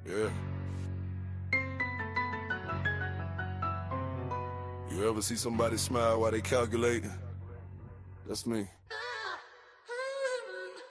Yeah. You ever see somebody smile while they calculating? That's me.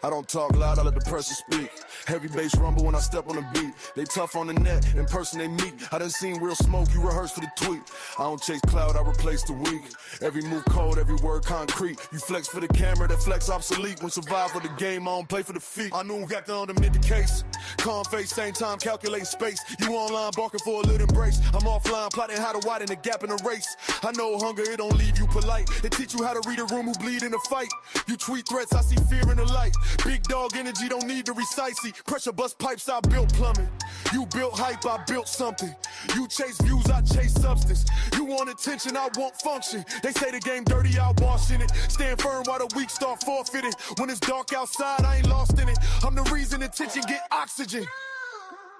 I don't talk loud, I let the pressure speak. Heavy bass rumble when I step on the beat. They tough on the net, in person they meek. I done seen real smoke, you rehearse for the tweet. I don't chase cloud, I replace the weak. Every move cold, every word concrete. You flex for the camera, that flex obsolete. When survive for the game, I don't play for the feet. I knew who got to undermid the case. Calm face, same time calculating space. You online barking for a little embrace. I'm offline plotting how to widen the gap in the race. I know hunger, it don't leave you polite. It teach you how to read a room who bleed in a fight. You tweet threats, I see fear in the light. Big dog energy, don't need to recite. See, pressure bust pipes, I built plumbing. You built hype, I built something. You chase views, I chase substance. You want attention, I want function. They say the game dirty, I wash in it. Stand firm while the weak start forfeiting. When it's dark outside, I ain't lost in it. I'm the reason attention get oxygen.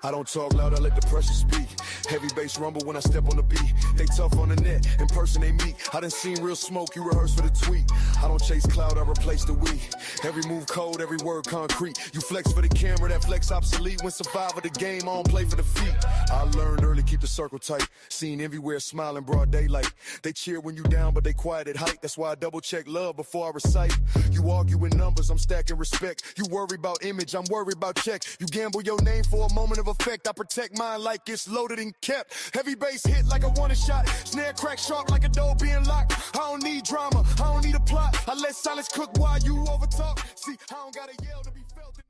I don't talk loud, I let the pressure speak. Heavy bass rumble when I step on the beat. They tough on the net, in person they meek. I done seen real smoke, you rehearse for the tweet. I don't chase cloud, I replace the we. Every move cold, every word concrete. You flex for the camera, that flex obsolete. When survive of the game, I don't play for the feet. I learned early, keep the circle tight. Seen everywhere, smiling broad daylight. They cheer when you down, but they quiet at height. That's why I double check love before I recite. You argue in numbers, I'm stacking respect. You worry about image, I'm worried about check. You gamble your name for a moment of effect. I protect mine like it's loaded and kept. Heavy bass hit like a wanted shot. Snare crack sharp like a door being locked. I don't need drama, I don't need a plot. I let silence cook while you overtalk. See, I don't gotta yell to be felt in the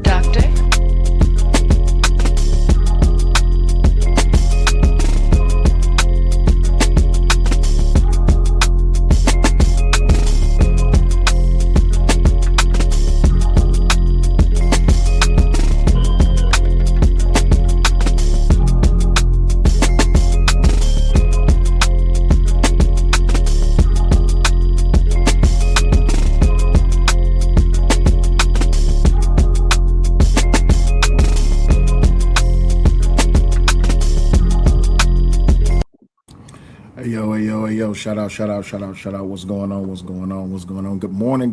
Doctor? Hey, yo, shout out. What's going on? Good morning.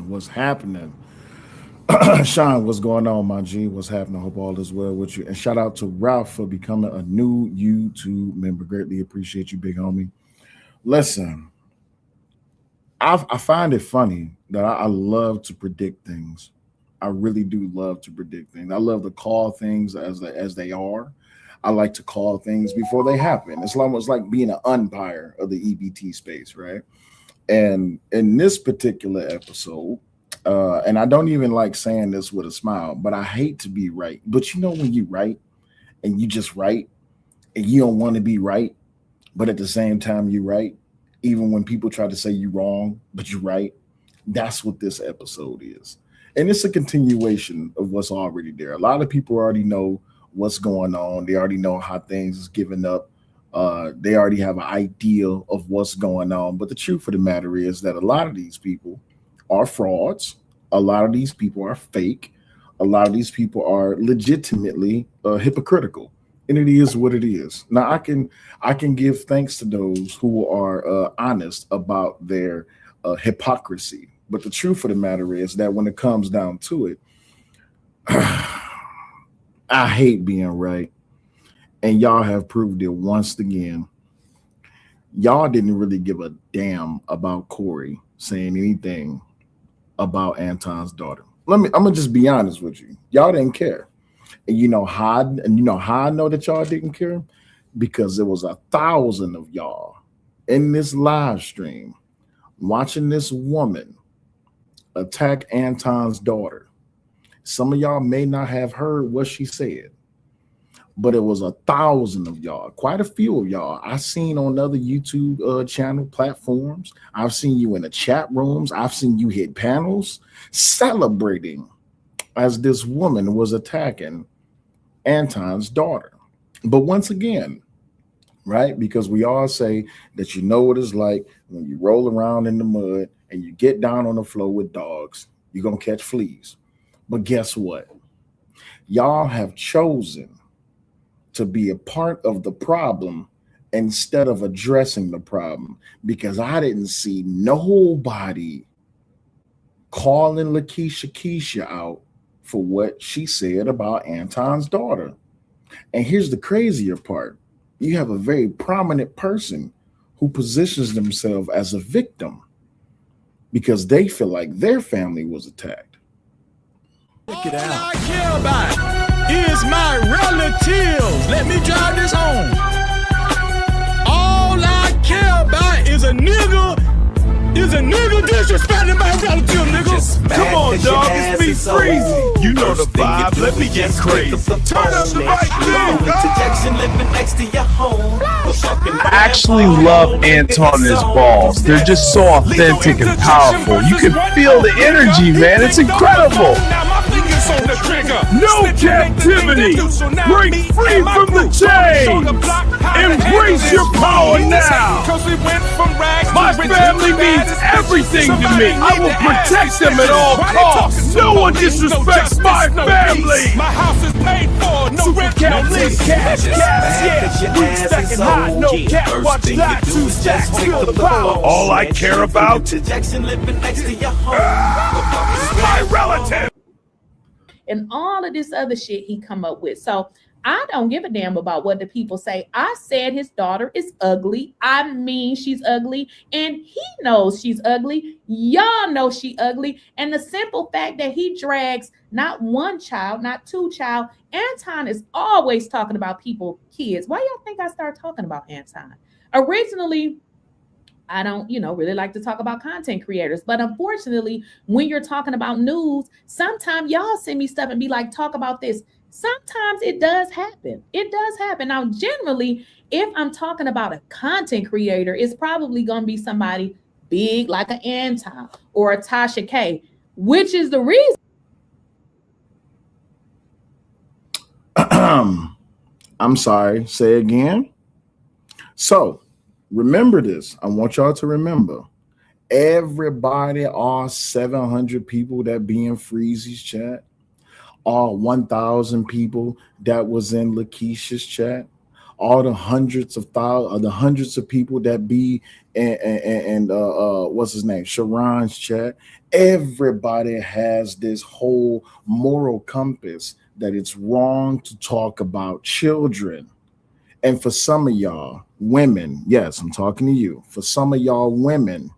What's happening? Sean, what's going on, my G? What's happening? I hope all is well with you. And shout out to Ralph for becoming a new YouTube member. Greatly appreciate you, big homie. Listen, I find it funny that I love to predict things. I really do love to predict things. I love to call things as they are. I like to call things before they happen. It's almost like being an umpire of the EBT space, right? And in this particular episode, And I don't even like saying this with a smile, but I hate to be right. But you know when you right and you just right and you don't want to be right, but at the same time you right, even when people try to say you wrong, but you're right. That's what this episode is. And it's a continuation of what's already there. A lot of people already know what's going on. They already know how things is given up. They already have an idea of what's going on. But the truth of the matter is that a lot of these people are frauds. A lot of these people are fake. A lot of these people are legitimately hypocritical. And it is what it is. Now I can give thanks to those who are honest about their hypocrisy. But the truth of the matter is that when it comes down to it, I hate being right. And y'all have proved it once again. Y'all didn't really give a damn about Corey saying anything about Anton's daughter. I'm gonna just be honest with you. Y'all didn't care. And you know how I know that y'all didn't care? Because there was 1,000 of y'all in this live stream watching this woman attack Anton's daughter. Some of y'all may not have heard what she said, but it was 1,000 of y'all, quite a few of y'all. I've seen on other YouTube channel platforms. I've seen you in the chat rooms. I've seen you hit panels celebrating as this woman was attacking Anton's daughter. But once again, right, because we all say that you know what it's like when you roll around in the mud and you get down on the floor with dogs, you're going to catch fleas. But guess what? Y'all have chosen to be a part of the problem instead of addressing the problem, because I didn't see nobody calling Keisha out for what she said about Anton's daughter. And here's the crazier part. You have a very prominent person who positions themselves as a victim because they feel like their family was attacked. Check it out. All I care about is my relatives. Let me drive this home. All I care about is a nigga disrespecting my relative, nigga. Come on, dog. It's me freezing. You know the vibe. Let me get crazy. Turn up the right thing. I actually love Anton and his balls. They're just so authentic and powerful. You can feel the energy, man. It's incredible. No captivity. Break free from the chains. Embrace your power now. My family means everything to me. I will protect them at all costs. No one disrespects my family. My house is paid for. No rent, no lease. Cash, yeah. We stacking hot, no cap. Watch that. 2 stacks, feel the power. All I care about is my relative. And all of this other shit he come up with. So I don't give a damn about what the people say. I said his daughter is ugly. I mean, she's ugly. And he knows she's ugly. Y'all know she ugly. And the simple fact that he drags not one child, not 2 child. Anton is always talking about people, kids. Why y'all think I started talking about Anton? Originally, I don't, really like to talk about content creators. But unfortunately, when you're talking about news, sometimes y'all send me stuff and be like, talk about this. Sometimes it does happen. It does happen. Now, generally, if I'm talking about a content creator, it's probably going to be somebody big like an Anton or a Tasha K, which is the reason. I'm sorry. Say again. So, remember this. I want y'all to remember. Everybody, all 700 people that be in Freezy's chat, all 1,000 people that was in Lakeisha's chat, all the hundreds of people that be in what's his name, Sharon's chat. Everybody has this whole moral compass that it's wrong to talk about children. And for some of y'all women, yes, I'm talking to you. For some of y'all women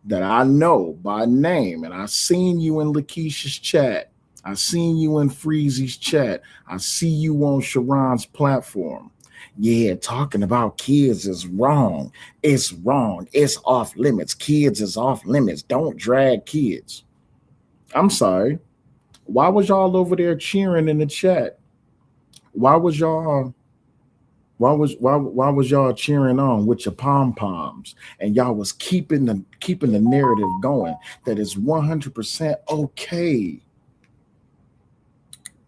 that I know by name, and I've seen you in Lakeisha's chat, I've seen you in Freezy's chat, I see you on Sharon's platform. Yeah, talking about kids is wrong. It's wrong. It's off limits. Kids is off limits. Don't drag kids. I'm sorry. Why was y'all over there cheering in the chat? Why was y'all why was y'all cheering on with your pom poms and y'all was keeping the narrative going that it's 100% okay?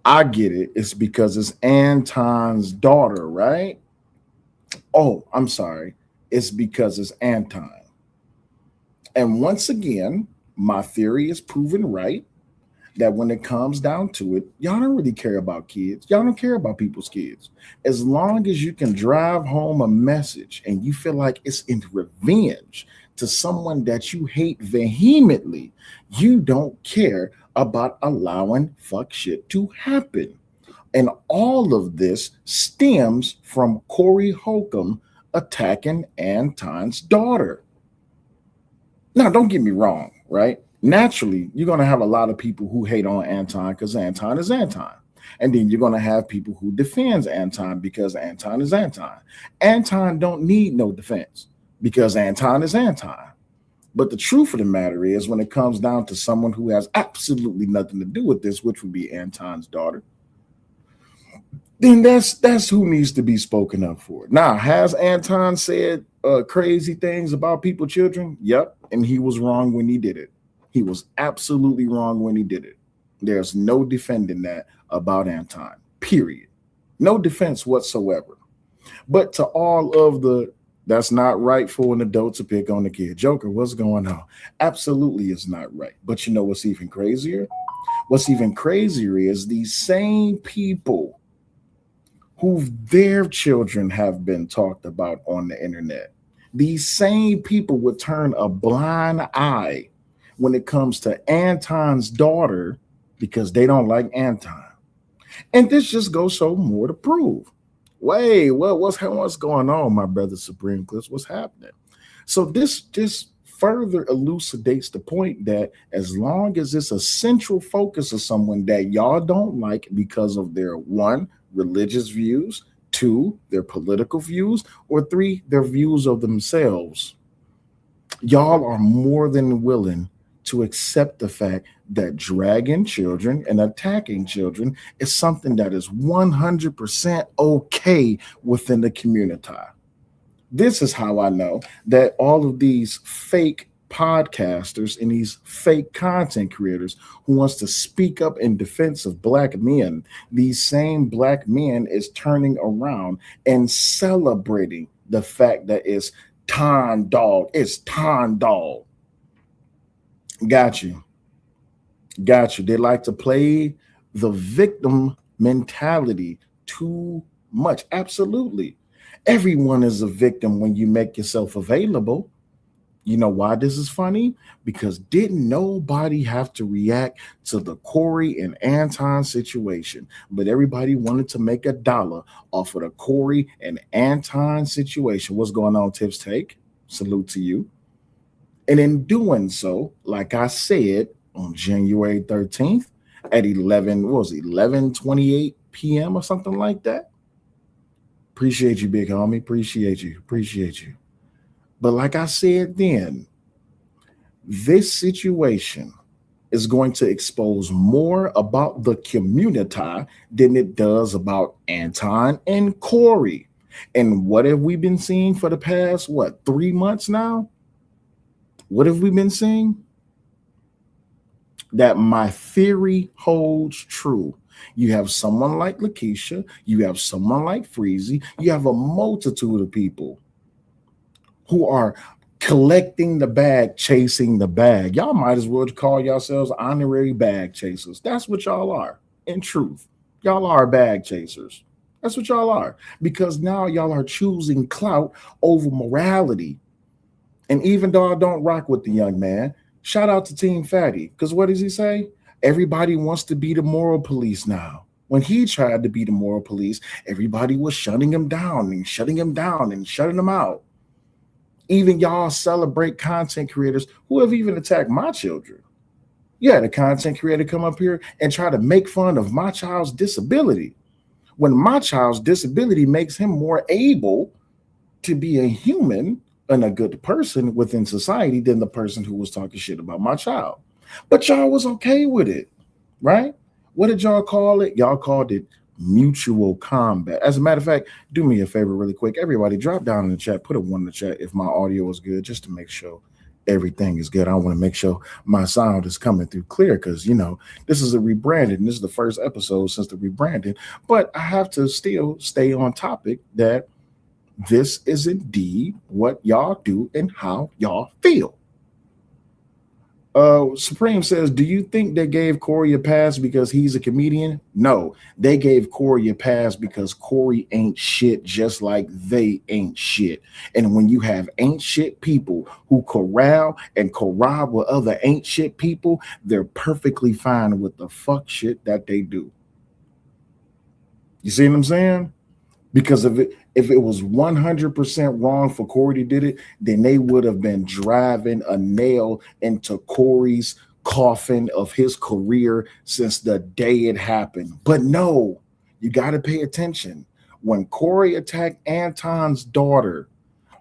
I get it. It's because it's Anton's daughter, right? Oh, I'm sorry. It's because it's Anton. And once again, my theory is proven right that when it comes down to it, y'all don't really care about kids. Y'all don't care about people's kids. As long as you can drive home a message and you feel like it's in revenge to someone that you hate vehemently, you don't care about allowing fuck shit to happen. And all of this stems from Corey Holcomb attacking Anton's daughter. Now, don't get me wrong, right? Naturally, you're going to have a lot of people who hate on Anton because Anton is Anton. And then you're going to have people who defends Anton because Anton is Anton. Anton don't need no defense because Anton is Anton. But the truth of the matter is, when it comes down to someone who has absolutely nothing to do with this, which would be Anton's daughter, then that's who needs to be spoken up for. Now, has Anton said crazy things about people's children? Yep, and he was wrong when he did it. He was absolutely wrong when he did it. There's no defending that about Anton, period. No defense whatsoever. But to all of the that's not right for an adult to pick on the kid. Joker, what's going on? Absolutely is not right. But you know what's even crazier? What's even crazier is these same people who their children have been talked about on the internet. These same people would turn a blind eye when it comes to Anton's daughter because they don't like Anton. And this just goes so more to prove. Wait, well, what's going on, my brother Supreme Clips? What's happening? So this just further elucidates the point that as long as it's a central focus of someone that y'all don't like because of their one, religious views, two, their political views, or three, their views of themselves, y'all are more than willing to accept the fact that dragging children and attacking children is something that is 100% okay within the community. This is how I know that all of these fake podcasters and these fake content creators who wants to speak up in defense of black men, these same black men is turning around and celebrating the fact that it's Ton Dog. It's Ton Dog. Got you. They like to play the victim mentality too much. Absolutely. Everyone is a victim when you make yourself available. You know why this is funny? Because didn't nobody have to react to the Corey and Anton situation, but everybody wanted to make $1 off of the Corey and Anton situation. What's going on, Tips Take? Salute to you. And in doing so, like I said, on January 13th at 11:28 p.m. or something like that. Appreciate you, big homie. Appreciate you. But like I said then, this situation is going to expose more about the community than it does about Anton and Corey. And what have we been seeing for the past, 3 months now? What have we been seeing? That my theory holds true. You have someone like Lakeisha, you have someone like Freezy, you have a multitude of people who are collecting the bag, chasing the bag. Y'all might as well call yourselves honorary bag chasers. That's what y'all are. In truth, y'all are bag chasers. That's what y'all are. Because now y'all are choosing clout over morality. And even though I don't rock with the young man, shout out to Team Fatty. Because what does he say? Everybody wants to be the moral police now. When he tried to be the moral police, everybody was shutting him down and shutting him out. Even y'all celebrate content creators who have even attacked my children. You had a content creator come up here and try to make fun of my child's disability, when my child's disability makes him more able to be a human and a good person within society than the person who was talking shit about my child. But y'all was okay with it, right? What did y'all call it? Y'all called it mutual combat. As a matter of fact, do me a favor really quick. Everybody drop down in the chat, put a 1 in the chat if my audio is good, just to make sure everything is good. I want to make sure my sound is coming through clear because, this is a rebranding. This is the first episode since the rebranding, but I have to still stay on topic that this is indeed what y'all do and how y'all feel. Supreme says, do you think they gave Corey a pass because he's a comedian? No, they gave Corey a pass because Corey ain't shit, just like they ain't shit. And when you have ain't shit people who corral and corrob with other ain't shit people, they're perfectly fine with the fuck shit that they do. You see what I'm saying? Because if it was 100% wrong for Corey to did it, then they would have been driving a nail into Corey's coffin of his career since the day it happened. But no, you got to pay attention. When Corey attacked Anton's daughter,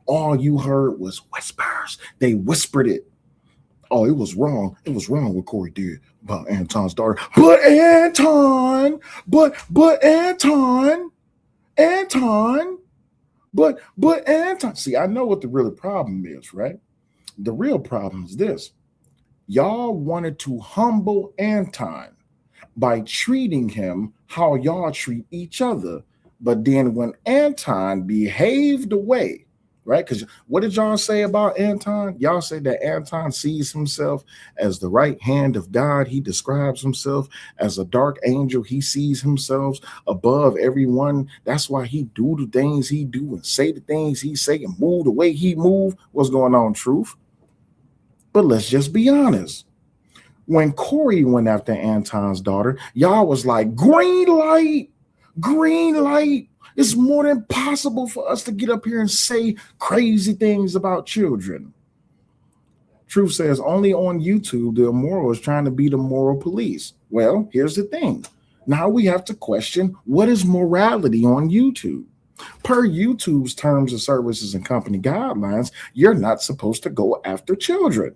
all you heard was whispers. They whispered it. Oh, it was wrong. It was wrong what Corey did about Anton's daughter. But Anton, but Anton. But Anton, see, I know what the real problem is, right? The real problem is this. Y'all wanted to humble Anton by treating him how y'all treat each other. But then when Anton behaved away, right? Because what did y'all say about Anton? Y'all said that Anton sees himself as the right hand of God. He describes himself as a dark angel. He sees himself above everyone. That's why he do the things he do and say the things he say and move the way he move. What's going on, truth? But let's just be honest. When Corey went after Anton's daughter, y'all was like, green light, green light. It's more than possible for us to get up here and say crazy things about children. Truth says only on YouTube the immoral is trying to be the moral police. Well, here's the thing. Now we have to question, what is morality on YouTube? Per YouTube's terms of services and company guidelines, you're not supposed to go after children.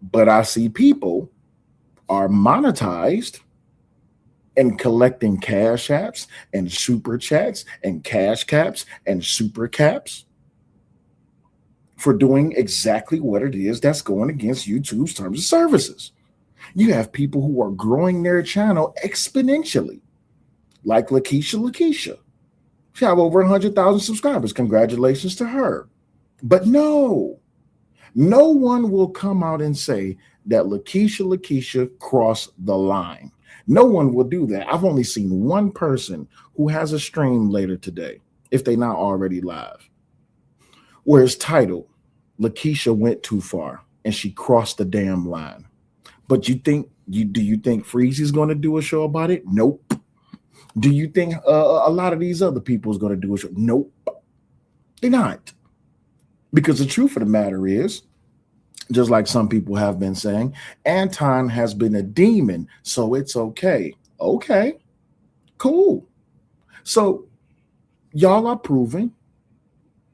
But I see people are monetized and collecting cash apps and super chats and cash caps and super caps for doing exactly what it is that's going against YouTube's terms of services. You have people who are growing their channel exponentially, like Lakeisha. She have over 100,000 subscribers. Congratulations to her. But no one will come out and say that Lakeisha crossed the line. No one will do that. I've only seen one person who has a stream later today, if they're not already live, where it's titled, Lakeisha went too far and she crossed the damn line. But do you think Freezy's going to do a show about it? Nope. Do you think a lot of these other people is going to do a show? Nope. They're not. Because the truth of the matter is, just like some people have been saying, Anton has been a demon, so it's okay. Okay, cool. So y'all are proving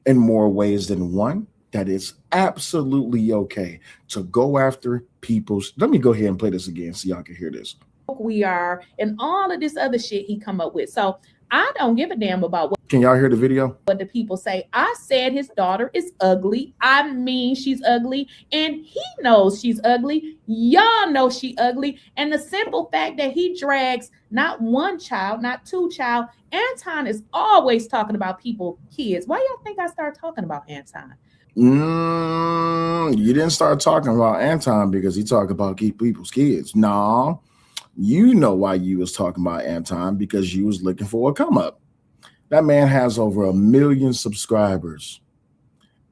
in more ways than one that it's absolutely okay to go after people's. Let me go ahead and play this again so y'all can hear this. We are, and all of this other shit he come up with. So I don't give a damn about what. Can y'all hear the video? What the people say. I said his daughter is ugly. I mean, she's ugly, and he knows she's ugly. Y'all know she ugly. And the simple fact that he drags not one child, not two child. Anton is always talking about kids. Why y'all think I started talking about Anton? You didn't start talking about Anton because he talked about people's kids. No, you know why you was talking about Anton, because you was looking for a come up. That man has over 1 million subscribers.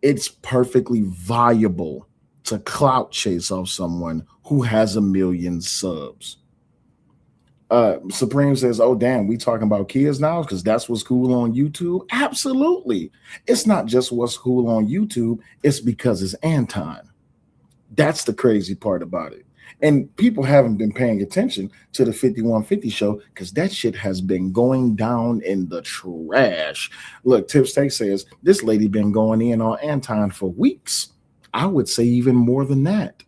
It's perfectly viable to clout chase off someone who has 1 million subs. Supreme says, oh, damn, we talking about kids now because that's what's cool on YouTube? Absolutely. It's not just what's cool on YouTube. It's because it's Anton. That's the crazy part about it. And people haven't been paying attention to the 5150 show because that shit has been going down in the trash. Look, Tips Take says, this lady been going in on Anton for weeks. I would say even more than that.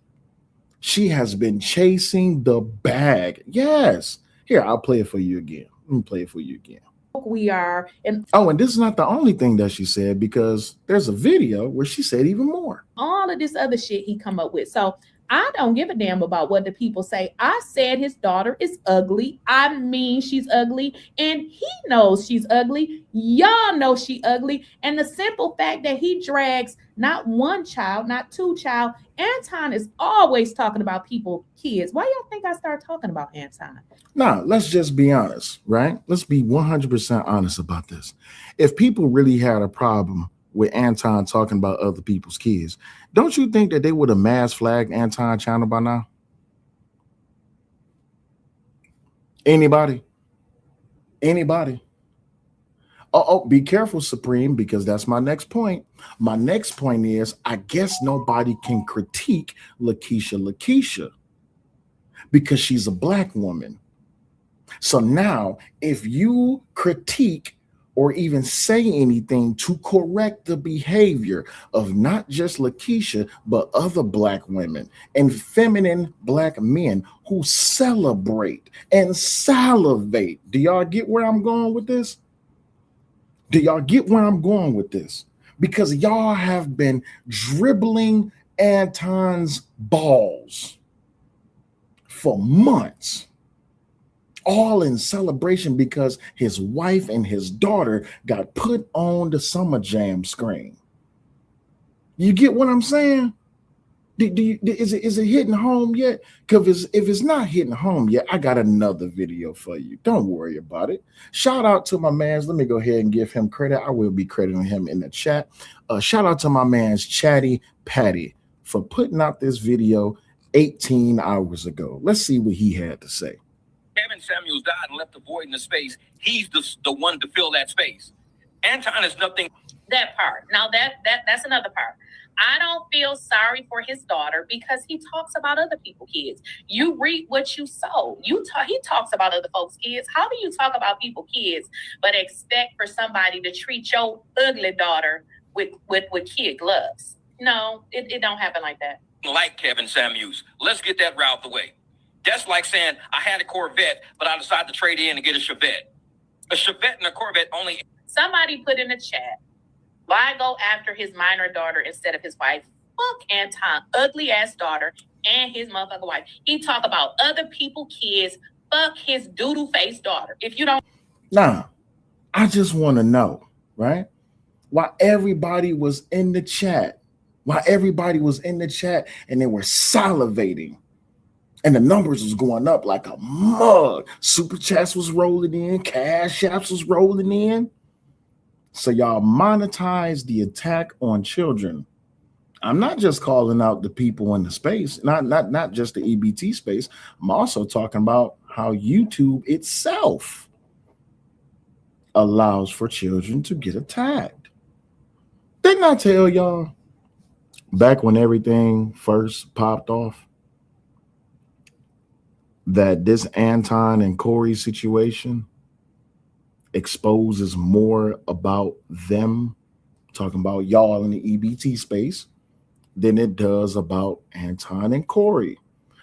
She has been chasing the bag. Yes. Here, I'll play it for you again. Let me play it for you again. We are, and and this is not the only thing that she said, because there's a video where she said even more. All of this other shit he come up with. So I don't give a damn about what the people say. I said his daughter is ugly. I mean, she's ugly, and he knows she's ugly. Y'all know she ugly. And the simple fact that he drags not one child, not two child. Anton is always talking about kids. Why y'all think I started talking about Anton? Now, let's just be honest, right? Let's be 100% honest about this. If people really had a problem with Anton talking about other people's kids, don't you think that they would have mass flagged Anton channel by now? Anybody? Oh, be careful, Supreme, because that's my next point. My next point is, I guess nobody can critique Lakeisha because she's a black woman. So now, if you critique or even say anything to correct the behavior of not just Lakeisha, but other black women and feminine black men who celebrate and salivate. Do y'all get where I'm going with this? Because y'all have been dribbling Anton's balls for months, all in celebration because his wife and his daughter got put on the Summer Jam screen. You get what I'm saying? Is it hitting home yet? Because if it's not hitting home yet, I got another video for you. Don't worry about it. Shout out to my mans. Let me go ahead and give him credit. I will be crediting him in the chat. Shout out to my man's Chatty Patty for putting out this video 18 hours ago. Let's see what he had to say. Kevin Samuels died and left a void in the space. He's the one to fill that space. Anton is nothing. That part. Now that's another part. I don't feel sorry for his daughter because he talks about other people's kids. You reap what you sow. He talks about other folks' kids. How do you talk about people's kids but expect for somebody to treat your ugly daughter with kid gloves? No, it don't happen like that. Like Kevin Samuels. Let's get that route the way. That's like saying I had a Corvette, but I decided to trade in and get a Chevette. A Chevette and a Corvette only. Somebody put in the chat, why go after his minor daughter instead of his wife? Fuck Anton, ugly ass daughter and his motherfucking wife. He talk about other people's kids. Fuck his doodle face daughter. If you don't. Now, I just want to know, right? Why everybody was in the chat. And they were salivating. And the numbers was going up like a mug. Super chats was rolling in. Cash apps was rolling in. So y'all monetize the attack on children. I'm not just calling out the people in the space, not just the EBT space. I'm also talking about how YouTube itself allows for children to get attacked. Didn't I tell y'all back when everything first popped off that this Anton and Corey situation exposes more about them, talking about y'all in the EBT space, than it does about Anton and Corey.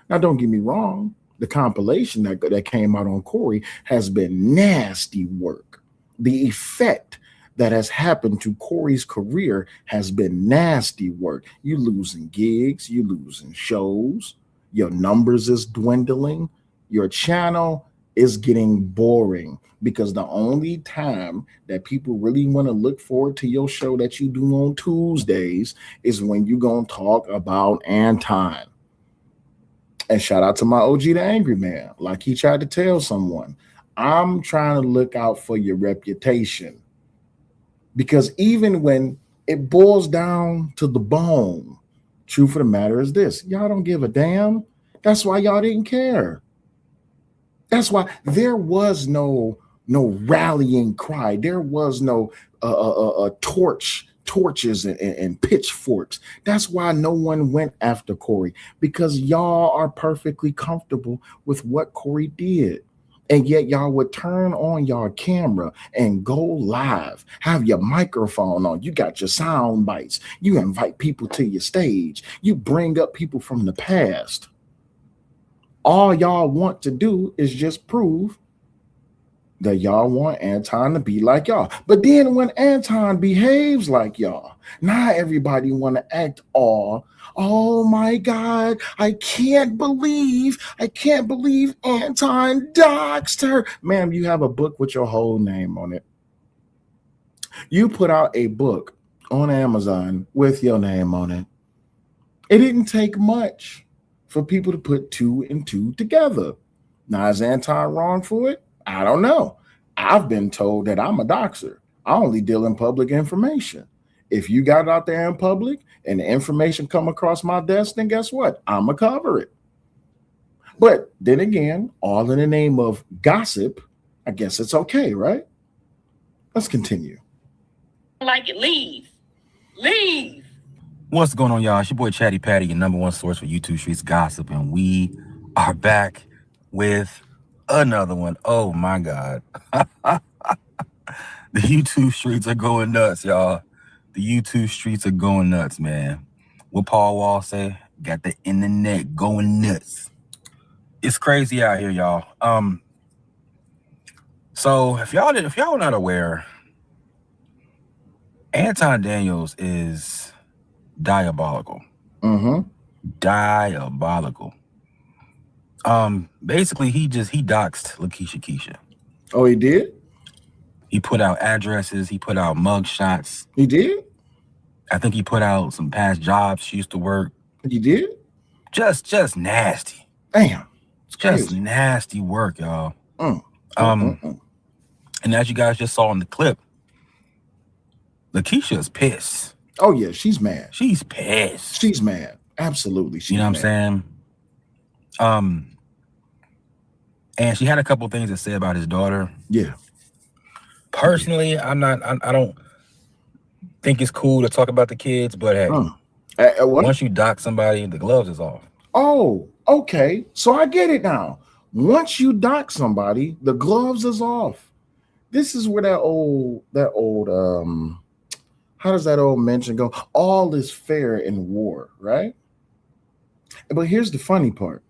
Now, don't get me wrong. The compilation that came out on Corey has been nasty work. The effect that has happened to Corey's career has been nasty work. You losing gigs, you losing shows, your numbers is dwindling, your channel is getting boring, because the only time that people really want to look forward to your show that you do on Tuesdays is when you're going to talk about Anton. And shout out to my OG, the Angry Man. Like he tried to tell someone, I'm trying to look out for your reputation. Because even when it boils down to the bone, truth of the matter is this: y'all don't give a damn. That's why y'all didn't care. That's why there was no rallying cry. There was no torches and pitchforks. That's why no one went after Corey, because y'all are perfectly comfortable with what Corey did. And yet y'all would turn on your camera and go live, have your microphone on. You got your sound bites. You invite people to your stage. You bring up people from the past. All y'all want to do is just prove that y'all want Anton to be like y'all. But then when Anton behaves like y'all, now everybody want to act all, oh my God, I can't believe Anton doxed her. Ma'am, you have a book with your whole name on it. You put out a book on Amazon with your name on it. It didn't take much for people to put 2 and 2 together. Now, is Anton wrong for it? I don't know. I've been told that I'm a doxer. I only deal in public information. If you got it out there in public and the information come across my desk, then guess what? I'm going to cover it. But then again, all in the name of gossip, I guess it's okay, right? Let's continue. Like it, leave. What's going on, y'all? It's your boy Chatty Patty, your number one source for YouTube Streets gossip, and we are back with another one. Oh my God. The YouTube streets are going nuts, y'all. The YouTube streets are going nuts, man. What Paul Wall say? Got the internet going nuts. It's crazy out here, y'all. So if y'all were not aware, Anton Daniels is diabolical. Diabolical. Basically he doxed LaKeisha Keisha. Oh, he did? He put out addresses, he put out mug shots. He did? I think he put out some past jobs she used to work. He did? Just nasty. Damn. Just crazy. Nasty work, y'all. And as you guys just saw in the clip, LaKeisha's pissed. Oh yeah, she's mad. She's pissed. She's mad. Absolutely. You know what I'm saying? And she had a couple things to say about his daughter. Yeah. Personally, I don't think it's cool to talk about the kids, but hey, once you dock somebody, the gloves is off. Oh, okay. So I get it now. Once you dock somebody, the gloves is off. This is where that old how does that old mention go? All is fair in war, right? But here's the funny part.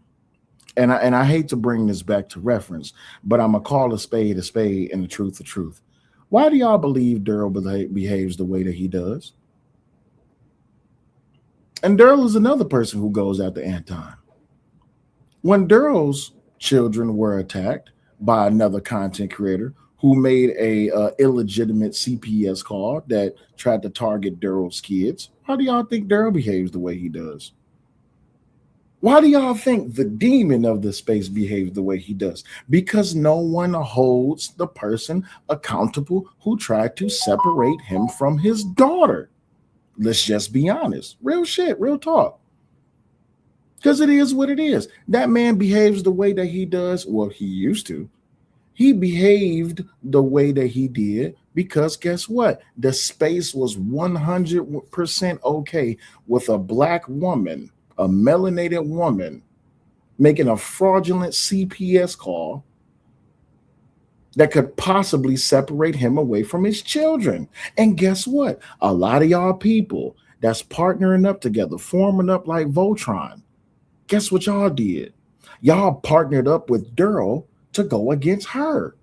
And I hate to bring this back to reference, but I'm gonna call a spade and the truth the truth. Why do y'all believe Daryl behaves the way that he does? And Daryl is another person who goes after Anton. When Daryl's children were attacked by another content creator who made a illegitimate CPS call that tried to target Daryl's kids, how do y'all think Daryl behaves the way he does? Why do y'all think the demon of the space behaves the way he does? Because no one holds the person accountable who tried to separate him from his daughter. Let's just be honest. Real shit, real talk. Because it is what it is. That man behaves the way that he does. Well, he used to. He behaved the way that he did because guess what? The space was 100% okay with a black woman, a melanated woman, making a fraudulent CPS call that could possibly separate him away from his children. And guess what? A lot of y'all people that's partnering up together, forming up like Voltron, guess what y'all did? Y'all partnered up with Daryl to go against her.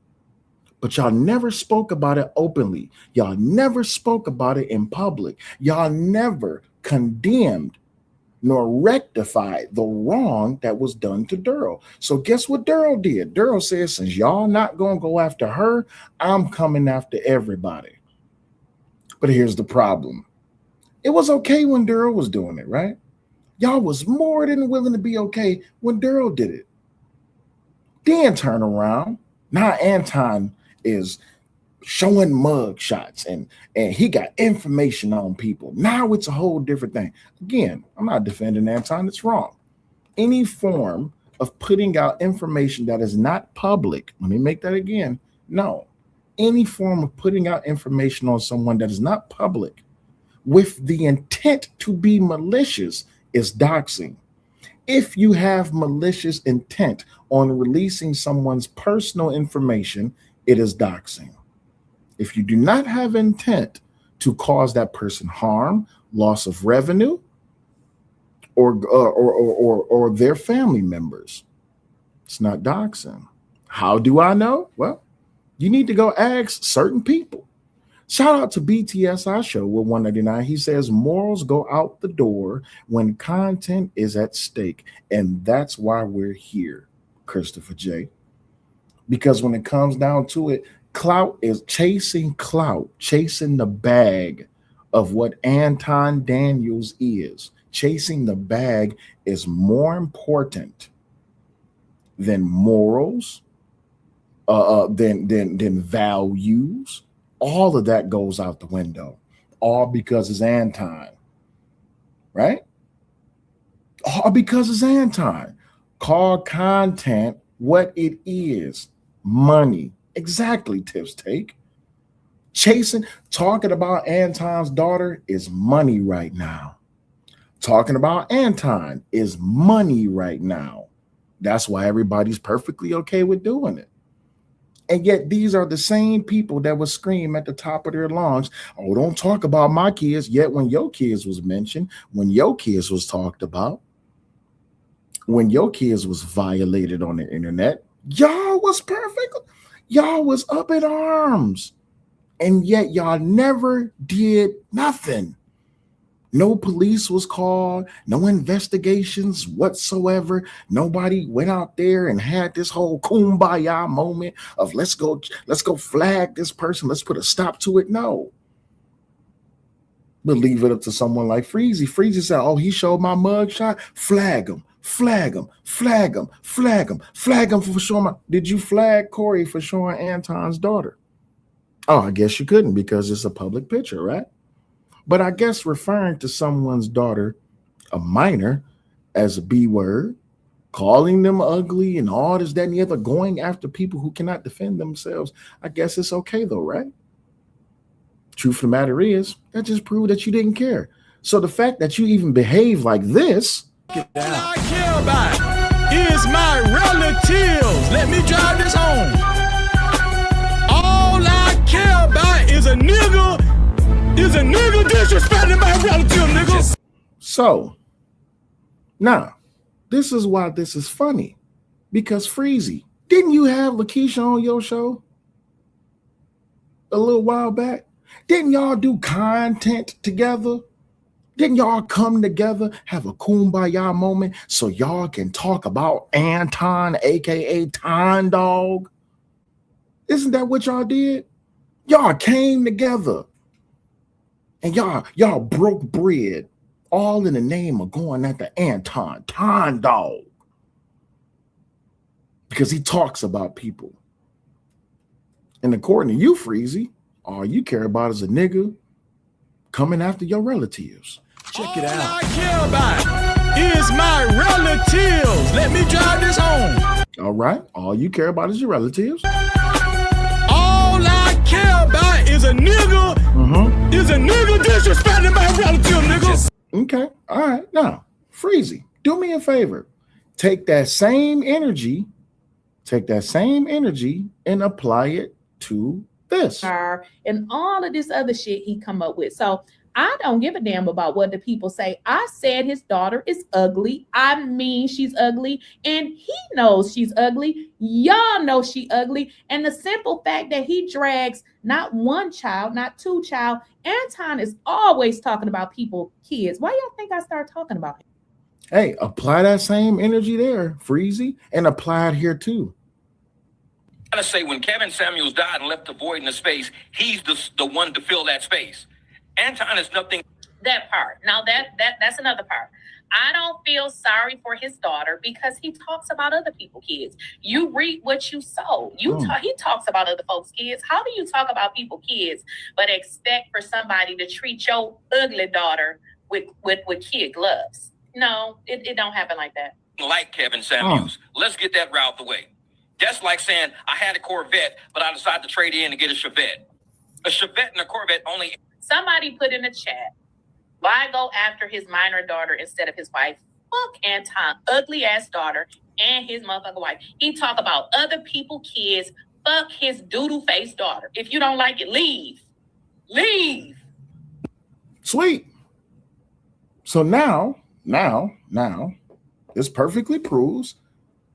But y'all never spoke about it openly. Y'all never spoke about it in public. Y'all never condemned nor rectified the wrong that was done to Daryl. So guess what Daryl did? Daryl said, since y'all not going to go after her, I'm coming after everybody. But here's the problem. It was okay when Daryl was doing it, right? Y'all was more than willing to be okay when Daryl did it. Then turn around. Now Anton is showing mug shots and he got information on people. Now it's a whole different thing. Again, I'm not defending Anton. It's wrong. Any form of putting out information that is not public, let me make that again. No, any form of putting out information on someone that is not public with the intent to be malicious is doxing. If you have malicious intent on releasing someone's personal information, it is doxing. If you do not have intent to cause that person harm, loss of revenue, or their family members, It's not doxing. How do I know? Well, you need to go ask certain people. Shout out to BTSI Show with 199. He says morals go out the door when content is at stake. And that's why we're here, Christopher J. Because when it comes down to it, clout, chasing the bag of what Anton Daniels is. Chasing the bag is more important than morals, than values. All of that goes out the window, all because it's Anton, right? All because it's Anton. Call content what it is, money. Exactly, Tips Take. Talking about Anton's daughter is money right now. Talking about Anton is money right now. That's why everybody's perfectly okay with doing it. And yet these are the same people that would scream at the top of their lungs, oh, don't talk about my kids. Yet when your kids was mentioned, when your kids was talked about, when your kids was violated on the internet, y'all was perfect. Y'all was up in arms. And yet y'all never did nothing. No police was called, no investigations whatsoever. Nobody went out there and had this whole kumbaya moment of let's go flag this person, let's put a stop to it. No. But leave it up to someone like Freezy. Freezy said, oh, he showed my mugshot. Flag him for showing Did you flag Corey for showing Anton's daughter? Oh, I guess you couldn't because it's a public picture, right? But I guess referring to someone's daughter, a minor, as a B word, calling them ugly and all this, that, and the other, going after people who cannot defend themselves, I guess it's okay though, right? Truth of the matter is, that just proved that you didn't care. So the fact that you even behave like this. All I care about is my relatives. Let me drive this home. All I care about is a nigga disrespecting my relative, nigga. So, now, this is why this is funny. Because Freezy, didn't you have Lakeisha on your show a little while back? Didn't y'all do content together? Didn't y'all come together, have a kumbaya moment so y'all can talk about Anton, a.k.a. Ton Dog? Isn't that what y'all did? Y'all came together. And y'all broke bread, all in the name of going after Anton, Ton Dog. Because he talks about people. And according to you, Freezy, all you care about is a nigga coming after your relatives. Check it out. All I care about is my relatives. Let me drive this home. All right. All you care about is your relatives. All I care about is a nigga. Is a nigga disrespecting my relative, nigga. Okay. All right. Now, Freezy, do me a favor. Take that same energy and apply it to this. And all of this other shit he come up with. So I don't give a damn about what the people say. I said his daughter is ugly. I mean, she's ugly. And he knows she's ugly. Y'all know she ugly. And the simple fact that he drags not one child, not two child. Anton is always talking about people, kids. Why y'all think I started talking about him? Hey, apply that same energy there, Freezy, and apply it here too. I gotta say, when Kevin Samuels died and left the void in the space, he's the one to fill that space. Anton is nothing. That part. Now that's another part. I don't feel sorry for his daughter because he talks about other people's kids. You reap what you sow. He talks about other folks' kids. How do you talk about people's kids but expect for somebody to treat your ugly daughter with kid gloves? No, it don't happen like that. Like Kevin Samuels. Let's get that right out the way. That's like saying I had a Corvette, but I decided to trade in and get a Chevette. A Chevette and a Corvette only. Somebody put in the chat, why go after his minor daughter instead of his wife? Fuck Anton, ugly ass daughter, and his motherfucking wife. He talk about other people's kids. Fuck his doodle face daughter. If you don't like it, leave. Leave. Sweet. So now, this perfectly proves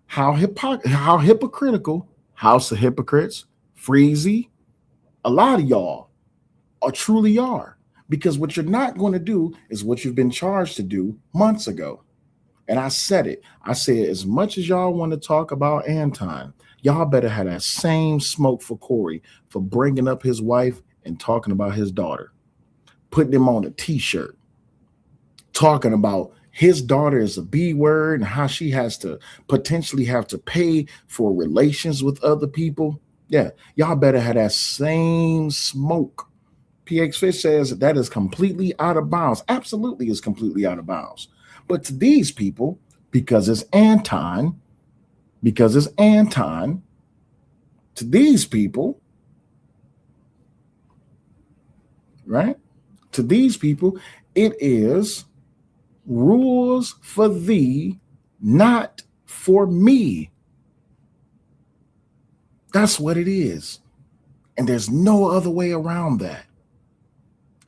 how hypocritical House of Hypocrites, Freezy, a lot of y'all truly are. Because what you're not going to do is what you've been charged to do months ago. And I said it. I said, as much as y'all want to talk about Anton, y'all better have that same smoke for Corey for bringing up his wife and talking about his daughter, putting him on a t-shirt, talking about his daughter is a B word and how she has to potentially have to pay for relations with other people. Yeah, y'all better have that same smoke. PX Fish says that is completely out of bounds. Absolutely is completely out of bounds. But to these people, because it's Anton, to these people, right? To these people, it is rules for thee, not for me. That's what it is. And there's no other way around that.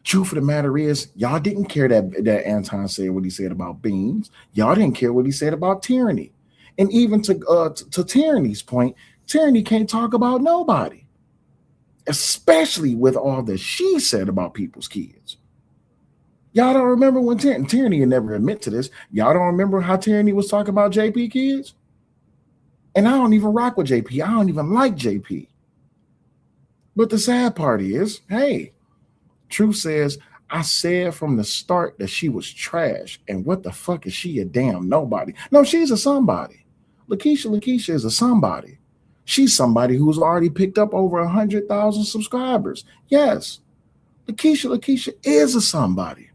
Truth of the matter is, y'all didn't care that Anton said what he said about beans. Y'all didn't care what he said about tyranny. And even to tyranny's point, tyranny can't talk about nobody, especially with all that she said about people's kids. Y'all don't remember when tyranny would never admit to this. Y'all don't remember how tyranny was talking about JP kids? And I don't even rock with JP. I don't even like JP. But the sad part is, hey, Truth says, I said from the start that she was trash. And what the fuck is she? A damn nobody. No, she's a somebody. Lakeisha is a somebody. She's somebody who's already picked up over 100,000 subscribers. Yes, Lakeisha is a somebody.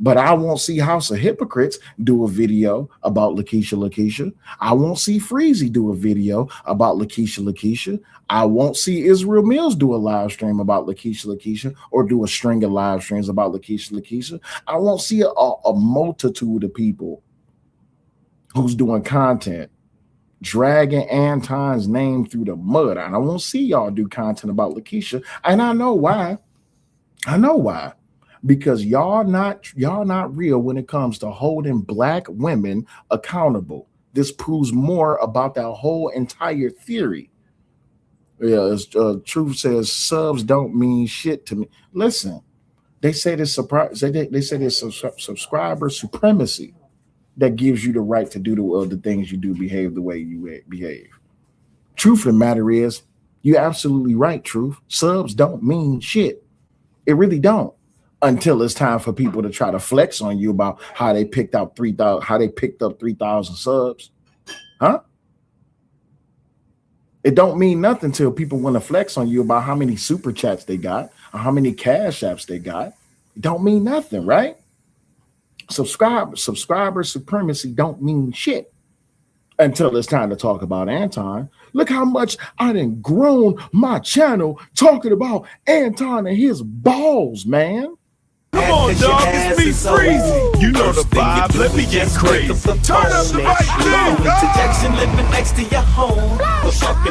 But I won't see House of Hypocrites do a video about Lakeisha. I won't see Freezy do a video about Lakeisha. I won't see Israel Mills do a live stream about Lakeisha or do a string of live streams about Lakeisha. I won't see a multitude of people who's doing content dragging Anton's name through the mud. And I won't see y'all do content about Lakeisha. And I know why. Because y'all not real when it comes to holding black women accountable. This proves more about that whole entire theory. Yeah, Truth says subs don't mean shit to me. Listen, they say this subscriber supremacy that gives you the right to do the things you do, behave the way you behave. Truth of the matter is, you're absolutely right, Truth. Subs don't mean shit. It really don't. Until it's time for people to try to flex on you about how they picked up 3,000 subs. Huh? It don't mean nothing till people want to flex on you about how many super chats they got or how many cash apps they got. It don't mean nothing, right? Subscriber supremacy don't mean shit until it's time to talk about Anton. Look how much I done grown my channel talking about Anton and his balls, man. Come on, dog, it's me, Freezy. You know the vibe, let me get crazy. Turn up the right thing,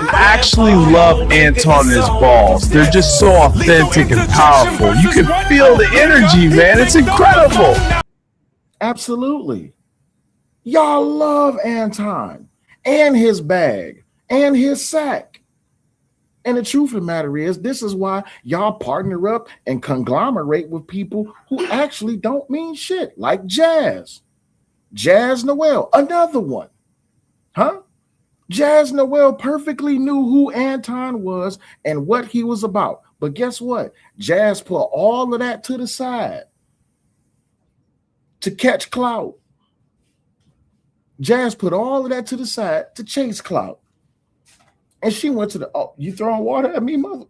I actually love Anton and his balls. They're just so authentic and powerful. You can feel the energy, man. It's incredible. Absolutely. Y'all love Anton and his bag and his sack. And the truth of the matter is, this is why y'all partner up and conglomerate with people who actually don't mean shit, like Jazz Noel, another one. Huh? Jazz Noel perfectly knew who Anton was and what he was about. But guess what? Jazz put all of that to the side to catch clout. Jazz put all of that to the side to chase clout. And she went to the, oh, you throwing water at me, mother?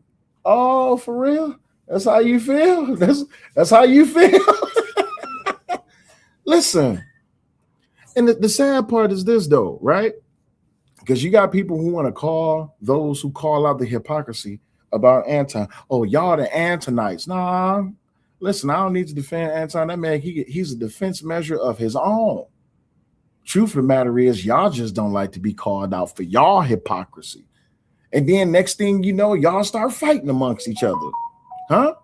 Oh, for real? That's how you feel? That's how you feel? Listen, and the sad part is this, though, right? Because you got people who want to call those who call out the hypocrisy about Anton. Oh, y'all the Antonites. Nah, listen, I don't need to defend Anton. That man, he's a defense measure of his own. Truth of the matter is, y'all just don't like to be called out for y'all hypocrisy. And then next thing you know, y'all start fighting amongst each other. Huh?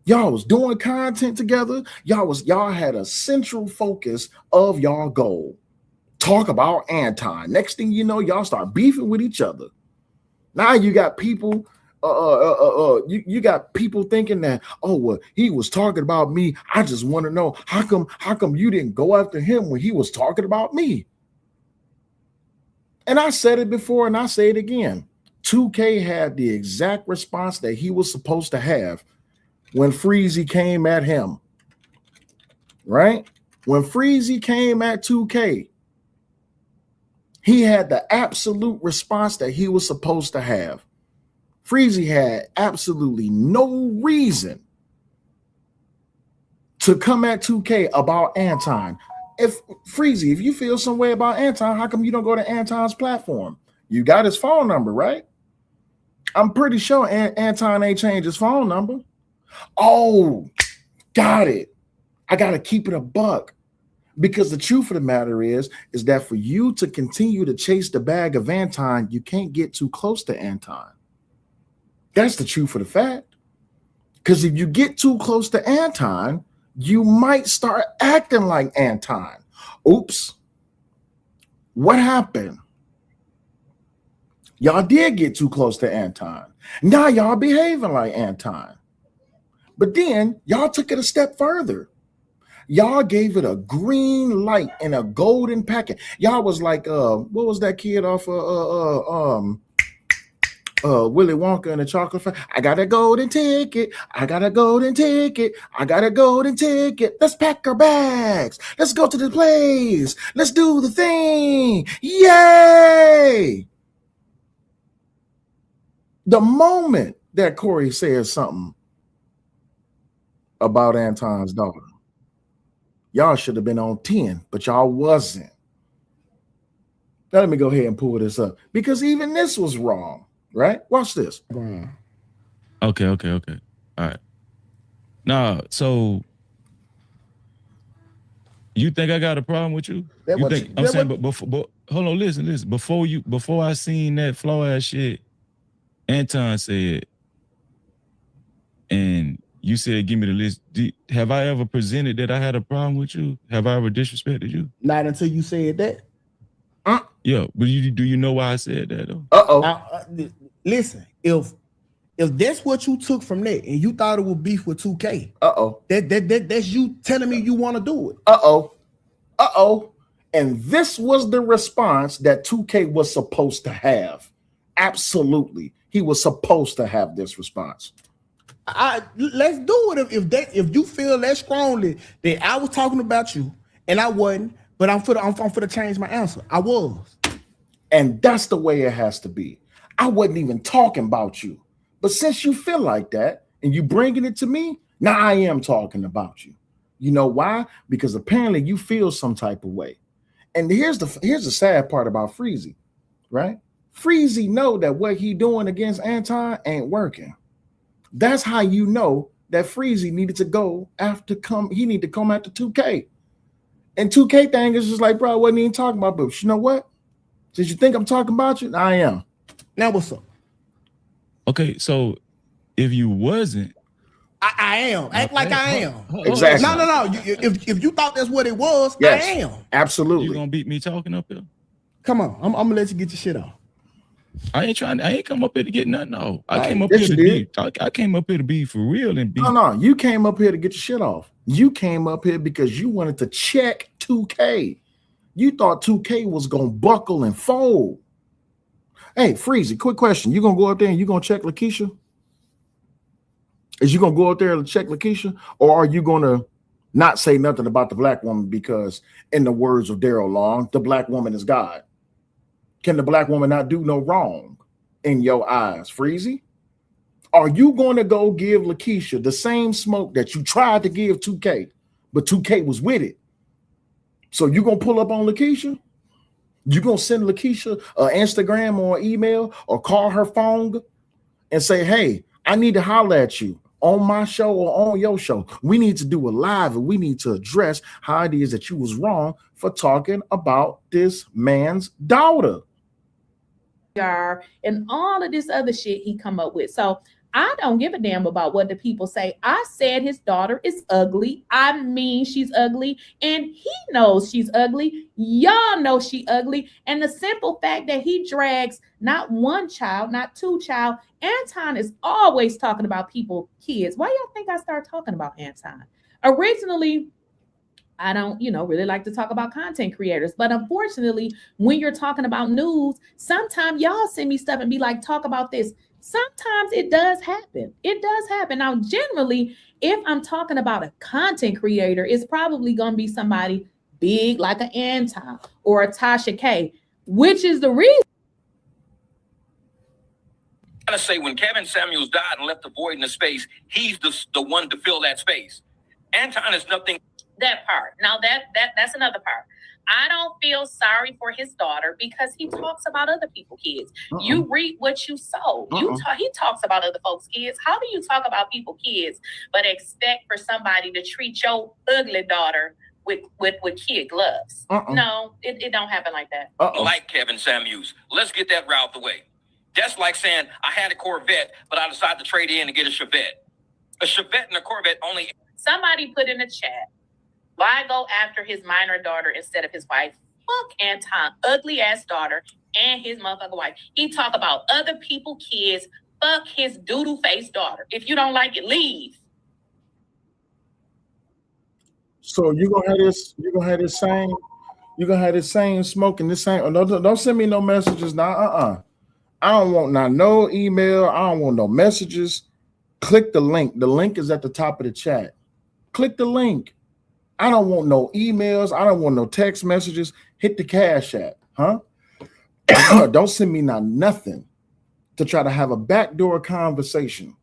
Y'all was doing content together. Y'all had a central focus of y'all goal. talk about Anton. Next thing you know, y'all start beefing with each other. Now you got people, you got people thinking that, oh, well, he was talking about me. I just want to know how come you didn't go after him when he was talking about me? And I said it before and I say it again. 2K had the exact response that he was supposed to have when Freezy came at him. Right? When Freezy came at 2K, he had the absolute response that he was supposed to have. Freezy had absolutely no reason to come at 2K about Anton. If Freezy, if you feel some way about Anton, how come you don't go to Anton's platform? You got his phone number, right? I'm pretty sure Anton ain't changed his phone number. Oh, got it. I got to keep it a buck. Because the truth of the matter is that for you to continue to chase the bag of Anton, you can't get too close to Anton. That's the truth of the fact. Because if you get too close to Anton, you might start acting like Anton. Oops. What happened? Y'all did get too close to Anton. Now y'all behaving like Anton. But then y'all took it a step further. Y'all gave it a green light in a golden packet. Y'all was like, what was that kid off Willy Wonka and the Chocolate Factory? I got a golden ticket. I got a golden ticket. I got a golden ticket. Let's pack our bags. Let's go to the place. Let's do the thing. Yay! The moment that Corey says something about Anton's daughter, y'all should have been on 10, but y'all wasn't. Now let me go ahead and pull this up because even this was wrong, right? Watch this. Okay. All right. Now, so you think I got a problem with you? But hold on, listen. Before I seen that flaw ass shit, Anton said, and you said, give me the list. Have I ever presented that I had a problem with you? Have I ever disrespected you? Not until you said that. Yeah, but do you know why I said that though? Listen, if that's what you took from that and you thought it would beef with 2K, that's you telling me you want to do it. And this was the response that 2K was supposed to have. Absolutely. He was supposed to have this response. Let's do it if you feel that strongly that I was talking about you and I wasn't, but I'm for to change my answer. I was. And that's the way it has to be. I wasn't even talking about you. But since you feel like that and you bringing it to me, now I am talking about you. You know why? Because apparently you feel some type of way. And here's the sad part about Freezy, right? Freezy know that what he doing against Anton ain't working. That's how you know that Freezy needed to go he need to come after 2K. And 2K thing is just like, bro, I wasn't even talking about, but you know what? Since you think I'm talking about you, I am. Now what's up? Okay, so if you wasn't, I am. Act like I am. Exactly. No. If you thought that's what it was, yes, I am. Absolutely. You gonna beat me talking up here? Come on, I'm gonna let you get your shit off. I ain't come up here to get nothing off. I came up here to be. I came up here to be for real and be. No, you came up here to get your shit off. You came up here because you wanted to check 2K. You thought 2K was gonna buckle and fold. Hey, Freezy, quick question. You gonna go up there and you gonna check Lakeisha? Is you gonna go out there and check Lakeisha? Or are you gonna not say nothing about the black woman because, in the words of Daryl Long, the black woman is God? Can the black woman not do no wrong in your eyes, Freezy? Are you going to go give Lakeisha the same smoke that you tried to give 2K, but 2K was with it? So you going to pull up on Lakeisha? You going to send Lakeisha an Instagram or an email or call her phone and say, hey, I need to holler at you on my show or on your show. We need to do a live and we need to address how it is that you was wrong for talking about this man's daughter. And all of this other shit he come up with. So I don't give a damn about what the people say. I said his daughter is ugly. I mean, she's ugly, and he knows she's ugly. Y'all know she ugly. And the simple fact that he drags not one child, not two child. Anton is always talking about people, kids. Why y'all think I started talking about Anton? Originally, I don't, really like to talk about content creators. But unfortunately, when you're talking about news, sometimes y'all send me stuff and be like, talk about this. Sometimes it does happen. It does happen. Now, generally, if I'm talking about a content creator, it's probably going to be somebody big like an Anton or a Tasha K, which is the reason. I'm going to say when Kevin Samuels died and left the void in the space, he's the one to fill that space. Anton is nothing. That part. Now that's another part. I don't feel sorry for his daughter because he talks about other people's kids. You reap what you sow. He talks about other folks' kids. How do you talk about people's kids but expect for somebody to treat your ugly daughter with kid gloves? No, it don't happen like that. Like Kevin Samuels. Let's get that route the way. That's like saying I had a Corvette, but I decided to trade in and get a Chevette. A Chevette and a Corvette only. Somebody put in the chat, why go after his minor daughter instead of his wife? Fuck Anton, ugly ass daughter, and his motherfucking wife. He talk about other people's kids. Fuck his doodle face daughter. If you don't like it, leave. So you're gonna have this same smoking this same. Don't send me no messages now. I don't want no email. I don't want no messages. Click the link. The link is at the top of the chat. Click the link. I don't want no emails. I don't want no text messages. Hit the Cash App, huh? Don't send me nothing to try to have a backdoor conversation.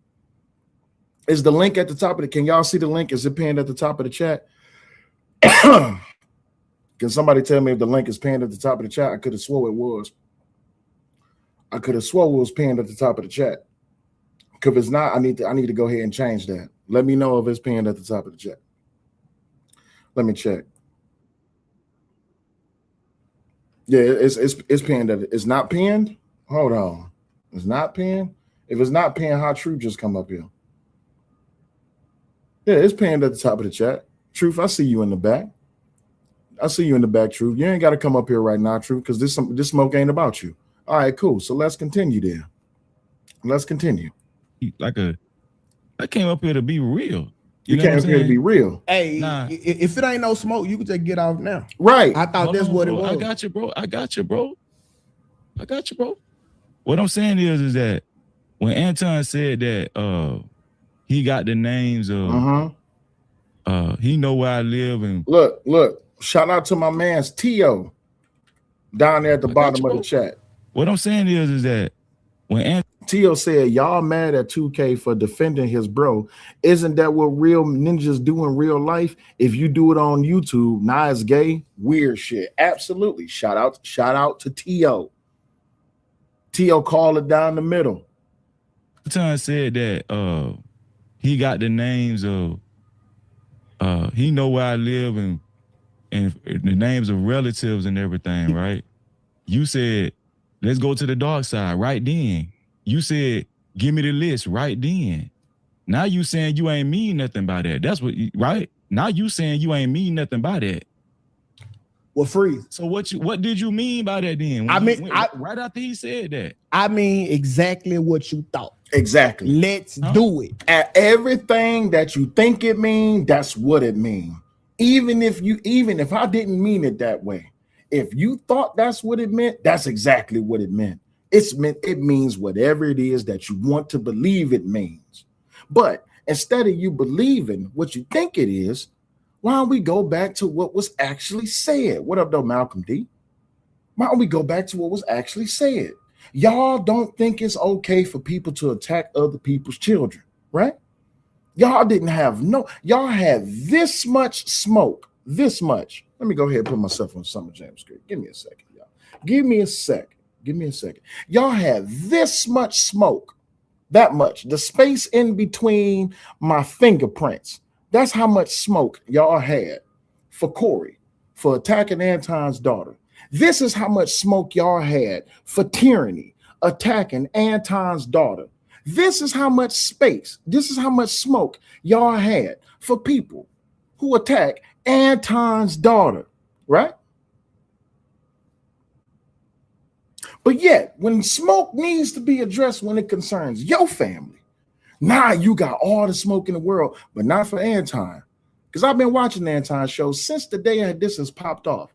Is the link at the top of the? Can y'all see the link? Is it pinned at the top of the chat? Can somebody tell me if the link is pinned at the top of the chat? I could have swore it was. I could have swore it was pinned at the top of the chat. Because if it's not, I need to go ahead and change that. Let me know if it's pinned at the top of the chat. Let me check. Yeah, it's pinned. It's not pinned. Hold on. It's not pinned. If it's not pinned, how Truth just come up here? Yeah, it's pinned at the top of the chat. Truth, I see you in the back. I see you in the back, Truth. You ain't got to come up here right now, Truth, because this smoke ain't about you. All right, cool. So let's continue there. Let's continue. I came up here to be real. You came up here to be real. Hey, if it ain't no smoke, you can just get off now. Right. I thought that's what it was. I got you, bro. What I'm saying is that when Anton said that he got the names of he know where I live and look, shout out to my man's Tio down there at the bottom of the chat. What I'm saying is that when Tio said, y'all mad at 2K for defending his bro. Isn't that what real ninjas do in real life? If you do it on YouTube, nah, it's gay, weird shit. Absolutely. Shout out to Tio. Tio called it down the middle. Anton said that he got the names of he know where I live and the names of relatives and everything, right? You said, let's go to the dark side right then. You said, give me the list right then. Now you saying you ain't mean nothing by that. That's what, right? Now you saying you ain't mean nothing by that. Well, Freeze. So what did you mean by that then? Right after he said that. I mean exactly what you thought. Exactly. Let's do it. Everything that you think it mean, that's what it mean. Even if I didn't mean it that way. If you thought that's what it meant, that's exactly what it meant. It means whatever it is that you want to believe it means. But instead of you believing what you think it is, why don't we go back to what was actually said? What up, though, Malcolm D? Why don't we go back to what was actually said? Y'all don't think it's okay for people to attack other people's children, right? Y'all had this much smoke, this much. Let me go ahead and put myself on Summer Jam screen. Give me a second, y'all. Give me a second. Y'all had this much smoke, that much. The space in between my fingerprints. That's how much smoke y'all had for Corey, for attacking Anton's daughter. This is how much smoke y'all had for tyranny, attacking Anton's daughter. This is how much space, this is how much smoke y'all had for people who attack Anton's daughter, right? But yet, when smoke needs to be addressed when it concerns your family, now you got all the smoke in the world, but not for Anton. Because I've been watching the Anton show since the day this has popped off.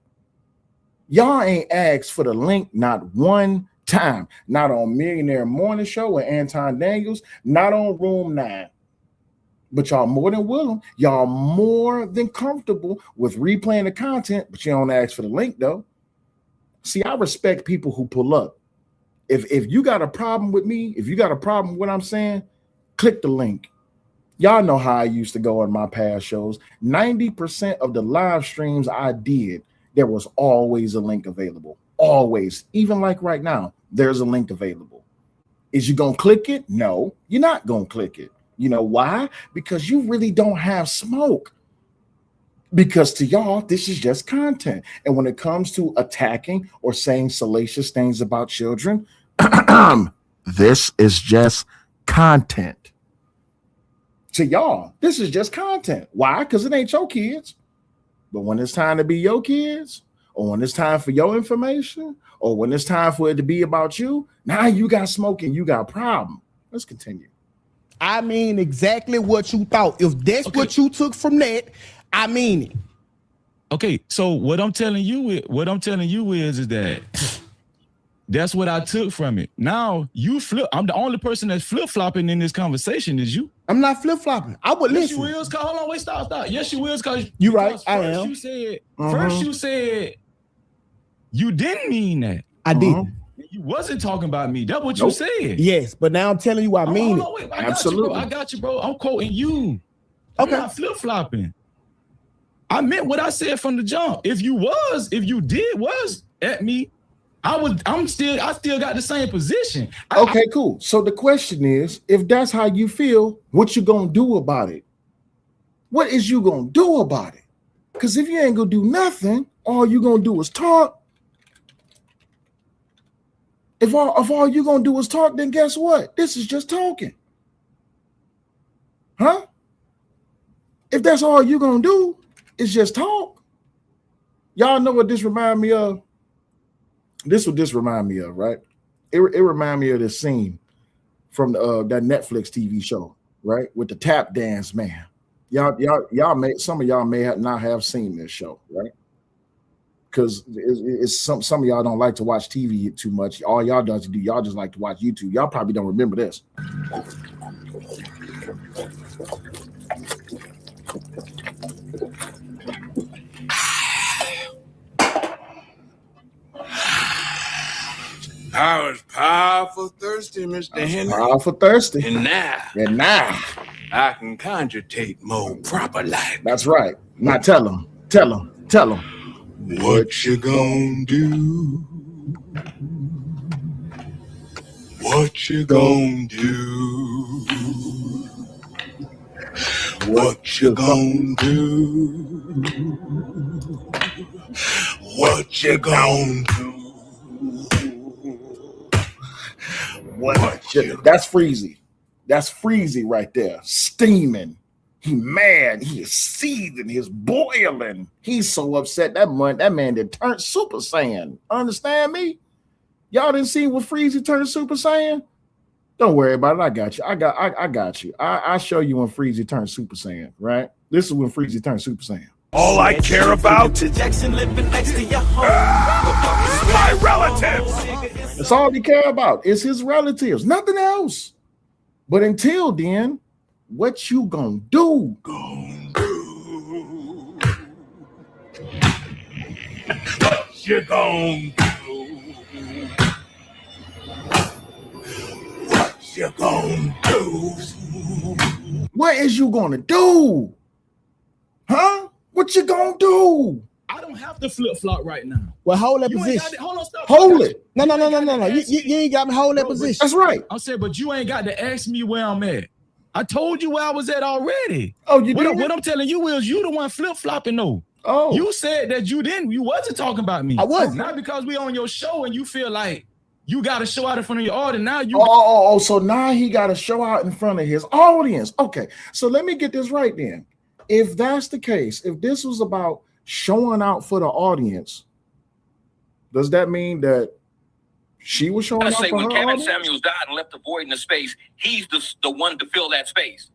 Y'all ain't asked for the link not one time. Not on Millionaire Morning Show with Anton Daniels, not on Room 9. But y'all more than willing, y'all more than comfortable with replaying the content, but you don't ask for the link though. See, I respect people who pull up. If you got a problem with me, if you got a problem with what I'm saying, click the link. Y'all know how I used to go on my past shows. 90% of the live streams I did, there was always a link available. Always. Even like right now, there's a link available. Is you going to click it? No, you're not going to click it. You know why? Because you really don't have smoke. Because to y'all, this is just content. And when it comes to attacking or saying salacious things about children, this is just content. To y'all, this is just content. Why? Because it ain't your kids. But when it's time to be your kids, or when it's time for your information, or when it's time for it to be about you, now you got smoke and you got a problem. Let's continue. I mean exactly what you thought. If that's what you took from that, I mean it. Okay, so what I'm telling you is that that's what I took from it. Now you flip. I'm the only person that's flip-flopping in this conversation is you. I'm not flip-flopping. I would listen. Yes, you will. Hold on, wait, stop. Yes, you will. You right. I am. First you said you didn't mean that. I didn't. You wasn't talking about me. That's what you said. Yes, but now I'm telling you I mean it. Wait, I got you, bro. I'm quoting you. I'm not flip-flopping. I meant what I said from the jump. If you did at me, I still got the same position. Okay, cool. So the question is, if that's how you feel, what you gonna do about it? What is you gonna do about it? Because if you ain't gonna do nothing, all you gonna do is talk. If all you gonna do is talk, then guess what? This is just talking. Huh? If that's all you gonna do is just talk. Y'all know what this remind me of? This what this remind me of, right? It remind me of this scene from that Netflix TV show, right? With the tap dance man. Y'all may, some of y'all may not have seen this show, right? Because it's some of y'all don't like to watch TV too much. All y'all y'all just like to watch YouTube. Y'all probably don't remember this. I was powerful thirsty, Mr. Henry. Powerful thirsty. And now I can conjugate more proper life. That's right. Now tell him. What you gonna do? What you gonna do? What you gonna do? What you gonna do? That's Freezy. That's Freezy right there. Steaming. He mad. He is seething. He's boiling. He's so upset. That man that turned Super Saiyan. Understand me? Y'all didn't see what Freezy turned Super Saiyan? Don't worry about it. I got you. I got you. I'll show you when Freezy turned Super Saiyan, right? This is when Freezy turned Super Saiyan. All I care about is my relatives. That's all he care about is his relatives, nothing else. But until then, what you gonna do? What you gonna do? What you gonna do? What is you gonna do? Huh? What you gonna do? I don't have to flip-flop right now. Well, hold that position. Hold on, stop. Hold it. No. You ain't got me hold that position. That's right. I'm saying, but you ain't got to ask me where I'm at. I told you where I was at already. Oh, you did? What I'm telling you is you the one flip-flopping though. Oh. You said that you wasn't talking about me. I wasn't. Not because we on your show and you feel like You got to show out in front of your audience. Now you. So now he got to show out in front of his audience. Okay, so let me get this right then. If that's the case, if this was about showing out for the audience, does that mean that she was showing out for her when Kevin audience? Samuels died and left a void in the space, he's the one to fill that space.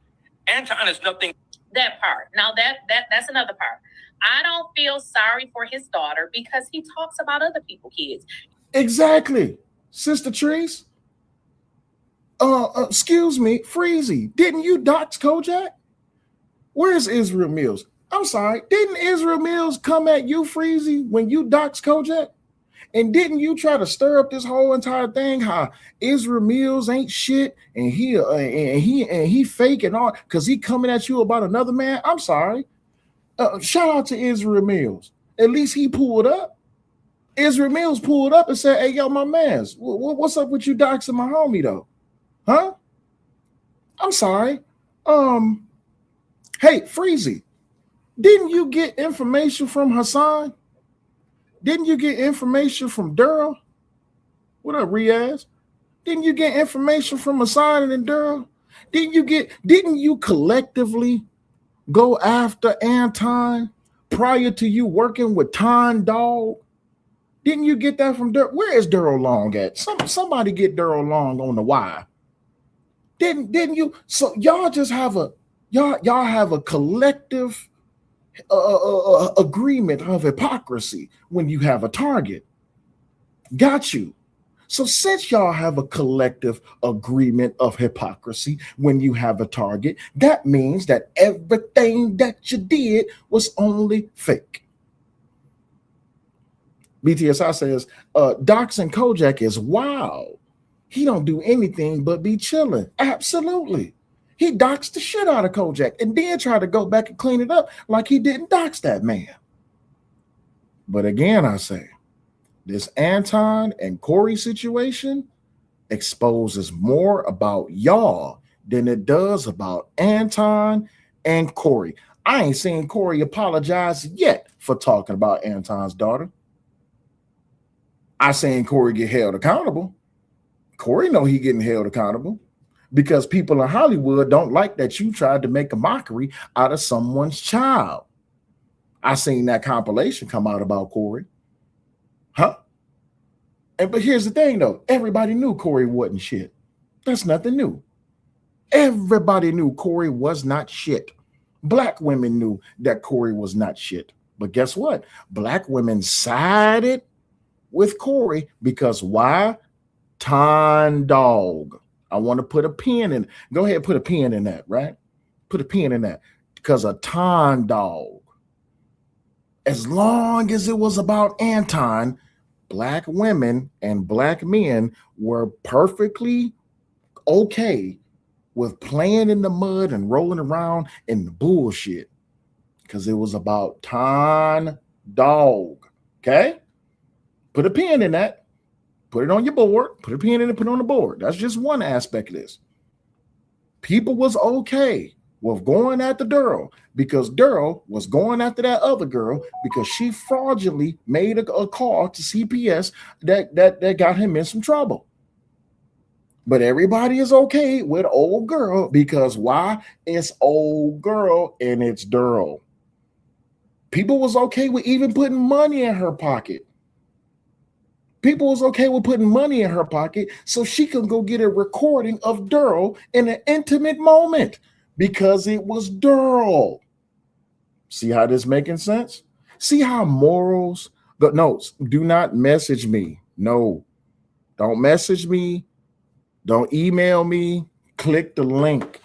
Anton is nothing. That part. Now that's another part. I don't feel sorry for his daughter because he talks about other people's kids. Exactly. Sister Treese. Excuse me, Freezy. Didn't you dox Kojak? Where's Israel Mills? I'm sorry. Didn't Israel Mills come at you, Freezy, when you dox Kojak? And didn't you try to stir up this whole entire thing? How Israel Mills ain't shit, and he fake and all because he coming at you about another man. I'm sorry. Shout out to Israel Mills. At least he pulled up. Israel Mills pulled up and said, "Hey, yo, my mans, what's up with you doxing my homie though? Huh? I'm sorry. Hey, Freezy, didn't you get information from Hassan? Didn't you get information from Daryl? What up, Riaz? Didn't you get information from Hassan and Daryl? Didn't you collectively go after Anton prior to you working with Ton Dog? Didn't you get that from Daryl? Where is Daryl Long at? Somebody get Daryl Long on the wire. Didn't you? So y'all just have y'all have a collective agreement of hypocrisy when you have a target. Got you. So since y'all have a collective agreement of hypocrisy when you have a target, that means that everything that you did was only fake. BTSI says, doxing Kojak is wild. He don't do anything but be chilling. Absolutely. He doxed the shit out of Kojak and then tried to go back and clean it up like he didn't dox that man. But again, I say, this Anton and Corey situation exposes more about y'all than it does about Anton and Corey. I ain't seen Corey apologize yet for talking about Anton's daughter. I seen Corey get held accountable. Corey know he getting held accountable because people in Hollywood don't like that you tried to make a mockery out of someone's child. I seen that compilation come out about Corey. Huh? But here's the thing, though. Everybody knew Corey wasn't shit. That's nothing new. Everybody knew Corey was not shit. Black women knew that Corey was not shit. But guess what? Black women sided with Corey because why? Ton Dog. I want to put a pin in. Go ahead, put a pin in that, right? Put a pin in that. Because a Ton Dog. As long as it was about Anton, Black women and Black men were perfectly okay with playing in the mud and rolling around in the bullshit because it was about Ton Dog. Okay? Put a pin in that. Put it on your board. Put a pin in it, put it on the board. That's just one aspect of this. People was okay with going after Daryl because Daryl was going after that other girl because she fraudulently made a call to CPS that got him in some trouble. But everybody is okay with old girl because why? It's old girl and it's Daryl. People was okay with even putting money in her pocket. People was okay with putting money in her pocket so she can go get a recording of Daryl in an intimate moment because it was Daryl. See how this making sense? See how morals go? No, do not message me. No, don't message me. Don't email me. Click the link.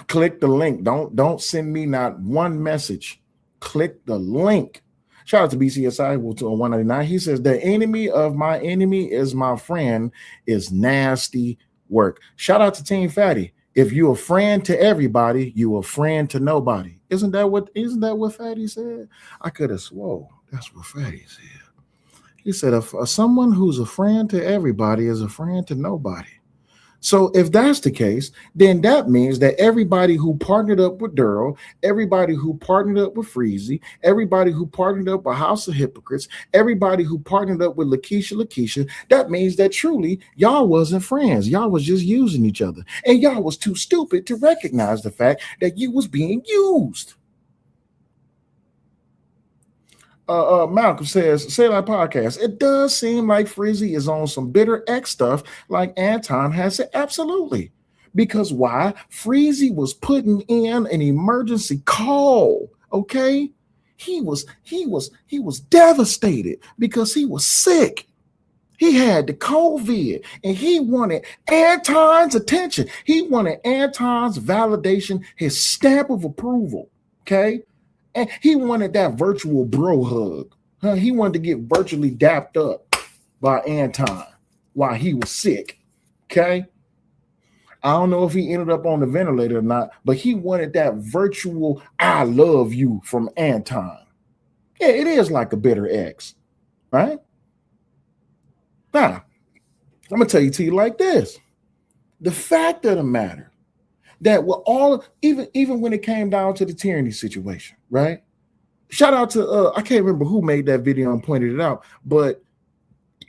Click the link. Don't send me not one message. Click the link. Shout out to BCSI 199. He says, the enemy of my enemy is my friend is nasty work. Shout out to Team Fatty. If you're a friend to everybody, you're a friend to nobody. Isn't that what Fatty said? I could have swore that's what Fatty said. He said, if someone who's a friend to everybody is a friend to nobody. So if that's the case, then that means that everybody who partnered up with Daryl, everybody who partnered up with Freezy, everybody who partnered up with House of Hypocrites, everybody who partnered up with Lakeisha, that means that truly y'all wasn't friends. Y'all was just using each other. And y'all was too stupid to recognize the fact that you was being used. Malcolm says, Say Like Podcast. It does seem like Freezy is on some bitter X stuff, like Anton has said. Absolutely. Because why? Freezy was putting in an emergency call. Okay, he was devastated because he was sick. He had the COVID, and he wanted Anton's attention. He wanted Anton's validation, his stamp of approval. Okay. And he wanted that virtual bro hug. He wanted to get virtually dapped up by Anton while he was sick. Okay. I don't know if he ended up on the ventilator or not, but he wanted that virtual I love you from Anton. Yeah, it is like a bitter ex, right? Now, I'm going to tell you like this. The fact of the matter that with all, even when it came down to the tyranny situation, right? Shout out to I can't remember who made that video and pointed it out, but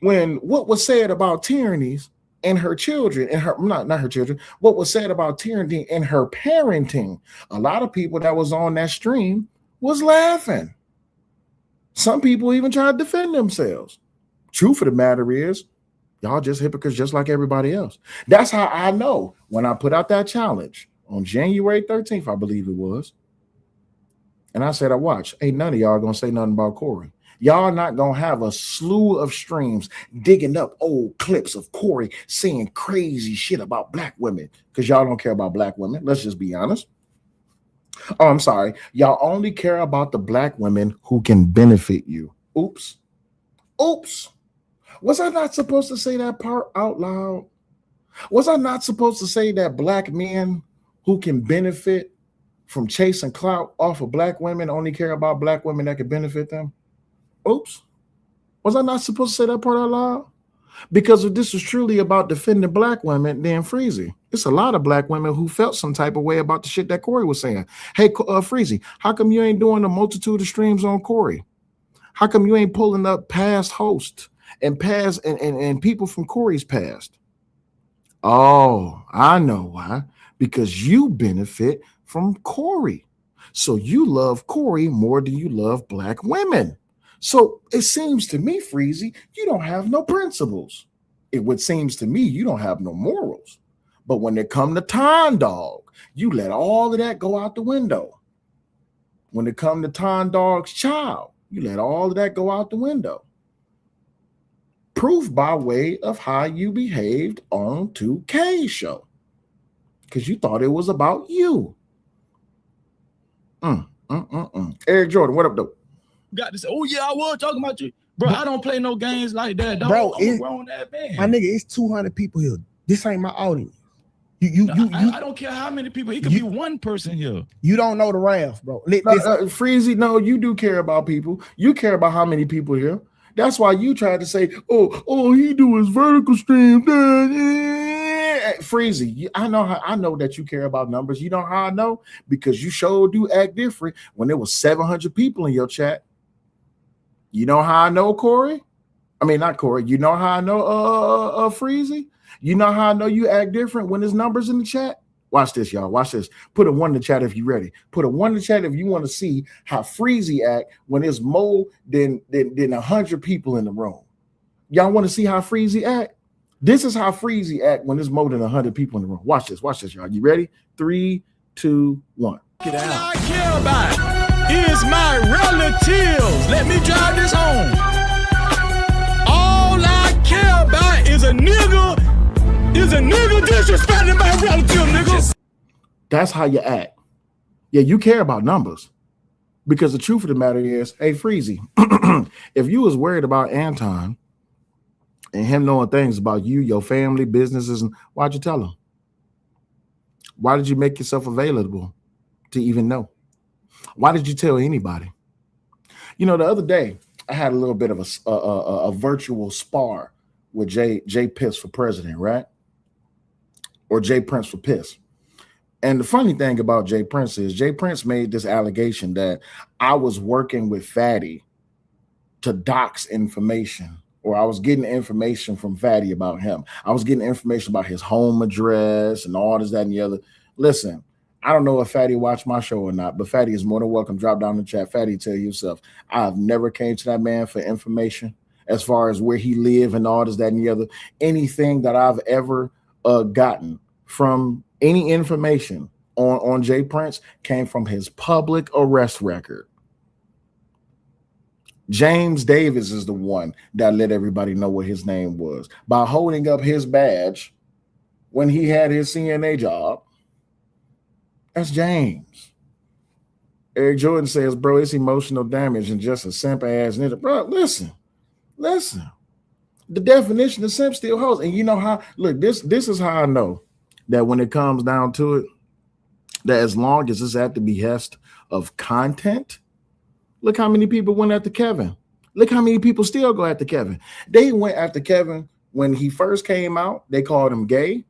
when what was said about tyrannies and her children and her not her children, what was said about tyranny and her parenting, a lot of people that was on that stream was laughing. Some people even tried to defend themselves. Truth of the matter is, y'all just hypocrites just like everybody else. That's how I know when I put out that challenge on January 13th, I believe it was. And I said, I watch, ain't none of y'all gonna say nothing about Corey. Y'all not gonna have a slew of streams digging up old clips of Corey saying crazy shit about black women because y'all don't care about black women. Let's just be honest. Oh, I'm sorry. Y'all only care about the black women who can benefit you. Oops. Was I not supposed to say that part out loud? Was I not supposed to say that black men who can benefit from chasing clout off of black women only care about black women that can benefit them? Oops. Was I not supposed to say that part out loud? Because if this was truly about defending black women, then Freezy. It's a lot of black women who felt some type of way about the shit that Corey was saying. Hey, Freezy, how come you ain't doing a multitude of streams on Corey? How come you ain't pulling up past hosts and past and people from Corey's past? Oh, I know why. Because you benefit from Corey. So you love Corey more than you love black women. So it seems to me, Freezy, you don't have no principles. It would seems to me you don't have no morals. But when it come to Ton Dog, you let all of that go out the window. When it come to Ton Dog's child, you let all of that go out the window. Proof by way of how you behaved on 2K show. Because you thought it was about you. Eric Jordan, what up, though? Got this. Oh, yeah, I was talking about you. Bro, I don't play no games like that, dog. Bro, I'm a grown ass man. My nigga, it's 200 people here. This ain't my audience. I don't care how many people. It could be one person here. You don't know the Ralph, bro. Freezy, no, you do care about people. You care about how many people here. That's why you tried to say, oh, he do his vertical stream. Freezy, I know that you care about numbers. You know how I know? Because you sure do act different when there was 700 people in your chat. You know how I know, Corey? I mean, not Corey. You know how I know, Freezy? You know how I know you act different when there's numbers in the chat? Watch this, y'all. Watch this. Put a 1 in the chat if you're ready. Put a 1 in the chat if you want to see how Freezy act when there's more than 100 people in the room. Y'all want to see how Freezy act? This is how Freezy act when there's more than 100 people in the room. Watch this, y'all. You ready? 3, 2, 1. Get out. All I care about is my relatives. Let me drive this home. All I care about is a nigga disrespecting my relative, nigga. That's how you act. Yeah, you care about numbers. Because the truth of the matter is, hey, Freezy, if you was worried about Anton and him knowing things about you, your family, businesses, and why'd you tell him? Why did you make yourself available to even know? Why did you tell anybody? You know, the other day, I had a little bit of a virtual spar with Jay Pitts for president, right? or Jay Prince were pissed. And the funny thing about Jay Prince is Jay Prince made this allegation that I was working with Fatty to dox information, or I was getting information from Fatty about him. I was getting information about his home address and all this, that, and the other. Listen, I don't know if Fatty watched my show or not, but Fatty is more than welcome. Drop down in the chat. Fatty, tell yourself, I've never came to that man for information as far as where he lived and all this, that, and the other. Anything that I've ever gotten from any information on Jay Prince came from his public arrest record. James Davis is the one that let everybody know what his name was by holding up his badge when he had his CNA job. That's James. Eric Jordan says, bro, it's emotional damage and just a simp ass nigga. Bro, listen. The definition of simp still holds. And you know how, look, this is how I know that when it comes down to it, that as long as it's at the behest of content, look how many people went after Kevin. Look how many people still go after Kevin. They went after Kevin when he first came out. They called him gay.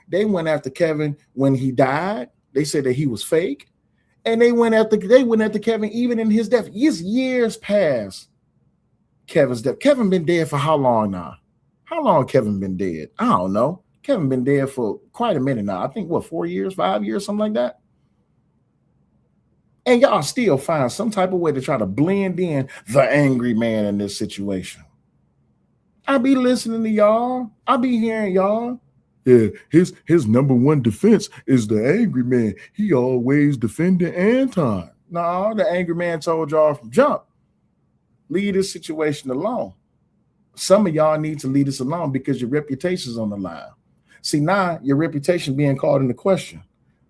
They went after Kevin when he died. They said that he was fake. And they went after Kevin even in his death. Years past Kevin's death. Kevin been dead for how long now? How long Kevin been dead? I don't know. Kevin been dead for quite a minute now. I think, 4 years, 5 years, something like that. And y'all still find some type of way to try to blend in the angry man in this situation. I be listening to y'all. I be hearing y'all. Yeah, his number one defense is the angry man. He always defended Anton. No, the angry man told y'all from jump, leave this situation alone. Some of y'all need to leave this alone because your reputation's on the line. See, now your reputation being called into question.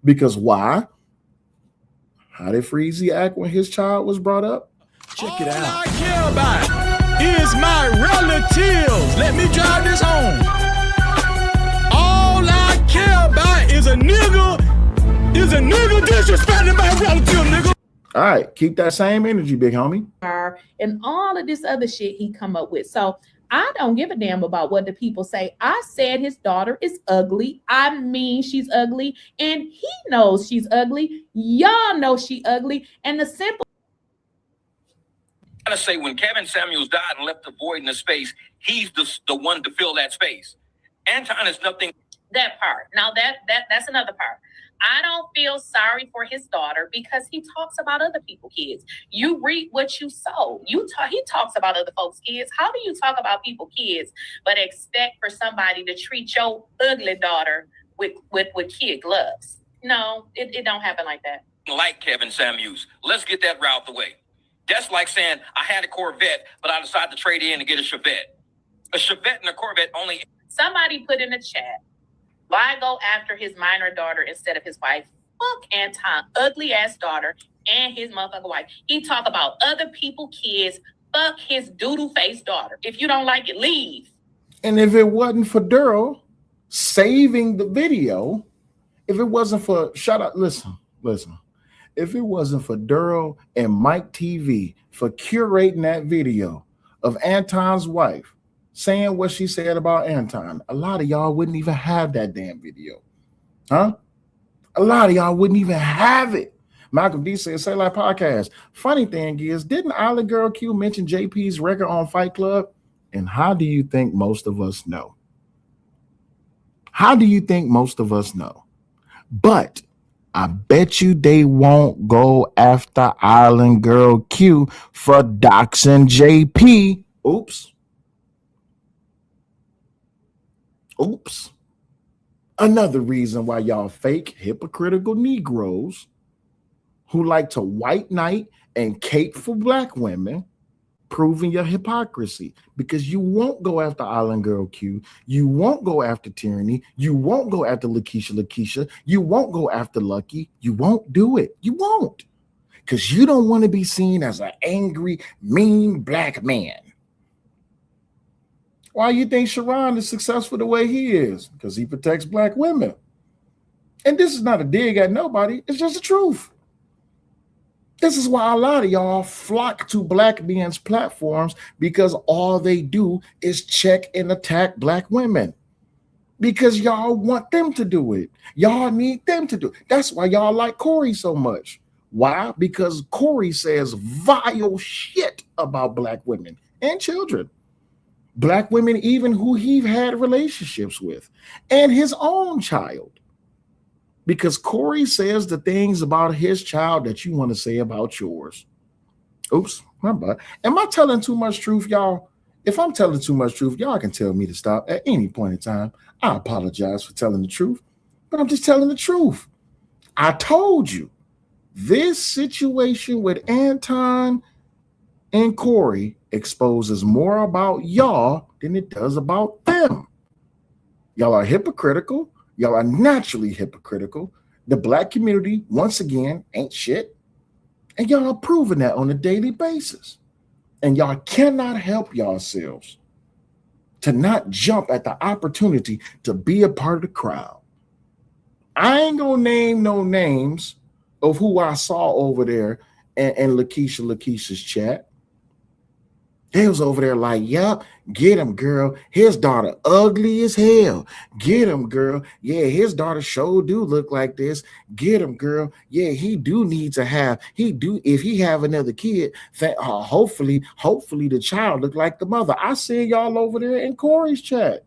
Because why? How did Freezy act when his child was brought up? Check it out. All I care about is my relatives. Let me drive this home. All I care about is a nigga disrespecting my relative, nigga. All right, keep that same energy, big homie. And all of this other shit he come up with. So I don't give a damn about what the people say. I said his daughter is ugly. I mean, she's ugly. And he knows she's ugly. Y'all know she ugly. And the simple. I'm going to say when Kevin Samuels died and left the void in the space, he's the one to fill that space. Anton is nothing. That part. Now that's another part. I don't feel sorry for his daughter because he talks about other people's kids. You reap what you sow. He talks about other folks' kids. How do you talk about people's kids but expect for somebody to treat your ugly daughter with kid gloves? No, it don't happen like that. Like Kevin Samuels. Let's get that route the way. That's like saying I had a Corvette, but I decided to trade in and get a Chevette. A Chevette and a Corvette only. Somebody put in the chat, why go after his minor daughter instead of his wife? Fuck Anton, ugly ass daughter, and his motherfucking wife. He talk about other people's kids. Fuck his doodle face daughter. If you don't like it, leave. And if it wasn't for Daryl saving the video, if it wasn't for listen. If it wasn't for Daryl and Mike TV for curating that video of Anton's wife saying what she said about Anton, a lot of y'all wouldn't even have that damn video. Huh? A lot of y'all wouldn't even have it. Malcolm D says, SellULightPodcast. Funny thing is, didn't Island Girl Q mention JP's record on Fight Club? And how do you think most of us know? How do you think most of us know? But I bet you they won't go after Island Girl Q for doxing JP. Oops. Another reason why y'all fake hypocritical Negroes who like to white knight and cape for black women, proving your hypocrisy, because you won't go after Island Girl Q, you won't go after Tyranny, you won't go after Lakeisha, you won't go after Lucky, you won't do it. You won't, because you don't want to be seen as an angry, mean black man. Why you think Sharon is successful the way he is? Because he protects black women. And this is not a dig at nobody. It's just the truth. This is why a lot of y'all flock to black men's platforms, because all they do is check and attack black women. because y'all want them to do it. Y'all need them to do it. That's why y'all like Corey so much. Why? Because Corey says vile shit about black women and children. Black women, even who he had relationships with, and his own child. Because Corey says the things about his child that you want to say about yours. Oops, my bad. Am I telling too much truth, y'all? If I'm telling too much truth, y'all can tell me to stop at any point in time. I apologize for telling the truth, but I'm just telling the truth. I told you, this situation with Anton and Corey exposes more about y'all than it does about them. Y'all are hypocritical. Y'all are naturally hypocritical. The black community, once again, ain't shit. And y'all are proving that on a daily basis. And y'all cannot help yourselves to not jump at the opportunity to be a part of the crowd. I ain't gonna name no names of who I saw over there in Lakeisha's chat. They was over there like, yup, get him, girl. His daughter ugly as hell. Get him, girl. Yeah, his daughter sure do look like this. Get him, girl. Yeah, he do need to have, if he have another kid, hopefully the child look like the mother. I see y'all over there in Corey's chat.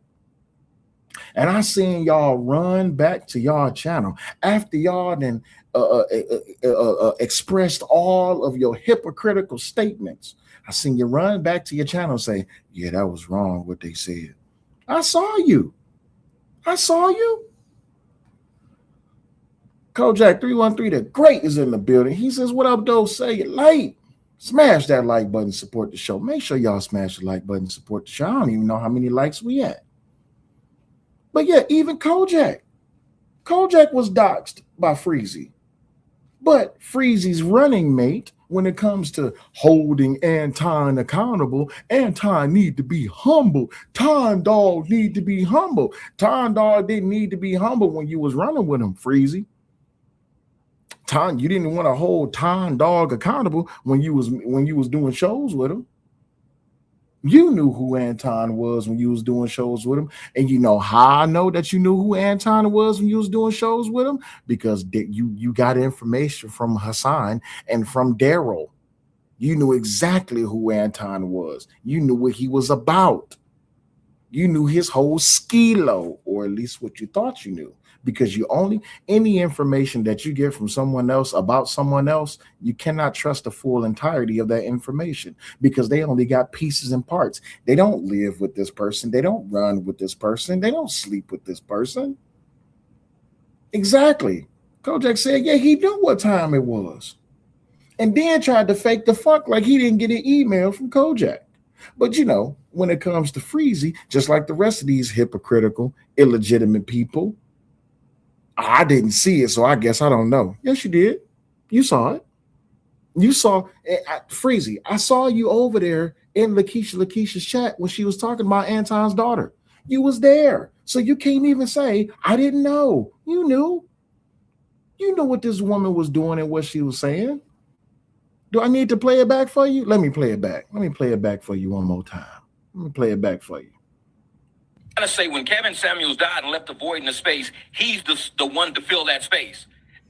And I seen y'all run back to y'all channel after y'all then expressed all of your hypocritical statements. I seen you run back to your channel and say, yeah, that was wrong what they said. I saw you. Kojak 313, the great is in the building. He says, what up, though? Say it late. Smash that like button, support the show. Make sure y'all smash the like button, support the show. I don't even know how many likes we at. But yeah, even Kojak was doxxed by Freezy. But Freezy's running mate, when it comes to holding Anton accountable, Anton need to be humble. Ton Dog need to be humble. Ton Dog didn't need to be humble when you was running with him, Freezy. You didn't want to hold Ton Dog accountable when you was doing shows with him. You knew who Anton was when you was doing shows with him. And you know how I know that you knew who Anton was when you was doing shows with him? Because you got information from Hassan and from Daryl. You knew exactly who Anton was. You knew what he was about. You knew his whole skilo, or at least what you thought you knew. Because any information that you get from someone else about someone else, you cannot trust the full entirety of that information because they only got pieces and parts. They don't live with this person. They don't run with this person. They don't sleep with this person. Exactly. Kojak said, yeah, he knew what time it was. And then tried to fake the funk like he didn't get an email from Kojak. But you know, when it comes to Freezy, just like the rest of these hypocritical, illegitimate people, I didn't see it, so I guess I don't know. Yes, you did. You saw it. You saw Freezy. I saw you over there in Lakeisha's chat when she was talking about Anton's daughter. You was there. So you can't even say, I didn't know. You knew. You knew what this woman was doing and what she was saying. Do I need to play it back for you? Let me play it back. Let me play it back for you one more time. Let me play it back for you. I'm going to say when Kevin Samuels died and left the void in the space, he's the one to fill that space.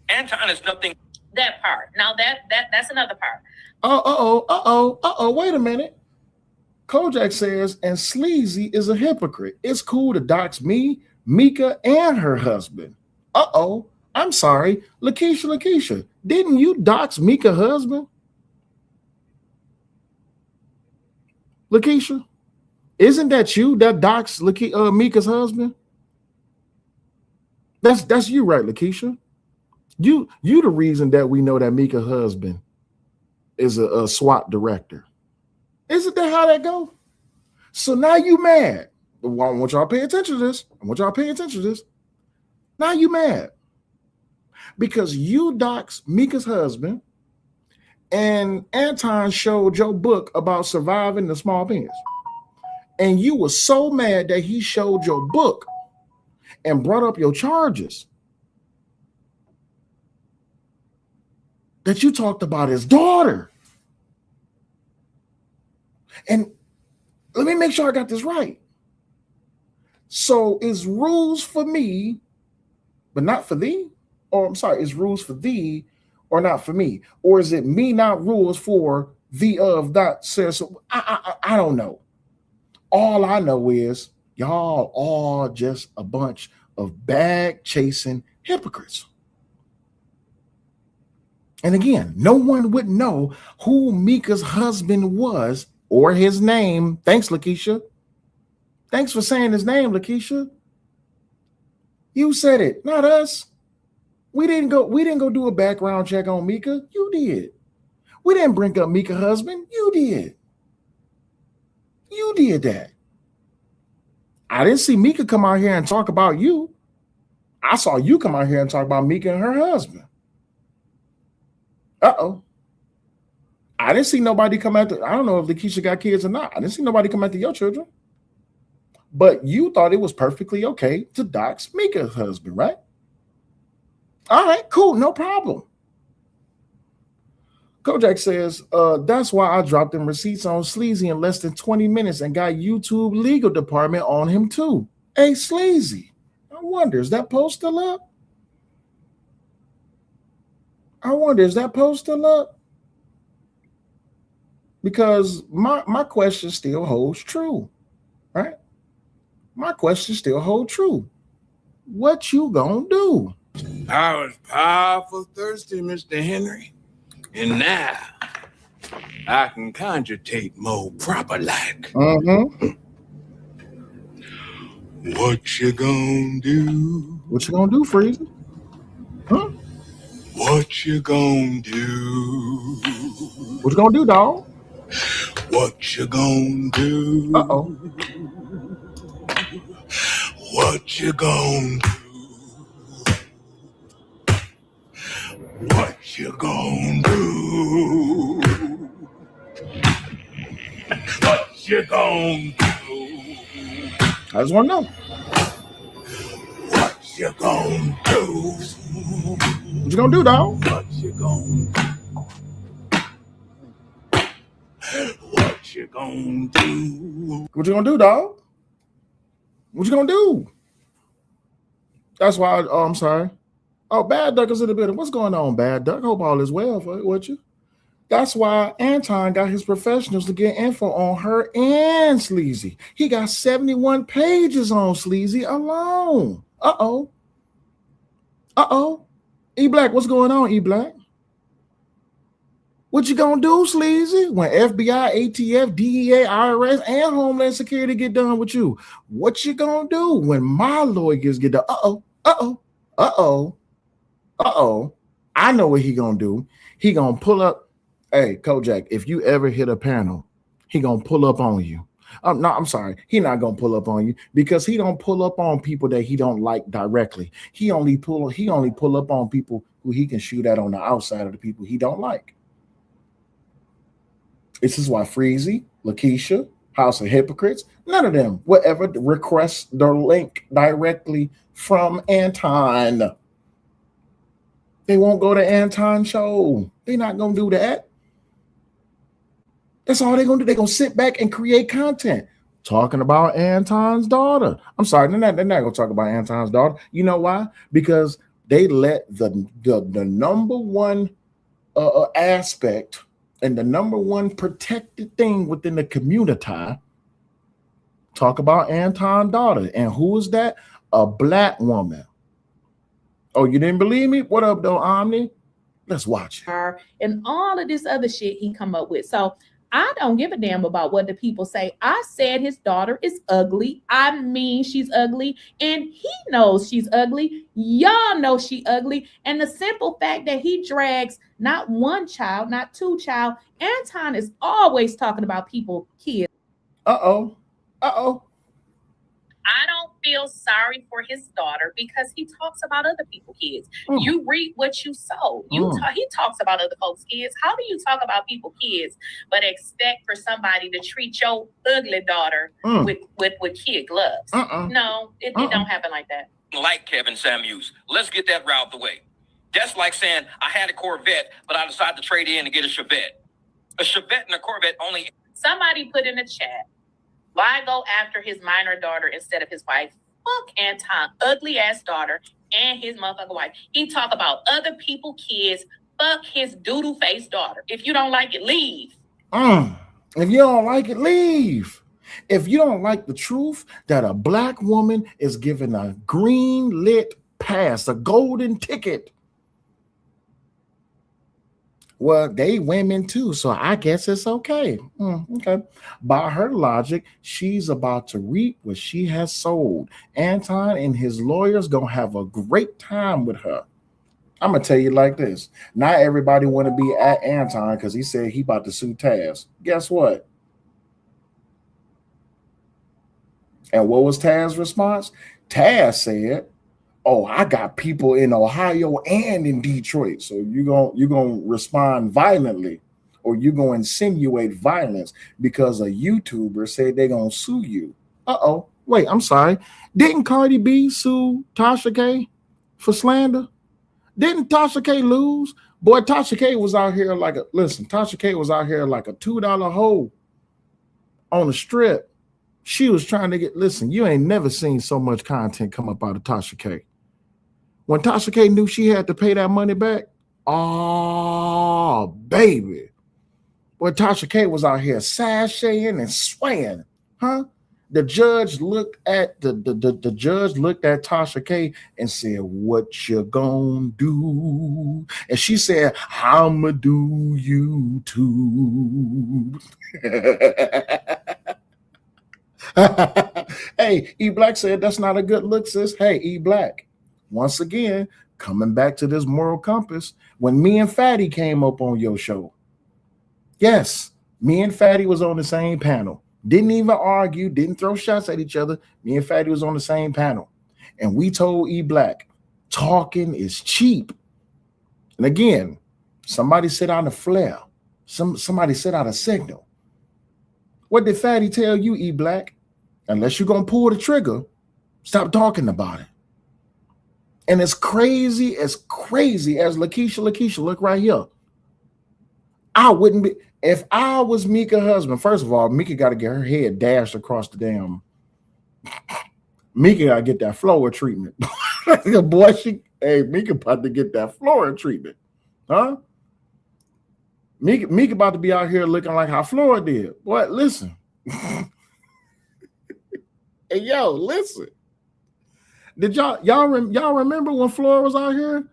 Anton is nothing. That part. Now that's another part. Wait a minute. Kojak says, and Sleazy is a hypocrite. It's cool to dox me, Mika, and her husband. I'm sorry. Lakeisha, didn't you dox Mika's husband? Lakeisha? Isn't that you that doxed Mika's husband? That's you, right, Lakeisha? You the reason that we know that Mika's husband is a SWAT director. Isn't that how that go? So now you mad. I want y'all to pay attention to this. Now you mad because you doxed Mika's husband and Anton showed your book about surviving the small penis. And you were so mad that he showed your book and brought up your charges that you talked about his daughter. And let me make sure I got this right. So is rules for me, but not for thee? Or I'm sorry, is rules for thee or not for me? Or is it me not rules for thee of that says? So I don't know. All I know is y'all all just a bunch of bag chasing hypocrites. And again, no one would know who Mika's husband was or his name. Thanks, Lakeisha. Thanks for saying his name, Lakeisha. You said it, not us. We didn't go do a background check on Mika. You did. We didn't bring up Mika's husband. You did. You did that. I didn't see Mika come out here and talk about you. I saw you come out here and talk about Mika and her husband. Uh-oh. I didn't see nobody come after. I don't know if Lakeisha got kids or not. I didn't see nobody come after your children. But you thought it was perfectly okay to dox Mika's husband, right? All right, cool, no problem. Kojak says, that's why I dropped them receipts on Sleazy in less than 20 minutes and got YouTube legal department on him too. Hey, Sleazy, I wonder, is that post still up? Because my question still holds true, right? My question still holds true. What you gonna do? I was powerful thirsty, Mr. Henry. And now I can conjugate more proper like. Mm-hmm. What you gonna do? What you gonna do, Freezy? Huh? What you gonna do? What you gonna do, dog? What you gonna do? Uh-oh. What you gonna do? What you gonna do? What you gonna do? I just want to know. What you gonna do? What you gonna do, dog? What you gonna do? What you gonna do? What you gonna do, dog? What you gonna do? That's why. I'm sorry. Oh, Bad Duck is in the building. What's going on, Bad Duck? Hope all is well with you. That's why Anton got his professionals to get info on her and Sleazy. He got 71 pages on Sleazy alone. Uh-oh. E-Black, what's going on, E-Black? What you gonna do, Sleazy, when FBI, ATF, DEA, IRS, and Homeland Security get done with you? What you gonna do when my lawyers get done? I know what he gonna do. He gonna pull up. Hey, Kojak, if you ever hit a panel, he gonna pull up on you. No, I'm sorry. He not gonna pull up on you because he don't pull up on people that he don't like directly. He only pull up on people who he can shoot at on the outside of the people he don't like. This is why Freezy, Lakeisha, House of Hypocrites, none of them will ever request their link directly from Anton. They won't go to Anton's show. They're not gonna do that. That's all they're gonna do. They're gonna sit back and create content talking about Anton's daughter. I'm sorry, they're not gonna talk about Anton's daughter. You know why? Because they let the number one aspect and the number one protected thing within the community talk about Anton's daughter. And who is that? A black woman. Oh, you didn't believe me? What up, though, Omni? Let's watch it. And all of this other shit he come up with. So I don't give a damn about what the people say. I said his daughter is ugly. I mean, she's ugly. And he knows she's ugly. Y'all know she ugly. And the simple fact that he drags not one child, not two child. Anton is always talking about people, kids. Uh-oh. I don't feel sorry for his daughter because he talks about other people's kids. You reap what you sow. He talks about other folks' kids. How do you talk about people's kids but expect for somebody to treat your ugly daughter with kid gloves? No, it don't happen like that. Like Kevin Samuels, let's get that route the way. That's like saying I had a Corvette, but I decided to trade in and get a Chevette. A Chevette and a Corvette only. Somebody put in the chat, why go after his minor daughter instead of his wife? Fuck Anton, ugly ass daughter, and his motherfucking wife. He talk about other people, kids. Fuck his doodle face daughter. If you don't like it, leave. If you don't like it, leave. If you don't like the truth that a black woman is given a green lit pass, a golden ticket. Well, they women too, so I guess it's okay. Okay. By her logic, she's about to reap what she has sowed. Anton and his lawyers gonna have a great time with her. I'm gonna tell you like this. Not everybody want to be at Anton because he said he about to sue Taz. Guess what? And what was Taz's response? Taz said, "Oh, I got people in Ohio and in Detroit. So you're gonna respond violently, or you're gonna insinuate violence because a YouTuber said they're gonna sue you." Wait, I'm sorry. Didn't Cardi B sue Tasha K for slander? Didn't Tasha K lose? Boy, Tasha K was out here like Tasha K was out here like a $2 hoe on the strip. She was trying to you ain't never seen so much content come up out of Tasha K. When Tasha K knew she had to pay that money back, oh, baby. Boy, Tasha K was out here sashaying and swaying, huh? The judge looked at the judge looked at Tasha K and said, "What you gonna do?" And she said, "I'ma do YouTube." Hey, E Black said that's not a good look, sis. Hey, E Black. Once again, coming back to this moral compass, when me and Fatty came up on your show, yes, me and Fatty was on the same panel. Didn't even argue, didn't throw shots at each other. Me and Fatty was on the same panel. And we told E Black, talking is cheap. And again, somebody set out a flare. Somebody set out a signal. What did Fatty tell you, E Black? Unless you're going to pull the trigger, stop talking about it. And as crazy as Lakeisha, look right here. I wouldn't be, if I was Mika's husband, first of all, Mika got to get her head dashed across the damn, Mika got to get that Flora treatment. Boy, Mika about to get that Flora treatment. Huh? Mika about to be out here looking like how Flora did. Boy, listen. Hey, yo, listen. Did y'all remember when Flora was out here?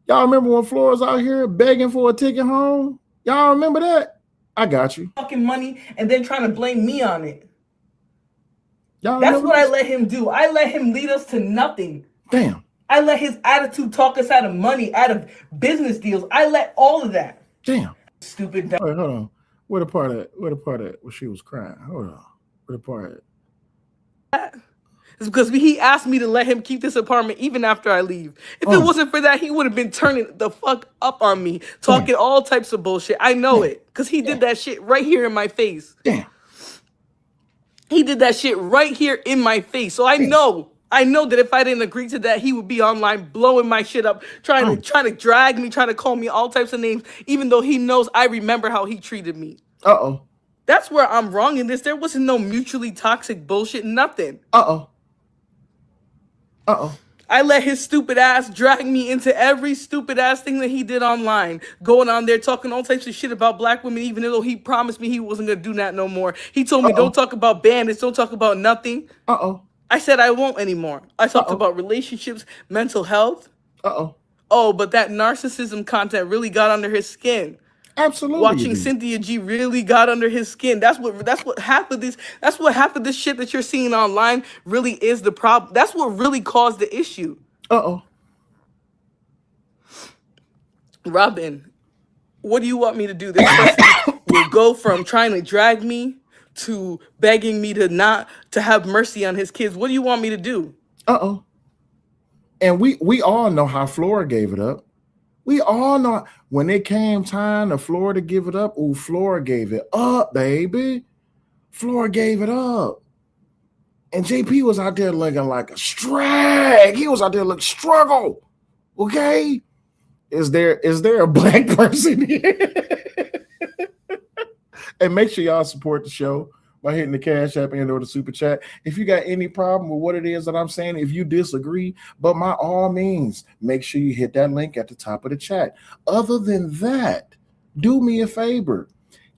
Y'all remember when Flora was out here begging for a ticket home? Y'all remember that? I got you. Fucking money and then trying to blame me on it. That's what I let him do. I let him lead us to nothing. Damn. I let his attitude talk us out of money, out of business deals. I let all of that. Damn. Stupid. Wait, hold on. Where the part at? Where she was crying? Hold on. Where the part at? It's because he asked me to let him keep this apartment even after I leave. If it wasn't for that, he would have been turning the fuck up on me, talking all types of bullshit. I know it, because he did that shit right here in my face. Damn. He did that shit right here in my face. So I know that if I didn't agree to that, he would be online blowing my shit up, trying to drag me, trying to call me all types of names, even though he knows I remember how he treated me. Uh-oh. That's where I'm wrong in this. There wasn't no mutually toxic bullshit, nothing. Uh-oh. I let his stupid ass drag me into every stupid ass thing that he did online, going on there talking all types of shit about black women, even though he promised me he wasn't going to do that no more. He told me, don't talk about bandits, don't talk about nothing. I said I won't anymore. I talked about relationships, mental health. Oh, but that narcissism content really got under his skin. Absolutely. Watching Cynthia G really got under his skin. That's what half of this shit that you're seeing online really is the problem. That's what really caused the issue. Robin, what do you want me to do? This person will go from trying to drag me to begging me to have mercy on his kids. What do you want me to do? And we all know how Flora gave it up. We all know when it came time to Flora to give it up. Oh, Flora gave it up, baby. Flora gave it up. And JP was out there looking like a strag. He was out there looking struggle. Okay? Is there a black person here? And make sure y'all support the show. by hitting the Cash App and or the Super Chat. If you got any problem with what it is that I'm saying, if you disagree, but by all means, make sure you hit that link at the top of the chat. Other than that, do me a favor.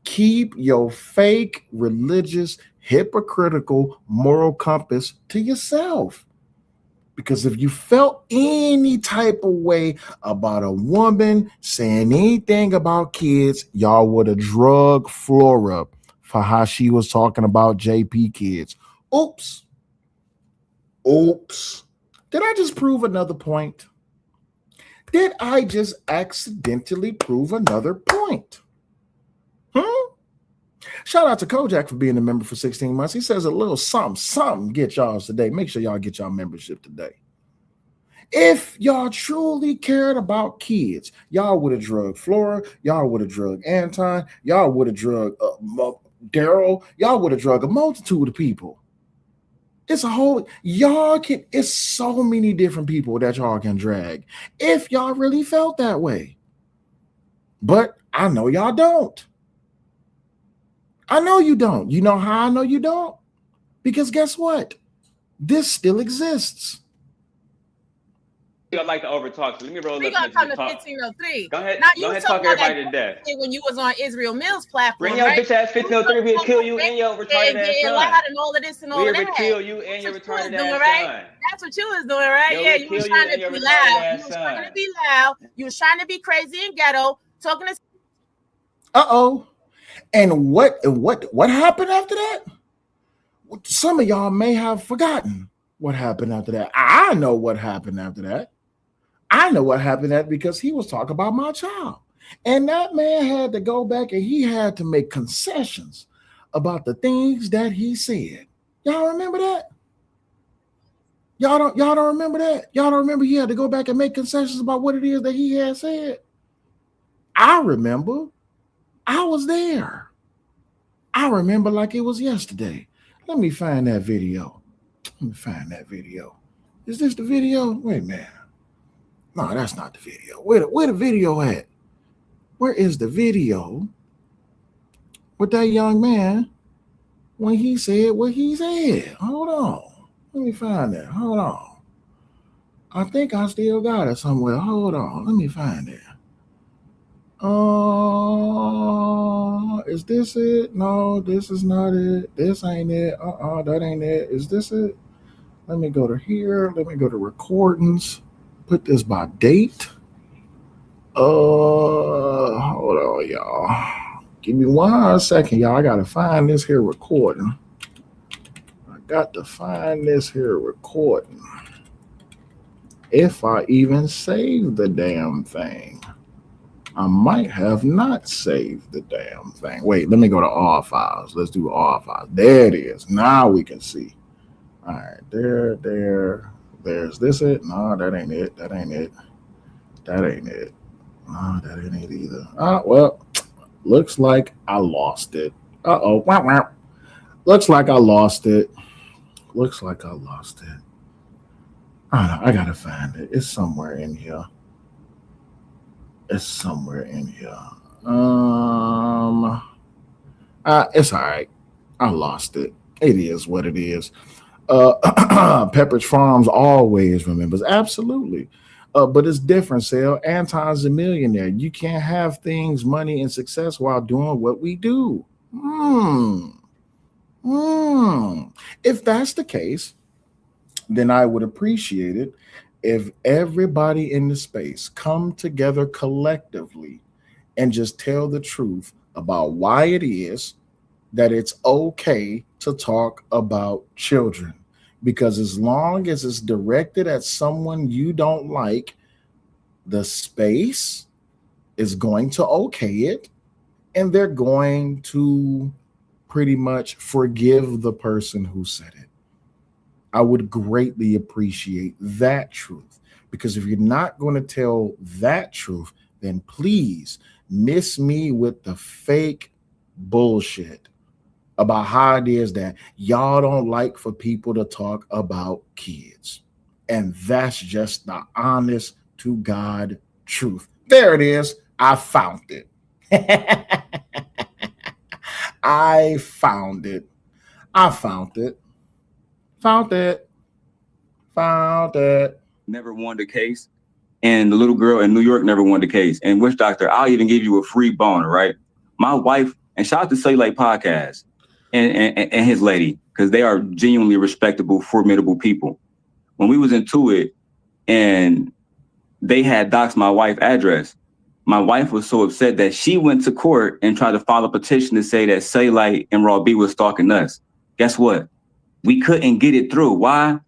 Keep your fake, religious, hypocritical moral compass to yourself. Because if you felt any type of way about a woman saying anything about kids, y'all would have drug Flora for how she was talking about JP kids. Oops. Did I just prove another point? Did I just accidentally prove another point? Shout out to Kojak for being a member for 16 months. He says a little something get y'all's today. Make sure y'all get y'all membership today. If y'all truly cared about kids, y'all would have drugged Flora, y'all would have drugged Anton, y'all would have drugged Daryl, y'all would have drugged a multitude of people. It's so many different people that y'all can drag if y'all really felt that way. But I know y'all don't. I know you don't. You know how I know you don't? Because guess what? This still exists. I like to overtalk, so let me roll We're up. gonna come to 1503. Go ahead. Now Go you ahead, talk talk everybody that to death. when you was on Israel Mills platform, Bring your right? bitch ass 1503. We'll kill you and your retarded ass son. Loud and all of this and all of that. We'll kill you and your retarded ass right? son. That's what you was doing, right? Yo, Yeah, we'll you was kill trying you to and your be retarded loud. ass You was son. trying to be loud. You was trying to be crazy and ghetto, talking to. Uh-oh. And what happened after that? Some of y'all may have forgotten what happened after that. I know what happened after that. I know what happened after because he was talking about my child. And that man had to go back and he had to make concessions about the things that he said. Y'all remember that? Y'all don't remember that? Y'all don't remember he had to go back and make concessions about what it is that he had said? I remember. I was there. I remember like it was yesterday. Let me find that video. Is this the video? Wait a minute. No, that's not the video. Where the video at? Where is the video with that young man when he said what he said? Hold on. Let me find that. Hold on. I think I still got it somewhere. Hold on. Let me find it. Is this it? No, this is not it. This ain't it. That ain't it. Is this it? Let me go to here. Let me go to recordings. Put this by date. Hold on, y'all. Give me 1 second, y'all. I gotta find this here recording. If I even save the damn thing. I might have not saved the damn thing. Wait, let me go to all files. Let's do all files. There it is. Now we can see. All right, there's this it. No, that ain't it. No, that ain't it either. Well, looks like I lost it. Looks like I lost it. I gotta find it. It's somewhere in here. It's all right. I lost it. It is what it is. Pepperidge Farms always remembers. Absolutely. But it's different, Sal. Anton's a millionaire. You can't have things, money, and success while doing what we do. If that's the case, then I would appreciate it if everybody in the space come together collectively and just tell the truth about why it is that it's okay to talk about children. Because as long as it's directed at someone you don't like, the space is going to okay it, and they're going to pretty much forgive the person who said it. I would greatly appreciate that truth, because if you're not going to tell that truth, then please miss me with the fake bullshit about how it is that y'all don't like for people to talk about kids. And that's just the honest to God truth. There it is. I found it. I found it. I found it. Never won the case. And the little girl in New York never won the case. And Witch Doctor, I'll even give you a free boner, right? My wife, and shout out to SellULightPodcast and his lady, because they are genuinely respectable, formidable people. When we was into it and they had doxed my wife's address, my wife was so upset that she went to court and tried to file a petition to say that SellUlight and Raw B was stalking us. Guess what? We couldn't get it through. Why?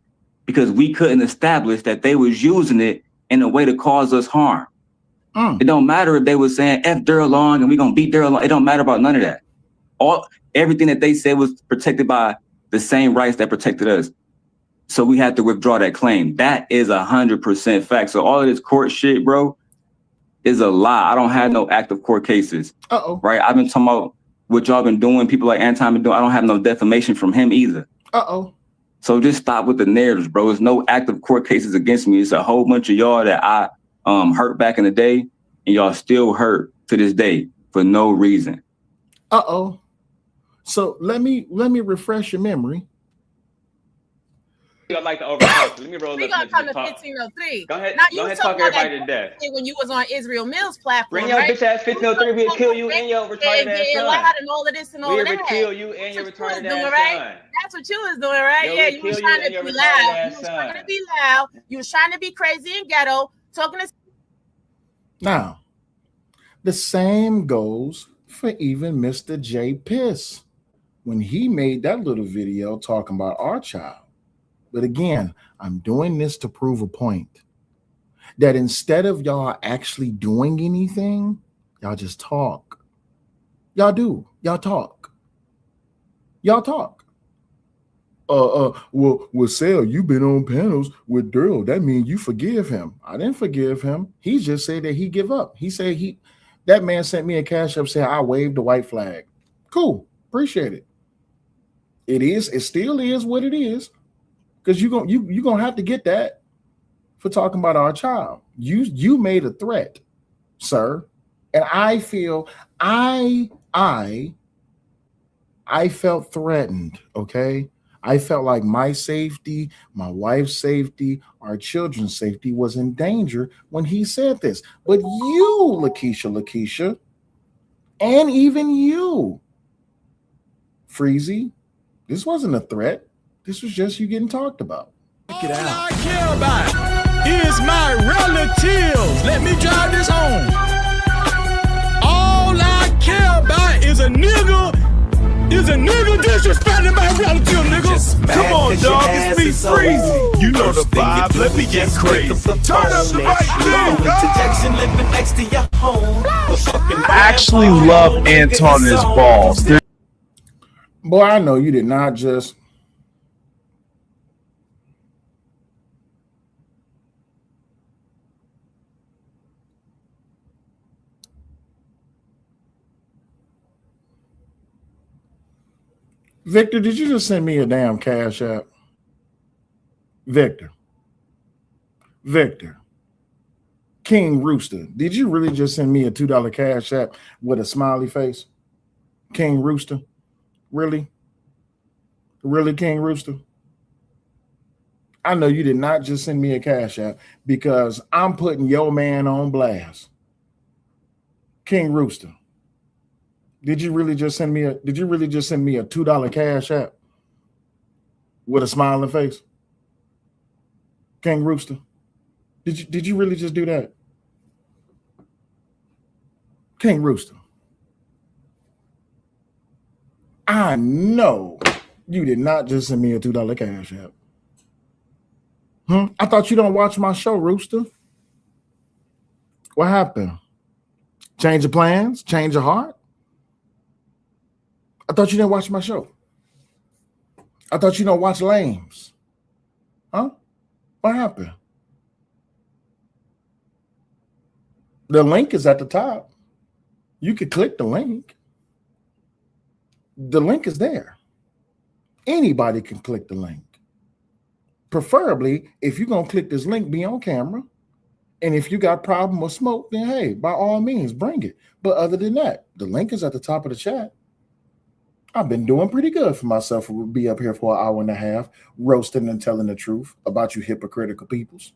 Because we couldn't establish that they was using it in a way to cause us harm. It don't matter if they were saying F Daryl Long and we gonna beat Daryl Long. It don't matter about none of that. Everything that they said was protected by the same rights that protected us. So we had to withdraw that claim. That is 100% fact. So all of this court shit, bro, is a lie. I don't have no active court cases. Right? I've been talking about what y'all been doing. People like Anton been doing. I don't have no defamation from him either. So just stop with the narratives, bro. There's no active court cases against me. It's a whole bunch of y'all that I hurt back in the day, and y'all still hurt to this day for no reason. So let me refresh your memory. I like to overtalk. Let me roll We're gonna come to 1503. Go ahead. Now Go you ahead, talk talk about everybody to death. when you was on Israel Mills platform. Bring your right? bitch ass 1503. We'll kill you and your retarded ass son. Loud and all of this and all of that. We'll kill you and your retarded ass right? son. That's what you was doing, right? Yo, Yeah, we'll you was kill trying you to and be your loud. retarded You ass was son. trying to be loud. You was trying to be crazy and ghetto. Talking to. Now, the same goes for even Mr. J Piss when he made that little video talking about our child. But again, I'm doing this to prove a point that instead of y'all actually doing anything, y'all just talk. Y'all do. Y'all talk. Well, Sell, you've been on panels with Daryl. That means you forgive him. I didn't forgive him. He just said that he give up. He said that man sent me a cash up saying I waved the white flag. Cool. Appreciate it. It still is what it is. Because you're gonna have to get that for talking about our child. You made a threat, sir. And I feel I felt threatened, okay? I felt like my safety, my wife's safety, our children's safety was in danger when he said this. But you, Lakeisha, and even you, Freezy, this wasn't a threat. This was just you getting talked about. All I care about is my relatives. Let me drive this home. All I care about is a nigga disrespecting my relative, nigga. Come on, dog. It's me, Freezy. You know the vibe. Let me get crazy. Turn up the right thing. I actually love Anton and his balls. Boy, I know you did not just. Victor, did you just send me a damn cash app? Victor. King Rooster, did you really just send me a $2 cash app with a smiley face? King Rooster? Really? Really, King Rooster? I know you did not just send me a cash app because I'm putting your man on blast. King Rooster. Did you really just send me a $2 cash app with a smiling face? King Rooster. Did you really just do that? King Rooster. I know you did not just send me a $2 cash app. I thought you don't watch my show, Rooster. What happened? Change of plans? Change of heart? I thought you didn't watch my show. I thought you don't watch Lames. Huh? What happened? The link is at the top. You could click the link. The link is there. Anybody can click the link. Preferably, if you're going to click this link, be on camera. And if you got problem with smoke, then hey, by all means, bring it. But other than that, the link is at the top of the chat. I've been doing pretty good for myself. We'll be up here for an hour and a half, roasting and telling the truth about you hypocritical peoples.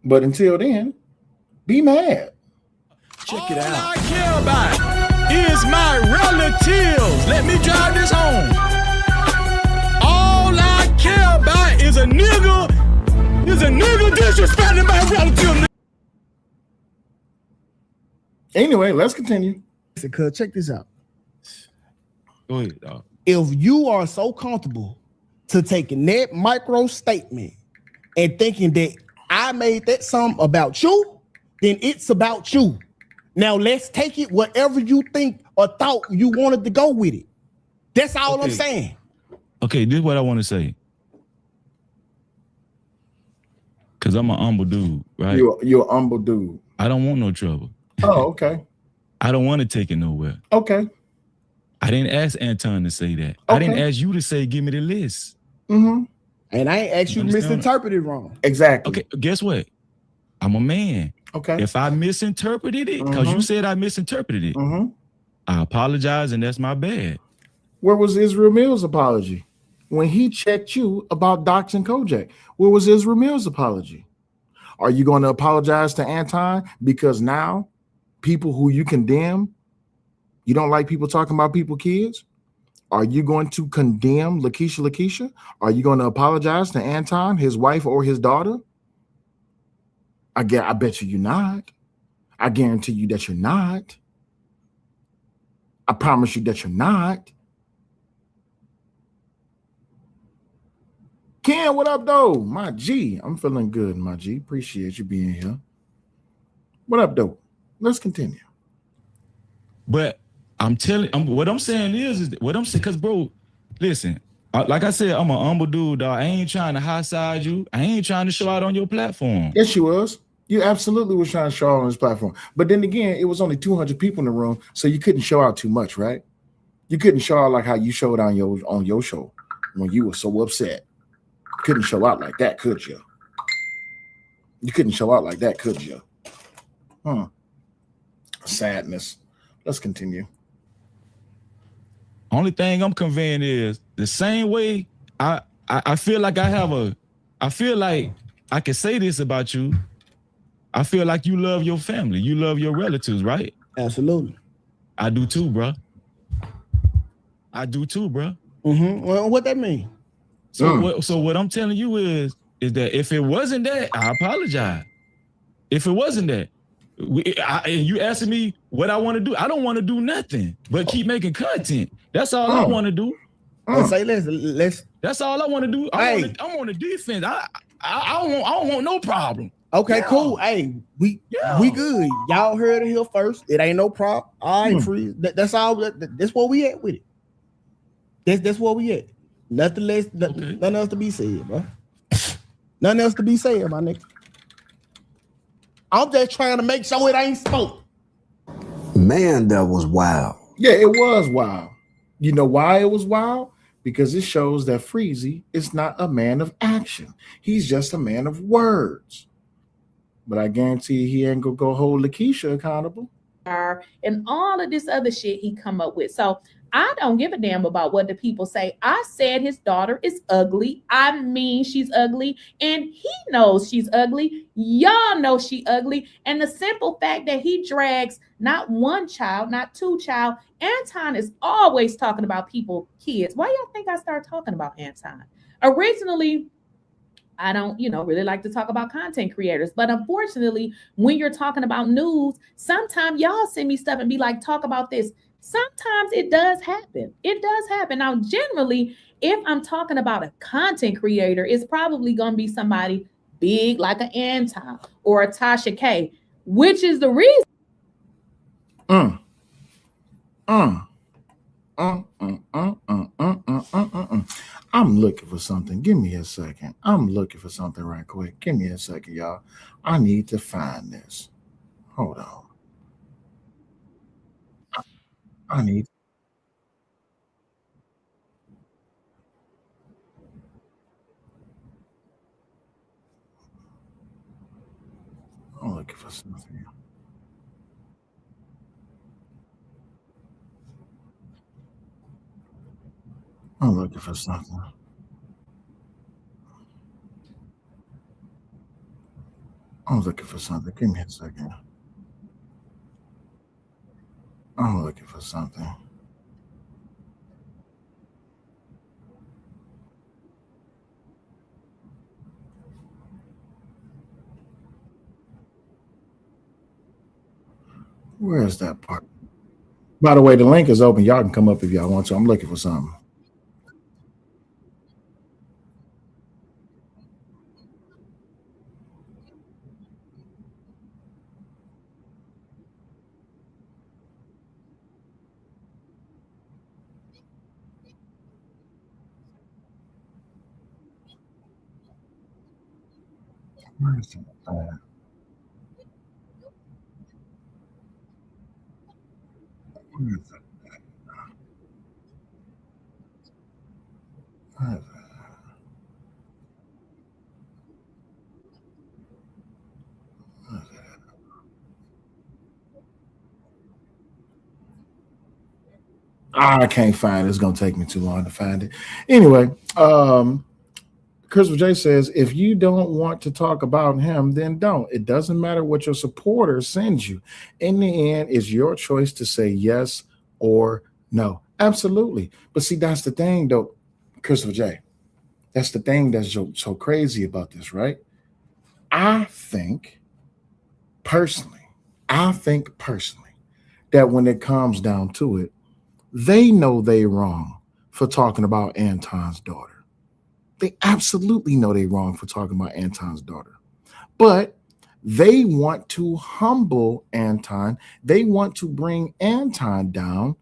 But until then, be mad. Check it out. All I care about is my relatives. Let me drive this home. All I care about is a nigga disrespecting my relatives. Anyway, let's continue. Cuz check this out. Go ahead, dog. If you are so comfortable to taking that micro statement and thinking that I made that something about you, then it's about you. Now let's take it whatever you think or thought you wanted to go with it. That's all I'm saying. Okay, this is what I want to say. Cause I'm an humble dude, right? You're an humble dude. I don't want no trouble. Oh, okay. I don't want to take it nowhere. Okay. I didn't ask Anton to say that. Okay. I didn't ask you to say, give me the list. Mm-hmm. And I ain't asked you to misinterpret it wrong. Exactly. Okay, guess what? I'm a man. Okay. If I misinterpreted it, because you said I misinterpreted it, I apologize, and that's my bad. Where was Israel Mills' apology? When he checked you about Docs and Kojak, where was Israel Mills' apology? Are you going to apologize to Anton because now people who you condemn, you don't like people talking about people's kids? Are you going to condemn Lakeisha? Are you going to apologize to Anton, his wife, or his daughter? I bet you're not. I guarantee you that you're not. I promise you that you're not. Ken, what up, though? My G. I'm feeling good, my G. Appreciate you being here. What up, though? Let's continue. But what I'm saying is what I'm saying, because, bro, listen, like I said, I'm a humble dude, dog. I ain't trying to high side you. I ain't trying to show out on your platform. Yes, you was. You absolutely was trying to show out on this platform. But then again, it was only 200 people in the room, so you couldn't show out too much, right? You couldn't show out like how you showed on your show when you were so upset. Couldn't show out like that, could you? You couldn't show out like that, could you? Sadness. Let's continue. Only thing I'm conveying is the same way I feel like I feel like I can say this about you. I feel like you love your family. You love your relatives, right? Absolutely. I do too, bro. I do too, bro. Well, what that mean? So what I'm telling you is that if it wasn't that, I apologize. If it wasn't that, and you asking me what I want to do, I don't want to do nothing but keep making content. That's all I want to do. Say let's. That's all I want to do. I'm on the defense. I don't want no problem. Okay, cool. Hey, we good. Y'all heard it here first. It ain't no problem. All right, free. That's all. That's where we at with it. That's where we at. Nothing less. Nothing else to be said, bro. Nothing else to be said, my nigga. I'm just trying to make sure it ain't spoke. Man, that was wild. Yeah, it was wild. You know why it was wild? Because it shows that Freezy is not a man of action. He's just a man of words. But I guarantee he ain't gonna go hold Lakeisha accountable. And all of this other shit he come up with. So I don't give a damn about what the people say. I said his daughter is ugly. I mean, she's ugly. And he knows she's ugly. Y'all know she ugly. And the simple fact that he drags not one child, not two child. Anton is always talking about people, kids. Why y'all think I started talking about Anton? Originally, I don't, really like to talk about content creators. But unfortunately, when you're talking about news, sometimes y'all send me stuff and be like, talk about this. Sometimes it does happen. It does happen. Now, generally, if I'm talking about a content creator, it's probably going to be somebody big like an Anton or a Tasha K, which is the reason. I'm looking for something. Give me a second. I'm looking for something right quick. Give me a second, y'all. I need to find this. Hold on. I'm looking for something. I'm looking for something. I'm looking for something. Give me a second. I'm looking for something. Where is that part? By the way, the link is open. Y'all can come up if y'all want to. I'm looking for something. Where is it? Where is it? Where is it? I can't find it. It's gonna take me too long to find it. Anyway, Christopher J says, if you don't want to talk about him, then don't. It doesn't matter what your supporter sends you. In the end, it's your choice to say yes or no. Absolutely. But see, that's the thing, though, Christopher J. That's the thing that's so crazy about this, right? I think personally, that when it comes down to it, they know they wrong for talking about Anton's daughter. They absolutely know they wrong for talking about Anton's daughter. But they want to humble Anton. They want to bring Anton down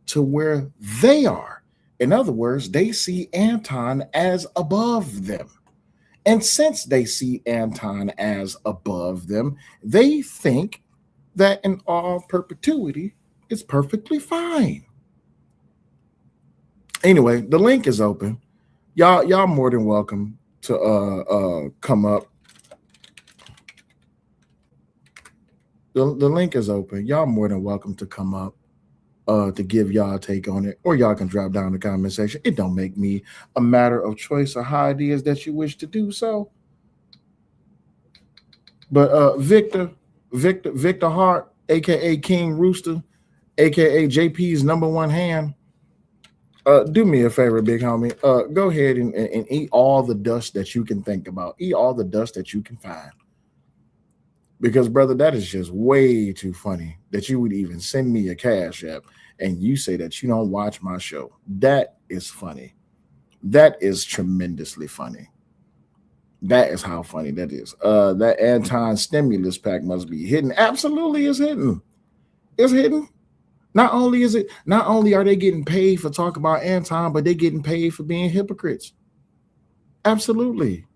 to where they are. In other words, they see Anton as above them. And since they see Anton as above them, they think that in all perpetuity, it's perfectly fine. Anyway, the link is open. Y'all more than welcome to come up. The link is open. Y'all more than welcome to come up to give y'all a take on it, or y'all can drop down in the comment section. It don't make me a matter of choice or how it is that you wish to do so. But Victor Hart, aka King Rooster, aka JP's number one hand. Do me a favor, big homie. Go ahead and eat all the dust that you can think about. Eat all the dust that you can find. Because, brother, that is just way too funny that you would even send me a cash app and you say that you don't watch my show. That is funny. That is tremendously funny. That is how funny that is. That Anton stimulus pack must be hidden. Absolutely is hidden. It's hidden. Not only are they getting paid for talking about Anton, but they're getting paid for being hypocrites. Absolutely.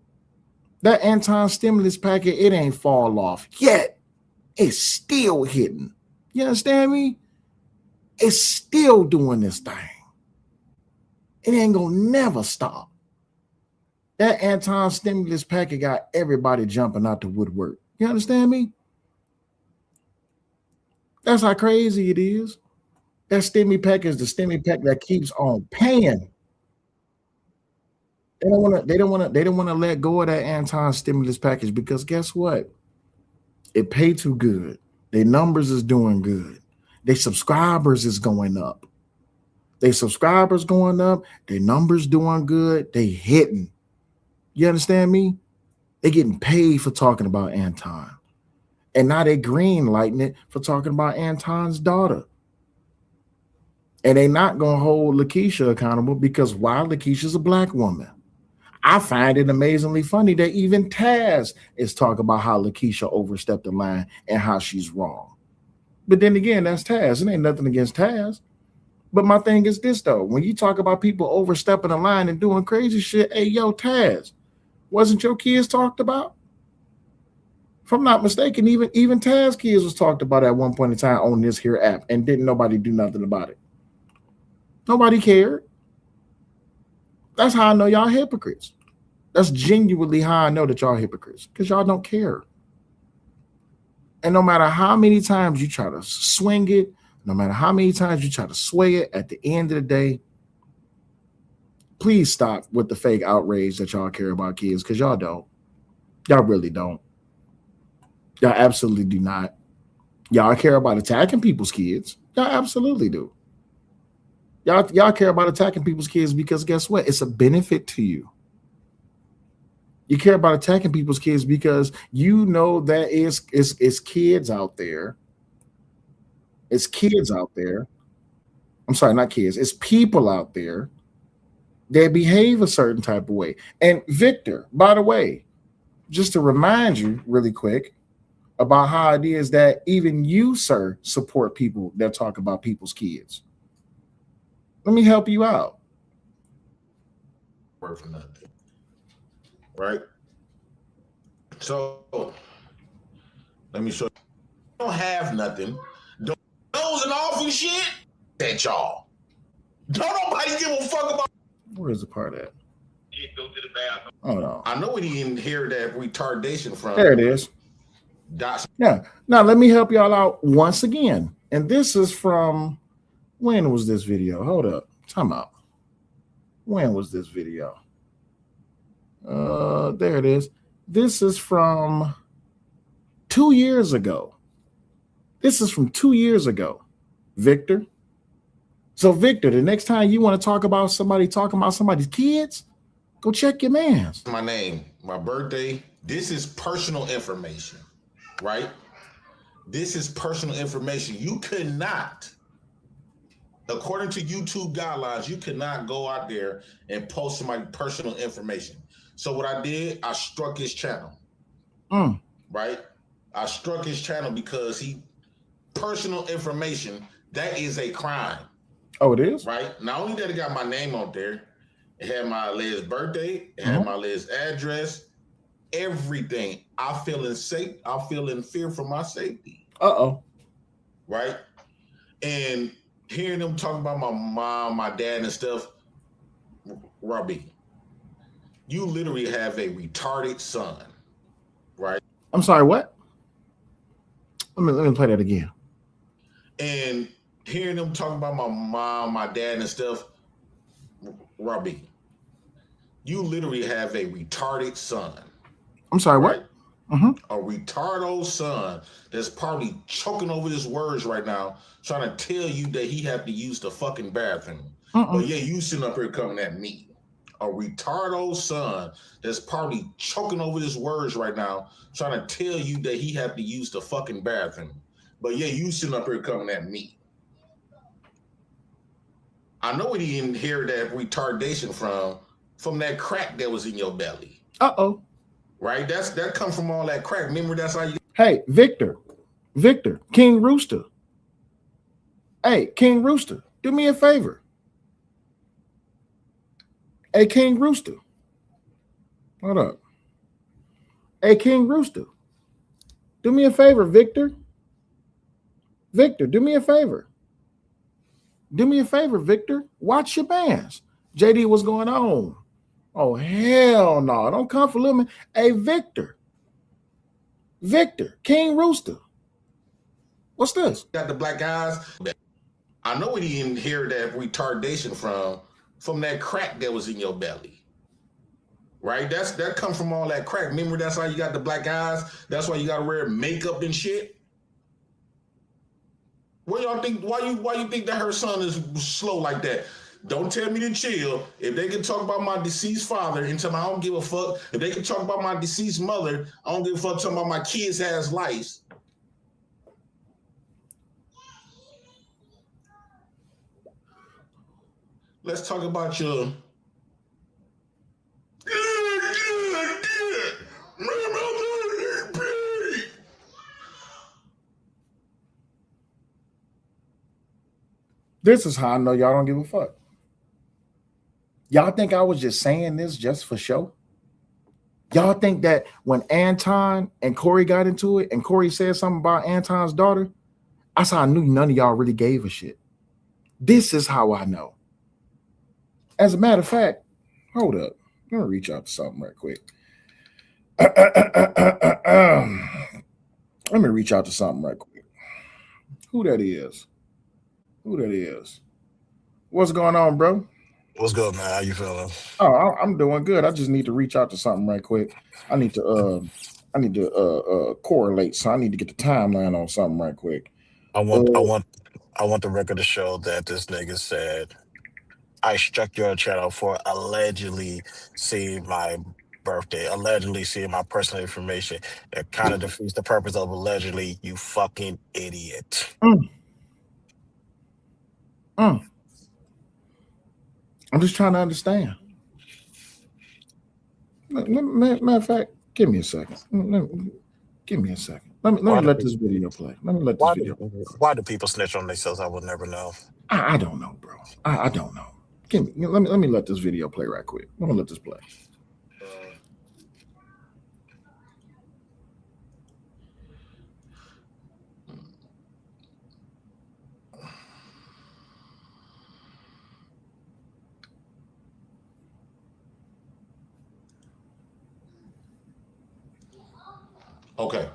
That Anton stimulus packet, it ain't fall off yet. It's still hidden. You understand me? It's still doing this thing. It ain't gonna never stop. That Anton stimulus packet got everybody jumping out the woodwork. You understand me? That's how crazy it is. That stimmy pack is the stimmy pack that keeps on paying. They don't want to let go of that Anton stimulus package because guess what? It paid too good. Their numbers is doing good. Their subscribers is going up. Their subscribers going up. Their numbers doing good. They hitting. You understand me? They getting paid for talking about Anton. And now they green lighting it for talking about Anton's daughter. And they not going to hold Lakeisha accountable because why? Lakeisha's a black woman. I find it amazingly funny that even Taz is talking about how Lakeisha overstepped the line and how she's wrong. But then again, that's Taz. It ain't nothing against Taz. But my thing is this, though. When you talk about people overstepping the line and doing crazy shit, hey, yo, Taz, wasn't your kids talked about? If I'm not mistaken, even Taz kids was talked about at one point in time on this here app, and didn't nobody do nothing about it. Nobody cared. That's how I know y'all hypocrites. That's genuinely how I know that y'all hypocrites, because y'all don't care. And no matter how many times you try to swing it, no matter how many times you try to sway it, at the end of the day, please stop with the fake outrage that y'all care about kids, because y'all don't. Y'all really don't. Y'all absolutely do not. Y'all care about attacking people's kids. Y'all absolutely do. Y'all care about attacking people's kids because guess what? It's a benefit to you. You care about attacking people's kids because you know that it's kids out there. It's kids out there. I'm sorry, not kids. It's people out there that behave a certain type of way. And Victor, by the way, just to remind you really quick about how it is that even you, sir, support people that talk about people's kids. Let me help you out. Work for nothing. Right? So let me show you. Don't have nothing. Those and awful shit that y'all. Don't nobody give a fuck about. Where is the part at? Oh no. I know we didn't hear that retardation from. There it is. Yeah. Now let me help y'all out once again. And this is from, when was this video? Hold up. Time out. When was this video? There it is. This is from 2 years ago. This is from 2 years ago, Victor. So Victor, the next time you want to talk about somebody talking about somebody's kids, go check your mans. My name, my birthday. This is personal information, right? This is personal information. You could not, according to YouTube guidelines, you cannot go out there and post somebody's personal information. So what I did, I struck his channel, right? I struck his channel because personal information, that is a crime. Oh, it is? Right? Not only that it got my name on there, it had my latest birthday, it had my latest address, everything. I feel in fear for my safety. Uh-oh. Right? And hearing them talking about my mom, my dad and stuff, Robbie, you literally have a retarded son, right? I'm sorry, what? Let me play that again. And hearing them talking about my mom, my dad and stuff, Robbie, you literally have a retarded son. I'm sorry, what? A retardo son that's probably choking over his words right now, trying to tell you that he have to use the fucking bathroom. But yeah, you sitting up here coming at me. A retardo son that's probably choking over his words right now, trying to tell you that he have to use the fucking bathroom. But yeah, you sitting up here coming at me. I know we didn't hear that retardation from that crack that was in your belly. Uh-oh. Right? That come from all that crack. Remember, that's how you. Hey, Victor, King Rooster. Hey, King Rooster, do me a favor. Hey, King Rooster. Hold up. Hey, King Rooster. Do me a favor, Victor. Victor, do me a favor. Do me a favor, Victor. Watch your bands. JD, what's going on? Oh, hell no. Don't come for little man. Hey, Victor, King Rooster. What's this? Got the black eyes. I know we didn't hear that retardation from that crack that was in your belly. Right? That come from all that crack. Remember, that's how you got the black eyes. That's why you got to wear makeup and shit. What y'all think? Why you think that her son is slow like that? Don't tell me to chill. If they can talk about my deceased father and tell me I don't give a fuck. If they can talk about my deceased mother, I don't give a fuck talking about my kids' ass lives. Let's talk about your. This is how I know y'all don't give a fuck. Y'all think I was just saying this just for show? Y'all think that when Anton and Corey got into it and Corey said something about Anton's daughter, that's how I knew none of y'all really gave a shit. This is how I know. As a matter of fact, hold up. I'm going to reach out to something right quick. Let me reach out to something right quick. Who that is? What's going on, bro? What's good, man? How you feeling? Oh, I'm doing good. I just need to reach out to something right quick. I need to correlate. So I need to get the timeline on something right quick. I want the record to show that this nigga said I struck your channel for allegedly seeing my birthday, allegedly seeing my personal information. It kind of defeats the purpose of allegedly, you fucking idiot. I'm just trying to understand. Matter of fact, give me a second. Give me a second. Let me let this video play. Why do people snitch on themselves? I will never know. I don't know, bro. I don't know. Let me let this video play right quick. Let me let this play. Okay.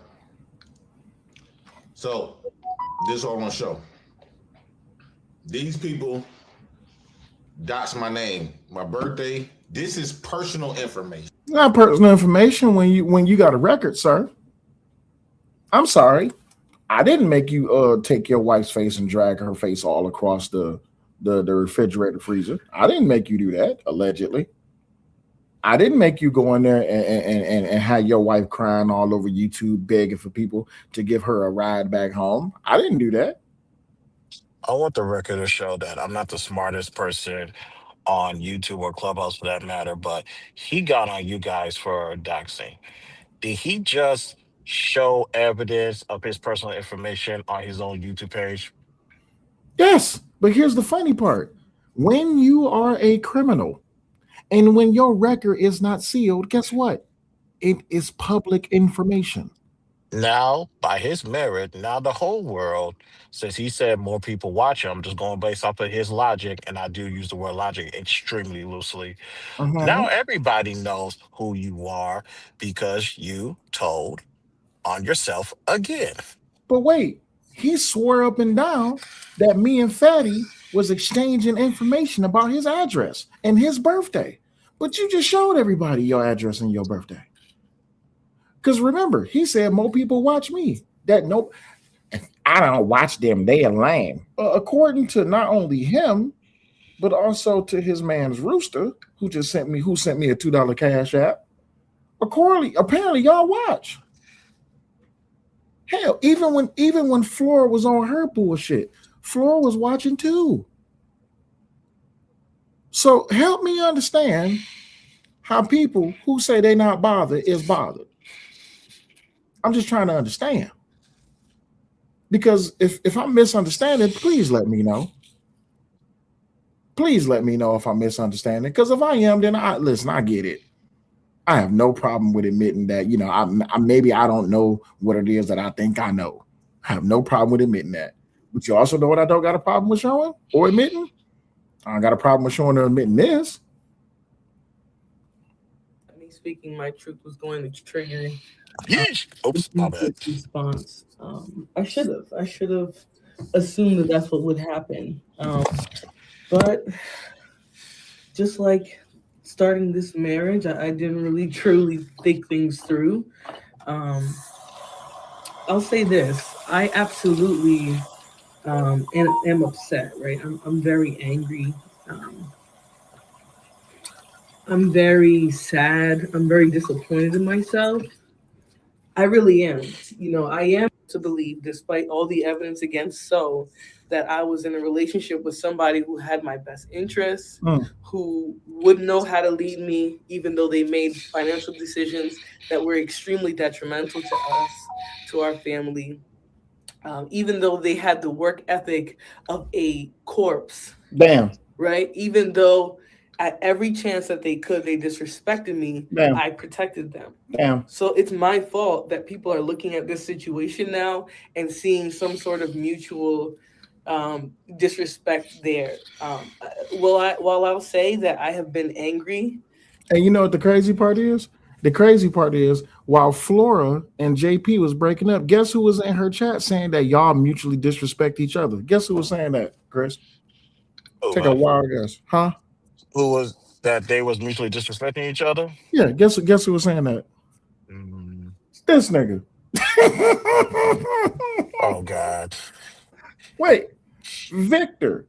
So this is what I want to show. These people dox my name, my birthday. This is personal information. Not personal information when you got a record, sir. I'm sorry. I didn't make you take your wife's face and drag her face all across the refrigerator freezer. I didn't make you do that, allegedly. I didn't make you go in there and have your wife crying all over YouTube begging for people to give her a ride back home. I didn't do that. I want the record to show that I'm not the smartest person on YouTube or Clubhouse for that matter, but he got on you guys for doxing. Did he just show evidence of his personal information on his own YouTube page? Yes, but here's the funny part. When you are a criminal and when your record is not sealed, guess what? It is public information. Now, by his merit, now the whole world, since he said more people watch him, just going based off of his logic, and I do use the word logic extremely loosely, now everybody knows who you are because you told on yourself again. But wait, he swore up and down that me and Fatty was exchanging information about his address and his birthday. But you just showed everybody your address and your birthday. Because remember, he said more people watch me. Nope, I don't watch them. They are lame. According to not only him, but also to his man's Rooster, who sent me a $2 cash app. Apparently y'all watch. Hell, even when Flora was on her bullshit, Flora was watching too. So help me understand how people who say they're not bothered is bothered. I'm just trying to understand. Because if I'm misunderstanding, please let me know. Please let me know if I'm misunderstanding. Because if I am, then I get it. I have no problem with admitting that, maybe I don't know what it is that I think I know. I have no problem with admitting that. But you also know what I don't got a problem with showing or admitting? I don't got a problem with showing or admitting this. Me speaking my truth was going to trigger Oops, my bad. Response. I should have assumed that that's what would happen. But just like starting this marriage, I didn't really truly think things through. I'll say this: I absolutely am upset. Right? I'm very angry. I'm very sad. I'm very disappointed in myself. I really am. I am to believe, despite all the evidence against that I was in a relationship with somebody who had my best interests, who would know how to lead me, even though they made financial decisions that were extremely detrimental to us, to our family, even though they had the work ethic of a corpse. Damn. Right? Even though at every chance that they could, they disrespected me. Damn. I protected them. Damn. So it's my fault that people are looking at this situation now and seeing some sort of mutual disrespect there. While I'll say that I have been angry. And you know what the crazy part is? The crazy part is while Flora and JP was breaking up, guess who was in her chat saying that y'all mutually disrespect each other? Guess who was saying that, Chris? Take a wild guess. Huh? Who was that? They was mutually disrespecting each other. Yeah, guess who was saying that? This nigga. Oh God. Wait, Victor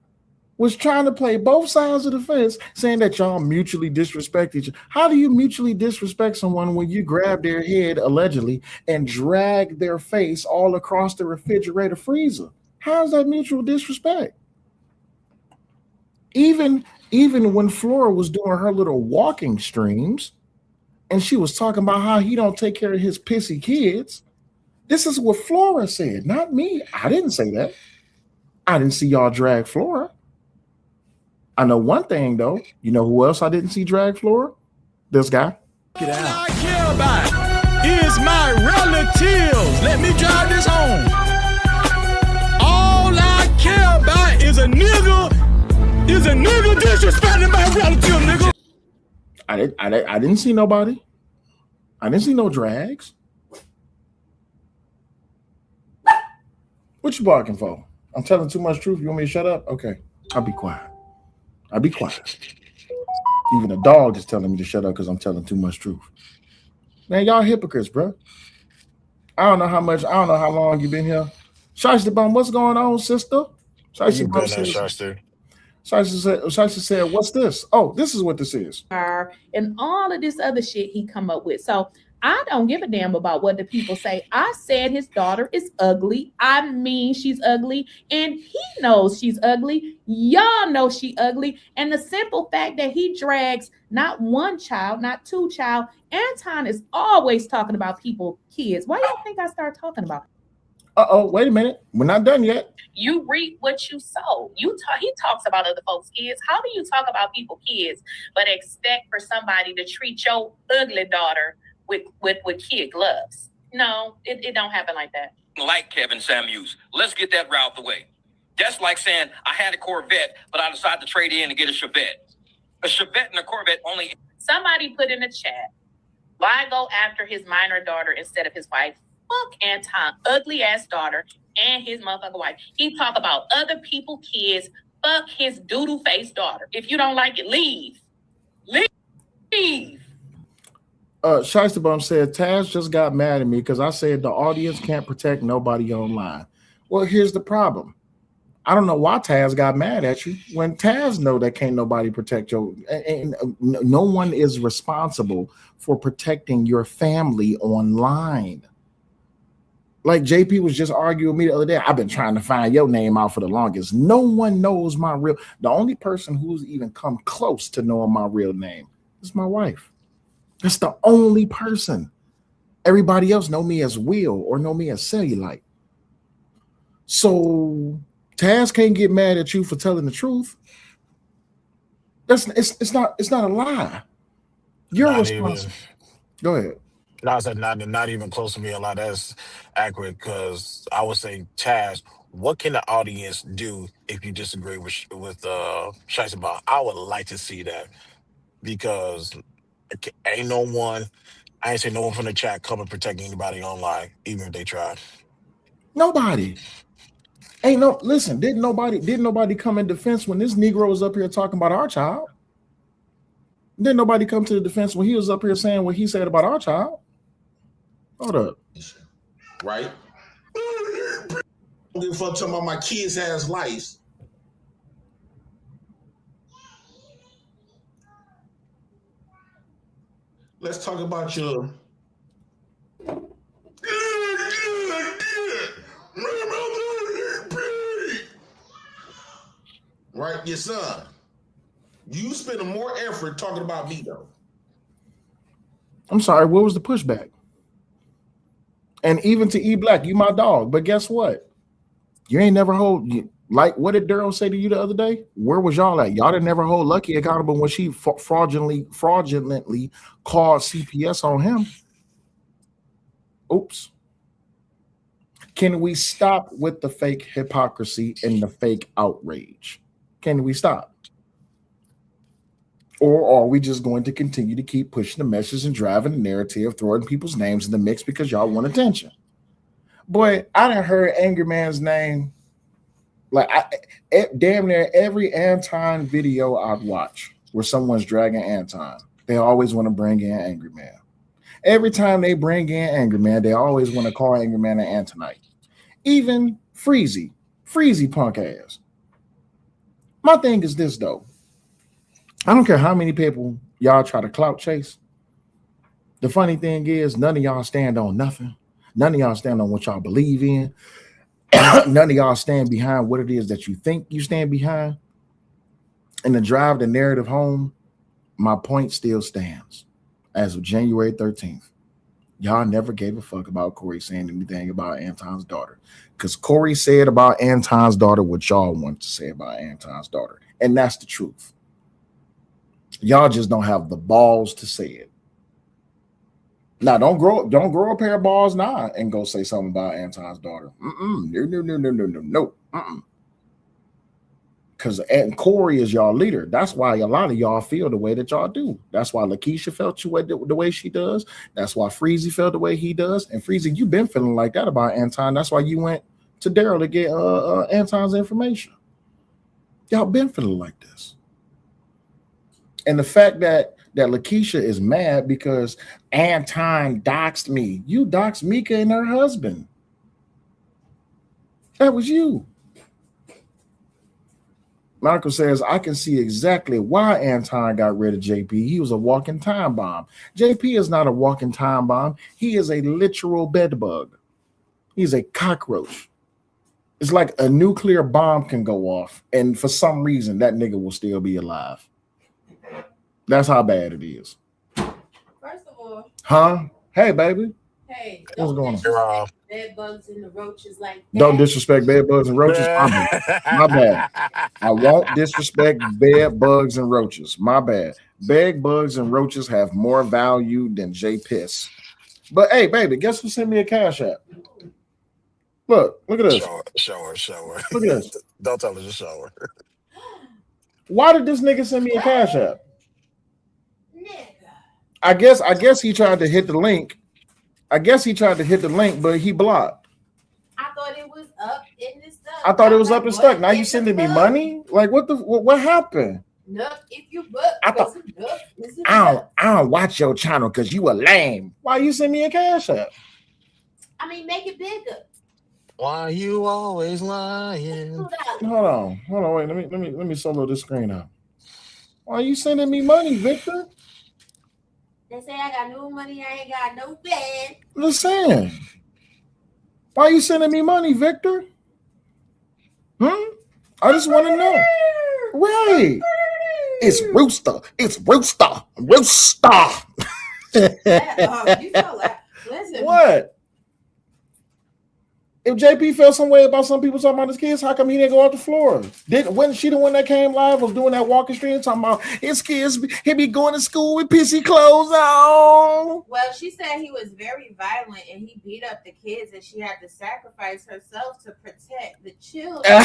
was trying to play both sides of the fence, saying that y'all mutually disrespect each other. How do you mutually disrespect someone when you grab their head, allegedly, and drag their face all across the refrigerator freezer? How is that mutual disrespect? Even when Flora was doing her little walking streams, and she was talking about how he don't take care of his pissy kids, this is what Flora said, not me. I didn't say that. I didn't see y'all drag Flora. I know one thing, though. You know who else I didn't see drag Flora? This guy. All I care about is my relatives. Let me drive this home. All I care about is a nigga disrespecting my relative, nigga. I didn't see nobody. I didn't see no drags. What you barking for? I'm telling too much truth. You want me to shut up? Okay, I'll be quiet. I'll be quiet. Even a dog is telling me to shut up because I'm telling too much truth. Man, y'all hypocrites, bro. I don't know how long you been here. Shiesty Bum, what's going on, sister? Shiesty Bum said, what's this? Oh, this is what this is. And all of this other shit he come up with. So I don't give a damn about what the people say. I said his daughter is ugly. I mean, she's ugly. And he knows she's ugly. Y'all know she ugly. And the simple fact that he drags not one child, not two child. Anton is always talking about people, kids. Why y'all think I started talking about it? Uh-oh, wait a minute. We're not done yet. You reap what you sow. He talks about other folks' kids. How do you talk about people's kids, but expect for somebody to treat your ugly daughter with kid gloves? No, it don't happen like that. Like Kevin Samuels, let's get that route the way. That's like saying I had a Corvette, but I decided to trade in and get a Chevette. A Chevette and a Corvette only. Somebody put in the chat, why go after his minor daughter instead of his wife? Fuck Anton, ugly ass daughter and his motherfucking wife. He talk about other people's kids. Fuck his doodle face daughter. If you don't like it, leave. Leave. Shiesty Bum said, Taz just got mad at me because I said the audience can't protect nobody online. Well, here's the problem. I don't know why Taz got mad at you when Taz know that can't nobody protect your, and no one is responsible for protecting your family online. Like JP was just arguing with me the other day. I've been trying to find your name out for the longest. No one knows my real. The only person who's even come close to knowing my real name is my wife. That's the only person. Everybody else know me as Will or know me as Cellulite. So Taz can't get mad at you for telling the truth. It's not a lie. You're responsible. Go ahead. No, I said not even close to me a lot. That's accurate because I would say, Taz, what can the audience do if you disagree with Shiesty Bum? I would like to see that because ain't no one. I ain't say no one from the chat come and protect anybody online, even if they tried. Nobody. Ain't no. Listen, didn't nobody come in defense when this Negro was up here talking about our child? Didn't nobody come to the defense when he was up here saying what he said about our child? Hold up. Right? I don't give a fuck talking about my kids' ass lives. Let's talk about your right, your son. You spend more effort talking about me though. I'm sorry, what was the pushback? And even to E Black, you my dog, but guess what? You ain't never hold like what did Daryl say to you the other day? Where was y'all at? Y'all didn't never hold Lucky accountable when she fraudulently called CPS on him. Oops. Can we stop with the fake hypocrisy and the fake outrage? Can we stop? Or are we just going to continue to keep pushing the message and driving the narrative, throwing people's names in the mix because y'all want attention? Boy, I done heard Angry Man's name like damn near every Anton video I've watched. where someone's dragging Anton, they always want to bring in Angry Man. Every time they bring in Angry Man, they always want to call Angry Man an Antonite. Even Freezy punk ass. My thing is this, though. I don't care how many people y'all try to clout chase. The funny thing is, none of y'all stand on nothing. None of y'all stand on what y'all believe in. None of y'all stand behind what it is that you think you stand behind. And to drive the narrative home, my point still stands. As of January 13th, y'all never gave a fuck about Corey saying anything about Anton's daughter. Because Corey said about Anton's daughter what y'all want to say about Anton's daughter. And that's the truth. Y'all just don't have the balls to say it. Now, don't grow a pair of balls now and go say something about Anton's daughter. No. Because Corey is y'all leader. That's why a lot of y'all feel the way that y'all do. That's why Lakeisha felt the way she does. That's why Freezy felt the way he does. And Freezy, you've been feeling like that about Anton. That's why you went to Daryl to get Anton's information. Y'all been feeling like this. And the fact that Lakeisha is mad because Anton doxed me. You doxed Mika and her husband. That was you. Michael says, I can see exactly why Anton got rid of JP. He was a walking time bomb. JP is not a walking time bomb. He is a literal bed bug. He's a cockroach. It's like a nuclear bomb can go off, and for some reason, that nigga will still be alive. That's how bad it is. First of all. Huh? Hey, baby. Hey. What's going on? Bed bugs and the roaches like that. Don't disrespect bed bugs and roaches. My bad. I won't disrespect bed bugs and roaches. My bad. Bed bugs and roaches have more value than J Piss. But hey, baby, guess who sent me a cash app? Look at this. Show her. Look at this. Don't tell her to show her. Why did this nigga send me a cash app? I guess he tried to hit the link. But he blocked. I thought it was up in the stuff. I thought it was up and stuck. Now you sending me money? Like what happened? No, if you book, I don't watch your channel because you a lame. Why you send me a cash app? I mean, make it bigger. Why you always lying? Hold on. Wait, let me solo this screen out. Why you sending me money, Victor? They say I got no money, I ain't got no bed. Listen. Why you sending me money, Victor? I just want to know. Right. It's Rooster. You know what? Listen. What? If JP felt some way about some people talking about his kids, how come he didn't go off the floor? Wasn't she the one that came live of doing that walking stream talking about his kids, he be going to school with pissy clothes on? Well, she said he was very violent and he beat up the kids and she had to sacrifice herself to protect the children.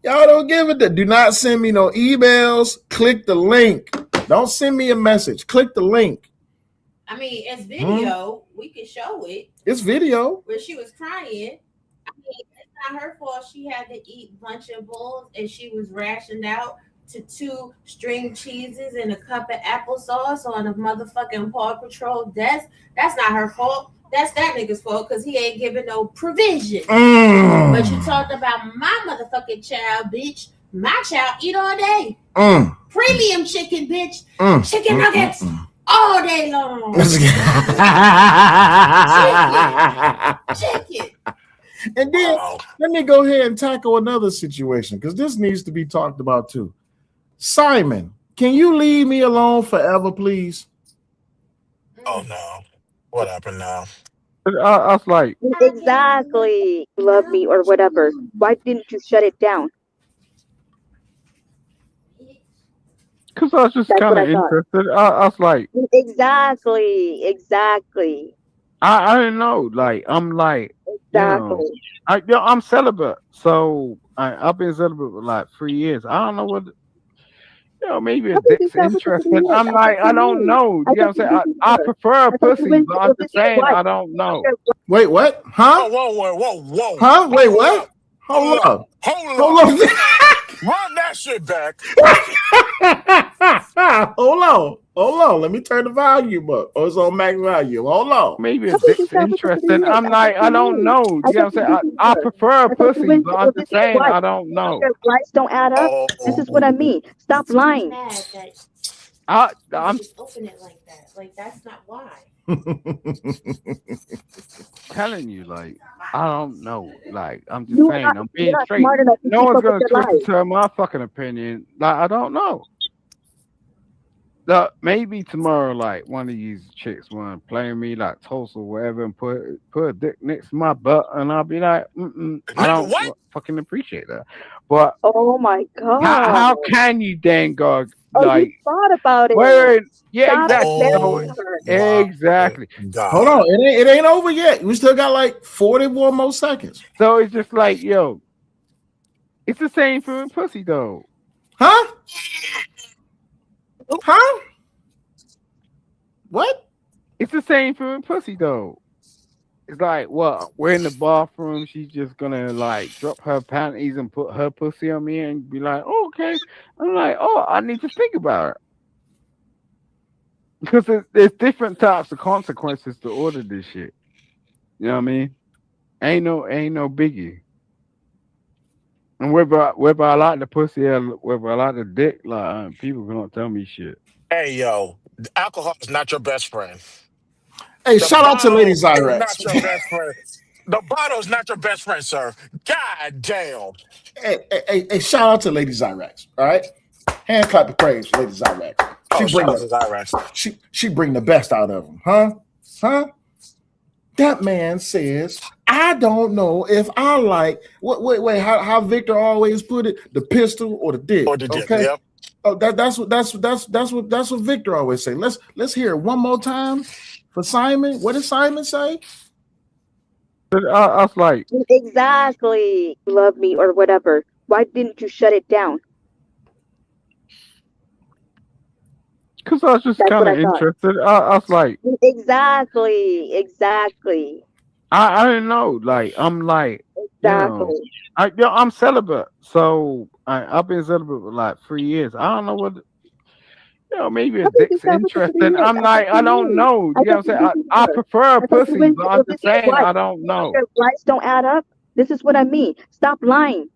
Y'all don't give it. Do not send me no emails. Click the link. Don't send me a message. Click the link. I mean, it's video. We can show it. It's video. Where she was crying. I mean, it's not her fault. She had to eat Lunchables and she was rationed out to 2 string cheeses and a cup of applesauce on a motherfucking Paw Patrol desk. That's not her fault. That's that nigga's fault because he ain't giving no provision. But you talked about my motherfucking child, bitch. My child eat all day. Premium chicken, bitch. Chicken nuggets. All day long. Chicken. And then let me go ahead and tackle another situation because this needs to be talked about too. Simon, can you leave me alone forever, please? Oh no. What happened now? I was like, exactly. You love me or whatever. Why didn't you shut it down? Because I was just kind of interested. I was like, exactly. I didn't know. Like, I'm like, exactly. I'm celibate. So I've been celibate for like 3 years. I don't know what, maybe it's interesting. I'm like, I don't know. You know what I'm saying? I prefer pussy, but I'm just saying I don't know. Wait, what? Huh? Whoa. Huh? Wait, what? Hold up. Run that shit back. Hold on. Let me turn the volume up. Oh, it's on max volume. Hold on. Maybe a dick's interesting. I'm like, I don't know. You know what I'm saying? I prefer a pussy, but I'm just saying I don't know. Your lights don't add up. This is what I mean. Stop lying. I'm just open it like that. Like that's not why. telling you, like, I don't know. Like, I'm just You're saying, not- I'm you're being not straight. smart enough to No keep one's up with gonna your twist life. it to my fucking opinion. Like, I don't know. Maybe tomorrow, like one of these chicks want to play me like toast or whatever, and put a dick next to my butt, and I'll be like, I don't fucking appreciate that. But oh my god, how can you then go like? You thought about it? Yeah, Stop exactly. embarrassing her. Exactly. Hold on, it ain't over yet. We still got like 41 more seconds. So it's just like, yo, it's the same for pussy though. Huh? Huh? What? It's the same for pussy though. It's like, well, we're in the bathroom. She's just gonna like drop her panties and put her pussy on me and be like, oh, okay. I'm like, oh, I need to think about it because there's different types of consequences to order this shit. You know what I mean? Ain't no biggie. And whether I like the pussy or whether I like the dick, like people gonna tell me shit. Hey, yo, alcohol is not your best friend. Hey, shout out to Lady Zyrex. Not your best friend. The bottle is not your best friend, sir. God damn. Hey, shout out to Lady Zyrex. All right, hand clap of praise for Lady Zyrex. She bring the best out of him, huh? That man says, I don't know if I like wait. How Victor always put it: the pistol or the dick. Or the dick. Okay. Yep. Oh, that's what Victor always say. Let's hear it one more time for Simon. What did Simon say? I was like, exactly. You love me or whatever. Why didn't you shut it down? Because I was just kind of interested. I was like, exactly. I didn't know. Like, I'm like, exactly. I'm celibate, so I've been celibate for like 3 years. I don't know what. Maybe a dick's interesting. I'm like, I don't know. You know what I'm saying? I prefer a pussy, but I'm just saying I don't know. Your lights don't add up. This is what I mean. Stop lying.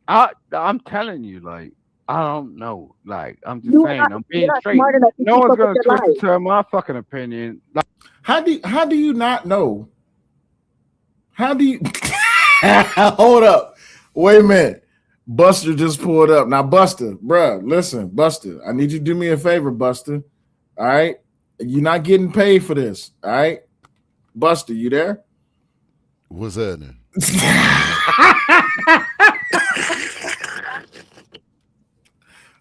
I'm telling you, like, I don't know. Like, I'm just saying, I'm being straight. No one's gonna twist it to my fucking opinion. Like, how do you not know? How do you hold up? Wait a minute. Buster just pulled up. Now, Buster, bruh, listen, Buster, I need you to do me a favor, Buster. All right? You're not getting paid for this. All right? Buster, you there? What's happening?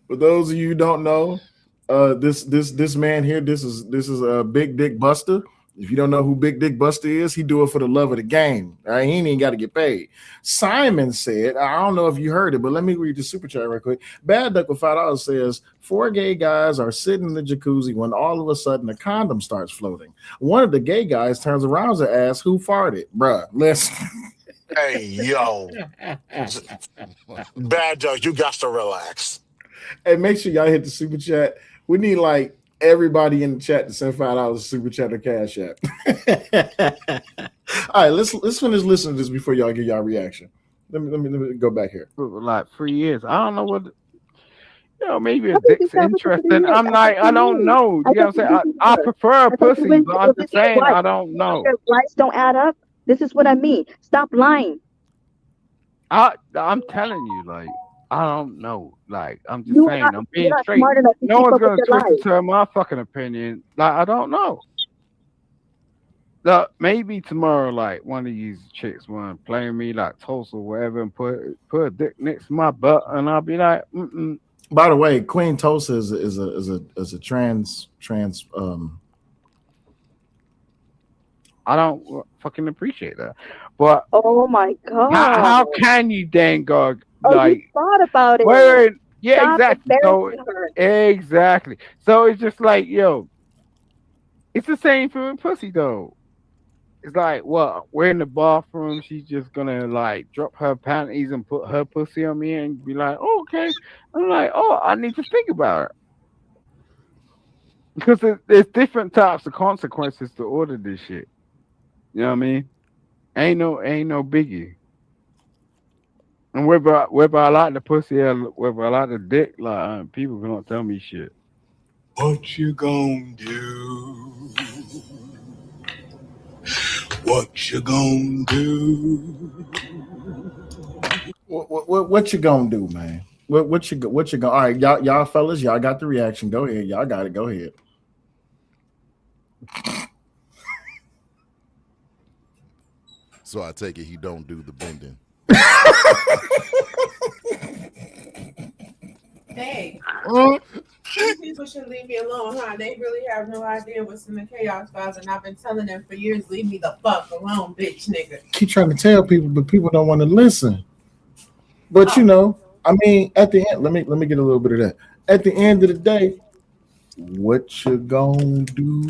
For those of you who don't know, this man here, this is Big Dick Buster. If you don't know who Big Dick Buster is, he do it for the love of the game. All right, he ain't even got to get paid. Simon said, I don't know if you heard it, but let me read the super chat real quick. Bad Duck with $5 says 4 gay guys are sitting in the jacuzzi when all of a sudden a condom starts floating. One of the gay guys turns around and asks, "Who farted?" Bruh, listen. Hey, yo. Bad Duck, you got to relax. Hey, make sure y'all hit the super chat. We need like everybody in the chat to send $5 super chat or Cash App. All right, let's finish listening to this before y'all get y'all reaction. Let me go back here. For like 3 years, I don't know what. Maybe a dick's interesting. I'm like, I don't know. You know what I'm saying? I prefer a pussy, but I'm just saying I don't know. Your lights don't add up. This is what I mean. Stop lying. I'm telling you, like, I don't know. Like, I'm just saying, I'm being straight. No one's gonna twist it to my fucking opinion. Like, I don't know. Maybe tomorrow, like one of these chicks want to play me like toast or whatever, and put a dick next to my butt, and I'll be like, By the way, Queen Tosa is a trans. I don't fucking appreciate that. But oh my god, how can you then go like? You thought about it. Yeah, exactly. Exactly. So it's just like, yo, it's the same for pussy though. it's like, well, we're in the bathroom. She's just gonna like drop her panties and put her pussy on me and be like, oh, okay. I'm like, oh, I need to think about it because there's different types of consequences to order this shit. You know what I mean? Ain't no biggie. And whether I like the pussy or whether I like the dick, like people gonna tell me shit. What you gonna do? What you gonna do? What you gonna do, man? What you gonna? All right, y'all fellas, y'all got the reaction. Go ahead, y'all got it. Go ahead. So I take it he don't do the bending. Hey, people should leave me alone, huh? They really have no idea what's in the chaos files, and I've been telling them for years, leave me the fuck alone, bitch nigga. Keep trying to tell people, but people don't want to listen. But you know, I mean, at the end, let me get a little bit of that. At the end of the day, what you gonna do?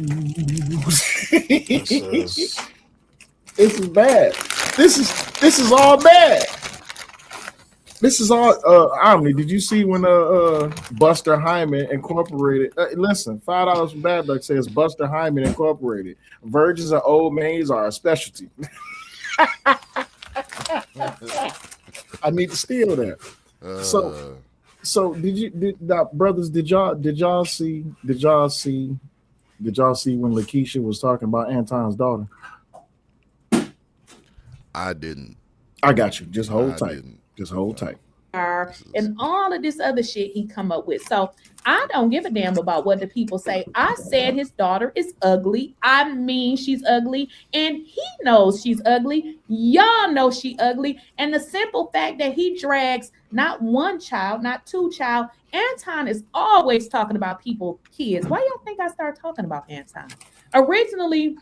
This is bad. This is all bad. This is all. Omni, did you see when Buster Hyman Incorporated? Listen, $5 from Bad Luck says Buster Hyman Incorporated. Virgins and old maids are a specialty. I need to steal that. So did brothers? Did y'all see when Lakeisha was talking about Anton's daughter? I didn't. I got you. Just hold tight. Just hold tight. And all of this other shit he come up with. So I don't give a damn about what the people say. I said his daughter is ugly. I mean, she's ugly, and he knows she's ugly. Y'all know she ugly. And the simple fact that he drags not one child, not two child. Anton is always talking about people, kids. Why y'all think I started talking about Anton? Originally,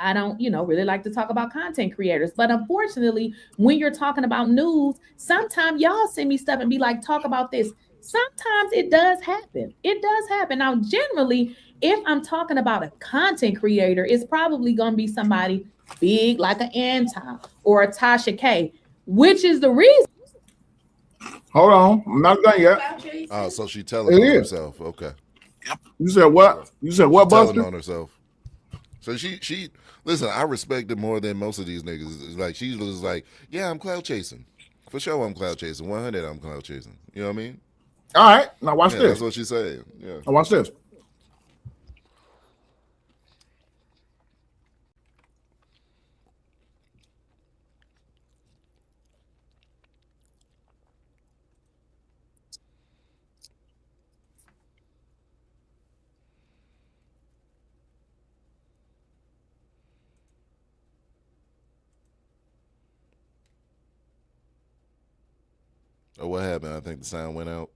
I don't, really like to talk about content creators. But unfortunately, when you're talking about news, sometimes y'all send me stuff and be like, talk about this. Sometimes it does happen. It does happen. Now, generally, if I'm talking about a content creator, it's probably going to be somebody big like an Anton or a Tasha K, which is the reason. Hold on. I'm not done yet. Oh, so she telling on herself. Okay. Yep. You said what? You said what, Buster? Telling on herself. So she listen, I respect it more than most of these niggas. It's like she was like, yeah, I'm cloud chasing. For sure I'm cloud chasing. 100 I'm cloud chasing. You know what I mean? All right. Now watch this. That's what she said. Yeah. Now watch this. Oh, what happened? I think the sound went out.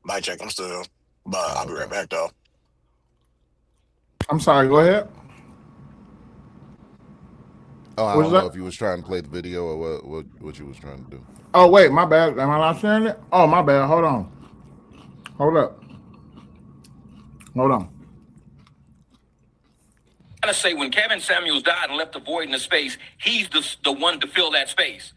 Mic check. I'm still, but I'll be right back though. I'm sorry. Go ahead. Oh, I don't know if you was trying to play the video or what you was trying to do. Oh, wait, my bad. Am I not sharing it? Oh, my bad. Hold on. Hold up. Hold on. I'm gonna say when Kevin Samuels died and left a void in the space, he's the one to fill that space.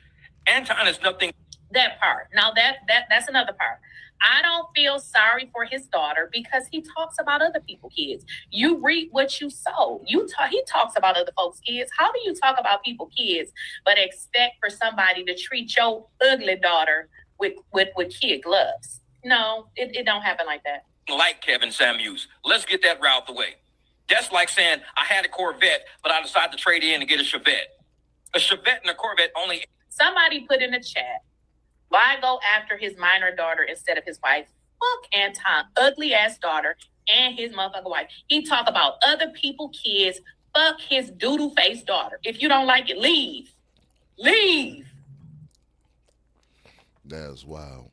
Anton is nothing. That part. Now that's another part. I don't feel sorry for his daughter because he talks about other people's kids. You reap what you sow. He talks about other folks' kids. How do you talk about people's kids but expect for somebody to treat your ugly daughter with kid gloves? No, it don't happen like that. Like Kevin Samuels. Let's get that route out the way. That's like saying I had a Corvette, but I decided to trade in and get a Chevette. A Chevette and a Corvette only. Somebody put in the chat, why go after his minor daughter instead of his wife? Fuck Anton, ugly ass daughter and his motherfucking wife. He talk about other people's kids. Fuck his doodle face daughter. If you don't like it, leave. Leave. That's wild.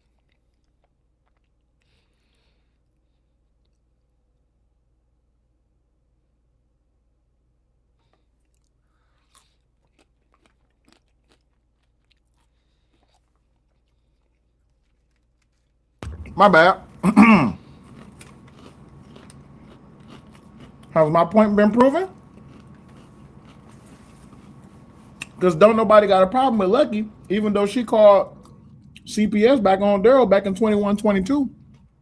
My bad. Has my point been proven? Because don't nobody got a problem with Lucky, even though she called CPS back on Daryl back in 21, 22.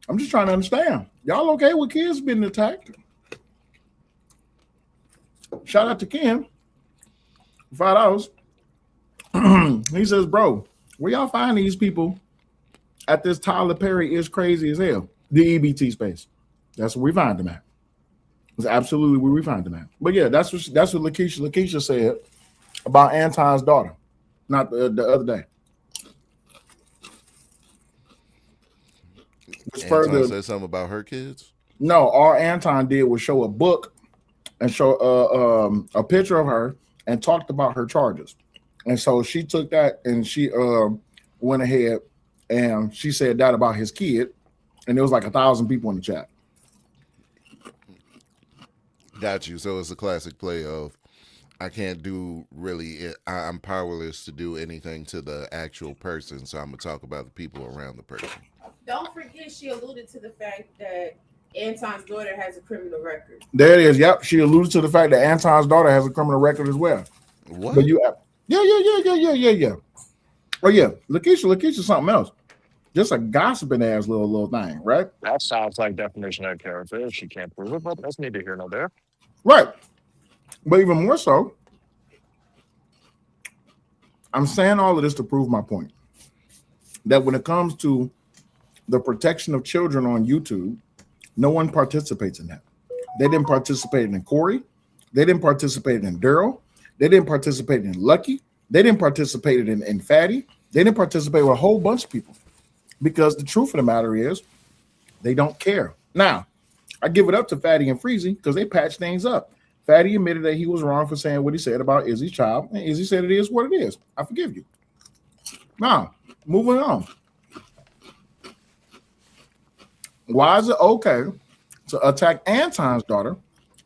I'm just trying to understand. Y'all okay with kids being attacked? Shout out to Ken. $5. He says, bro, where y'all find these people at this Tyler Perry is crazy as hell? The EBT space. That's where we find them at. It's absolutely where we find them at. But yeah, that's what Lakeisha said about Anton's daughter, not the other day. Which Anton said something about her kids? No, all Anton did was show a book and show a picture of her and talked about her charges. And so she took that and she went ahead and she said that about his kid. And there was like 1,000 people in the chat. Got you. So it's a classic play of I can't do really, I'm powerless to do anything to the actual person. So I'm going to talk about the people around the person. Don't forget she alluded to the fact that Anton's daughter has a criminal record. There it is. Yep. She alluded to the fact that Anton's daughter has a criminal record as well. What? But yeah. Oh yeah. Lakeisha something else. Just a gossiping ass little thing, right? That sounds like definition of character. She can't prove it, but that's neither here nor there. Right. But even more so, I'm saying all of this to prove my point. That when it comes to the protection of children on YouTube, no one participates in that. They didn't participate in Corey. They didn't participate in Daryl. They didn't participate in Lucky. They didn't participate in Fatty. They didn't participate with a whole bunch of people. Because the truth of the matter is, they don't care. Now, I give it up to Fatty and Freezy because they patched things up. Fatty admitted that he was wrong for saying what he said about Izzy's child, and Izzy said it is what it is. I forgive you. Now, moving on. Why is it okay to attack Anton's daughter?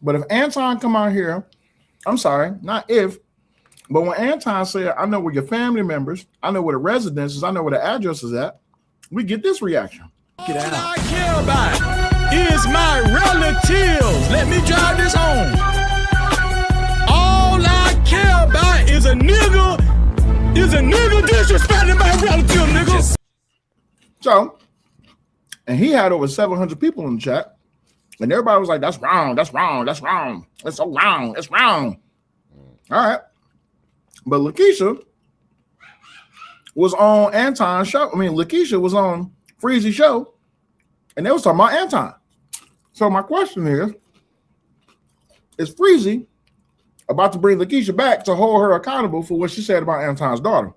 But if Anton come out here, I'm sorry, not if, but when Anton said, I know where your family members, I know where the residence is, I know where the address is at, we get this reaction. Get out. All I care about is my relatives. Let me drive this home. All I care about is a nigga disrespecting my relative, nigga. So, and he had over 700 people in the chat, and everybody was like, that's wrong, that's wrong, that's wrong. It's so wrong, it's wrong. All right. But Lakeisha was on Anton's show. I mean, Lakeisha was on Freezy's show, and they was talking about Anton. So my question is Freezy about to bring Lakeisha back to hold her accountable for what she said about Anton's daughter?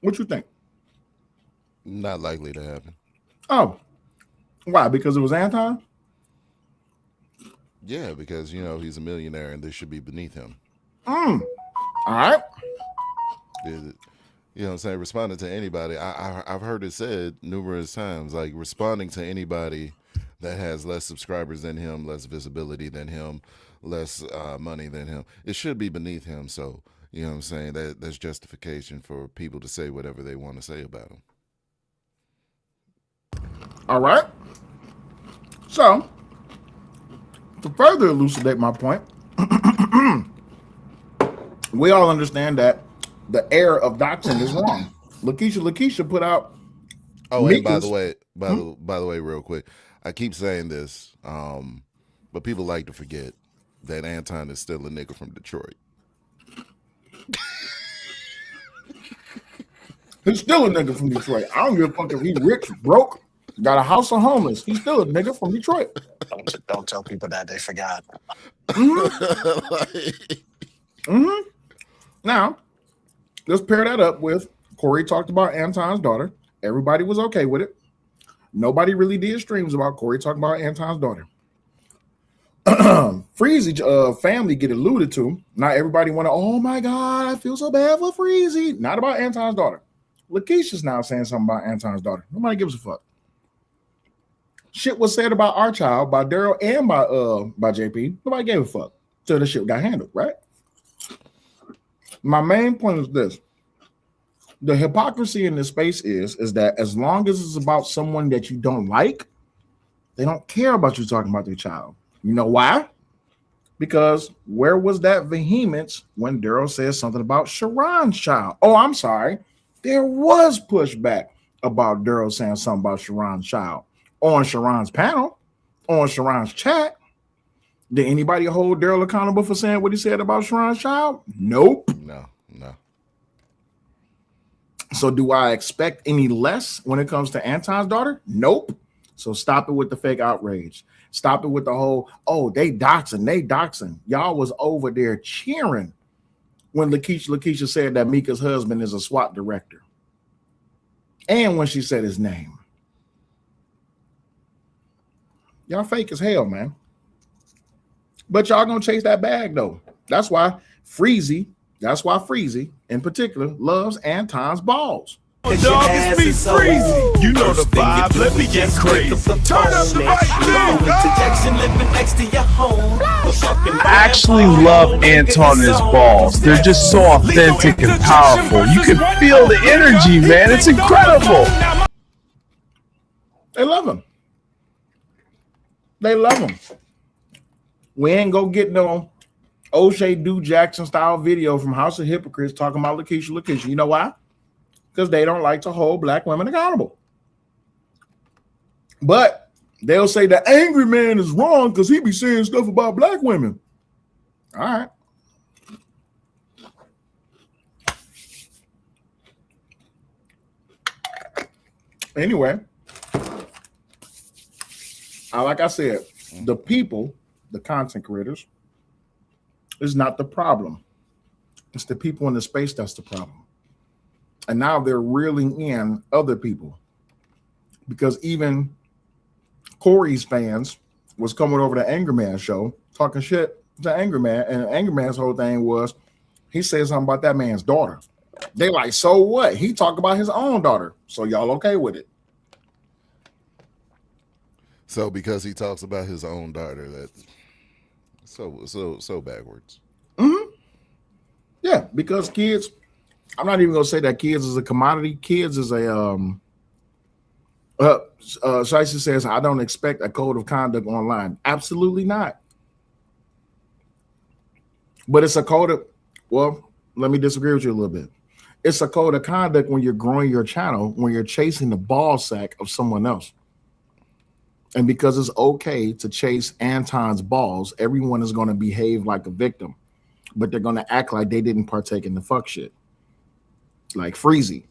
What you think? Not likely to happen. Oh, why? Because it was Anton? Yeah, because, you know, he's a millionaire and this should be beneath him. All right. You know what I'm saying? Responding to anybody. I've heard it said numerous times, like responding to anybody that has less subscribers than him, less visibility than him, less money than him. It should be beneath him. So, you know what I'm saying? That's justification for people to say whatever they want to say about him. All right. So, to further elucidate my point, we all understand that the error of doxing is wrong. Lakeisha put out. Oh, and by the way, real quick, I keep saying this, but people like to forget that Anton is still a nigga from Detroit. He's still a nigga from Detroit. I don't give a fuck if he's rich, broke, got a house or homeless. He's still a nigga from Detroit. Don't tell people that, they forgot. Now, let's pair that up with Corey talked about Anton's daughter. Everybody was okay with it. Nobody really did streams about Corey talking about Anton's daughter. Freezy family get alluded to. Not everybody want to, oh my God, I feel so bad for Freezy. Not about Anton's daughter. Lakeisha's now saying something about Anton's daughter. Nobody gives a fuck. Shit was said about our child by Daryl and by JP. Nobody gave a fuck till the shit got handled, right? My main point is this. The hypocrisy in this space is that as long as it's about someone that you don't like, they don't care about you talking about their child. You know why? Because where was that vehemence when Daryl said something about Sharon's child? Oh, I'm sorry. There was pushback about Daryl saying something about Sharon's child on Sharon's panel, on Sharon's chat. Did anybody hold Daryl accountable for saying what he said about Sharon's child? Nope. No. So do I expect any less when it comes to Anton's daughter? Nope. So stop it with the fake outrage. Stop it with the whole, oh, they doxing. Y'all was over there cheering when Lakeisha said that Mika's husband is a SWAT director. And when she said his name. Y'all fake as hell, man. But y'all gonna chase that bag though. That's why Freezy in particular loves Anton's balls. Dog, it's me, Freezy. You know the vibe. Let me get crazy. Turn up the right I actually love Anton and his balls. They're just so authentic and powerful. You can feel the energy, man. It's incredible. They love him. They love him. We ain't go get no O'Shea Do Jackson style video from House of Hypocrites talking about Lakeisha. You know why? Because they don't like to hold black women accountable. But they'll say the angry man is wrong because he be saying stuff about black women. All right. Anyway, like I said, the people, the content creators, is not the problem. It's the people in the space that's the problem. And now they're reeling in other people because even Corey's fans was coming over to Angry Man's show talking shit to Angry Man, and Angry Man's whole thing was he said something about that man's daughter. They like, so what? He talked about his own daughter, so y'all okay with it? So because he talks about his own daughter, that's so backwards. Mm-hmm. Yeah, because kids. I'm not even gonna say that kids is a commodity. Kids is a Shiesty says, I don't expect a code of conduct online. Absolutely not. But it's a code of, well, let me disagree with you a little bit. It's a code of conduct when you're growing your channel, when you're chasing the ball sack of someone else. And because it's okay to chase Anton's balls, everyone is going to behave like a victim, but they're going to act like they didn't partake in the fuck shit. Like Freezy.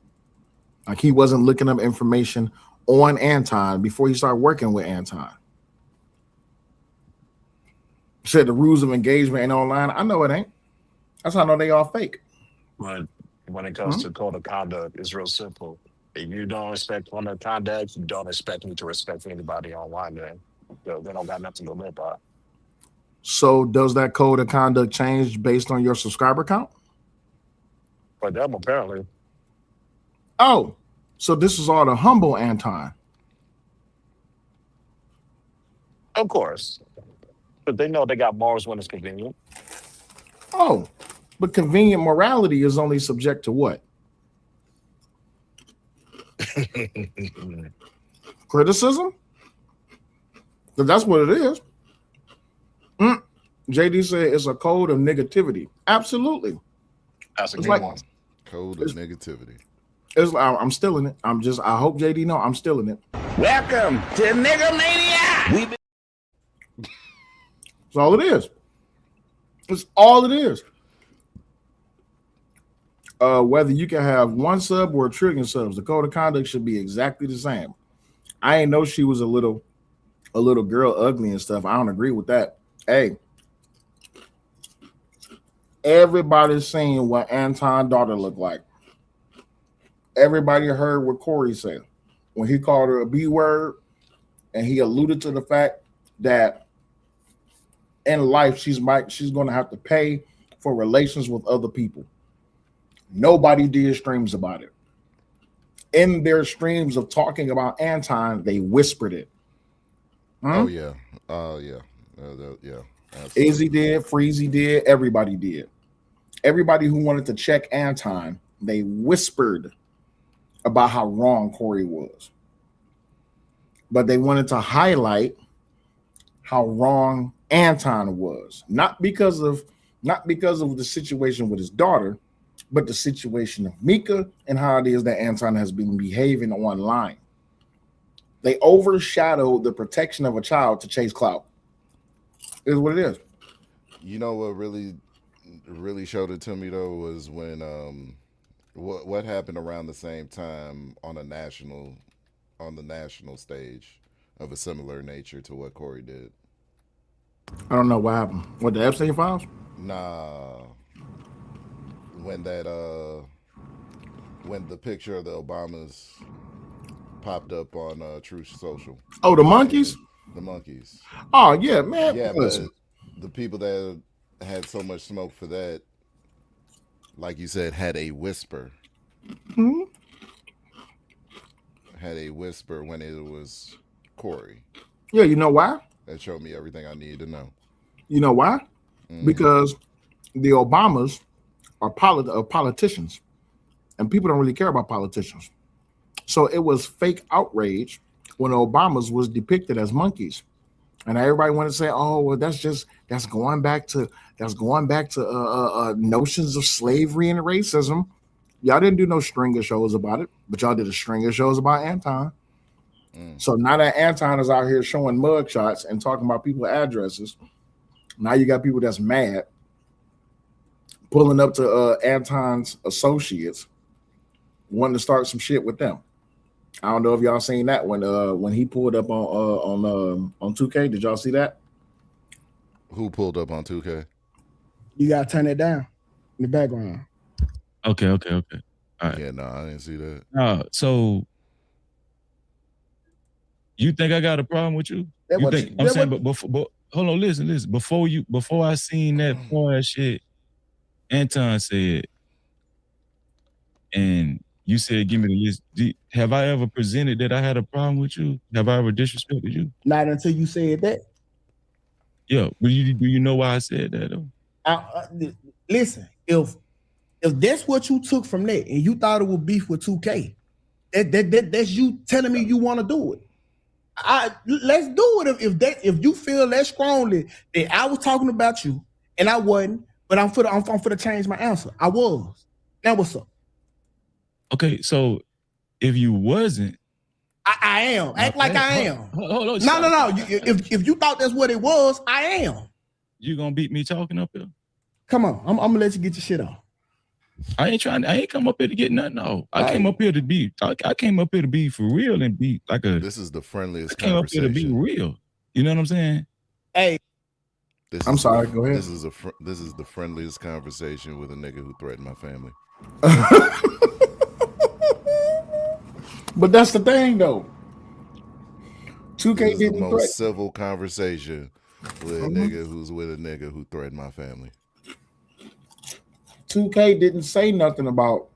Like he wasn't looking up information on Anton before he started working with Anton. Said the rules of engagement ain't online. I know it ain't. That's how I know they all fake. But when it comes to code of conduct, it's real simple. If you don't respect code of conduct, you don't expect me to respect anybody online then. So they don't got nothing to live by. So does that code of conduct change based on your subscriber count? For them, apparently. Oh, so this is all the humble Anton. Of course. But they know they got morals when it's convenient. Oh, but convenient morality is only subject to what? Criticism? That's what it is. JD said it's a code of negativity. Absolutely. That's a good one. Code of negativity. I'm still in it. I hope JD know I'm still in it. Welcome to Nigga Mania. That's all it is. It's all it is. Whether you can have one sub or a trillion subs, the code of conduct should be exactly the same. I ain't know she was a little girl ugly and stuff. I don't agree with that. Hey, everybody's seen what Anton's daughter looked like. Everybody heard what Corey said when he called her a B word, and he alluded to the fact that in life she's going to have to pay for relations with other people. Nobody did streams about it. In their streams of talking about Anton, they whispered it. Oh yeah. Yeah. Absolutely. Izzy did, Freezy did, everybody did. Everybody who wanted to check Anton, they whispered about how wrong Corey was. But they wanted to highlight how wrong Anton was, not because of the situation with his daughter, but the situation of Mika and how it is that Anton has been behaving online. They overshadowed the protection of a child to chase clout. Is what it is. You know what really showed it to me though was when what happened around the same time on the national stage of a similar nature to what Corey did. I don't know what happened. What, the Epstein files? Nah. When the picture of the Obamas popped up on Truth Social. Oh, the monkeys? The monkeys. Oh yeah, man. Yeah, listen. but the people that had so much smoke for that, like you said, had a whisper. Hmm? Had a whisper when it was Corey. Yeah, you know why? That showed me everything I needed to know. You know why? Mm-hmm. Because the Obamas are politicians, and people don't really care about politicians. So it was fake outrage when the Obamas was depicted as monkeys, and everybody wanted to say, "Oh, well, that's going back to notions of slavery and racism." Y'all didn't do no string of shows about it, but y'all did a string of shows about Anton. So now that Anton is out here showing mug shots and talking about people's addresses, now you got people that's mad pulling up to Anton's associates wanting to start some shit with them. I don't know if y'all seen that when he pulled up on 2K. Did y'all see that? Who pulled up on 2K? You gotta turn it down in the background. Okay. All right. Yeah, no, I didn't see that. So you think I got a problem with you? But hold on, listen. Before I seen that poor shit, Anton said, and you said, give me the list. Have I ever presented that I had a problem with you? Have I ever disrespected you? Not until you said that. Yeah, but do you know why I said that though? Listen, if that's what you took from that and you thought it would beef with 2K, that's you telling me you want to do it. Let's do it if you feel that strongly that I was talking about you and I wasn't, but I'm for to change my answer. I was. Now what's up? Okay, so if you wasn't, I am. Act like I am. Hold on. No. If you thought that's what it was, I am. You gonna beat me talking up here? Come on, I'm gonna let you get your shit off. I ain't come up here to get nothing off. I came up here to be for real and be like a. This is the friendliest I came conversation. up here to be real. You know what I'm saying? Hey, I'm sorry. Go ahead. This is the friendliest conversation with a nigga who threatened my family. But that's the thing, though. 2K this is didn't the most civil conversation with a nigga who's with a nigga who threatened my family. 2K didn't say nothing about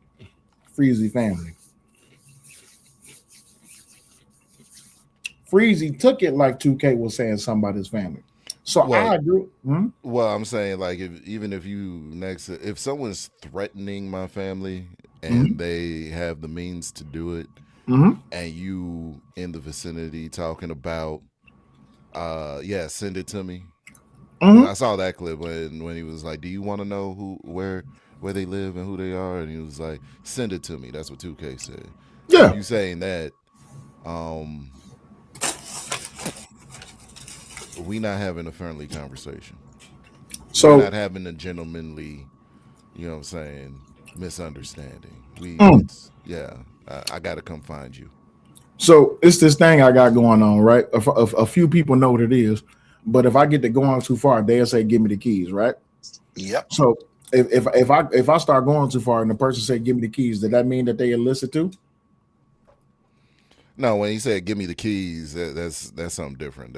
Freezy family. Freezy took it like 2K was saying something about his family. So I agree. Well, I'm saying like if someone's threatening my family and they have the means to do it, and you in the vicinity talking about, send it to me. I saw that clip when he was like, "Do you want to know where they live and who they are?" And he was like, "Send it to me." That's what 2K said. Yeah, so you saying that? We not having a friendly conversation. So we're not having a gentlemanly, you know what I'm saying, misunderstanding. I got to come find you. So it's this thing I got going on, right? A few people know what it is, but if I get to going too far, they'll say, "Give me the keys," right? Yep. So if I start going too far and the person said, "Give me the keys," does that mean that they illicit too? No, when he said "give me the keys," that's something different.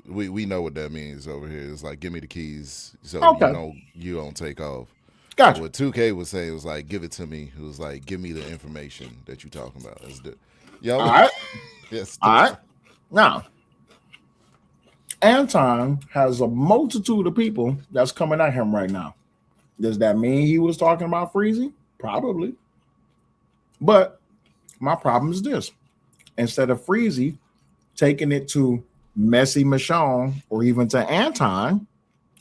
We know what that means over here. It's like "give me the keys," so you don't take off. Gotcha. What 2K was saying was like, "Give it to me." It was like, "Give me the information that you're talking about." All right. Yes. All right. Now, Anton has a multitude of people that's coming at him right now. Does that mean he was talking about Freezy? Probably. But my problem is this. Instead of Freezy taking it to Messy Michonne or even to Anton,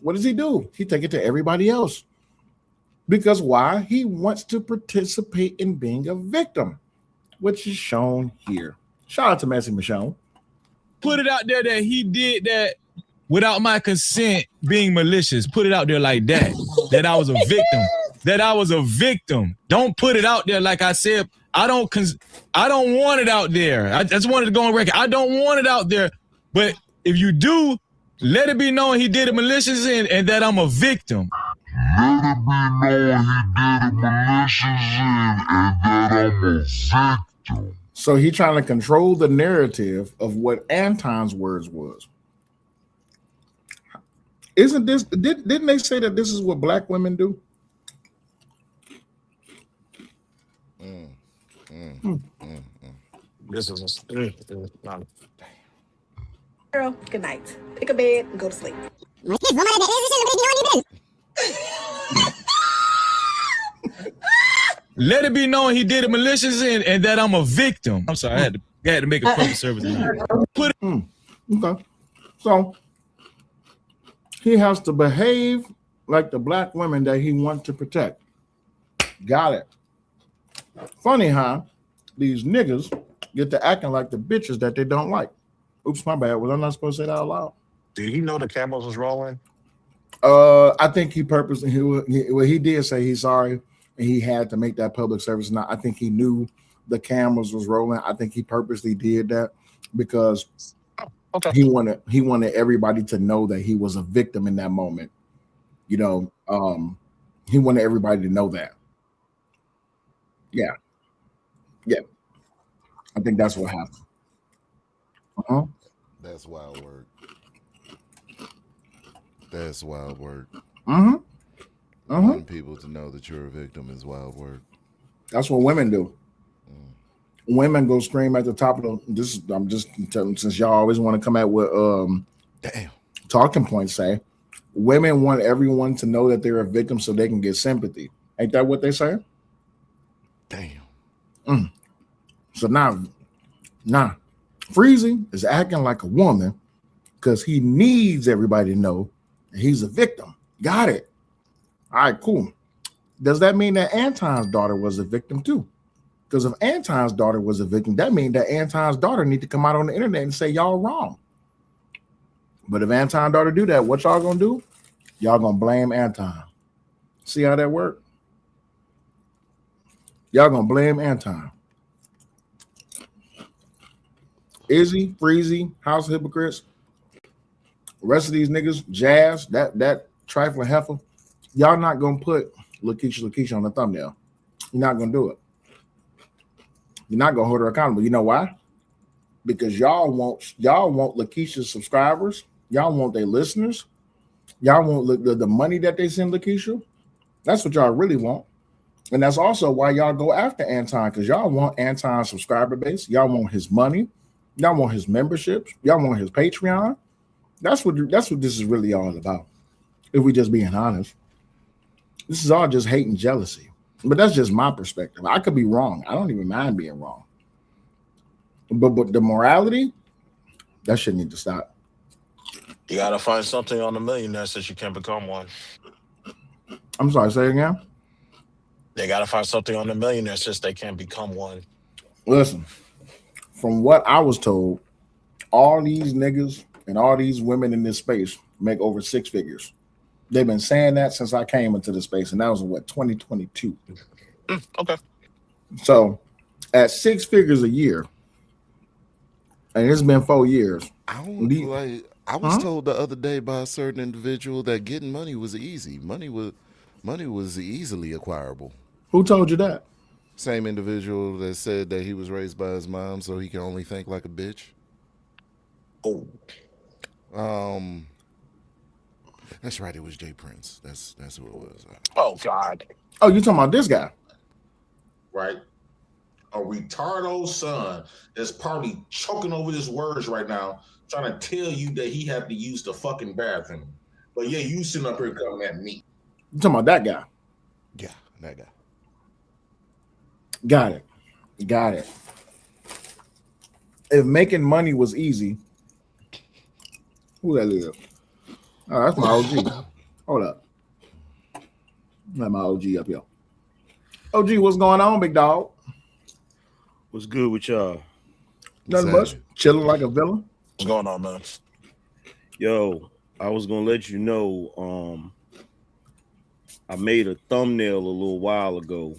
what does he do? He take it to everybody else. Because why? He wants to participate in being a victim, which is shown here. Shout out to Messy Michonne. Put it out there that he did that without my consent being malicious. Put it out there like that. That I was a victim. That I was a victim. Don't put it out there like I said. I don't want it out there. I just wanted to go on record. I don't want it out there. But if you do, let it be known he did it malicious and that I'm a victim. Let it be known he did it malicious and that I'm a victim. So he trying to control the narrative of what Anton's words was. Isn't this? Didn't they say that this is what black women do? This is Girl, good night. Pick a bed and go to sleep. Let it be known he did it malicious and that I'm a victim. I'm sorry, I had to make a public service announcement. Okay. So he has to behave like the black women that he wants to protect. Got it. Funny how these niggas get to acting like the bitches that they don't like. Oops, my bad. Was I not supposed to say that out loud? Did he know the cameras was rolling? I think he purposely he did say he's sorry and he had to make that public service. Now I think he knew the cameras was rolling. I think he purposely did that because he wanted everybody to know that he was a victim in that moment. You know, he wanted everybody to know that. Yeah. I think that's what happened. That's wild work. That's wild work. Wanting people to know that you're a victim is wild work. That's what women do. Women go scream at the top of this. I'm just telling, since y'all always want to come out with talking points. Say women want everyone to know that they're a victim so they can get sympathy. Ain't that what they say? Damn. So now, Freezy is acting like a woman because he needs everybody to know that he's a victim. Got it. All right, cool. Does that mean that Anton's daughter was a victim too? Because if Anton's daughter was a victim, that means that Anton's daughter need to come out on the internet and say y'all wrong. But if Anton's daughter do that, what y'all gonna do? Y'all gonna blame Anton. See how that work? Y'all gonna blame Anton. Izzy, Freezy, House of Hypocrites, the rest of these niggas, Jazz, that trifling heifer, y'all not gonna put Lakeisha on the thumbnail. You're not gonna do it. You're not gonna hold her accountable. You know why? Because y'all want Lakeisha's subscribers, y'all want their listeners, y'all want the money that they send Lakeisha. That's what y'all really want. And that's also why y'all go after Anton, because y'all want Anton's subscriber base, y'all want his money. Y'all want his memberships. Y'all want his Patreon. That's what this is really all about. If we just being honest, this is all just hate and jealousy. But that's just my perspective. I could be wrong. I don't even mind being wrong. But the morality, that shit need to stop. You gotta find something on the millionaire since you can't become one. I'm sorry. Say it again. They gotta find something on the millionaire since they can't become one. Listen. From what I was told, all these niggas and all these women in this space make over 6 figures. They've been saying that since I came into the space, and that was in 2022. Okay. So at 6 figures a year, and it's been 4 years. I was told the other day by a certain individual that getting money was easy. Money was easily acquirable. Who told you that? Same individual that said that he was raised by his mom, so he can only think like a bitch. Oh. That's right. It was Jay Prince. That's who it was. Oh God. Oh, you talking about this guy? Right. A retardo son is probably choking over his words right now, trying to tell you that he had to use the fucking bathroom. But yeah, you sitting up here coming at me. You talking about that guy? Yeah, that guy. Got it. If making money was easy, Who that is? Oh, that's my OG. Hold up. Let my OG up here. OG, what's going on, big dog? What's good with y'all? Nothing much. Chilling like a villain. What's going on, man? Yo, I was gonna let you know. I made a thumbnail a little while ago,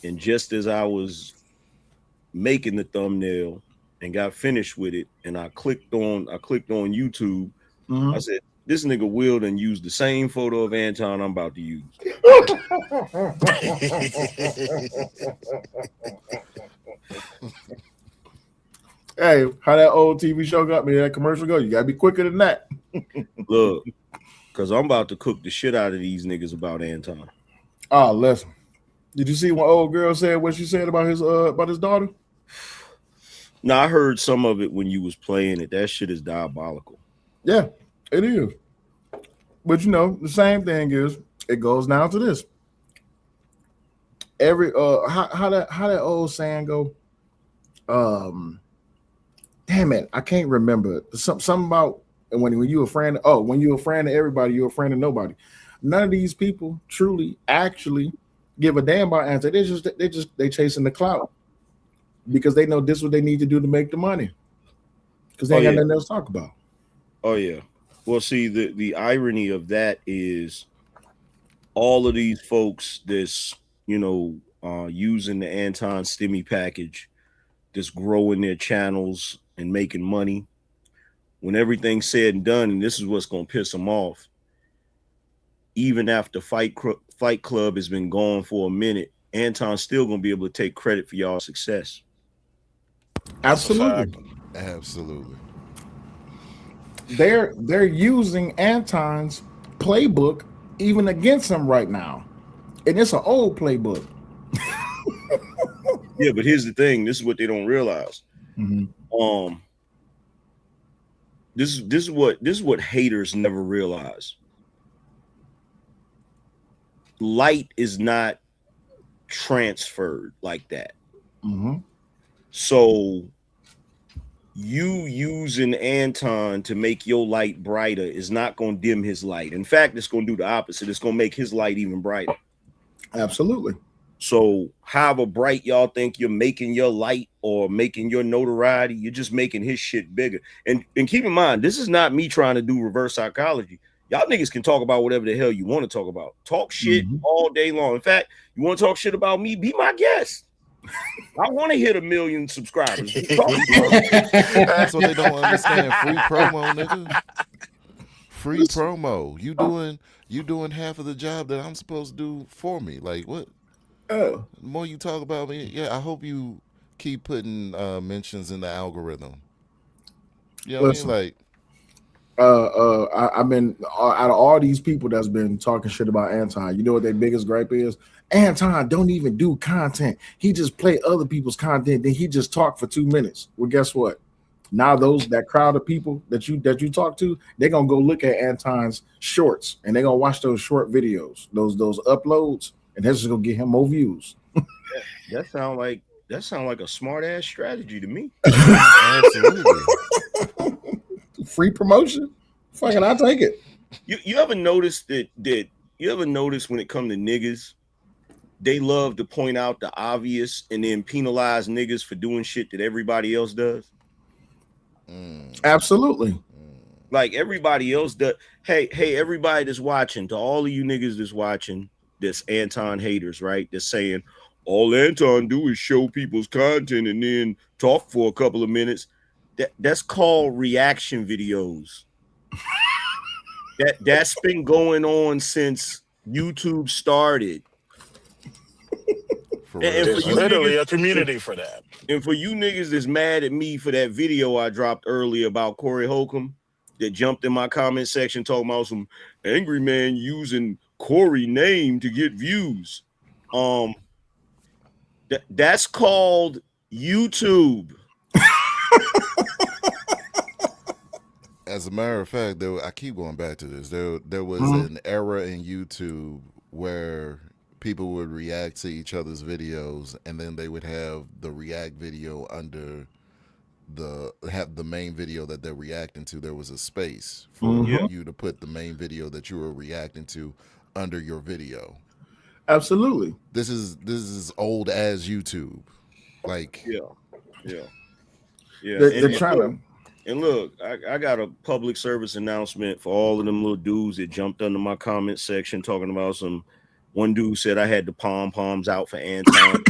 and just as I was making the thumbnail and got finished with it, and I clicked on YouTube. Mhm. I said, "This nigga Will done used the same photo of Anton I'm about to use." Hey, how that old TV show got me? That commercial go? You gotta be quicker than that. Look, because I'm about to cook the shit out of these niggas about Anton. Oh, listen. Did you see what old girl said? What she said about his daughter? No, I heard some of it when you was playing it. That shit is diabolical. Yeah, it is. But you know, the same thing is it goes down to this. Every how that old saying go? Damn it, I can't remember. Something about when you a friend. Oh, when you're a friend of everybody, you're a friend of nobody. None of these people truly actually give a damn about Anton. They chasing the clout because they know this is what they need to do to make the money. Because they ain't got nothing else to talk about. Oh yeah. Well, see, the irony of that is all of these folks that's using the Anton Stimmy package, that's growing their channels and making money. When everything's said and done, and this is what's gonna piss them off. Even after Fight Club has been gone for a minute, Anton's still gonna be able to take credit for y'all's success. Absolutely. Absolutely. They're using Anton's playbook even against him right now, and it's an old playbook. Yeah, but here's the thing. This is what they don't realize. Mm-hmm. This is what haters never realize. Light is not transferred like that. Mm-hmm. So you using Anton to make your light brighter is not going to dim his light. In fact, it's going to do the opposite. It's going to make his light even brighter. Absolutely. So however bright y'all think you're making your light or making your notoriety, you're just making his shit bigger. And keep in mind, this is not me trying to do reverse psychology. Y'all niggas can talk about whatever the hell you want to talk about. Talk shit all day long. In fact, you want to talk shit about me? Be my guest. I want to hit 1 million subscribers. That's what they don't understand. Free promo, nigga. Free promo. You doing half of the job that I'm supposed to do for me. Like what? The more you talk about me, yeah, I hope you keep putting mentions in the algorithm. You know what I mean? Like, I've been out of all these people that's been talking shit about Anton. You know what their biggest gripe is? Anton don't even do content. He just play other people's content. Then he just talk for 2 minutes. Well, guess what? Now that crowd of people that you talk to, they're gonna go look at Anton's shorts and they're gonna watch those short videos, those uploads, and that's just gonna get him more views. That sound like a smart ass strategy to me. Absolutely. Free promotion. Fucking, I'll take it. You ever notice that you ever notice when it comes to niggas, they love to point out the obvious and then penalize niggas for doing shit that everybody else does? Absolutely. Like everybody else does. Hey, everybody that's watching, to all of you niggas that's watching, that's Anton haters, right? That's saying all Anton do is show people's content and then talk for a couple of minutes. That's called reaction videos. That's been going on since YouTube started. There's literally a community for that. And for you niggas that's mad at me for that video I dropped earlier about Corey Holcomb that jumped in my comment section talking about some angry man using Corey name to get views. That's called YouTube. As a matter of fact, I keep going back to this. There was an era in YouTube where people would react to each other's videos, and then they would have the react video under the main video that they're reacting to, there was a space for you to put the main video that you were reacting to under your video. Absolutely. This is old as YouTube. Like yeah. They're trying to. And look, I got a public service announcement for all of them little dudes that jumped under my comment section talking about one dude said I had the pom-poms out for Anton.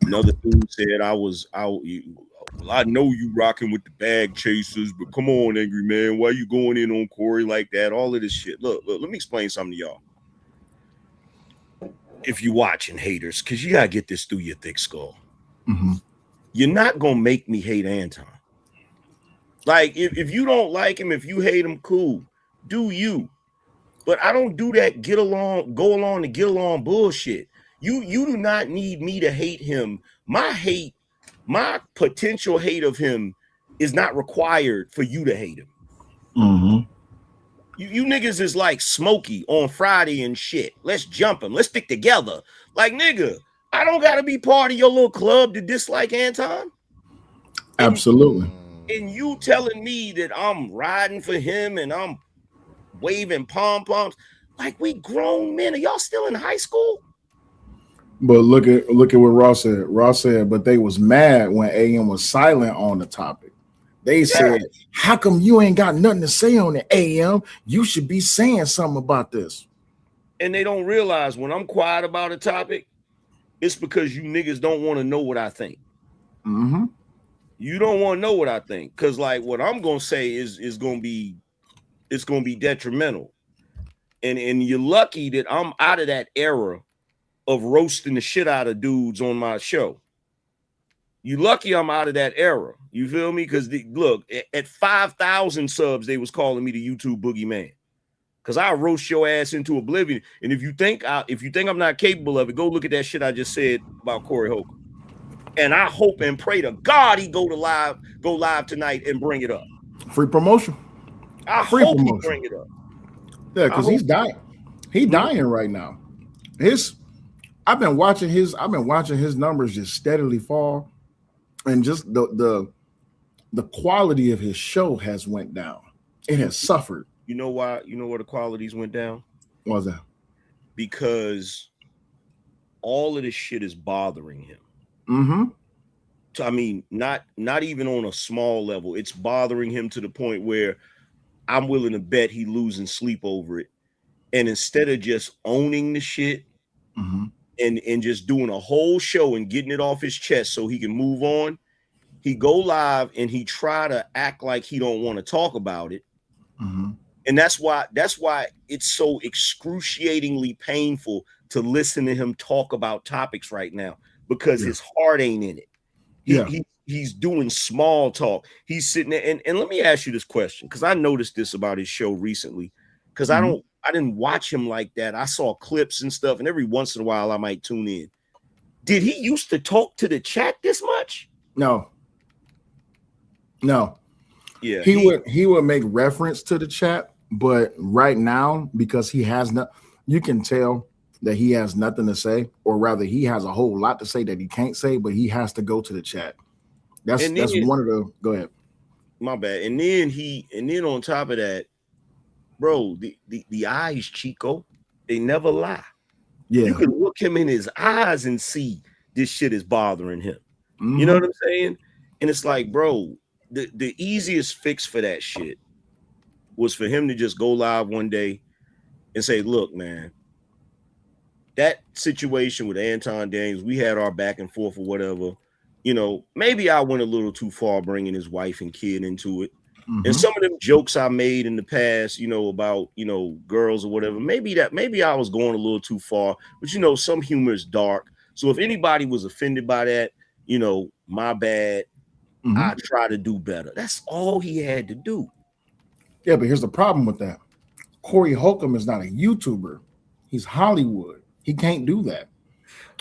Another dude said I know you rocking with the bag chasers, but come on, angry man, why you going in on Corey like that? All of this shit. Look, let me explain something to y'all. If you watching, haters, because you gotta get this through your thick skull. You're not gonna make me hate Anton. Like, if you don't like him, if you hate him, cool, do you. But I don't do that go along to get along bullshit. You do not need me to hate him. My potential hate of him is not required for you to hate him. You niggas is like Smokey on Friday and shit. Let's jump him. Let's stick together. Like, nigga, I don't got to be part of your little club to dislike Anton. Absolutely. And you telling me that I'm riding for him and I'm waving pom-poms like we grown men. Are y'all still in high school? But look at what Ross said. Ross said, but they was mad when AM was silent on the topic. They said, how come you ain't got nothing to say on the AM? You should be saying something about this. And they don't realize when I'm quiet about a topic, it's because you niggas don't want to know what I think. You don't want to know what I think, because like what I'm gonna say is gonna be detrimental. And you're lucky that I'm out of that era of roasting the shit out of dudes on my show. You lucky I'm out of that era. You feel me? Because look, at 5,000 subs, they was calling me the YouTube boogeyman. Because I roast your ass into oblivion. And if you think I'm not capable of it, go look at that shit I just said about Corey Holcomb. And I hope and pray to God he go live tonight and bring it up. Free promotion. I hope he bring it up. Yeah, because he's dying. He's dying right now. I've been watching his numbers just steadily fall, and just the quality of his show has went down. It has suffered. You know why? You know where the qualities went down? What was that? Because all of this shit is bothering him. So, I mean, not even on a small level. It's bothering him to the point where I'm willing to bet he losing sleep over it. And instead of just owning the shit and just doing a whole show and getting it off his chest so he can move on, he go live and he try to act like he don't want to talk about it. And that's why it's so excruciatingly painful to listen to him talk about topics right now, because his heart ain't in it. He's doing small talk. He's sitting there. And let me ask you this question, because I noticed this about his show recently, because I didn't watch him like that. I saw clips and stuff, and every once in a while I might tune in. Did he used to talk to the chat this much? No. Yeah. He would make reference to the chat, but right now, because he has not, you can tell that he has nothing to say, or rather he has a whole lot to say that he can't say, but he has to go to the chat. That's one of the, go ahead. My bad. And then on top of that, bro, the eyes, Chico, they never lie. Yeah. You can look him in his eyes and see this shit is bothering him. You know what I'm saying? And it's like, bro, the easiest fix for that shit was for him to just go live one day and say, look, man, that situation with Anton Daniels, we had our back and forth or whatever. You know, maybe I went a little too far bringing his wife and kid into it. And some of them jokes I made in the past, you know, about, you know, girls or whatever, maybe I was going a little too far, but you know, some humor is dark. So if anybody was offended by that, you know, my bad. I try to do better. That's all he had to do. Yeah, but here's the problem with that. Corey Holcomb is not a YouTuber. He's Hollywood. He can't do that.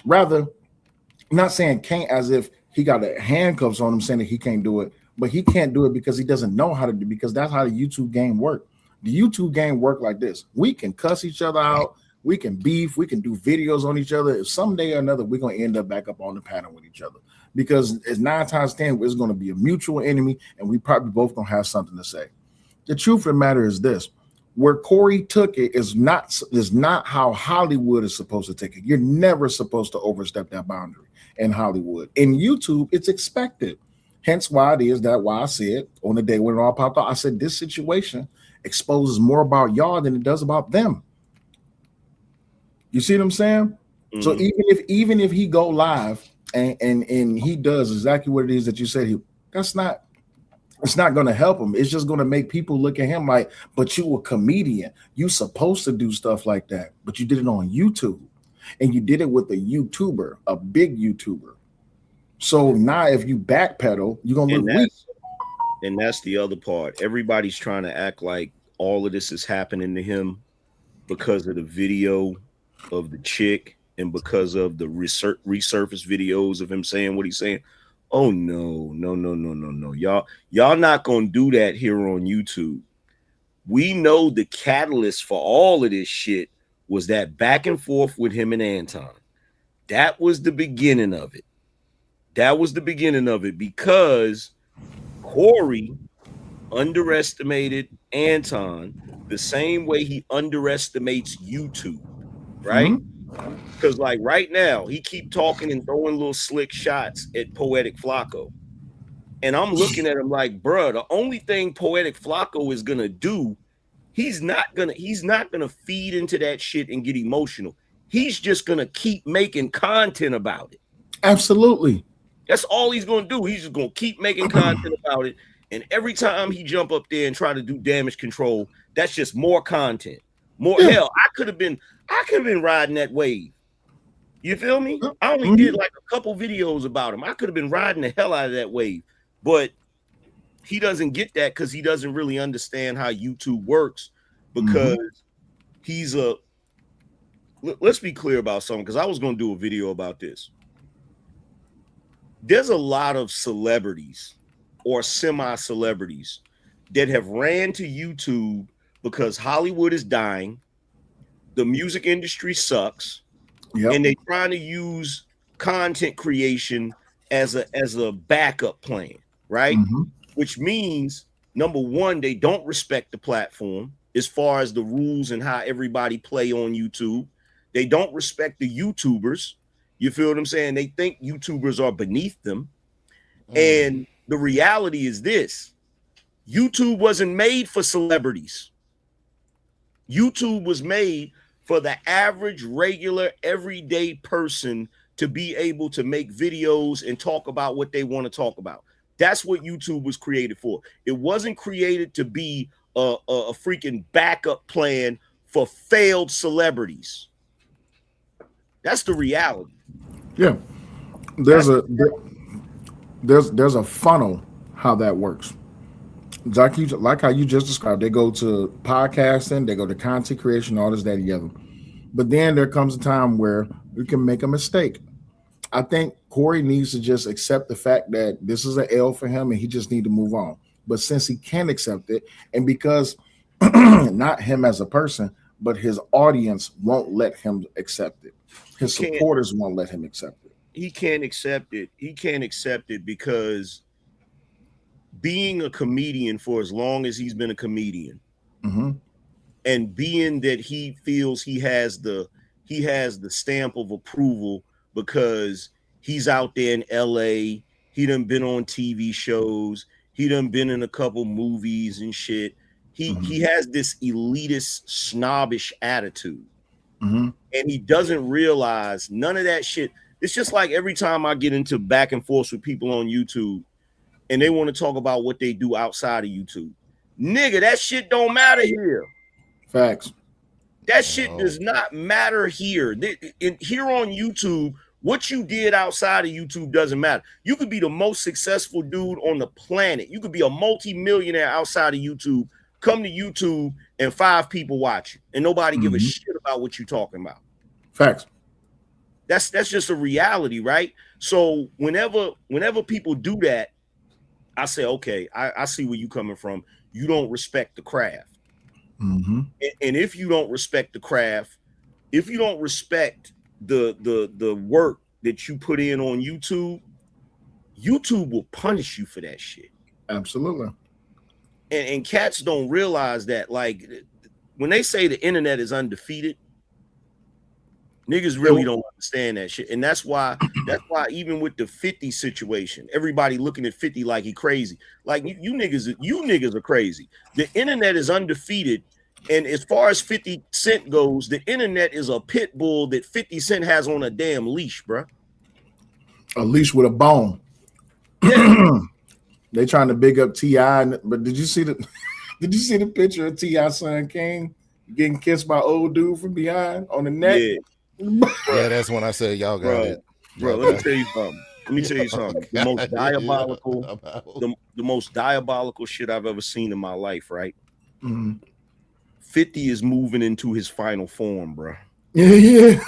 Rather, I'm not saying can't as if he got the handcuffs on him saying that he can't do it, but he can't do it because he doesn't know how to do, because that's how the YouTube game works. The YouTube game work like this. We can cuss each other out. We can beef, we can do videos on each other. If someday or another we're gonna end up back up on the panel with each other, because it's 9 times 10 it's gonna be a mutual enemy, and we probably both gonna have something to say. The truth of the matter is this: where Corey took it is not how Hollywood is supposed to take it. You're never supposed to overstep that boundary in Hollywood. In YouTube, it's expected. Hence why I said on the day when it all popped out, I said this situation exposes more about y'all than it does about them. You see what I'm saying? Mm-hmm. So even if he go live and he does exactly what it is that you said, it's not going to help him. It's just going to make people look at him like, but you a comedian. You supposed to do stuff like that, but you did it on YouTube, and you did it with a YouTuber, a big YouTuber. So now if you backpedal, you're going to look weak. And that's the other part. Everybody's trying to act like all of this is happening to him because of the video of the chick and because of the resurfaced videos of him saying what he's saying. Oh no. Y'all not gonna do that here on YouTube. We know the catalyst for all of this shit was that back and forth with him and Anton. That was the beginning of it. Because Corey underestimated Anton the same way he underestimates YouTube, right? Because like right now, he keep talking and throwing little slick shots at Poetic Flacco. And I'm looking at him like, bruh, the only thing Poetic Flacco is gonna do, he's not gonna feed into that shit and get emotional. He's just gonna keep making content about it. Absolutely. That's all he's gonna do. He's just gonna keep making content about it. And every time he jump up there and try to do damage control, that's just more content. Hell, I could have been riding that wave. You feel me? I only did like a couple videos about him. I could have been riding the hell out of that wave, but he doesn't get that because he doesn't really understand how YouTube works. Because he's let's be clear about something, because I was going to do a video about this. There's a lot of celebrities or semi-celebrities that have ran to YouTube because Hollywood is dying, the music industry sucks, and they're trying to use content creation as a backup plan, right? Which means, number one, they don't respect the platform as far as the rules and how everybody play on YouTube. They don't respect the YouTubers. You feel what I'm saying? They think YouTubers are beneath them. And the reality is this: YouTube wasn't made for celebrities. YouTube was made for the average, regular, everyday person to be able to make videos and talk about what they want to talk about. That's what YouTube was created for. It wasn't created to be a freaking backup plan for failed celebrities. That's the reality. Yeah. There's a funnel how that works. Like how you just described, they go to podcasting, they go to content creation, all this, that, and the other. But then there comes a time where you can make a mistake. I think Corey needs to just accept the fact that this is an L for him and he just need to move on. But since he can't accept it, and because not him as a person, but his audience won't let him accept it. His supporters won't let him accept it. He can't accept it. He can't accept it because being a comedian for as long as he's been a comedian, and being that he feels he has the stamp of approval because he's out there in LA, he done been on TV shows, he done been in a couple movies and shit. He has this elitist, snobbish attitude, and he doesn't realize none of that shit. It's just like every time I get into back and forth with people on YouTube and they want to talk about what they do outside of YouTube. Nigga, that shit don't matter here. Facts. That shit does not matter here. Here on YouTube, what you did outside of YouTube doesn't matter. You could be the most successful dude on the planet. You could be a multi-millionaire outside of YouTube. Come to YouTube and 5 people watch you and nobody give a shit about what you're talking about. Facts. That's just a reality, right? So whenever people do that, I say, okay, I see where you're coming from. You don't respect the craft. And if you don't respect the craft, if you don't respect the work that you put in on YouTube, YouTube will punish you for that shit. Absolutely. And cats don't realize that, like, when they say the internet is undefeated, niggas really don't understand that shit. And that's why even with the 50 situation, everybody looking at 50 like he crazy. Like, you niggas are crazy. The internet is undefeated. And as far as 50 Cent goes, the internet is a pit bull that 50 Cent has on a damn leash, bro. A leash with a bone. Yeah. They trying to big up T.I., but did you see the picture of T.I.'s son King getting kissed by old dude from behind on the neck? Yeah, that's when I said y'all got it. Bro, let me tell you something. The most diabolical, the most diabolical shit I've ever seen in my life, right? Mm-hmm. 50 is moving into his final form, bro. Yeah.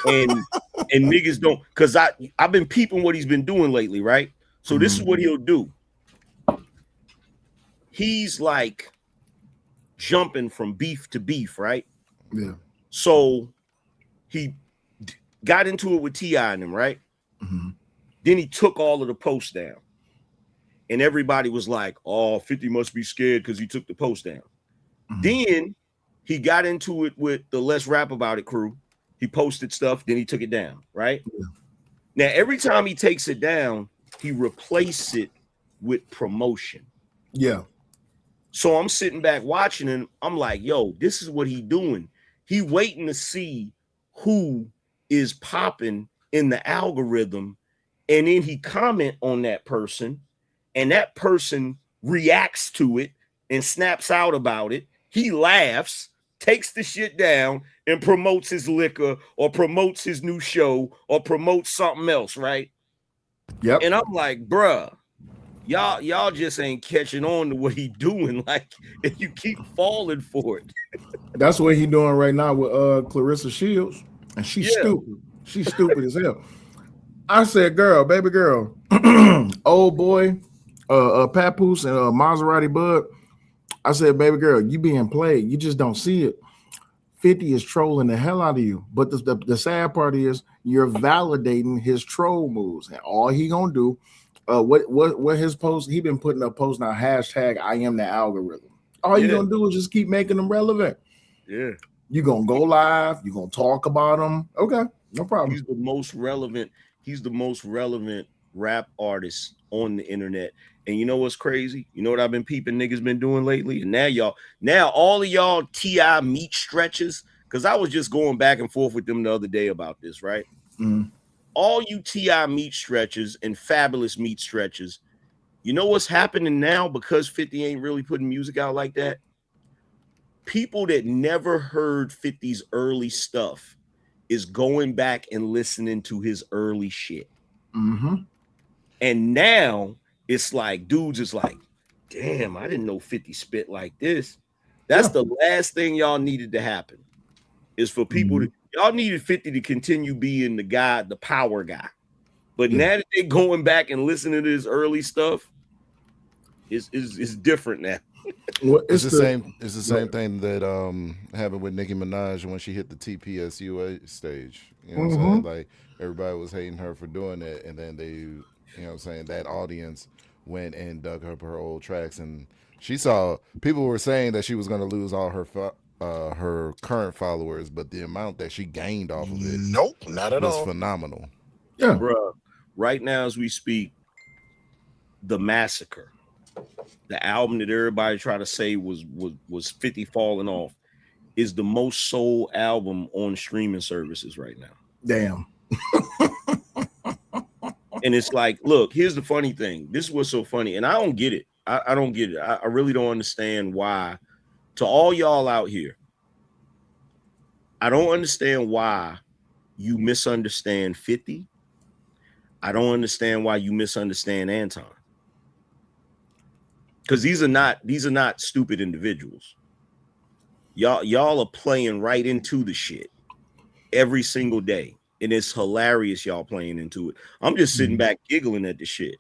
And niggas don't, because I've been peeping what he's been doing lately, right? So this is what he'll do. He's like jumping from beef to beef, right? Yeah. So he got into it with T.I. and him, right? Mm-hmm. Then he took all of the posts down. And everybody was like, oh, 50 must be scared because he took the post down. Mm-hmm. Then he got into it with the Let's Rap About It crew. He posted stuff, then he took it down, right? Yeah. Now, every time he takes it down, he replaces it with promotion. Yeah. So I'm sitting back watching and I'm like, yo, this is what he doing. He waiting to see who is popping in the algorithm. And then he comment on that person and that person reacts to it and snaps out about it. He laughs, takes the shit down and promotes his liquor or promotes his new show or promotes something else, right? Yep. And I'm like, bruh, y'all just ain't catching on to what he doing. Like, if you keep falling for it. That's what he doing right now with Clarissa Shields. And she's stupid. She's stupid as hell. I said, baby girl, old boy, Papoose and Maserati Bud. I said, baby girl, you being played. You just don't see it. 50 is trolling the hell out of you. But the sad part is you're validating his troll moves. And all he gonna do, what his post, he been putting up posts now, hashtag I am the algorithm. All you gonna do is just keep making them relevant. Yeah. You're gonna go live, you're gonna talk about them. Okay, no problem. He's the most relevant rap artist on the internet. And you know what's crazy? You know what I've been peeping niggas been doing lately? And now all of y'all T.I. meat stretches, because I was just going back and forth with them the other day about this, right? Mm-hmm. All you T.I. meat stretches and fabulous meat stretches, you know what's happening now because 50 ain't really putting music out like that? People that never heard 50's early stuff is going back and listening to his early shit. Mm-hmm. And now it's like, dudes is like, damn, I didn't know 50 spit like this. That's the last thing y'all needed to happen, is for people to, y'all needed 50 to continue being the guy, the power guy. But now that they're going back and listening to his early stuff, it's different now. Well, it's the same thing that happened with Nicki Minaj when she hit the TPSUA stage. You know what I'm saying? Like, everybody was hating her for doing it, and then they, you know what I'm saying, that audience went and dug up her old tracks, and she saw people were saying that she was going to lose all her current followers, but the amount that she gained off of it, nope, not at all, was phenomenal. Yeah, bro. Right now, as we speak, The Massacre, the album that everybody tried to say was 50 falling off, is the most sold album on streaming services right now. Damn. And it's like, look, here's the funny thing. This is what's so funny. And I don't get it. I don't get it. I really don't understand why. To all y'all out here, I don't understand why you misunderstand 50. I don't understand why you misunderstand Anton. Because these are not stupid individuals. Y'all are playing right into the shit every single day. And it's hilarious y'all playing into it. I'm just sitting back giggling at the shit.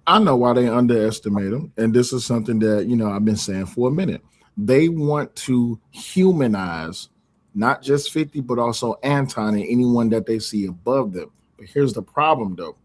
I know why they underestimate them. And this is something that, I've been saying for a minute. They want to humanize not just 50, but also Anton and anyone that they see above them. But here's the problem, though.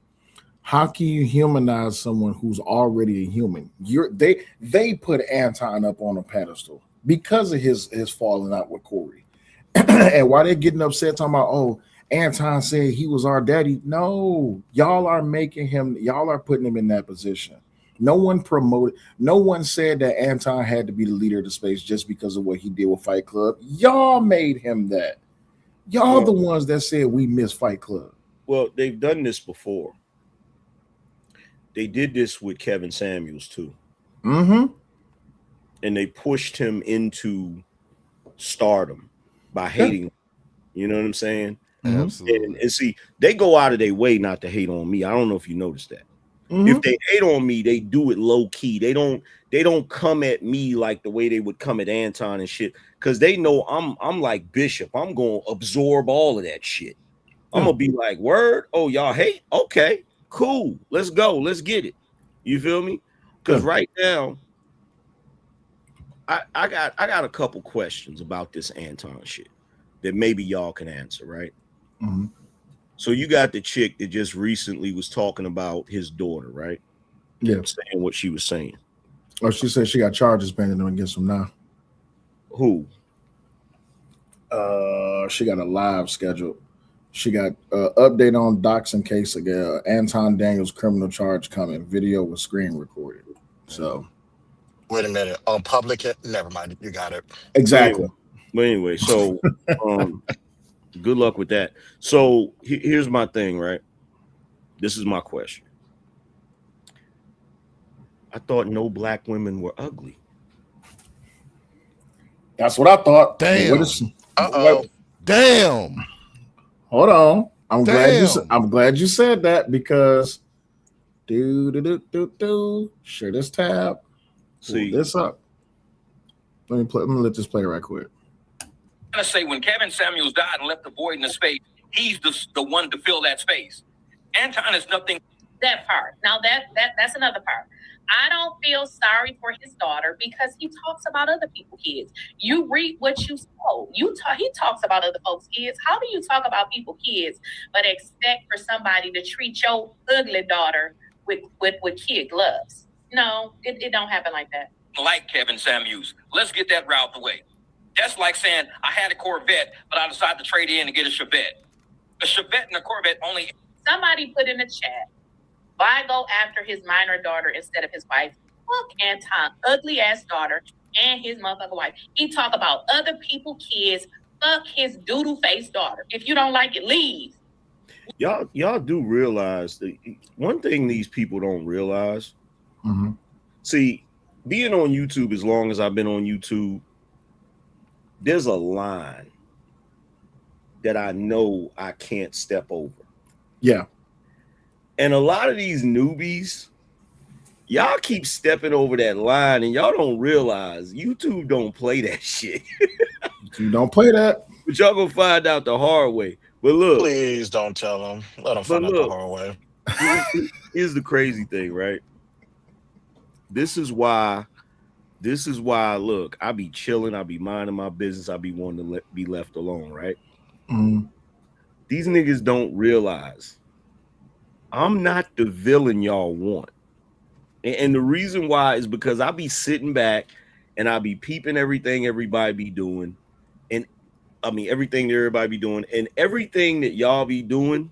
How can you humanize someone who's already a human? They put Anton up on a pedestal because of his falling out with Corey. And why they're getting upset talking about, oh, Anton said he was our daddy. No, y'all are putting him in that position. No one said that Anton had to be the leader of the space just because of what he did with Fight Club. Y'all made him that. Y'all the ones that said we miss Fight Club. Well, they've done this before. They did this with Kevin Samuels too. Mm-hmm. And they pushed him into stardom by hating him. You know what I'm saying? Absolutely. And see, they go out of their way not to hate on me. I don't know if you noticed that. If they hate on me, they do it low key. They don't come at me like the way they would come at Anton and shit, because they know I'm like Bishop. I'm gonna absorb all of that shit. I'm gonna be like, word, oh, y'all hate? Okay, cool. Let's go. Let's get it. You feel me? Because right now, I got a couple questions about this Anton shit that maybe y'all can answer, right? Mm-hmm. So you got the chick that just recently was talking about his daughter, right? Yeah. Saying what she was saying. Oh, she said she got charges pending against him now. Who? She got a live scheduled. She got update on doxing case again. Anton Daniels criminal charge coming. Video was screen recorded. So Wait a minute. On public, never mind. You got it. Exactly. But anyway, so good luck with that. So here's my thing, right? This is my question. I thought no black women were ugly. That's what I thought. Damn. Damn. Hold on. I'm glad you said that, because share this tab. See this up. Let me let this play right quick. I'm gonna say when Kevin Samuels died and left the void in the space, he's the one to fill that space. Anton is nothing. That part. Now that's another part. I don't feel sorry for his daughter because he talks about other people's kids. You reap what you sow. He talks about other folks' kids. How do you talk about people's kids but expect for somebody to treat your ugly daughter with kid gloves? No, it don't happen like that. Like Kevin Samuels. Let's get that route out the way. That's like saying I had a Corvette, but I decided to trade in and get a Chevette. A Chevette and a Corvette only. Somebody put in the chat, why go after his minor daughter instead of his wife? Fuck Anton, ugly ass daughter, and his motherfucking wife. He talk about other people's kids. Fuck his doodle face daughter. If you don't like it, leave. Y'all do realize that one thing these people don't realize. Mm-hmm. See, being on YouTube as long as I've been on YouTube, there's a line that I know I can't step over. Yeah. And a lot of these newbies, y'all keep stepping over that line, and y'all don't realize YouTube don't play that shit. You don't play that. But y'all gonna find out the hard way. But look, Please don't tell them. Let them find out the hard way. Here's the crazy thing, right? This is why, look, I be chilling, I be minding my business, I be wanting to be left alone, right? Mm-hmm. These niggas don't realize I'm not the villain y'all want. And the reason why is because I be sitting back and I be peeping everything everybody be doing. And I mean, everything that everybody be doing, and everything that y'all be doing,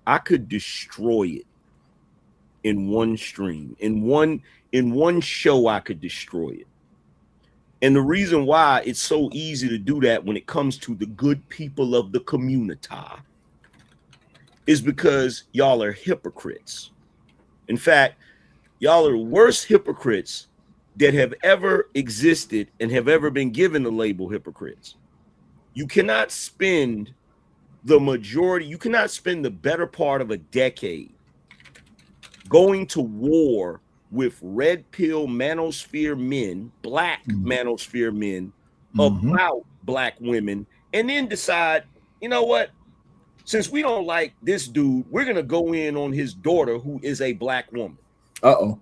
I could destroy it in one stream. In one show, I could destroy it. And the reason why it's so easy to do that when it comes to the good people of the community is because y'all are hypocrites. In fact, y'all are worse hypocrites that have ever existed and have ever been given the label hypocrites. You cannot spend the better part of a decade going to war with red pill manosphere men, black manosphere men, about black women, and then decide, you know what? Since we don't like this dude, we're gonna go in on his daughter, who is a black woman. Because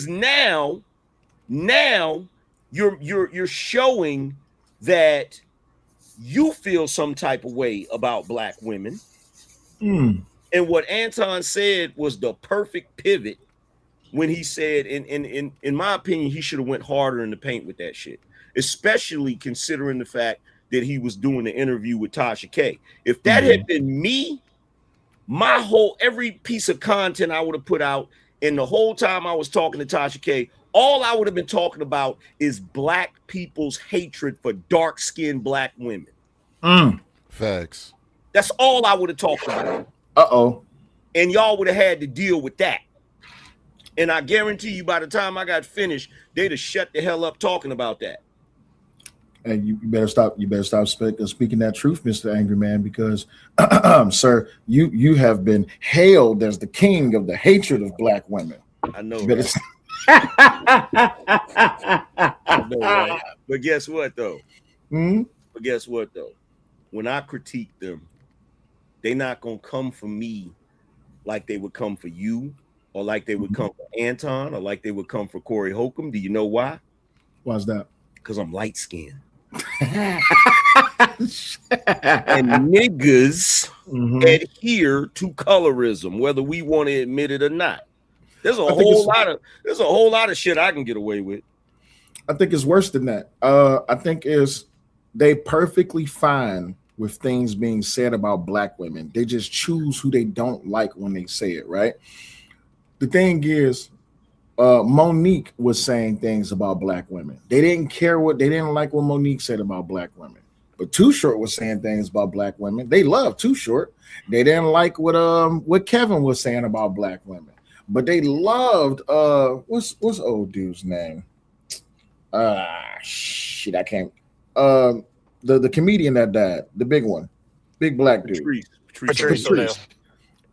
now you're showing that you feel some type of way about black women. And what Anton said was the perfect pivot when he said, in my opinion, he should have went harder in the paint with that shit, especially considering the fact that he was doing the interview with Tasha K. If that had been me, every piece of content I would have put out, and the whole time I was talking to Tasha K, all I would have been talking about is black people's hatred for dark-skinned black women. Facts. That's all I would have talked about. And y'all would have had to deal with that. And I guarantee you, by the time I got finished, they'd have shut the hell up talking about that. And you better stop. You better stop speaking that truth, Mr. Angry Man, because, sir, you have been hailed as the king of the hatred of black women. I know. Right? I know, right? But guess what, though? But guess what, though? When I critique them, they're not gonna come for me like they would come for you, or like they would come for Anton, or like they would come for Corey Holcomb. Do you know why? Why's that? Because I'm light skinned. And niggas adhere to colorism, whether we want to admit it or not. There's a whole lot of shit I can get away with. I think it's worse than that. I think they perfectly fine with things being said about black women. They just choose who they don't like when they say it, right? The thing is, Monique was saying things about black women. They didn't like what Monique said about black women. But Too Short was saying things about black women. They love Too Short. They didn't like what Kevin was saying about black women. But they loved what's old dude's name? Shit, I can't. The comedian that died, the big one, big black dude. Patrice.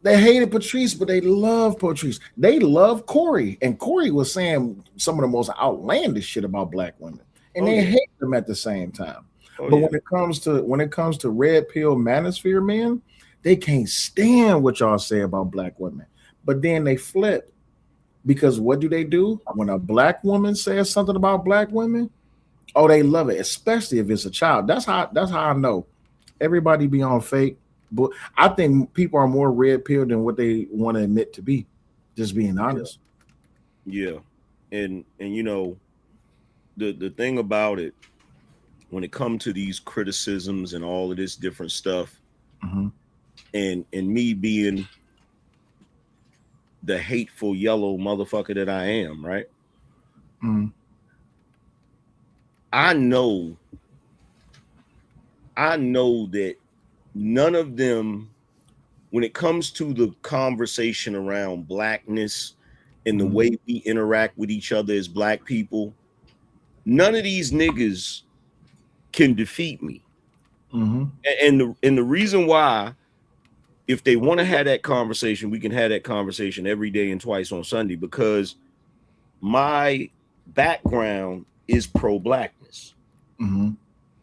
They hated Patrice, but they love Patrice. They love Corey, and Corey was saying some of the most outlandish shit about black women, and they hate them at the same time. But when it comes to red pill manosphere men, they can't stand what y'all say about black women. But then they flip, because what do? When a black woman says something about black women, they love it, especially if it's a child. That's how I know. Everybody be on fake. But I think people are more red pill than what they want to admit to be. Just being honest. Yeah. And you know, the thing about it, when it comes to these criticisms and all of this different stuff, and me being the hateful yellow motherfucker that I am, right? I know that none of them, when it comes to the conversation around blackness and the way we interact with each other as black people, none of these niggas can defeat me. And the reason why, if they want to have that conversation, we can have that conversation every day and twice on Sunday, because my background is pro-blackness.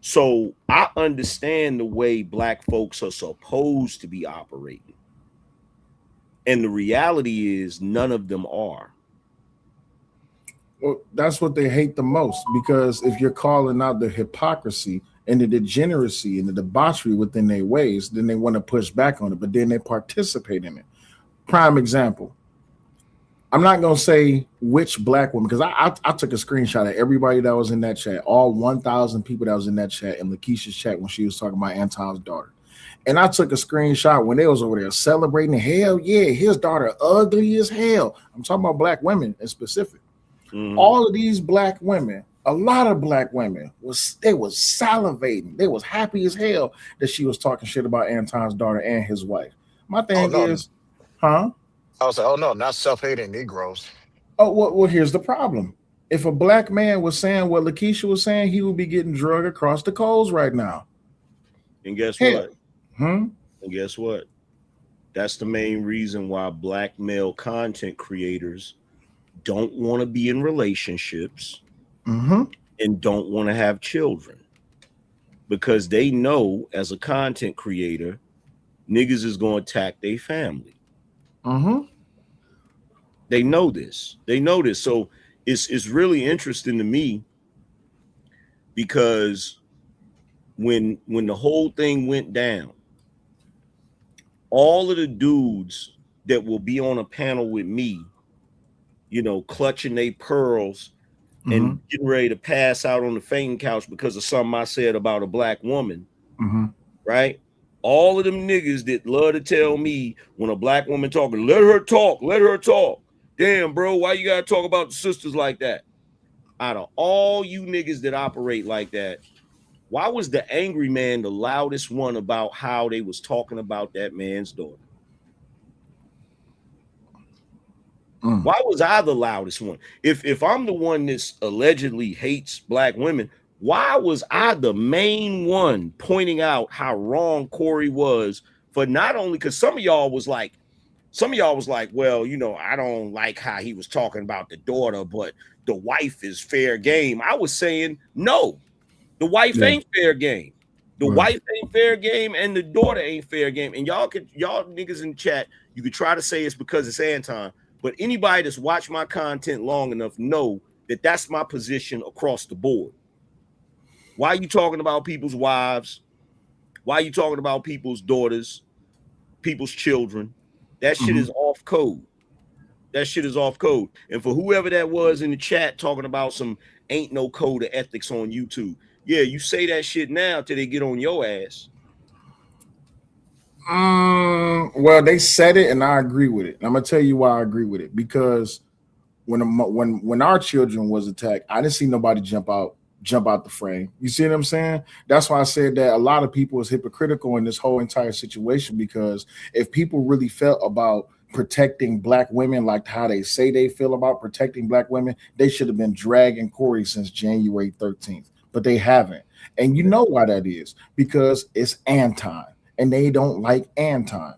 So I understand the way black folks are supposed to be operating. And the reality is none of them are. Well, that's what they hate the most, because if you're calling out the hypocrisy and the degeneracy and the debauchery within their ways, then they want to push back on it, but then they participate in it. Prime example. I'm not going to say which black woman, because I took a screenshot of everybody that was in that chat, all 1,000 people that was in that chat, and Lakeisha's chat when she was talking about Anton's daughter. And I took a screenshot when they was over there celebrating, hell yeah, his daughter ugly as hell. I'm talking about black women in specific. All of these black women, a lot of black women, was salivating. They was happy as hell that she was talking shit about Anton's daughter and his wife. My thing is, I was like, no, not self-hating Negroes. Well, here's the problem. If a black man was saying what Lakeisha was saying, he would be getting drugged across the coals right now. And guess what? And guess what? That's the main reason why black male content creators don't want to be in relationships and don't want to have children, because they know as a content creator, niggas is going to attack their family. They know this. So it's really interesting to me, because when the whole thing went down, all of the dudes that will be on a panel with me, you know, clutching their pearls and getting ready to pass out on the fainting couch because of something I said about a black woman, right? All of them niggas that love to tell me when a black woman talking, let her talk, let her talk. Damn, bro, why you gotta talk about the sisters like that? Out of all you niggas that operate like that, why was the angry man the loudest one about how they was talking about that man's daughter? Why was I the loudest one? If I'm the one that allegedly hates black women, why was I the main one pointing out how wrong Corey was for not only because some of y'all was like, well, you know, I don't like how he was talking about the daughter, but the wife is fair game. I was saying, no, the wife ain't fair game. The wife ain't fair game, and the daughter ain't fair game. And y'all niggas in the chat, you could try to say it's because it's Anton, but anybody that's watched my content long enough know that that's my position across the board. Why are you talking about people's wives? Why are you talking about people's daughters, people's children? That shit is off code. That shit is off code. And for whoever that was in the chat talking about some ain't no code of ethics on YouTube, yeah, you say that shit now till they get on your ass. Well, they said it, and I agree with it. And I'm gonna tell you why I agree with it. Because when our children was attacked, I didn't see nobody jump out the frame. You see what I'm saying? That's why I said that a lot of people is hypocritical in this whole entire situation. Because if people really felt about protecting black women like how they say they feel about protecting black women, they should have been dragging Corey since January 13th. But they haven't. And you know why that is? Because it's Anton. And they don't like Anton.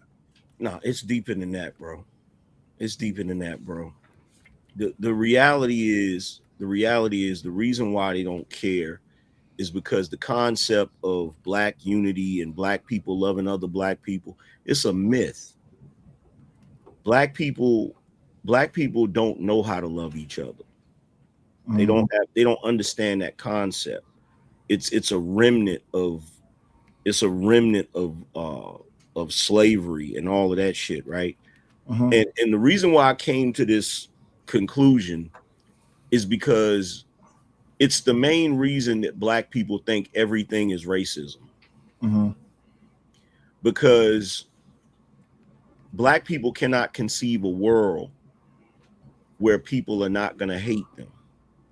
No, it's deeper than that, bro. It's deeper than that, bro. The reality is the reason why they don't care is because the concept of black unity and black people loving other black people, it's a myth. Black people don't know how to love each other. They don't understand that concept. It's a remnant of slavery and all of that shit, right? And the reason why I came to this conclusion is because it's the main reason that black people think everything is racism. Because black people cannot conceive a world where people are not going to hate them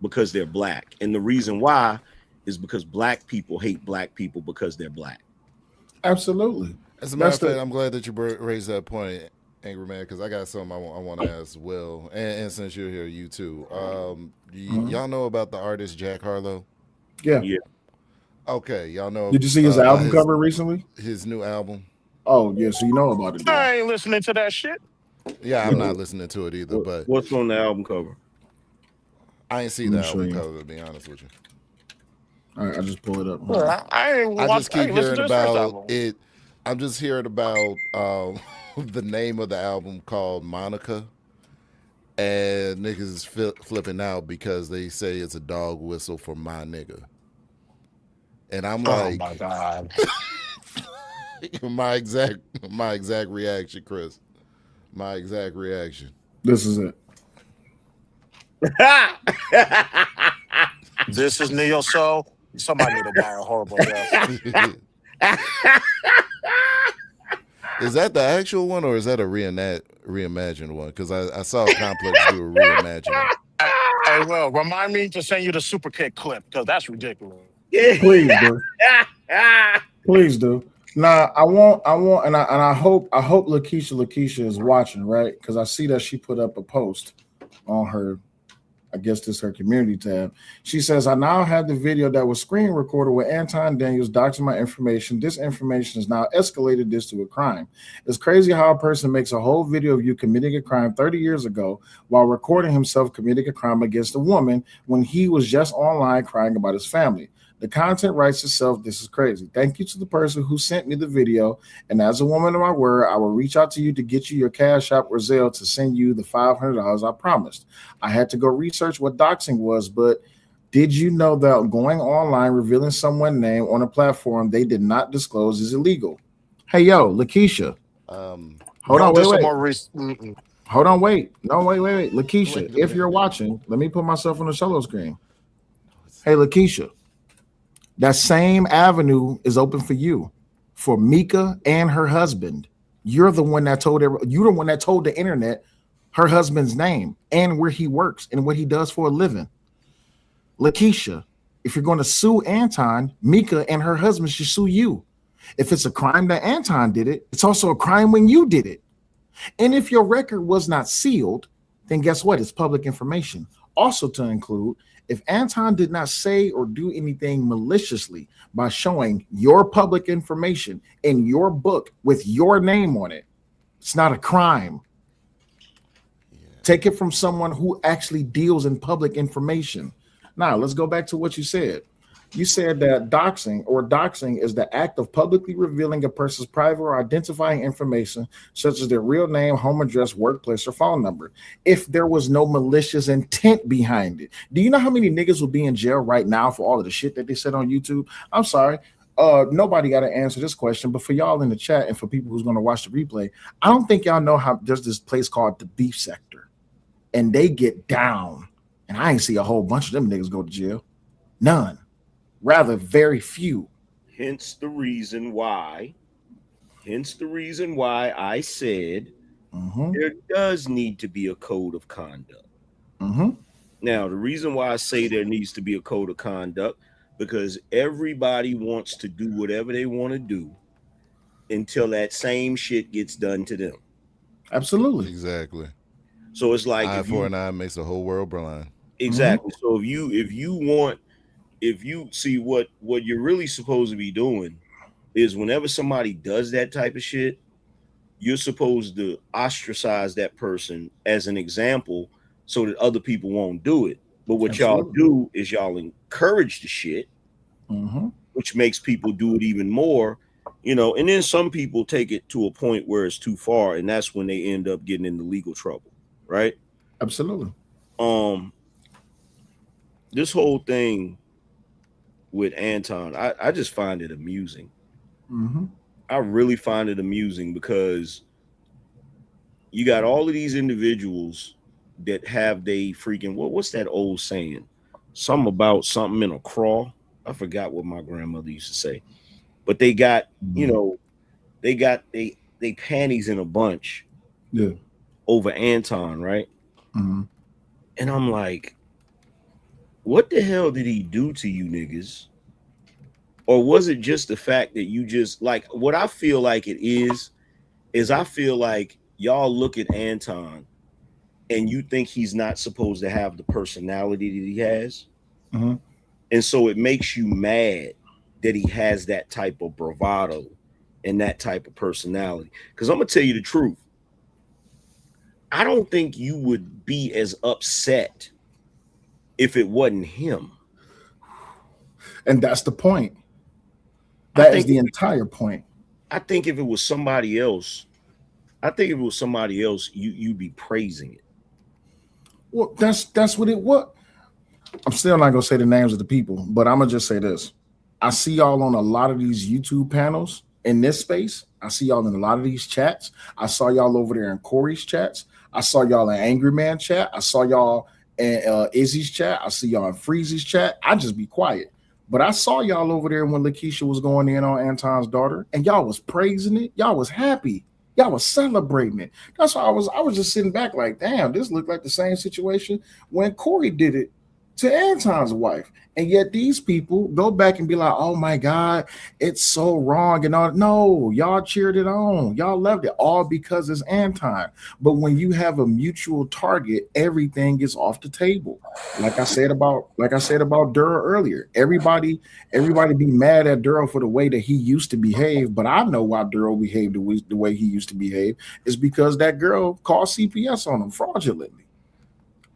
because they're black. And the reason why is because black people hate black people because they're black. Absolutely. As a matter of fact, I'm glad that you raised that point, Angry Man, because I got something I want to ask Will, and since you're here, you too. Y'all know about the artist Jack Harlow? Yeah. Okay, y'all know. Did you see his album cover recently? His new album. Oh, yeah, so you know about it. I ain't listening to that shit. Yeah, I'm not listening to it either. But what's on the album cover? I ain't see the album cover, to be honest with you. All right, I'll just pull it up. I just keep hearing about it. I'm just hearing about the name of the album called Monica, and niggas is flipping out because they say it's a dog whistle for my nigga. And I'm like, oh my God. my exact reaction, Chris. My exact reaction. This is it. This is Neo Soul. Somebody need to die a horrible death. Is that the actual one, or is that a reimagined one? Because I saw Complex do a reimagining. Hey, well, remind me to send you the super kick clip, because that's ridiculous. Please do. Please do. Nah, I want, and I hope Lakeisha is watching, right? Because I see that she put up a post on her, I guess this is her community tab. She says, I now have the video that was screen recorded with Anton Daniels doxing my information. This information is now escalated this to a crime. It's crazy how a person makes a whole video of you committing a crime 30 years ago while recording himself committing a crime against a woman when he was just online crying about his family. The content writes itself. This is crazy. Thank you to the person who sent me the video. And as a woman of my word, I will reach out to you to get you your Cash App or Zelle to send you the $500 I promised. I had to go research what doxing was, but Did you know that going online revealing someone's name on a platform they did not disclose is illegal? Hey, yo, Lakeisha. Hold Bro, on, this wait. some more Hold on, wait. No, wait. Lakeisha, Wait a if you're minute. watching, let me put myself on the solo screen. Hey, Lakeisha, that same avenue is open for you, for Mika and her husband. You're the one that told the internet her husband's name and where he works and what he does for a living. Lakeisha, if you're going to sue Anton, Mika and her husband should sue you. If it's a crime that Anton did it, it's also a crime when you did it. And if your record was not sealed, then guess what? It's public information. Also to include, if Anton did not say or do anything maliciously by showing your public information in your book with your name on it, it's not a crime. Take it from someone who actually deals in public information. Now, let's go back to what you said. You said that doxing is the act of publicly revealing a person's private or identifying information, such as their real name, home address, workplace, or phone number, if there was no malicious intent behind it. Do you know how many niggas will be in jail right now for all of the shit that they said on YouTube? I'm sorry. Nobody got to answer this question, but for y'all in the chat and for people who's going to watch the replay, I don't think y'all know how there's this place called the Beef Sector, and they get down. And I ain't see a whole bunch of them niggas go to jail. None. Rather, very few. Hence the reason why I said there does need to be a code of conduct. Now, the reason why I say there needs to be a code of conduct, because everybody wants to do whatever they want to do until that same shit gets done to them. Absolutely. Exactly. So it's like eye for an eye makes the whole world blind. Exactly. So if you see what you're really supposed to be doing is whenever somebody does that type of shit, you're supposed to ostracize that person as an example so that other people won't do it. But what y'all do is y'all encourage the shit, which makes people do it even more, and then some people take it to a point where it's too far, and that's when they end up getting into legal trouble, right? Absolutely. This whole thing with Anton, I just find it amusing. I really find it amusing because you got all of these individuals that have they freaking what's that old saying? Something about something in a craw. I forgot what my grandmother used to say. But they got, they got they panties in a bunch over Anton, right? And I'm like, what the hell did he do to you niggas? Or was it just the fact that you just like what I feel like it is I feel like y'all look at Anton and you think he's not supposed to have the personality that he has. And so it makes you mad that he has that type of bravado and that type of personality. Because I'm going to tell you the truth. I don't think you would be as upset if it wasn't him. And that's the point. That is the entire point. I think if it was somebody else, you'd be praising it. Well, that's what it was. I'm still not gonna say the names of the people, but I'm gonna just say this. I see y'all on a lot of these YouTube panels in this space. I see y'all in a lot of these chats. I saw y'all over there in Corey's chats. I saw y'all in Angry Man chat. I saw y'all in Izzy's chat. I see y'all in Freezy's chat. I just be quiet. But I saw y'all over there when Lakeisha was going in on Anton's daughter, and y'all was praising it. Y'all was happy. Y'all was celebrating it. That's why I was just sitting back like, damn, this looked like the same situation when Corey did it to Anton's wife. And yet these people go back and be like, oh my God, it's so wrong. And all. No, y'all cheered it on. Y'all loved it all because it's Anton. But when you have a mutual target, everything is off the table. Like I said about Duro earlier. Everybody be mad at Duro for the way that he used to behave. But I know why Duro behaved the way he used to behave is because that girl called CPS on him fraudulently.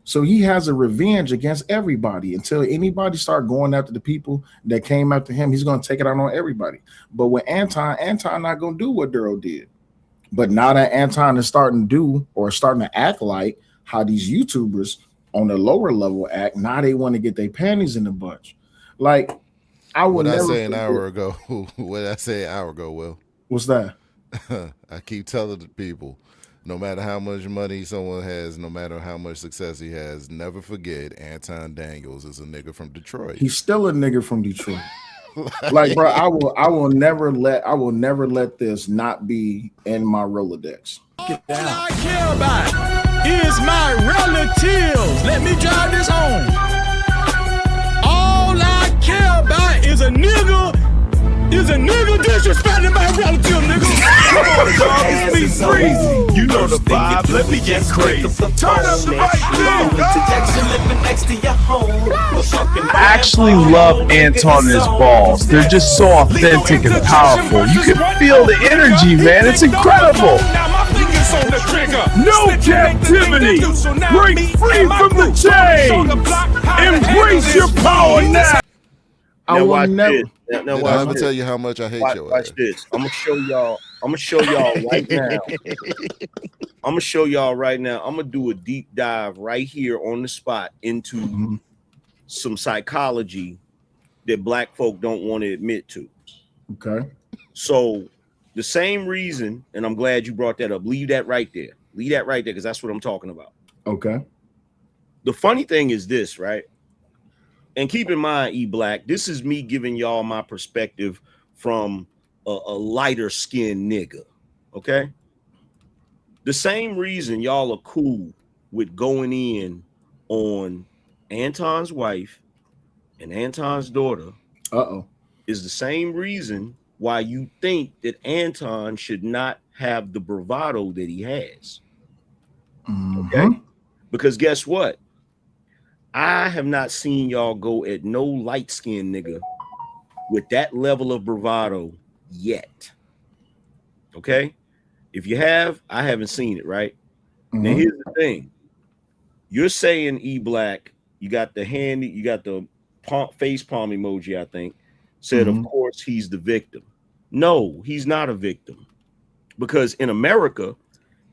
So he has a revenge against everybody until anybody start going after the people that came after him. He's going to take it out on everybody. But with Anton not going to do what Duro did. But now that Anton is starting to act like how these YouTubers on the lower level act, now they want to get their panties in the bunch. Like, I would What never I say an forget- hour ago. What I say an hour ago, Will. What's that? I keep telling the people, no matter how much money someone has, no matter how much success he has, never forget Anton Daniels is a nigga from Detroit. He's still a nigga from Detroit. Like, bro, I will never let this not be in my Rolodex. All I care about is my relatives. Let me drive this home. All I care about is a nigga disrespecting my relative, nigga. Come on, dog, it's me freezing. You know the vibe, let me get crazy. Turn up the right I actually love Anton and his balls. They're just so authentic and powerful. You can feel the energy, man. It's incredible. No captivity. Break free from the chains. Embrace your power now. Now watch this. Now Did I watch ever this. tell you how much I hate your ass? Watch this. I'm gonna show y'all right now. I'm gonna show y'all right now. I'm gonna do a deep dive right here on the spot into some psychology that black folk don't want to admit to. Okay. So the same reason, and I'm glad you brought that up. Leave that right there. Leave that right there, because that's what I'm talking about. Okay. The funny thing is this, right? And keep in mind, E-Black, this is me giving y'all my perspective from a lighter skinned nigga. Okay. The same reason y'all are cool with going in on Anton's wife and Anton's daughter is the same reason why you think that Anton should not have the bravado that he has. Okay. Because guess what? I have not seen y'all go at no light-skinned nigga with that level of bravado yet. Okay? If you have, I haven't seen it, right? Now, here's the thing. You're saying, E-Black, you got the hand, you got the face palm emoji, I think, said, of course, he's the victim. No, he's not a victim. Because in America,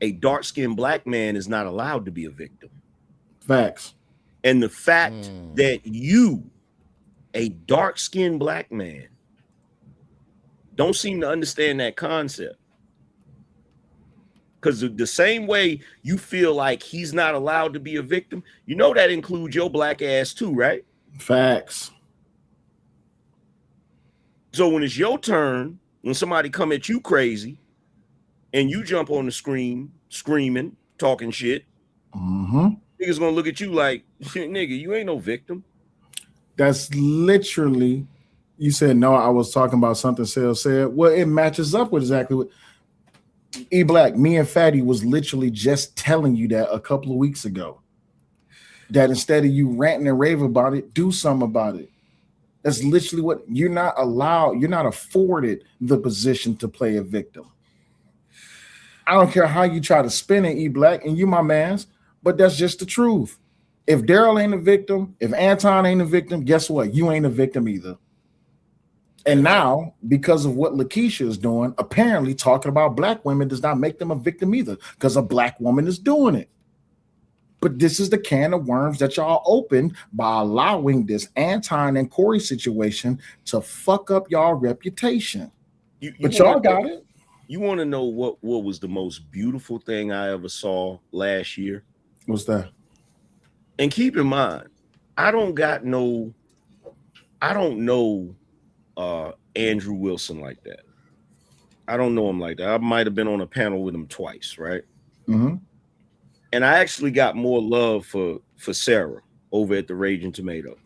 a dark-skinned black man is not allowed to be a victim. Facts. And the fact that you, a dark-skinned black man, don't seem to understand that concept. Because the same way you feel like he's not allowed to be a victim, you know that includes your black ass too, right? Facts. So when it's your turn, when somebody come at you crazy and you jump on the screen, screaming, talking shit, niggas gonna look at you like, nigga, you ain't no victim. That's literally, you said, no, I was talking about something Sel said. Well, it matches up with exactly what E-Black, me and Fatty was literally just telling you that a couple of weeks ago. That instead of you ranting and raving about it, do something about it. That's literally what you're not allowed, you're not afforded the position to play a victim. I don't care how you try to spin it, E-Black, and you my mans, but that's just the truth. If Daryl ain't a victim, if Anton ain't a victim, guess what? You ain't a victim either. And now, because of what Lakeisha is doing, apparently talking about black women does not make them a victim either, because a black woman is doing it. But this is the can of worms that y'all opened by allowing this Anton and Corey situation to fuck up y'all reputation. But y'all got it. You want to know what was the most beautiful thing I ever saw last year? What's that? And keep in mind, I don't know Andrew Wilson like that. I don't know him like that. I might have been on a panel with him twice, right? And I actually got more love for Sarah over at the Raging Tomato.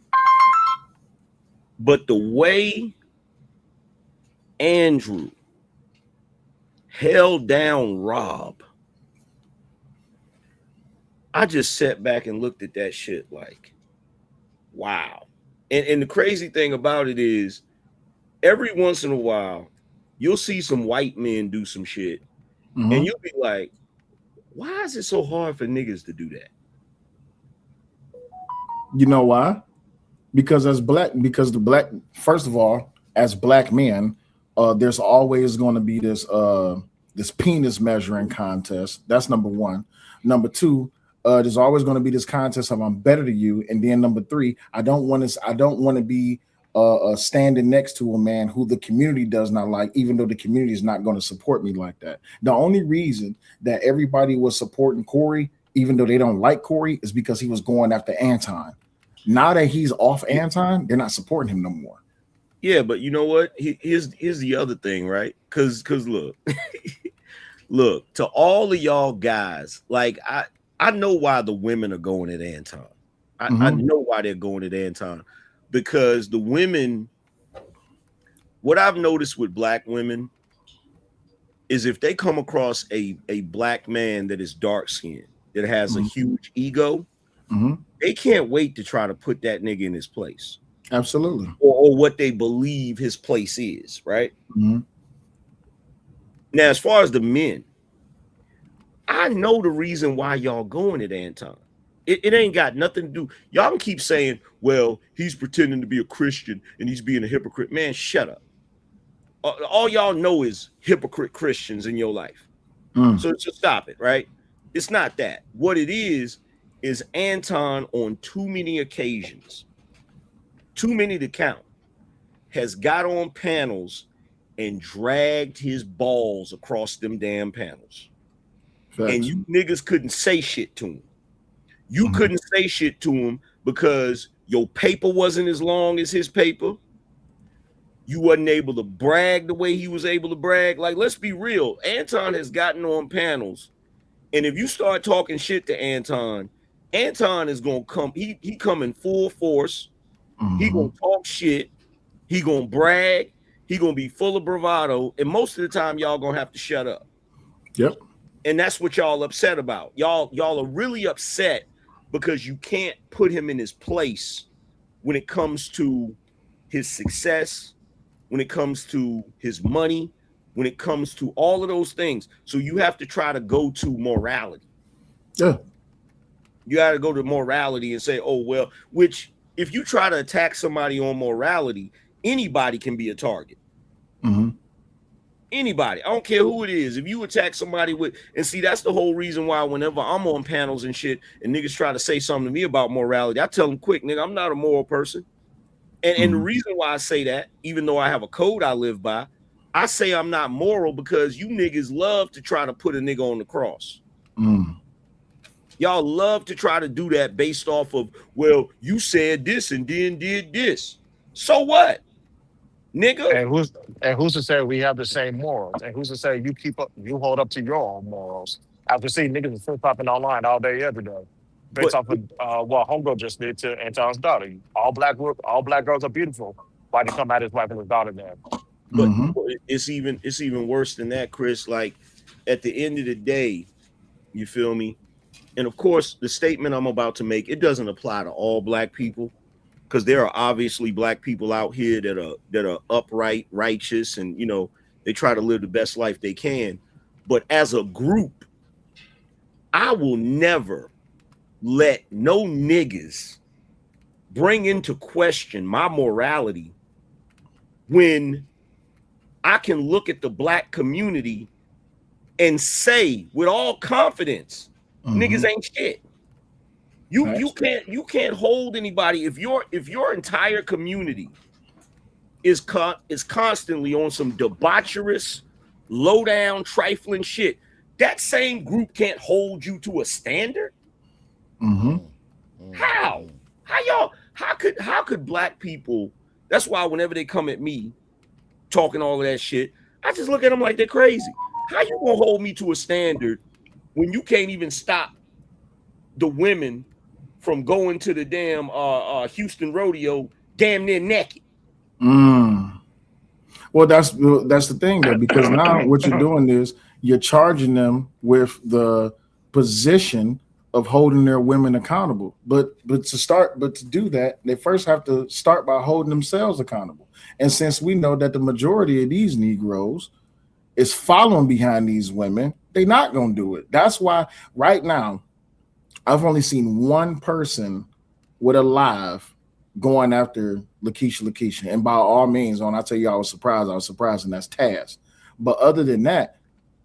But the way Andrew held down Rob, I just sat back and looked at that shit like, wow. And the crazy thing about it is, every once in a while, you'll see some white men do some shit, and you'll be like, why is it so hard for niggas to do that? You know why? Because first of all, as black men, there's always going to be this penis measuring contest. That's number one. Number two, There's always going to be this contest of I'm better than you, and then number 3, I don't want to be standing next to a man who the community does not like, even though the community is not going to support me like that. The only reason that everybody was supporting Corey, even though they don't like Corey, is because he was going after Anton. Now that he's off Anton, they're not supporting him no more. Yeah, but you know what? Here's the other thing, right? Because look, look, to all of y'all guys, like I know why the women are going at Anton. I know why they're going at Anton. Because the women, what I've noticed with black women is if they come across a black man that is dark skinned, that has a huge ego, they can't wait to try to put that nigga in his place. Absolutely. Or what they believe his place is, right? Now, as far as the men, I know the reason why y'all going at Anton. It ain't got nothing to do. Y'all can keep saying, well, he's pretending to be a Christian and he's being a hypocrite. Man, shut up. All y'all know is hypocrite Christians in your life. So stop it, right? It's not that. What it is Anton on too many occasions, too many to count, has got on panels and dragged his balls across them damn panels. Facts. And you niggas couldn't say shit to him. You couldn't say shit to him because your paper wasn't as long as his paper. You wasn't able to brag the way he was able to brag. Like, let's be real. Anton has gotten on panels. And if you start talking shit to Anton is going to come. He come in full force. He going to talk shit. He going to brag. He going to be full of bravado. And most of the time, y'all going to have to shut up. Yep. And that's what y'all upset about. Y'all are really upset because you can't put him in his place when it comes to his success, when it comes to his money, when it comes to all of those things. So you have to try to go to morality. Yeah. You got to go to morality and say, oh, well, which if you try to attack somebody on morality, anybody can be a target. Anybody. I don't care who it is. If you attack somebody with, and see, that's the whole reason why whenever I'm on panels and shit and niggas try to say something to me about morality, I tell them quick, nigga, I'm not a moral person. And the reason why I say that, even though I have a code I live by, I say I'm not moral because you niggas love to try to put a nigga on the cross. Y'all love to try to do that based off of, well, you said this and then did this. So what? Nigga. And who's to say we have the same morals? And who's to say you hold up to your own morals? After seeing niggas flip flopping online all day, every day, based off of what Homegirl just did to Anton's daughter. All black girls are beautiful. Why did he come at his wife and his daughter then? But it's even worse than that, Chris. Like at the end of the day, you feel me? And of course, the statement I'm about to make, it doesn't apply to all black people. Because there are obviously black people out here that are upright, righteous, and they try to live the best life they can. But as a group, I will never let no niggas bring into question my morality when I can look at the black community and say with all confidence, niggas ain't shit. You can't hold anybody if your entire community is constantly on some debaucherous, low down, trifling shit. That same group can't hold you to a standard. How could black people? That's why whenever they come at me talking all of that shit, I just look at them like they're crazy. How you gonna hold me to a standard when you can't even stop the women from going to the damn Houston rodeo damn near naked? Well, that's the thing though, because now what you're doing is you're charging them with the position of holding their women accountable. But to do that, they first have to start by holding themselves accountable. And since we know that the majority of these Negroes is following behind these women, they're not gonna do it. That's why right now I've only seen one person with a live going after Lakeisha. And by all means, when I tell you I was surprised, and that's Taz. But other than that,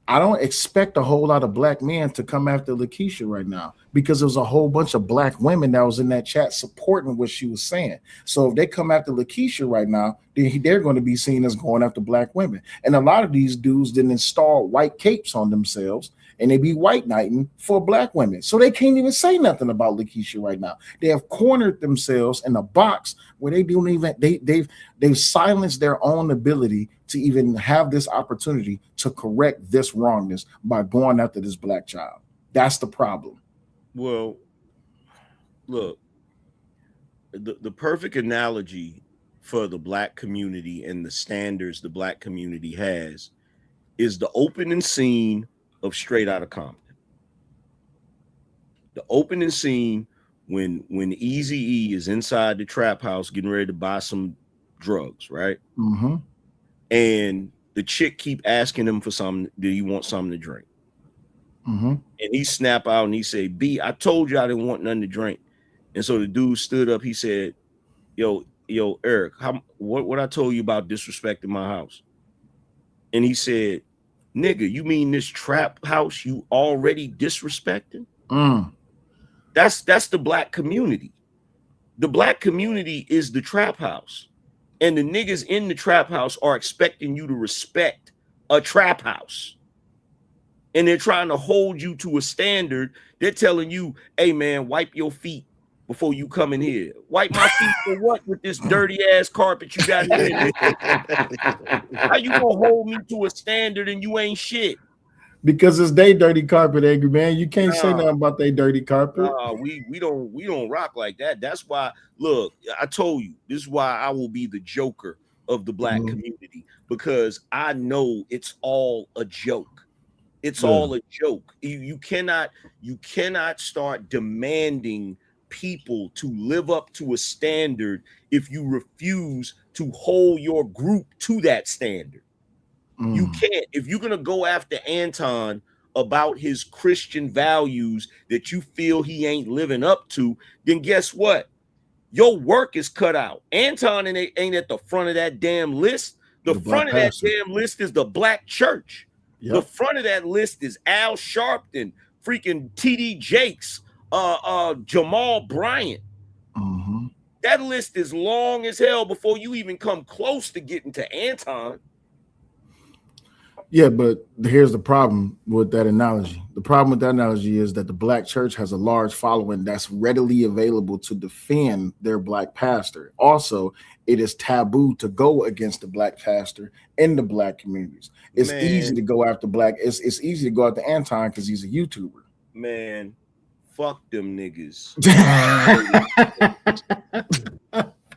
I don't expect a whole lot of black men to come after Lakeisha right now because there's a whole bunch of black women that was in that chat supporting what she was saying. So if they come after Lakeisha right now, then they're going to be seen as going after black women. And a lot of these dudes didn't install white capes on themselves, and they be white knighting for black women. So they can't even say nothing about Lakeisha right now. They have cornered themselves in a box where they don't even they've silenced their own ability to even have this opportunity to correct this wrongness by going after this black child. That's the problem. Well, look, the perfect analogy for the black community and the standards the black community has is the opening scene of Straight Outta Compton. The opening scene when Eazy-E is inside the trap house getting ready to buy some drugs, right? Mm-hmm. And the chick keep asking him for something. Do you want something to drink? Mm-hmm. And he snap out and he say, B, I told you I didn't want nothing to drink. And so the dude stood up. He said, yo, Eric, what I told you about disrespecting my house? And he said, nigga, you mean this trap house you already disrespecting? That's the black community. The black community is the trap house. And the niggas in the trap house are expecting you to respect a trap house. And they're trying to hold you to a standard. They're telling you, hey man, wipe your feet before you come in here. Wipe my feet for what with this dirty ass carpet you got in? How you gonna hold me to a standard and you ain't shit? Because it's they dirty carpet, angry man. You can't say nothing about they dirty carpet. We don't rock like that. That's why, look, I told you, this is why I will be the joker of the black community, because I know it's all a joke. It's all a joke. You cannot start demanding people to live up to a standard if you refuse to hold your group to that standard. You can't. If you're gonna go after Anton about his Christian values that you feel he ain't living up to, then guess what? Your work is cut out. Anton ain't at the front of that damn list. The front of that damn list is the black church. Yep. The front of that list is Al Sharpton, freaking TD Jakes, Jamal Bryant. That list is long as hell before you even come close to getting to Anton. Yeah, but here's the problem with that analogy. The problem with that analogy is that the black church has a large following that's readily available to defend their black pastor. Also, it is taboo to go against the black pastor in the black communities. It's easy to go after black. It's easy to go after Anton because he's a YouTuber. Man, fuck them niggas.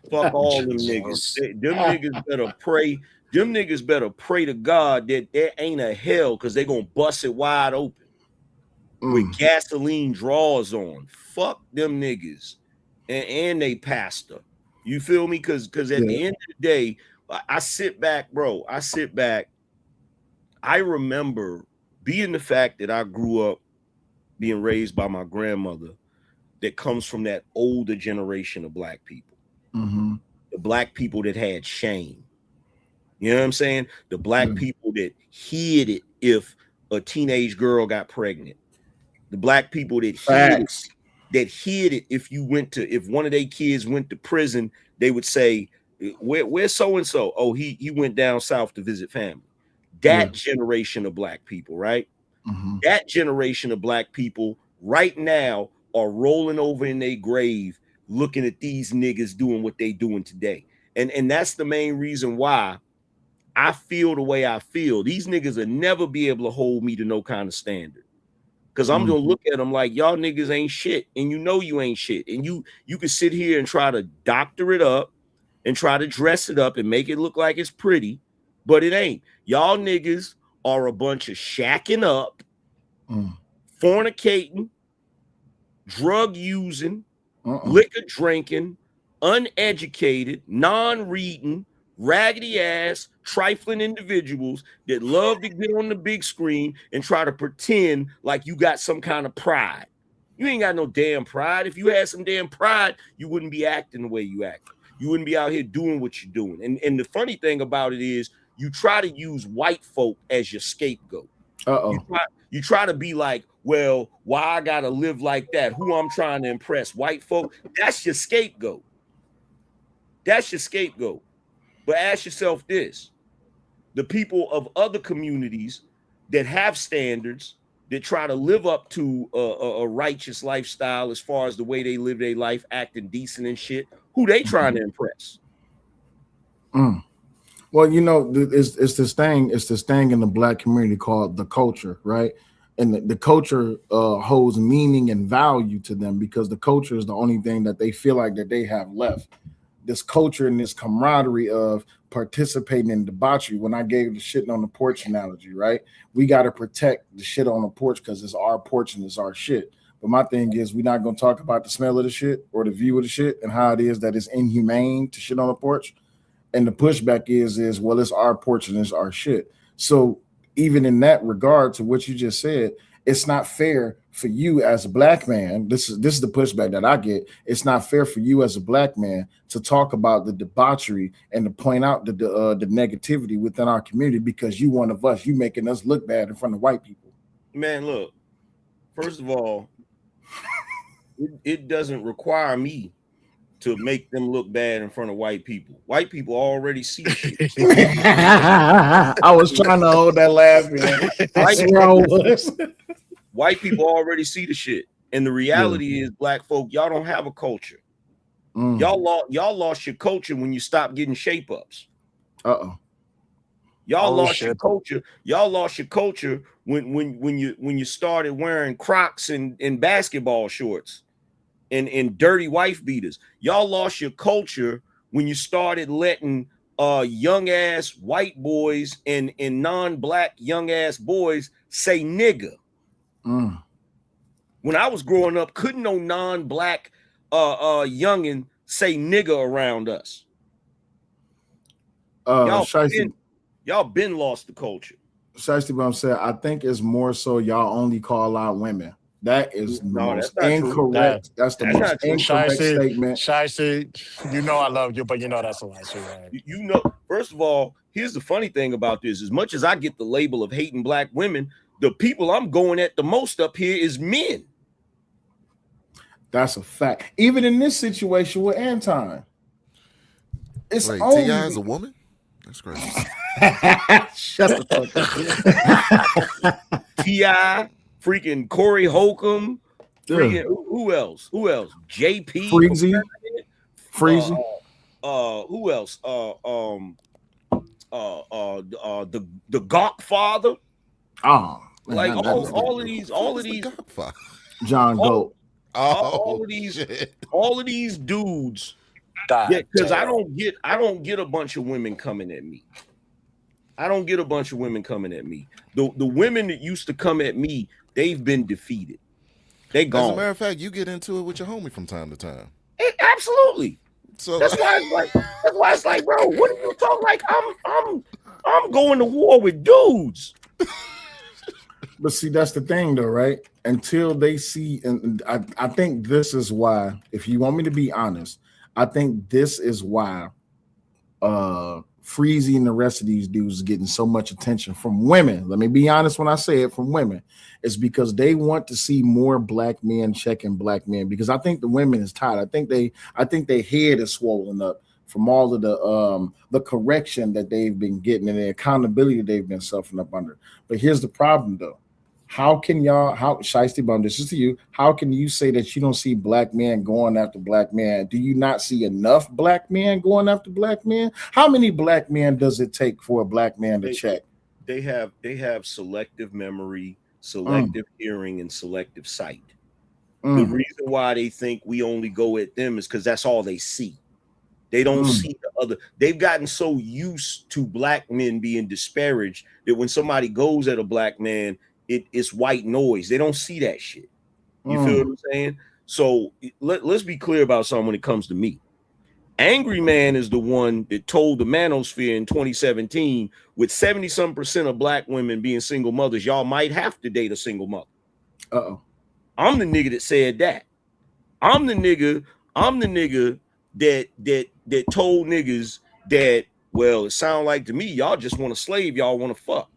Fuck all them niggas. Them niggas better pray. Them niggas better pray to God that there ain't a hell, because they're going to bust it wide open with gasoline draws on. Fuck them niggas and they pastor. You feel me? Because at the end of the day, I sit back, bro. I remember being the fact that I grew up being raised by my grandmother that comes from that older generation of black people. The black people that had shame. You know what I'm saying? The black people that hid it if a teenage girl got pregnant. The black people that hid it if one of their kids went to prison, they would say, where's so-and-so? Oh, he went down south to visit family. That generation of black people, right? That generation of black people right now are rolling over in their grave looking at these niggas doing what they doing today. And that's the main reason why I feel the way I feel. These niggas will never be able to hold me to no kind of standard. Because I'm gonna look at them like, y'all niggas ain't shit, and you know you ain't shit. And you can sit here and try to doctor it up and try to dress it up and make it look like it's pretty, but it ain't. Y'all niggas are a bunch of shacking up, fornicating, drug using, liquor drinking, uneducated, non-reading, raggedy ass, trifling individuals that love to get on the big screen and try to pretend like you got some kind of pride. You ain't got no damn pride. If you had some damn pride, you wouldn't be acting the way you act. You wouldn't be out here doing what you're doing. And the funny thing about it is you try to use white folk as your scapegoat. You try to be like, well, why I gotta live like that? Who I'm trying to impress? White folk? That's your scapegoat. That's your scapegoat. But ask yourself this: the people of other communities that have standards, that try to live up to a righteous lifestyle as far as the way they live their life, acting decent and shit, who they trying to impress? Well, you know, it's this thing in the Black community called the culture, right? And the culture holds meaning and value to them because the culture is the only thing that they feel like that they have left. This culture and this camaraderie of participating in debauchery. When I gave the shit on the porch analogy, right? We got to protect the shit on the porch because it's our porch and it's our shit. But my thing is, we're not going to talk about the smell of the shit or the view of the shit and how it is that it's inhumane to shit on the porch. And the pushback is, well, it's our porch and it's our shit. So even in that regard to what you just said, it's not fair for you as a Black man. This is the pushback that I get. It's not fair for you as a Black man to talk about the debauchery and to point out the negativity within our community because you one of us. You making us look bad in front of white people. Man, look. First of all, it doesn't require me to make them look bad in front of white people. White people already see shit. I was trying to hold that laugh, man. White people already see the shit. And the reality is, Black folk, y'all don't have a culture. Y'all lost your culture when you stopped getting shape ups. Y'all lost your culture. Y'all lost your culture when you started wearing Crocs and basketball shorts and dirty wife beaters. Y'all lost your culture when you started letting young ass white boys and non-Black young ass boys say nigga. When I was growing up, couldn't no non-Black youngin say nigga around us. Y'all been lost the culture. Shiesty, but I'm saying, I think it's more so y'all only call out women. That is most incorrect. That's the most incorrect statement. Shiesty, you know I love you, but you know that's a lie. Right? You know, first of all, here's the funny thing about this. As much as I get the label of hating Black women, the people I'm going at the most up here is men. That's a fact. Even in this situation with Anton. It's Wait, only... T.I. is a woman? That's crazy. Shut the fuck up. T.I., freaking Corey Holcomb, freaking, who else? JP, Freezy. Who else? The Gawk father. Oh, man, like all of these John Goat. All of these dudes. Because I don't get a bunch of women coming at me. The women that used to come at me, they've been defeated. They gone. As a matter of fact, you get into it with your homie from time to time. Absolutely. So that's why it's like, bro, what are you talking like? I'm going to war with dudes. But see, that's the thing, though, right? Until they see, and I think this is why, if you want me to be honest, I think this is why Freezy and the rest of these dudes is getting so much attention from women. Let me be honest when I say it, from women. It's because they want to see more Black men checking Black men, because I think the women is tired. I think their head is swollen up from all of the correction that they've been getting and the accountability they've been suffering up under. But here's the problem, though. Shiesty Bum, this is to you. How can you say that you don't see Black men going after Black men? Do you not see enough Black men going after Black men? How many Black men does it take for a Black man to check? They have selective memory, selective hearing, and selective sight. The reason why they think we only go at them is because that's all they see. They don't see the other. They've gotten so used to Black men being disparaged that when somebody goes at a Black man, it's white noise. They don't see that shit. You feel what I'm saying? So let's be clear about something when it comes to me. Angry Man is the one that told the manosphere in 2017, with 70-some% of Black women being single mothers, y'all might have to date a single mother. I'm the nigga that said that. I'm the nigga that told niggas that, well, it sounds like to me, y'all just want to slave, y'all want to fuck.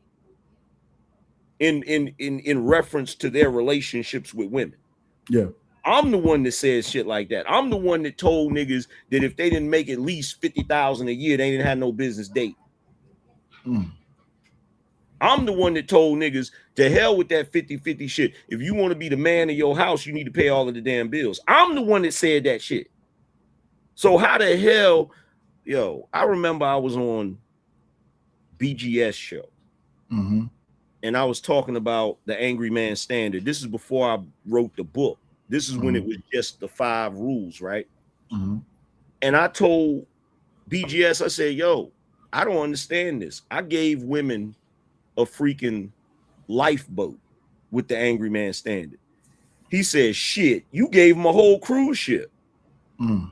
in reference to their relationships with women. Yeah. I'm the one that says shit like that. I'm the one that told niggas that if they didn't make at least 50,000 a year, they didn't have no business dating. I'm the one that told niggas to hell with that 50-50 shit. If you want to be the man of your house, you need to pay all of the damn bills. I'm the one that said that shit. So how the hell, I remember I was on BGS show. And I was talking about the Angry Man Standard. This is before I wrote the book. This is when it was just the 5 rules, right? And I told BGS, I said, I don't understand this. I gave women a freaking lifeboat with the Angry Man Standard. He said, shit, you gave him a whole cruise ship. And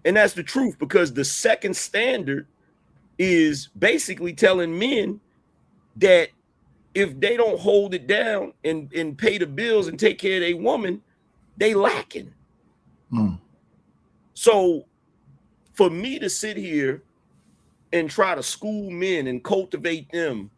that's the truth, because the second standard is basically telling men that if they don't hold it down and pay the bills and take care of their woman, they lacking. So for me to sit here and try to school men and cultivate them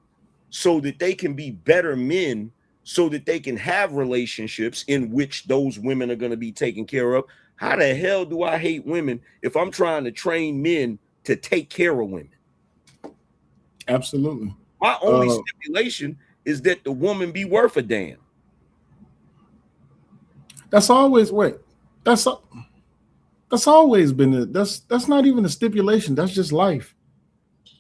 so that they can be better men, so that they can have relationships in which those women are going to be taken care of, how the hell do I hate women if I'm trying to train men to take care of women? Absolutely. My only stipulation is that the woman be worth a damn. That's always that's always been that's not even a stipulation. That's just life.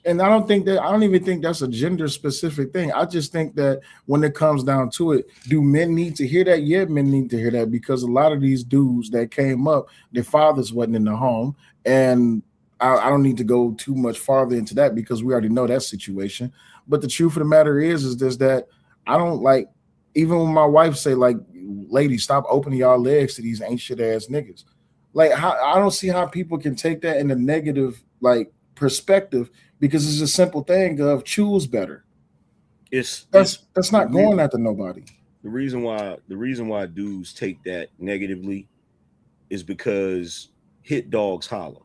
And I don't even think that's a gender specific thing. I just think that when it comes down to it, do men need to hear that? Yeah, men need to hear that, because a lot of these dudes that came up, their fathers wasn't in the home. And I don't need to go too much farther into that because we already know that situation. But the truth of the matter is that I don't like, even when my wife say, like, ladies, stop opening y'all legs to these ain't shit ass niggas. Like, I don't see how people can take that in a negative like perspective, because it's a simple thing of choose better. That's not going after nobody. The reason why dudes take that negatively is because hit dogs holler.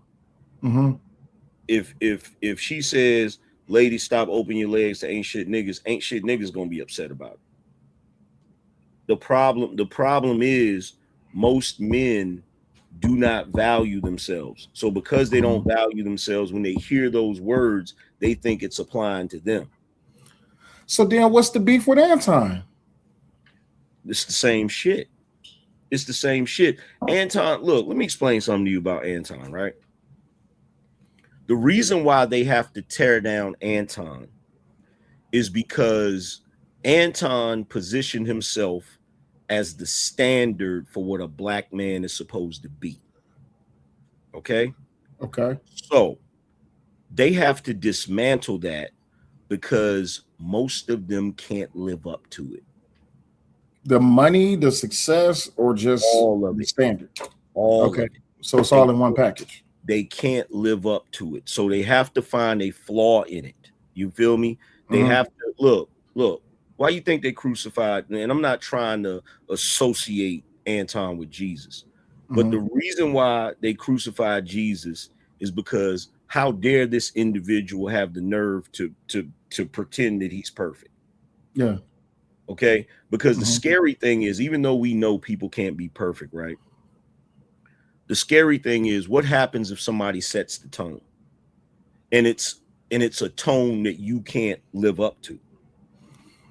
If she says, ladies, stop opening your legs to ain't shit niggas gonna be upset about it. The problem is most men do not value themselves. So because they don't value themselves, when they hear those words, they think it's applying to them. So then what's the beef with Anton? It's the same shit. It's the same shit. Anton, look, let me explain something to you about Anton, right? The reason why they have to tear down Anton is because Anton positioned himself as the standard for what a black man is supposed to be. Okay? Okay. So they have to dismantle that because most of them can't live up to it. The money, the success, or just all of the it. standard? All okay. of it. So it's all in one package. They can't live up to it. So they have to find a flaw in it. You feel me? They have to look. Why you think they crucified? And I'm not trying to associate Anton with Jesus, but the reason why they crucified Jesus is because how dare this individual have the nerve to pretend that he's perfect? Yeah. Okay. Because the scary thing is, even though we know people can't be perfect, right? The scary thing is what happens if somebody sets the tone and it's a tone that you can't live up to.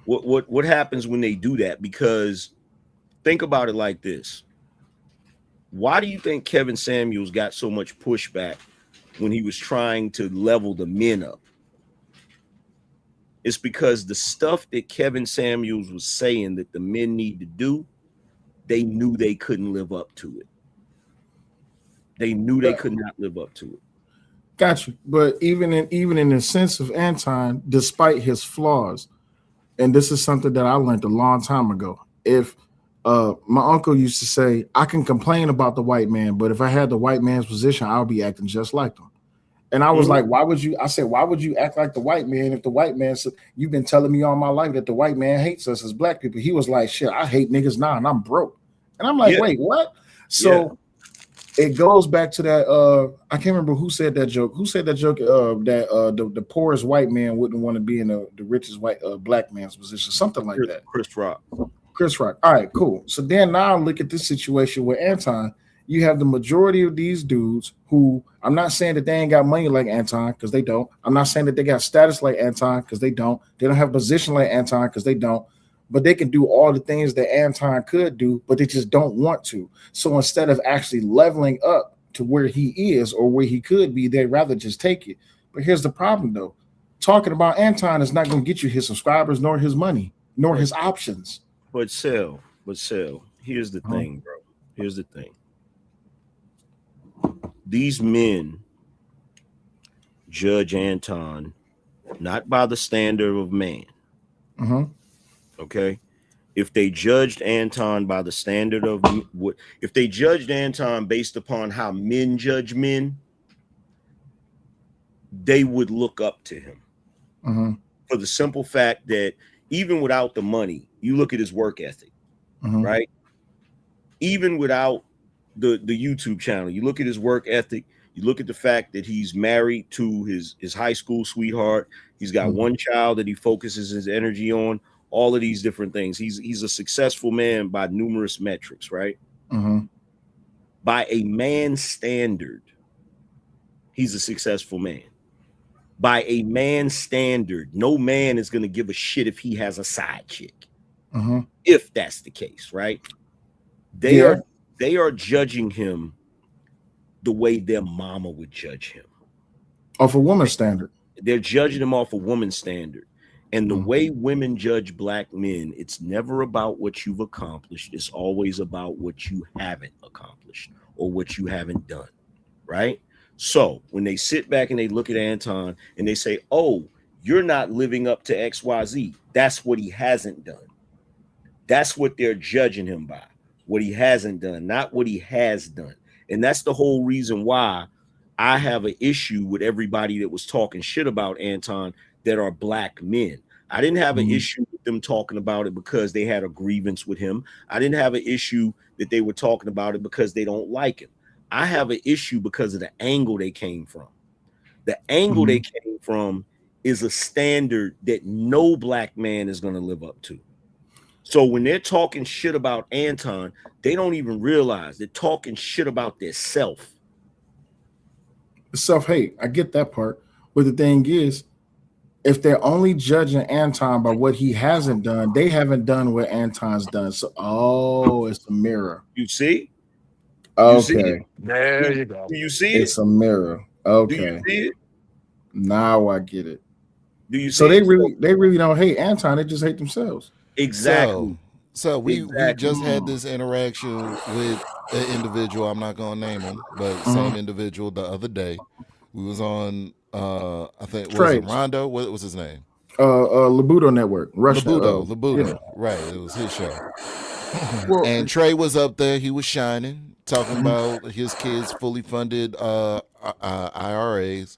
What happens when they do that? Because think about it like this. Why do you think Kevin Samuels got so much pushback when he was trying to level the men up? It's because the stuff that Kevin Samuels was saying that the men need to do, they knew they couldn't live up to it. They knew they could not live up to it. Got you. But even in the sense of Anton, despite his flaws, and this is something that I learned a long time ago. If my uncle used to say, I can complain about the white man, but if I had the white man's position, I'll be acting just like him. And I was like, why would you act like the white man if the white man said, you've been telling me all my life that the white man hates us as black people? He was like, shit, I hate niggas now and I'm broke. And I'm like, wait, what? So it goes back to that. I can't remember who said that joke. Who said that joke? That the poorest white man wouldn't want to be in the richest white black man's position, something like that. Chris Rock. Chris Rock. All right, cool. So then now look at this situation with Anton. You have the majority of these dudes who, I'm not saying that they ain't got money like Anton, because they don't. I'm not saying that they got status like Anton, because they don't. They don't have position like Anton, because they don't. But they can do all the things that Anton could do, but they just don't want to. So instead of actually leveling up to where he is or where he could be, they'd rather just take it. But here's the problem, though. Talking about Anton is not going to get you his subscribers, nor his money, nor his options. But Sell, here's the thing, bro. Here's the thing. These men judge Anton not by the standard of man. Okay, if they judged Anton by the standard of what, if they judged Anton based upon how men judge men, they would look up to him for the simple fact that even without the money, you look at his work ethic, right? Even without the YouTube channel, you look at his work ethic. You look at the fact that he's married to his high school sweetheart. He's got one child that he focuses his energy on. All of these different things. He's a successful man by numerous metrics, right? By a man's standard, he's a successful man. By a man's standard, no man is going to give a shit if he has a side chick. If that's the case, right? They are judging him the way their mama would judge him. Off a woman's standard. They're judging him off a woman's standard. And the way women judge black men, it's never about what you've accomplished. It's always about what you haven't accomplished or what you haven't done, right? So when they sit back and they look at Anton and they say, oh, you're not living up to XYZ, that's what he hasn't done. That's what they're judging him by, what he hasn't done, not what he has done. And that's the whole reason why I have an issue with everybody that was talking shit about Anton that are black men. I didn't have an issue with them talking about it because they had a grievance with him. I didn't have an issue that they were talking about it because they don't like him. I have an issue because of the angle they came from. The angle they came from is a standard that no black man is going to live up to. So when they're talking shit about Anton, they don't even realize they're talking shit about their self. Self-hate. I get that part. But the thing is, if they're only judging Anton by what he hasn't done, they haven't done what Anton's done. So, it's a mirror. You see? Okay. There you go. Do you see it? It's a mirror. Okay. Do you see it? Now I get it. Do you see so it? they really don't hate Anton, they just hate themselves. Exactly. So we just had this interaction with an individual. I'm not gonna name him, but same individual the other day. We was on I think was it Rondo? What was his name? Labudo Network. Labudo. Right. It was his show. And Trey was up there, he was shining, talking about his kids' fully funded IRAs,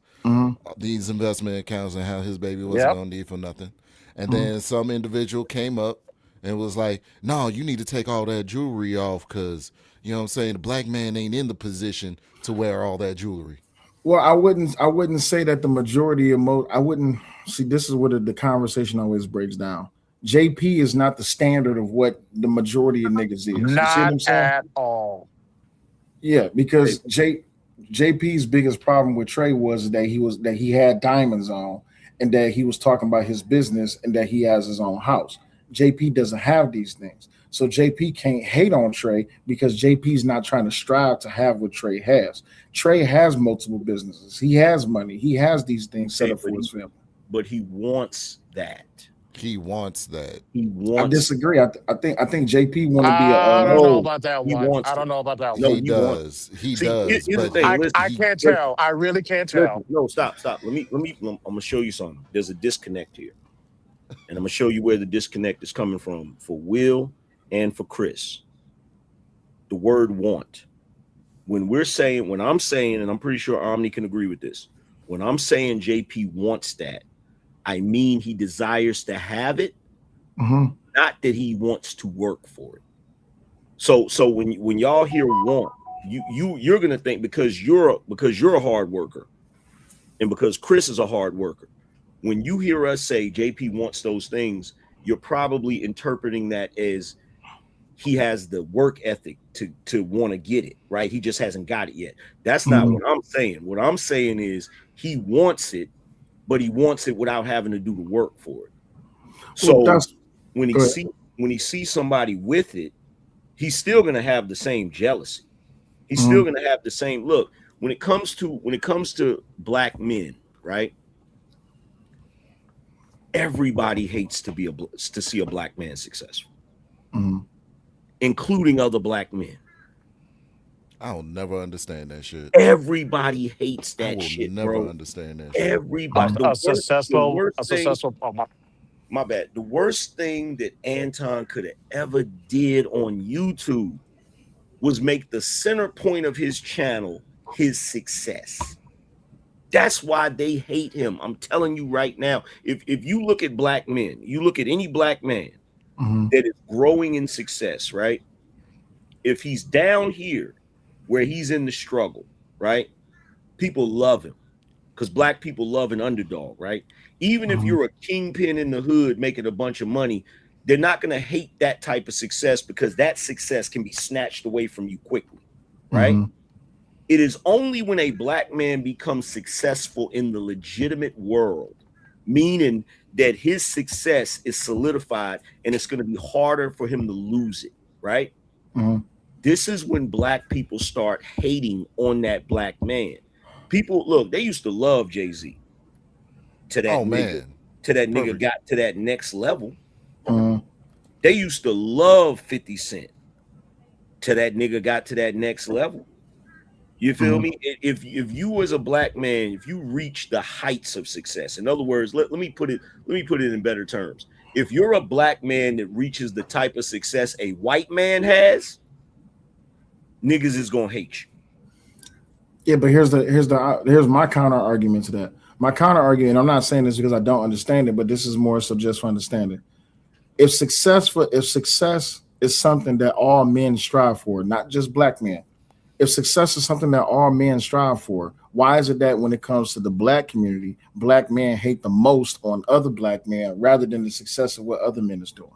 these investment accounts, and how his baby wasn't gonna need for nothing. And then some individual came up and was like, no, you need to take all that jewelry off because, you know what I'm saying, the black man ain't in the position to wear all that jewelry. Well, I wouldn't say that the majority of I wouldn't see. This is where the conversation always breaks down. JP is not the standard of what the majority of niggas is. You see what I'm saying? At all. Yeah, because JP's biggest problem with Trey was that he had diamonds on, and that he was talking about his business, and that he has his own house. JP doesn't have these things. So JP can't hate on Trey because JP's not trying to strive to have what Trey has. Trey has multiple businesses. He has money. He has these things set up for his family. But he wants that. He wants that. He wants. I disagree. I think JP want to be I don't know about that one. I don't know about that one. He does. He does. Here's the thing. I can't tell. I really can't tell. No, stop. Let me. I'm gonna show you something. There's a disconnect here, and I'm gonna show you where the disconnect is coming from for Will and for Chris. The word want. When I'm saying, and I'm pretty sure Omni can agree with this. When I'm saying JP wants that, I mean he desires to have it, not that he wants to work for it. So when y'all hear want, you're gonna think because you're a hard worker, and because Chris is a hard worker. When you hear us say JP wants those things, you're probably interpreting that as he has the work ethic to want to get it, right? He just hasn't got it yet. That's not what I'm saying. What I'm saying is he wants it, but he wants it without having to do the work for it. So when he sees somebody with it, he's still gonna have the same jealousy. He's still gonna have the same look. When it comes to black men, right? Everybody hates to see a black man successful, including other black men. I'll never understand that shit. Everybody hates that shit, never bro. understand that shit. Everybody. My bad. The worst thing that Anton could have ever did on YouTube was make the center point of his channel his success. That's why they hate him. I'm telling you right now. If you look at black men, you look at any black man that is growing in success, right? If he's down here where he's in the struggle, right? People love him because black people love an underdog, right? Even if you're a kingpin in the hood making a bunch of money, they're not going to hate that type of success because that success can be snatched away from you quickly, right? It is only when a black man becomes successful in the legitimate world, meaning that his success is solidified and it's going to be harder for him to lose it, right? This is when black people start hating on that black man. People, look, they used to love Jay-Z to that nigga got to that next level. They used to love 50 Cent to that nigga got to that next level. You feel me? If you as a black man, if you reach the heights of success, in other words, let me put it in better terms. If you're a black man that reaches the type of success a white man has, niggas is gonna hate you. Yeah, but here's my counter argument to that. My counter argument, I'm not saying this because I don't understand it, but this is more so just for understanding. If success is something that all men strive for, not just black men. If success is something that all men strive for, why is it that when it comes to the black community, black men hate the most on other black men rather than the success of what other men is doing?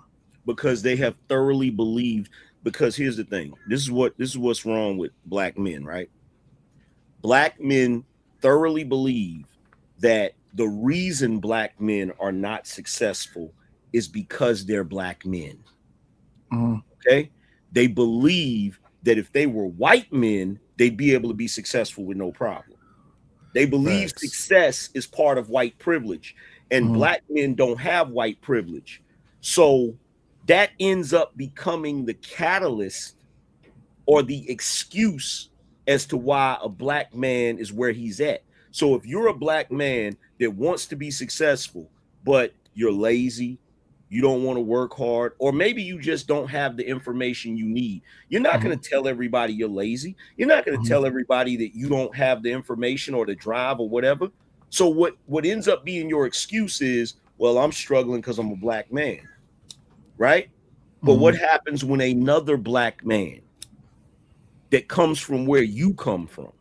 Because they have thoroughly believed. Because here's the thing: this is what's wrong with black men, right? Black men thoroughly believe that the reason black men are not successful is because they're black men. Okay, they believe that if they were white men, they'd be able to be successful with no problem. They believe success is part of white privilege, and black men don't have white privilege. So that ends up becoming the catalyst or the excuse as to why a black man is where he's at. So if you're a black man that wants to be successful, but you're lazy, you don't want to work hard, or maybe you just don't have the information you need. You're not going to tell everybody you're lazy. You're not going to tell everybody that you don't have the information or the drive or whatever. So what ends up being your excuse is, well, I'm struggling because I'm a black man, right? But what happens when another black man that comes from where you come from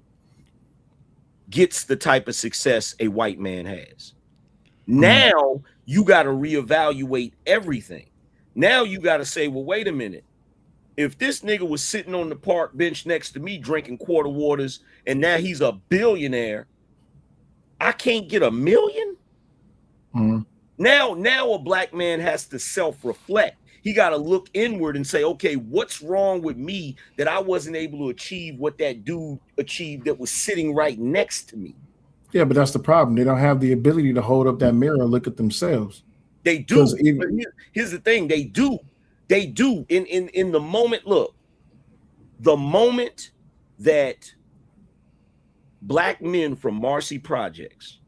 gets the type of success a white man has? Now you got to reevaluate everything. Now you got to say, well, wait a minute. If this nigga was sitting on the park bench next to me drinking quarter waters and now he's a billionaire, I can't get $1 million? Now a black man has to self-reflect. He got to look inward and say, okay, what's wrong with me that I wasn't able to achieve what that dude achieved that was sitting right next to me? Yeah, but that's the problem. They don't have the ability to hold up that mirror and look at themselves. They do. But here's the thing. They do. They do. In the moment, look, the moment that black men from Marcy Projects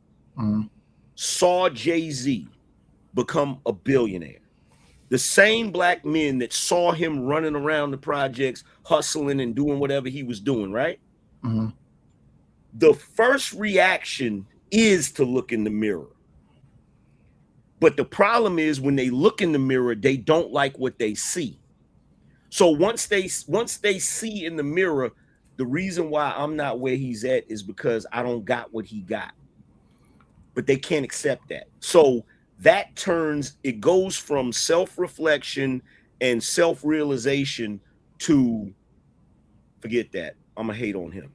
saw Jay-Z become a billionaire, the same black men that saw him running around the projects, hustling and doing whatever he was doing, right? The first reaction is to look in the mirror. But the problem is when they look in the mirror, they don't like what they see. So once they see in the mirror the reason why I'm not where he's at is because I don't got what he got. But they can't accept that. So that it goes from self-reflection and self-realization to forget that. I'm gonna hate on him.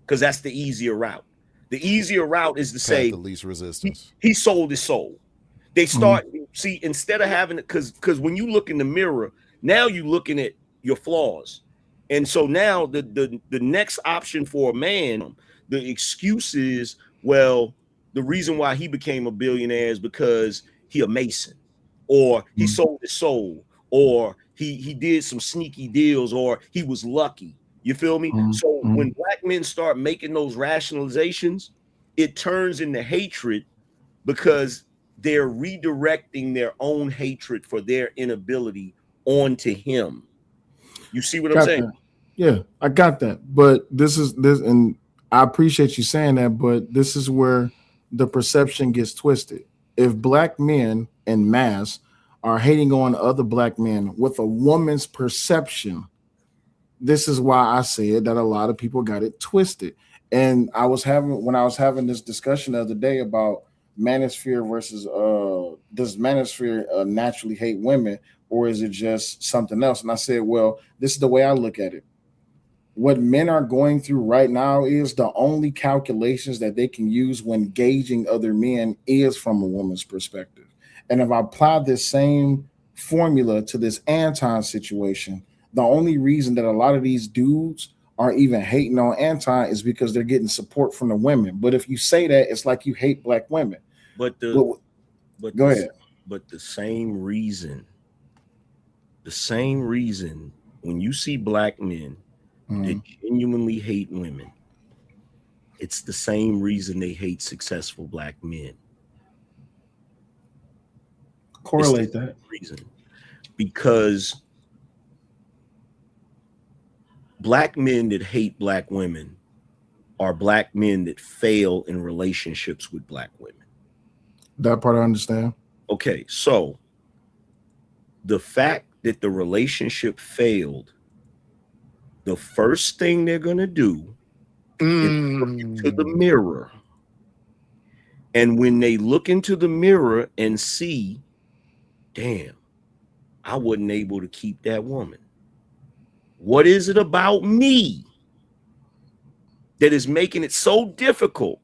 Because that's the easier route. The easier route is to say the least resistance. He sold his soul. They start see, instead of having it, because when you look in the mirror, now you're looking at your flaws. And so now the next option for a man, the excuse is, well, the reason why he became a billionaire is because he a Mason, or he sold his soul, or he did some sneaky deals, or he was lucky. You feel me? So when black men start making those rationalizations, it turns into hatred because they're redirecting their own hatred for their inability onto him. You see what I'm saying? That. Yeah, I got that. But this, and I appreciate you saying that, but this is where the perception gets twisted. If black men en masse are hating on other black men with a woman's perception, this is why I said that a lot of people got it twisted. And when I was having this discussion the other day about manosphere versus does manosphere naturally hate women, or is it just something else? And I said, well, this is the way I look at it. What men are going through right now is the only calculations that they can use when gauging other men is from a woman's perspective. And if I apply this same formula to this Anton situation, the only reason that a lot of these dudes are even hating on Anton is because they're getting support from the women. But if you say that, it's like you hate black women. But go ahead. But the same reason when you see black men that genuinely hate women, it's the same reason they hate successful black men. Correlate that reason, because black men that hate black women are black men that fail in relationships with black women. That part I understand. Okay, so the fact that the relationship failed, the first thing they're going to do is look into the mirror. And when they look into the mirror and see, damn, I wasn't able to keep that woman. What is it about me that is making it so difficult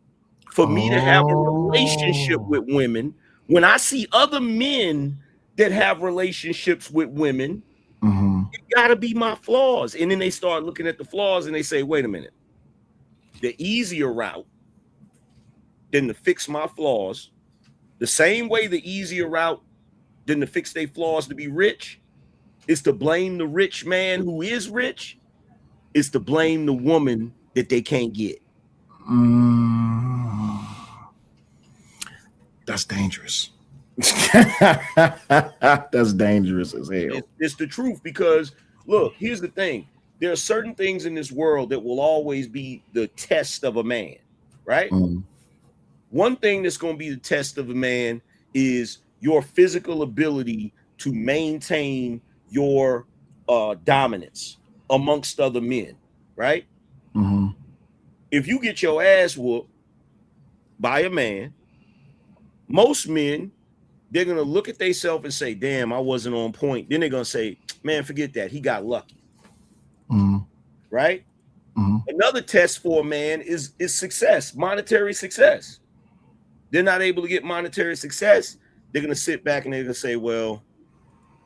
for me to have a relationship with women when I see other men that have relationships with women? It gotta be my flaws. And then they start looking at the flaws and they say, wait a minute, the easier route than to fix my flaws, the same way the easier route than to fix their flaws to be rich is to blame the rich man who is rich, is to blame the woman that they can't get. That's dangerous. That's dangerous as hell. It's the truth, because look, here's the thing. There are certain things in this world that will always be the test of a man, right? One thing that's going to be the test of a man is your physical ability to maintain your dominance amongst other men, right? If you get your ass whooped by a man, most men, they're going to look at themselves and say, damn, I wasn't on point. Then they're going to say, man, forget that. He got lucky. Right? Another test for a man is success, monetary success. They're not able to get monetary success. They're going to sit back and they're going to say, well,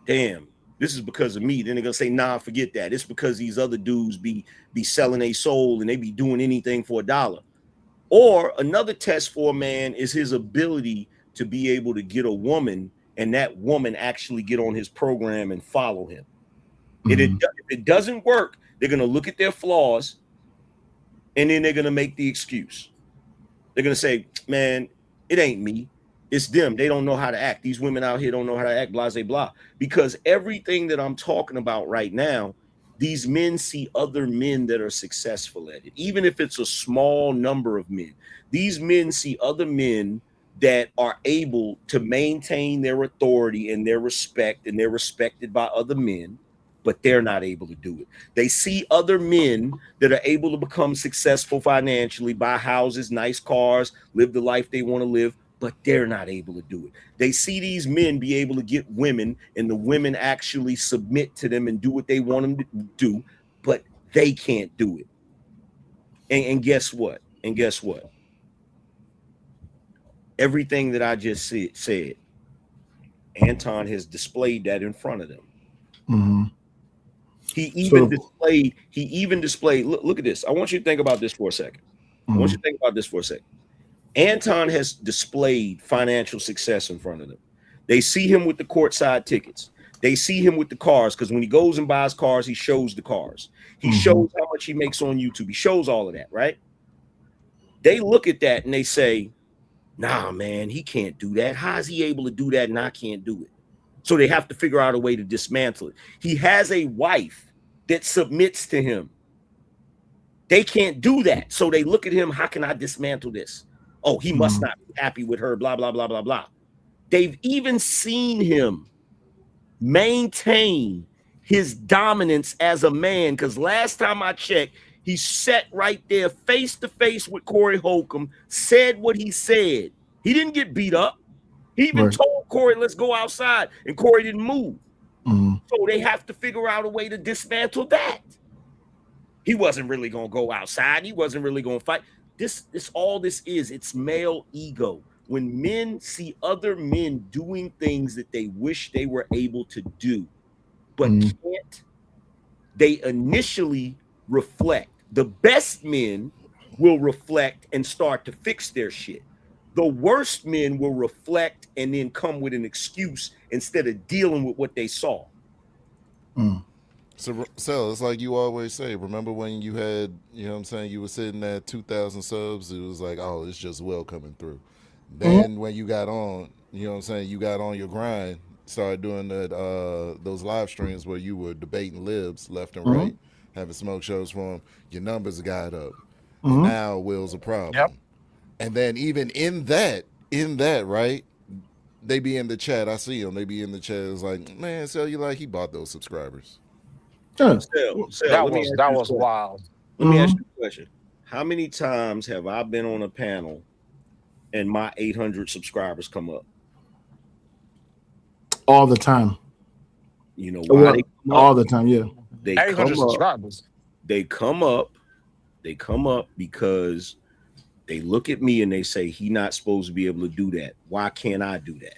damn, this is because of me. Then they're going to say, nah, forget that. It's because these other dudes be selling a soul and they be doing anything for $1. Or another test for a man is his ability to be able to get a woman and that woman actually get on his program and follow him. If it doesn't work, they're going to look at their flaws and then they're going to make the excuse. They're going to say, man, it ain't me. It's them. They don't know how to act. These women out here don't know how to act, blah, blah, blah. Because everything that I'm talking about right now, these men see other men that are successful at it. Even if it's a small number of men, these men see other men that are able to maintain their authority and their respect, and they're respected by other men. but they're not able to do it. They see other men that are able to become successful financially, buy houses, nice cars, live the life they want to live, but they're not able to do it. They see these men be able to get women, and the women actually submit to them and do what they want them to do, but they can't do it. And guess what? And guess what? Everything that I just said, Anton has displayed that in front of them. Mm-hmm. He even displayed, look at this. I want you to think about this for a second. I want you to think about this for a second. Anton has displayed financial success in front of them. They see him with the courtside tickets. They see him with the cars, because when he goes and buys cars, he shows the cars. He shows how much he makes on YouTube. He shows all of that, right? They look at that and they say, nah, man, he can't do that. How is he able to do that and I can't do it? So they have to figure out a way to dismantle it. He has a wife that submits to him. They can't do that. So they look at him, how can I dismantle this? Oh, he must not be happy with her, blah, blah, blah, blah, blah. They've even seen him maintain his dominance as a man, because last time I checked, he sat right there face to face with Corey Holcomb, said what he said. He didn't get beat up. He even told Corey, let's go outside, and Corey didn't move. So they have to figure out a way to dismantle that. He wasn't really going to go outside. He wasn't really going to fight. All this is, it's male ego. When men see other men doing things that they wish they were able to do, but can't, they initially reflect. The best men will reflect and start to fix their shit. The worst men will reflect and then come with an excuse instead of dealing with what they saw. So it's like you always say, remember when you had, you know what I'm saying, you were sitting at 2,000 subs, it was like, oh, it's just well coming through. Then when you got on, you know what I'm saying, you got on your grind, started doing those live streams where you were debating libs left and right, having smoke shows for them, your numbers got up. And now Will's a problem. Yep. And then even in that, right, they be in the chat. I see them. They be in the chat. It's like, man, SellULight, he bought those subscribers. That was wild. Let me ask you a question. How many times have I been on a panel and my 800 subscribers come up? All the time. You know why? They come all up? the time, yeah. They 800 come up. subscribers. They come up because they look at me and they say, he not supposed to be able to do that. Why can't I do that?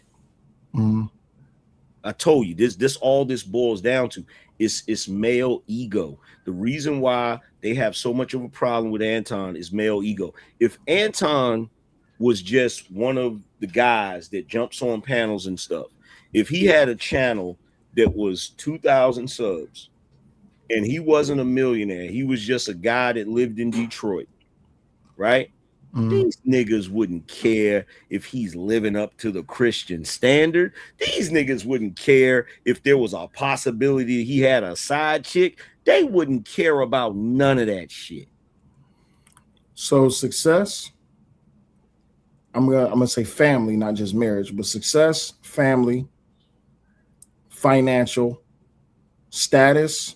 I told you, this all this boils down to is male ego. The reason why they have so much of a problem with Anton is male ego. If Anton was just one of the guys that jumps on panels and stuff, if he had a channel that was 2,000 subs and he wasn't a millionaire, he was just a guy that lived in Detroit, right? These niggas wouldn't care if he's living up to the Christian standard. These niggas wouldn't care if there was a possibility he had a side chick. They wouldn't care about none of that shit. So success, I'm gonna say family, not just marriage, but success, family, financial, status,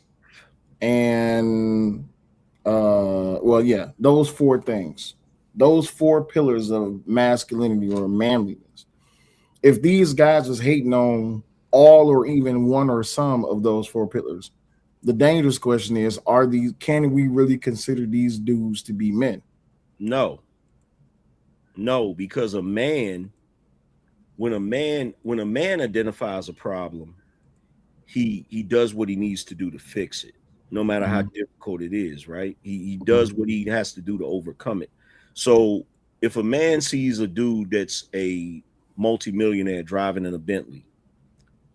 and those four things. Those four pillars of masculinity or manliness. If these guys is hating on all or even one or some of those four pillars, the dangerous question is, can we really consider these dudes to be men? No, because when a man identifies a problem, he does what he needs to do to fix it, no matter how difficult it is, right? He does what he has to do to overcome it. So if a man sees a dude that's a multimillionaire driving in a Bentley,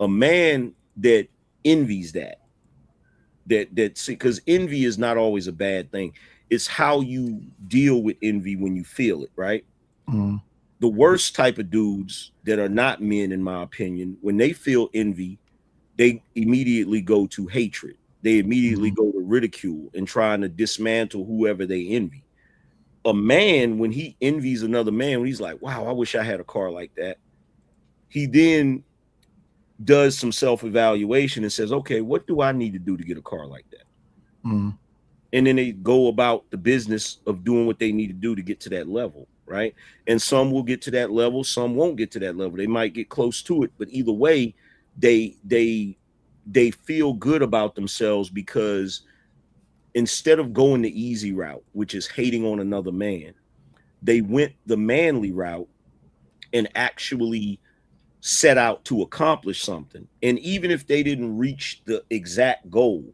a man that envies that because envy is not always a bad thing. It's how you deal with envy when you feel it, right? The worst type of dudes that are not men, in my opinion, when they feel envy, they immediately go to hatred. They immediately go to ridicule and trying to dismantle whoever they envy. A man, when he envies another man, when he's like, wow, I wish I had a car like that, he then does some self-evaluation and says, okay, what do I need to do to get a car like that? Mm. And then they go about the business of doing what they need to do to get to that level, right? And some will get to that level, some won't get to that level. They might get close to it, but either way, they feel good about themselves because instead of going the easy route, which is hating on another man, they went the manly route and actually set out to accomplish something. And even if they didn't reach the exact goal,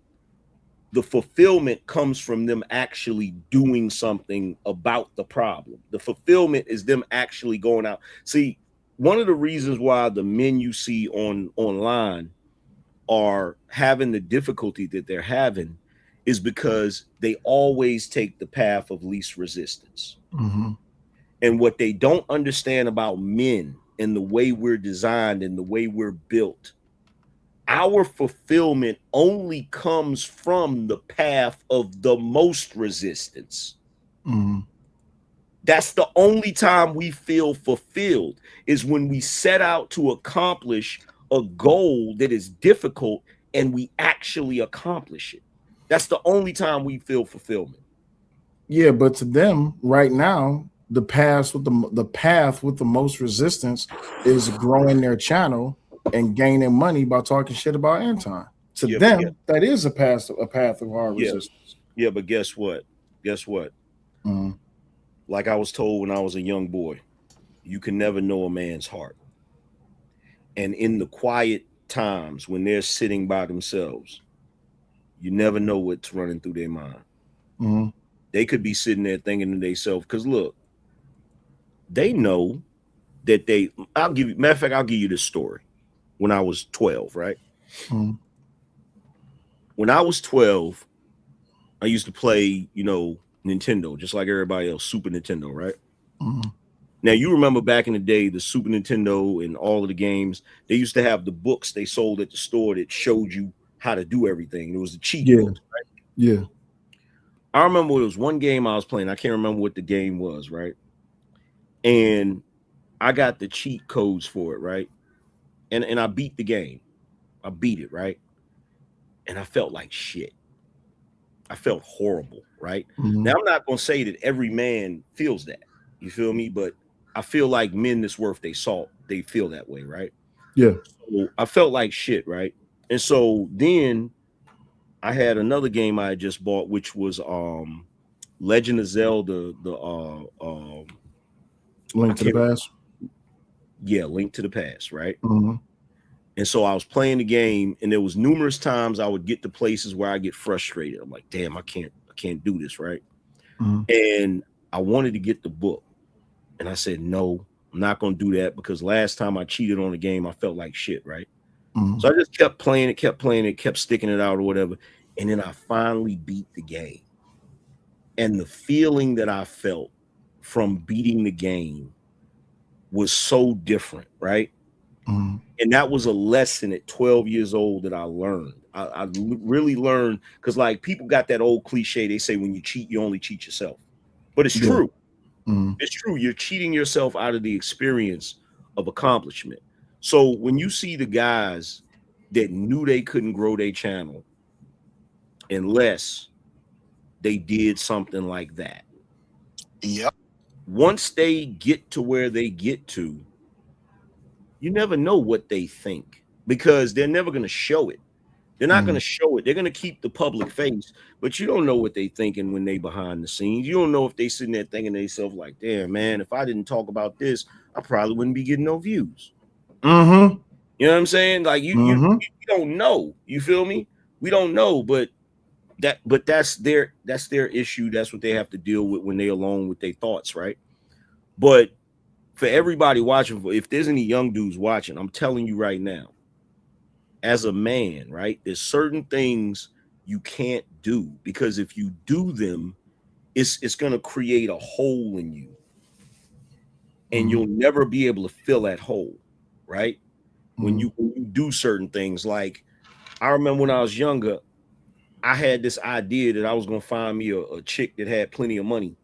the fulfillment comes from them actually doing something about the problem. The fulfillment is them actually going out. See, one of the reasons why the men you see online are having the difficulty that they're having is because they always take the path of least resistance. Mm-hmm. And what they don't understand about men and the way we're designed and the way we're built, our fulfillment only comes from the path of the most resistance. Mm-hmm. That's the only time we feel fulfilled, is when we set out to accomplish a goal that is difficult and we actually accomplish it. That's the only time we feel fulfillment. Yeah, but to them right now, the path with the most resistance is growing their channel and gaining money by talking shit about Anton. To them, that is a path of hard resistance. Yeah, but guess what? Mm-hmm. Like I was told when I was a young boy, you can never know a man's heart. And in the quiet times when they're sitting by themselves, you never know what's running through their mind. Mm-hmm. They could be sitting there thinking to themselves, because look, they know that I'll give you this story. When I was 12, right? Mm-hmm. When I was 12, I used to play, Nintendo, just like everybody else, Super Nintendo, right? Mm-hmm. Now, you remember back in the day, the Super Nintendo and all of the games, they used to have the books they sold at the store that showed you how to do everything. It was the cheat books, right? Yeah. I remember there was one game I was playing. I can't remember what the game was, right? And I got the cheat codes for it, right? And I beat the game. I beat it, right? And I felt like shit. I felt horrible, right? Mm-hmm. Now, I'm not going to say that every man feels that. You feel me? But I feel like men that's worth their salt, they feel that way, right? Yeah. So I felt like shit, right? And so then I had another game I had just bought, which was Legend of Zelda, Link to the Past. Yeah, Link to the Past, right? Mm-hmm. And so I was playing the game, and there was numerous times I would get to places where I get frustrated. I'm like, damn, I can't do this, right? Mm-hmm. And I wanted to get the book. And I said, no, I'm not going to do that, because last time I cheated on the game, I felt like shit, right? Mm-hmm. So I just kept playing it, kept sticking it out or whatever. And then I finally beat the game. And the feeling that I felt from beating the game was so different, right? Mm-hmm. And that was a lesson at 12 years old that I learned. I really learned, because like people got that old cliche. They say when you cheat, you only cheat yourself. But it's true. Mm-hmm. It's true. You're cheating yourself out of the experience of accomplishment. So when you see the guys that knew they couldn't grow their channel unless they did something like that. Yep. Once they get to where they get to, you never know what they think, because they're never going to show it. They're not going to show it. They're going to keep the public face, but you don't know what they thinking when they behind the scenes. You don't know if they sitting there thinking to themselves like, damn, man, if I didn't talk about this, I probably wouldn't be getting no views. Mm-hmm. You know what I'm saying? Like you don't know. You feel me? We don't know, but that's their issue. That's what they have to deal with when they're alone with their thoughts, right? But for everybody watching, if there's any young dudes watching, I'm telling you right now, as a man, right, there's certain things you can't do, because if you do them, it's going to create a hole in you, and you'll never be able to fill that hole, right? When you do certain things. Like I remember when I was younger, I had this idea that I was going to find me a chick that had plenty of money,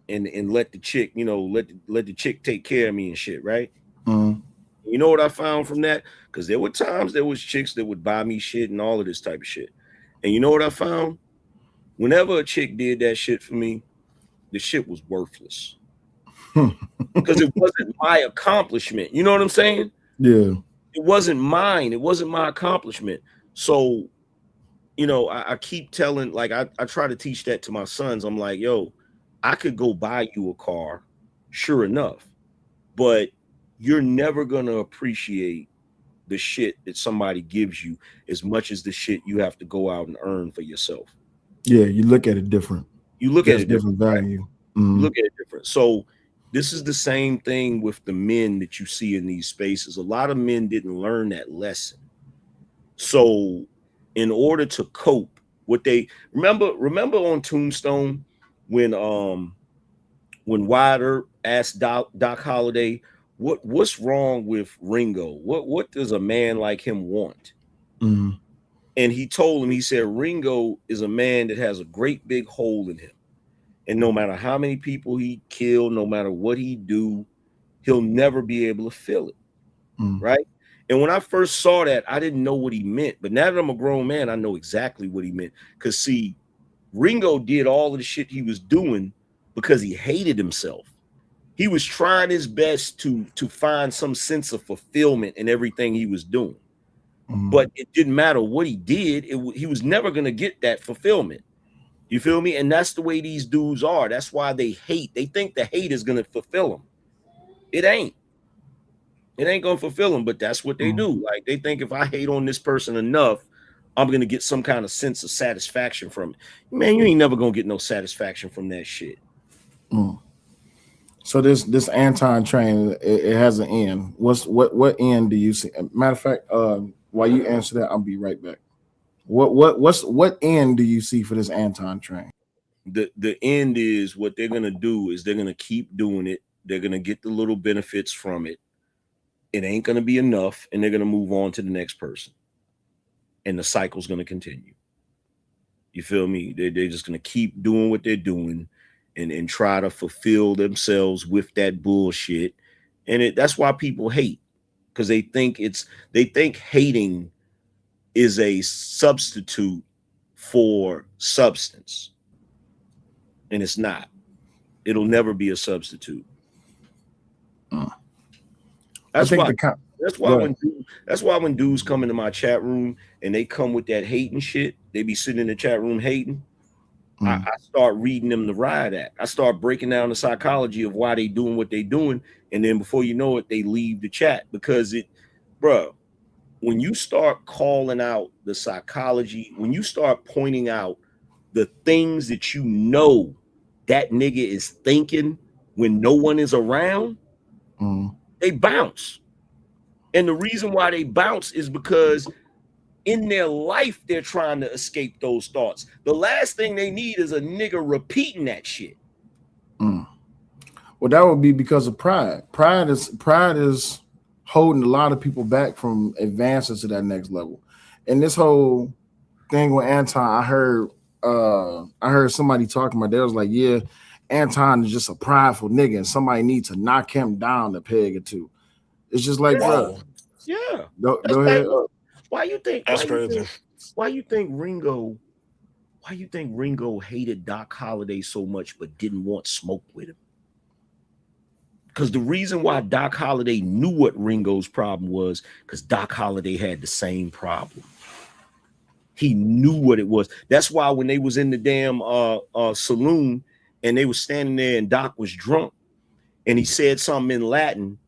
and let the chick, let the chick take care of me and shit, right? Mm-hmm. You know what I found from that? Because there were times there was chicks that would buy me shit and all of this type of shit. And you know what I found? Whenever a chick did that shit for me, the shit was worthless. Because it wasn't my accomplishment. You know what I'm saying? Yeah. It wasn't mine. It wasn't my accomplishment. So, you know, I keep telling, like, I try to teach that to my sons. I'm like, yo, I could go buy you a car, sure enough, but you're never going to appreciate the shit that somebody gives you as much as the shit you have to go out and earn for yourself. Yeah, you look at it different. You look at it different value. Right? You look at it different. So this is the same thing with the men that you see in these spaces. A lot of men didn't learn that lesson. So in order to cope, what they remember on Tombstone when Wyatt Earp asked Doc Holliday, what's wrong with Ringo? What does a man like him want? Mm-hmm. And he told him, he said, Ringo is a man that has a great big hole in him. And no matter how many people he killed, no matter what he do, he'll never be able to fill it. Right? And when I first saw that, I didn't know what he meant. But now that I'm a grown man, I know exactly what he meant. Because, see, Ringo did all of the shit he was doing because he hated himself. He was trying his best to find some sense of fulfillment in everything he was doing. But it didn't matter what he did. He was never going to get that fulfillment. You feel me? And that's the way these dudes are. That's why they hate. They think the hate is going to fulfill them. It ain't. It ain't going to fulfill them, but that's what they do. Like, they think if I hate on this person enough, I'm going to get some kind of sense of satisfaction from it. Man, you ain't never going to get no satisfaction from that shit. So this Anton train, it has an end. What end do you see? Matter of fact, while you answer that, I'll be right back. What end do you see for this Anton train? The end is what they're going to do is they're going to keep doing it. They're going to get the little benefits from it. It ain't going to be enough, and they're going to move on to the next person. And the cycle's going to continue. You feel me? They're just going to keep doing what they're doing and try to fulfill themselves with that bullshit. And that's why people hate, because they think hating is a substitute for substance. And it's not. It'll never be a substitute. That's why when dudes come into my chat room and they come with that hating shit, they be sitting in the chat room hating. I start reading them the riot act. I start breaking down the psychology of why they doing what they doing, and then before you know it, they leave the chat because when you start calling out the psychology, when you start pointing out the things that you know that nigga is thinking when no one is around, they bounce. And the reason why they bounce is because in their life, they're trying to escape those thoughts. The last thing they need is a nigga repeating that shit. Well, that would be because of pride. Pride is holding a lot of people back from advancing to that next level. And this whole thing with Anton, I heard somebody talking about. They was like, "Yeah, Anton is just a prideful nigga, and somebody needs to knock him down a peg or two." It's just like, bro. Yeah. Go ahead. Why you think crazy. Why you think Ringo hated Doc Holliday so much but didn't want smoke with him? Because the reason why Doc Holliday knew what Ringo's problem was, because Doc Holliday had the same problem. He knew what it was. That's why when they was in the damn saloon and they was standing there and Doc was drunk and he said something in Latin,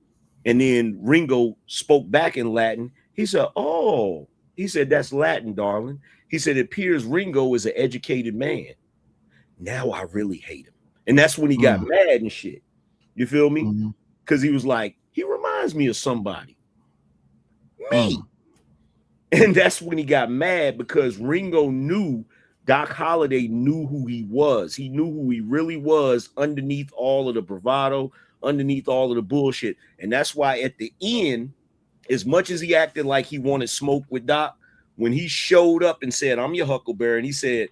and then Ringo spoke back in Latin. He said, "Oh," he said, "that's Latin, darling." He said, "It appears Ringo is an educated man. Now I really hate him." And that's when he got mad and shit. You feel me? Because he was like, he reminds me of somebody. Me. And that's when he got mad, because Ringo knew Doc Holliday knew who he was. He knew who he really was underneath all of the bravado, underneath all of the bullshit. And that's why at the end, as much as he acted like he wanted smoke with Doc, when he showed up and said, "I'm your Huckleberry," and he said,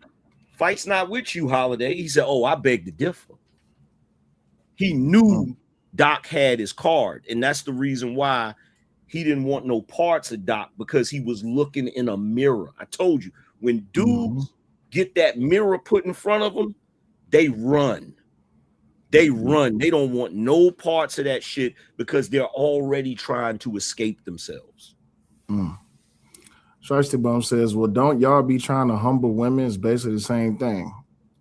"Fight's not with you, Holiday," he said, "Oh, I beg to differ." He knew Doc had his card, and that's the reason why he didn't want no parts of Doc because he was looking in a mirror. I told you, when dudes get that mirror put in front of them, they run. They run. They don't want no parts of that shit because they're already trying to escape themselves. Shiesty Bum says, well, don't y'all be trying to humble women. It's basically the same thing.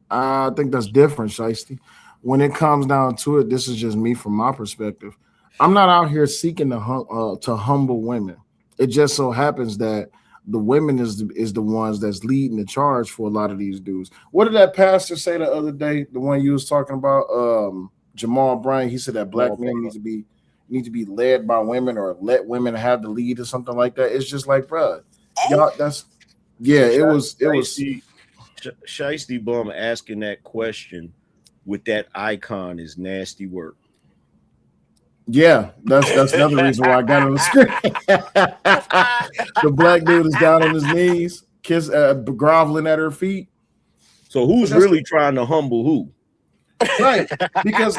I think that's different, Shiesty. When it comes down to it, this is just me from my perspective. I'm not out here seeking to humble women. It just so happens that the women is the ones that's leading the charge for a lot of these dudes. What did that pastor say the other day? The one you was talking about, Jamal Bryant. He said that black men need to be led by women or let women have the lead or something like that. It's just like, bro, y'all. It was Shiesty Bum asking that question with that icon is nasty work. Yeah, that's another reason why I got on the screen. The black dude is down on his knees, groveling at her feet. So who's really trying to humble who? Right, because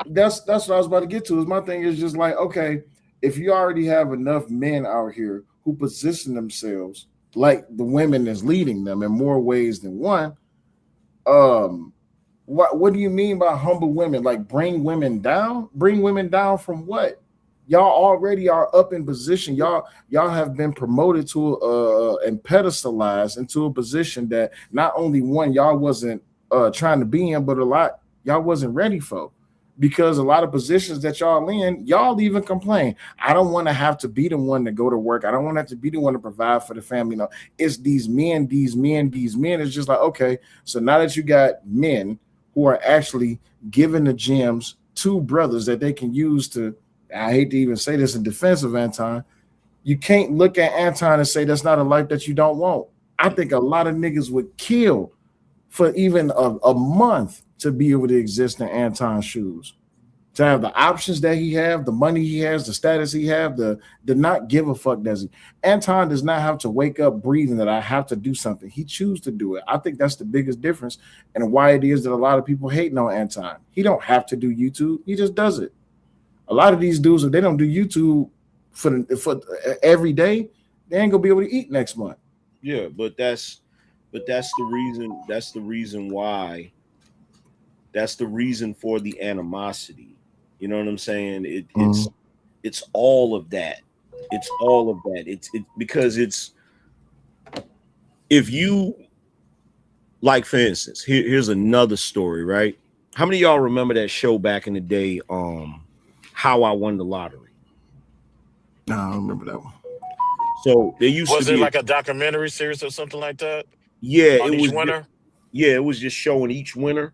that's what I was about to get to. Is my thing is just like, okay, if you already have enough men out here who position themselves like the women is leading them in more ways than one, what do you mean by humble women? Like bring women down? Bring women down from what? Y'all already are up in position. Y'all have been promoted to and pedestalized into a position that not only one y'all wasn't trying to be in, but a lot y'all wasn't ready for. Because a lot of positions that y'all in, y'all even complain. I don't want to have to be the one to go to work. I don't want to have to be the one to provide for the family. No, it's these men. It's just like, okay, so now that you got men who are actually giving the gems to brothers that they can use to, I hate to even say this in defense of Anton, you can't look at Anton and say that's not a life that you don't want. I think a lot of niggas would kill for even a month to be able to exist in Anton's shoes, to have the options that he have, the money he has, the status he have, the not give a fuck does he. Anton does not have to wake up breathing that I have to do something. He chooses to do it. I think that's the biggest difference and why it is that a lot of people hating on Anton. He don't have to do YouTube. He just does it. A lot of these dudes, if they don't do YouTube for every day, they ain't gonna be able to eat next month. Yeah, but that's the reason. That's the reason why. That's the reason for the animosity. You know what I'm saying? It's all of that. It's all of that. It's because it's, if you, like, for instance, here's another story, right? How many of y'all remember that show back in the day, How I Won the Lottery? No, I don't remember that one. So there used to be like a documentary series or something like that? Yeah, on it each was winner? it was just showing each winner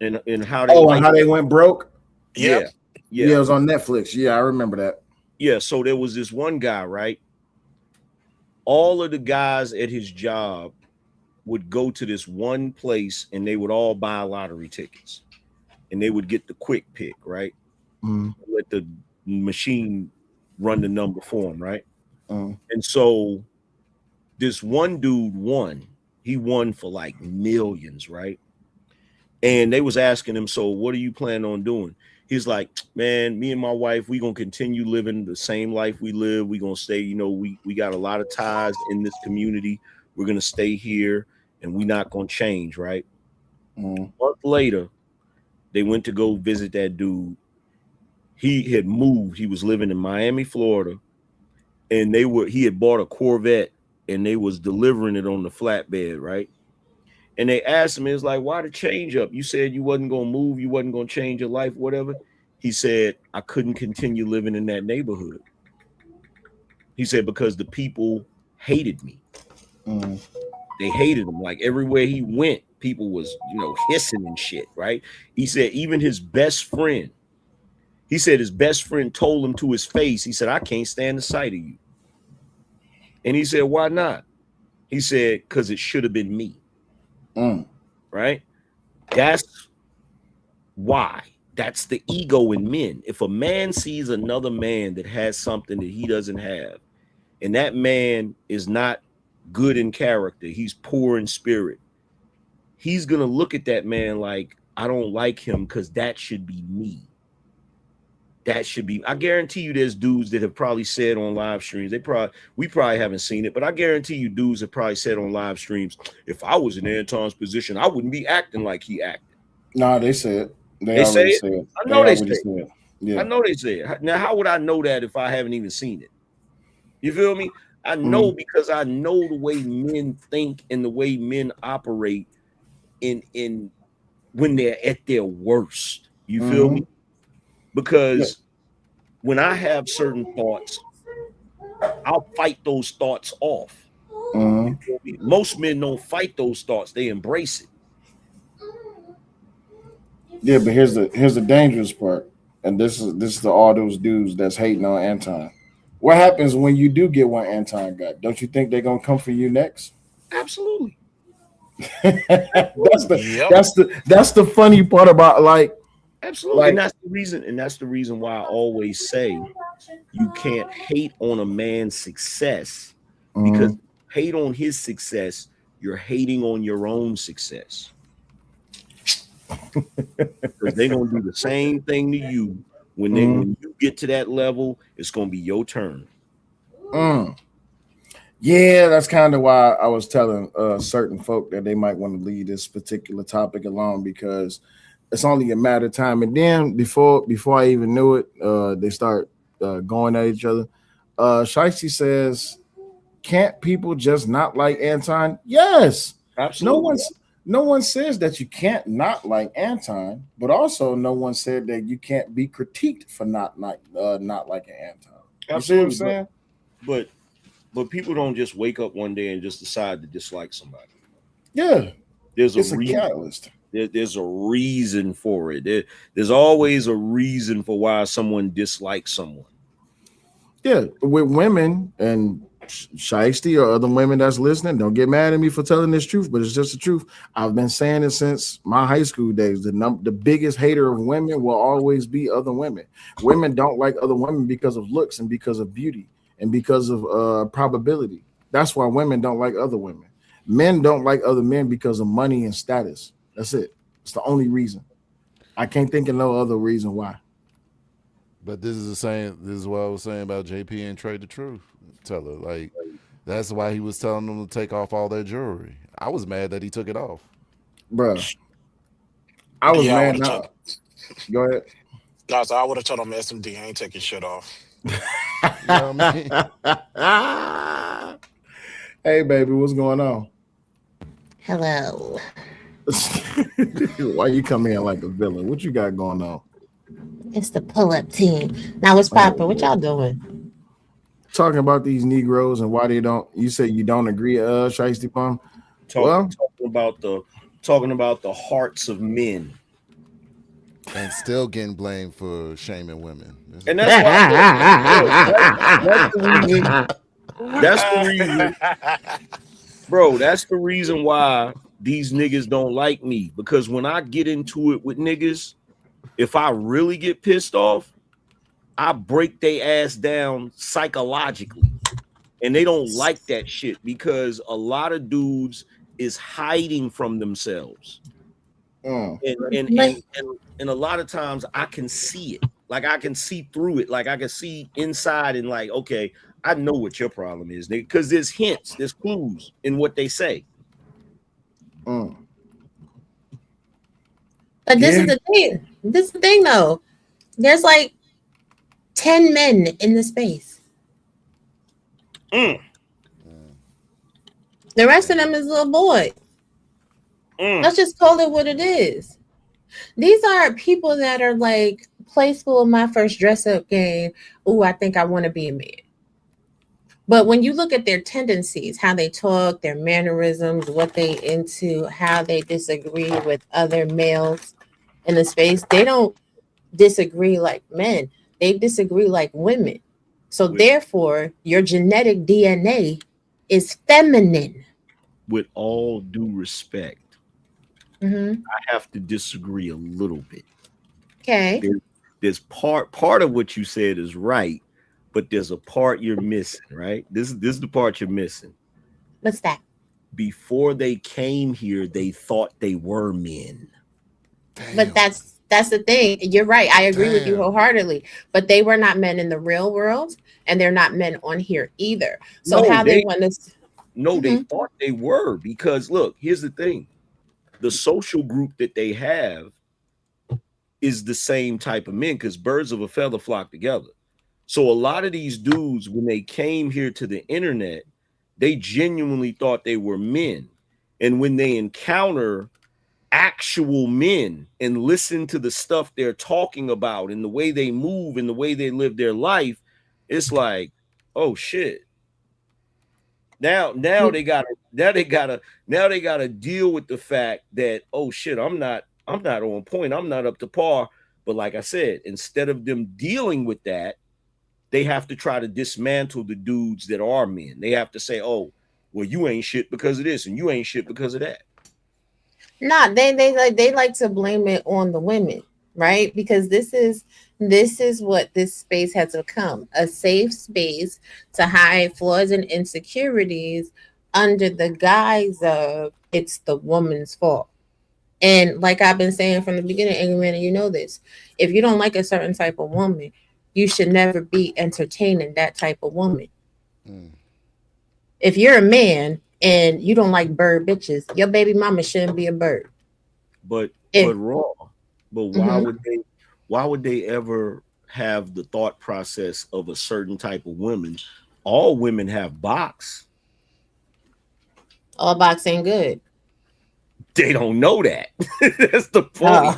and how they and how they went broke. Yeah. It was on Netflix. Yeah, I remember that. Yeah, so there was this one guy, right? All of the guys at his job would go to this one place and they would all buy lottery tickets and they would get the quick pick, right? Let the machine run the number for them, right? And so this one dude won. He won for like millions, right? And they was asking him, so what are you planning on doing? He's like, man, me and my wife, we gonna continue living the same life we live. We gonna stay, you know, we got a lot of ties in this community. We're gonna stay here and we not gonna change, right? A month later, they went to go visit that dude. He had moved. He was living in Miami, Florida, and he had bought a Corvette and they was delivering it on the flatbed, right? And they asked him, it's like, why the change up? You said you wasn't going to move. You wasn't going to change your life, whatever. He said, I couldn't continue living in that neighborhood. He said, because the people hated me. They hated him. Like everywhere he went, people was, hissing and shit, right? He said, even his best friend, he said his best friend told him to his face, he said, I can't stand the sight of you. And he said, why not? He said, because it should have been me. Right? That's why. That's the ego in men. If a man sees another man that has something that he doesn't have, and that man is not good in character, he's poor in spirit, he's going to look at that man like, I don't like him because that should be me. that should be. I guarantee you, there's dudes that have probably said on live streams. We probably haven't seen it, but I guarantee you, dudes have probably said on live streams, if I was in Anton's position, I wouldn't be acting like he acted. Nah, they said They say already it. said. I know they say already it. said. Yeah. I know they say it. Now, how would I know that if I haven't even seen it? You feel me? I know because I know the way men think and the way men operate in when they're at their worst. You feel me? Because when I have certain thoughts, I'll fight those thoughts off. You feel me? Most men don't fight those thoughts; they embrace it. Yeah, but here's the dangerous part, and this is to all those dudes that's hating on Anton. What happens when you do get one Anton got? Don't you think they're gonna come for you next? Absolutely. That's the funny part about like absolutely, and that's the reason why I always say you can't hate on a man's success, because hate on his success, you're hating on your own success. Because they're gonna do the same thing to you when you get to that level. It's gonna be your turn. Yeah, that's kind of why I was telling certain folk that they might want to leave this particular topic alone, because it's only a matter of time. And then before I even knew it, they start going at each other. Shiesty says, "Can't people just not like Anton?" Yes, absolutely. No one says that you can't not like Anton, but also no one said that you can't be critiqued for not liking Anton. You see what I'm saying? But people don't just wake up one day and just decide to dislike somebody. Yeah, there's a reason. catalyst. There's a reason for it. There's always a reason for why someone dislikes someone. Yeah, with women and Shiesty or other women that's listening, don't get mad at me for telling this truth, but it's just the truth. I've been saying it since my high school days. The biggest hater of women will always be other women. Women don't like other women because of looks and because of beauty and because of probability. That's why women don't like other women. Men don't like other men because of money and status. That's it. It's the only reason. I can't think of no other reason why. But this is what I was saying about JP and Trade the Truth. Tell her, like, that's why he was telling them to take off all their jewelry. I was mad that he took it off. Bruh. I was mad. Go ahead. No, so I would have told him SMD ain't taking shit off. You know what I mean? Hey, baby, what's going on? Hello. Why you come in like a villain? What you got going on? It's the pull-up team. Now what's poppin'? What y'all doing? Talking about these Negroes and why they don't. You say you don't agree, Shiesty Palm? Talking about the hearts of men. And still getting blamed for shaming women. And that's why that's the reason. Bro, that's the reason why these niggas don't like me. Because when I get into it with niggas, if I really get pissed off, I break their ass down psychologically. And they don't like that shit because a lot of dudes is hiding from themselves. And a lot of times I can see it. Like I can see through it. Like I can see inside and like, okay, I know what your problem is, nigga. Because there's hints, there's clues in what they say. But this is the thing. This is the thing, though. There's like 10 men in the space. The rest of them is little boys. Let's just call it what it is. These are people that are like, play school, my first dress-up game. Ooh, I think I want to be a man. But when you look at their tendencies, how they talk, their mannerisms, what they into, how they disagree with other males in the space, they don't disagree like men. They disagree like women. So therefore, your genetic DNA is feminine. With all due respect, I have to disagree a little bit. Okay. There's part of what you said is right, but there's a part you're missing, right? This is the part you're missing. What's that? Before they came here, they thought they were men. But that's That's the thing. You're right. I agree with you wholeheartedly. But they were not men in the real world, and they're not men on here either. So No, how they want to? No, they thought they were, because look, here's the thing. The social group that they have is the same type of men, because birds of a feather flock together. So a lot of these dudes, when they came here to the internet, they genuinely thought they were men. And when they encounter actual men and listen to the stuff they're talking about and the way they move and the way they live their life, it's like, oh shit. Now they gotta deal with the fact that, oh shit, I'm not on point, I'm not up to par. But like I said, instead of them dealing with that, they have to try to dismantle the dudes that are men. They have to say, oh, well, you ain't shit because of this and you ain't shit because of that. Nah, they like to blame it on the women, right? Because this is what this space has become, a safe space to hide flaws and insecurities under the guise of it's the woman's fault. And like I've been saying from the beginning, Angry Man, and you know this, if you don't like a certain type of woman, you should never be entertaining that type of woman. If you're a man and you don't like bird bitches, your baby mama shouldn't be a bird. But raw. But why would they ever have the thought process of a certain type of women? All women have box. All box ain't good. They don't know that. That's the point.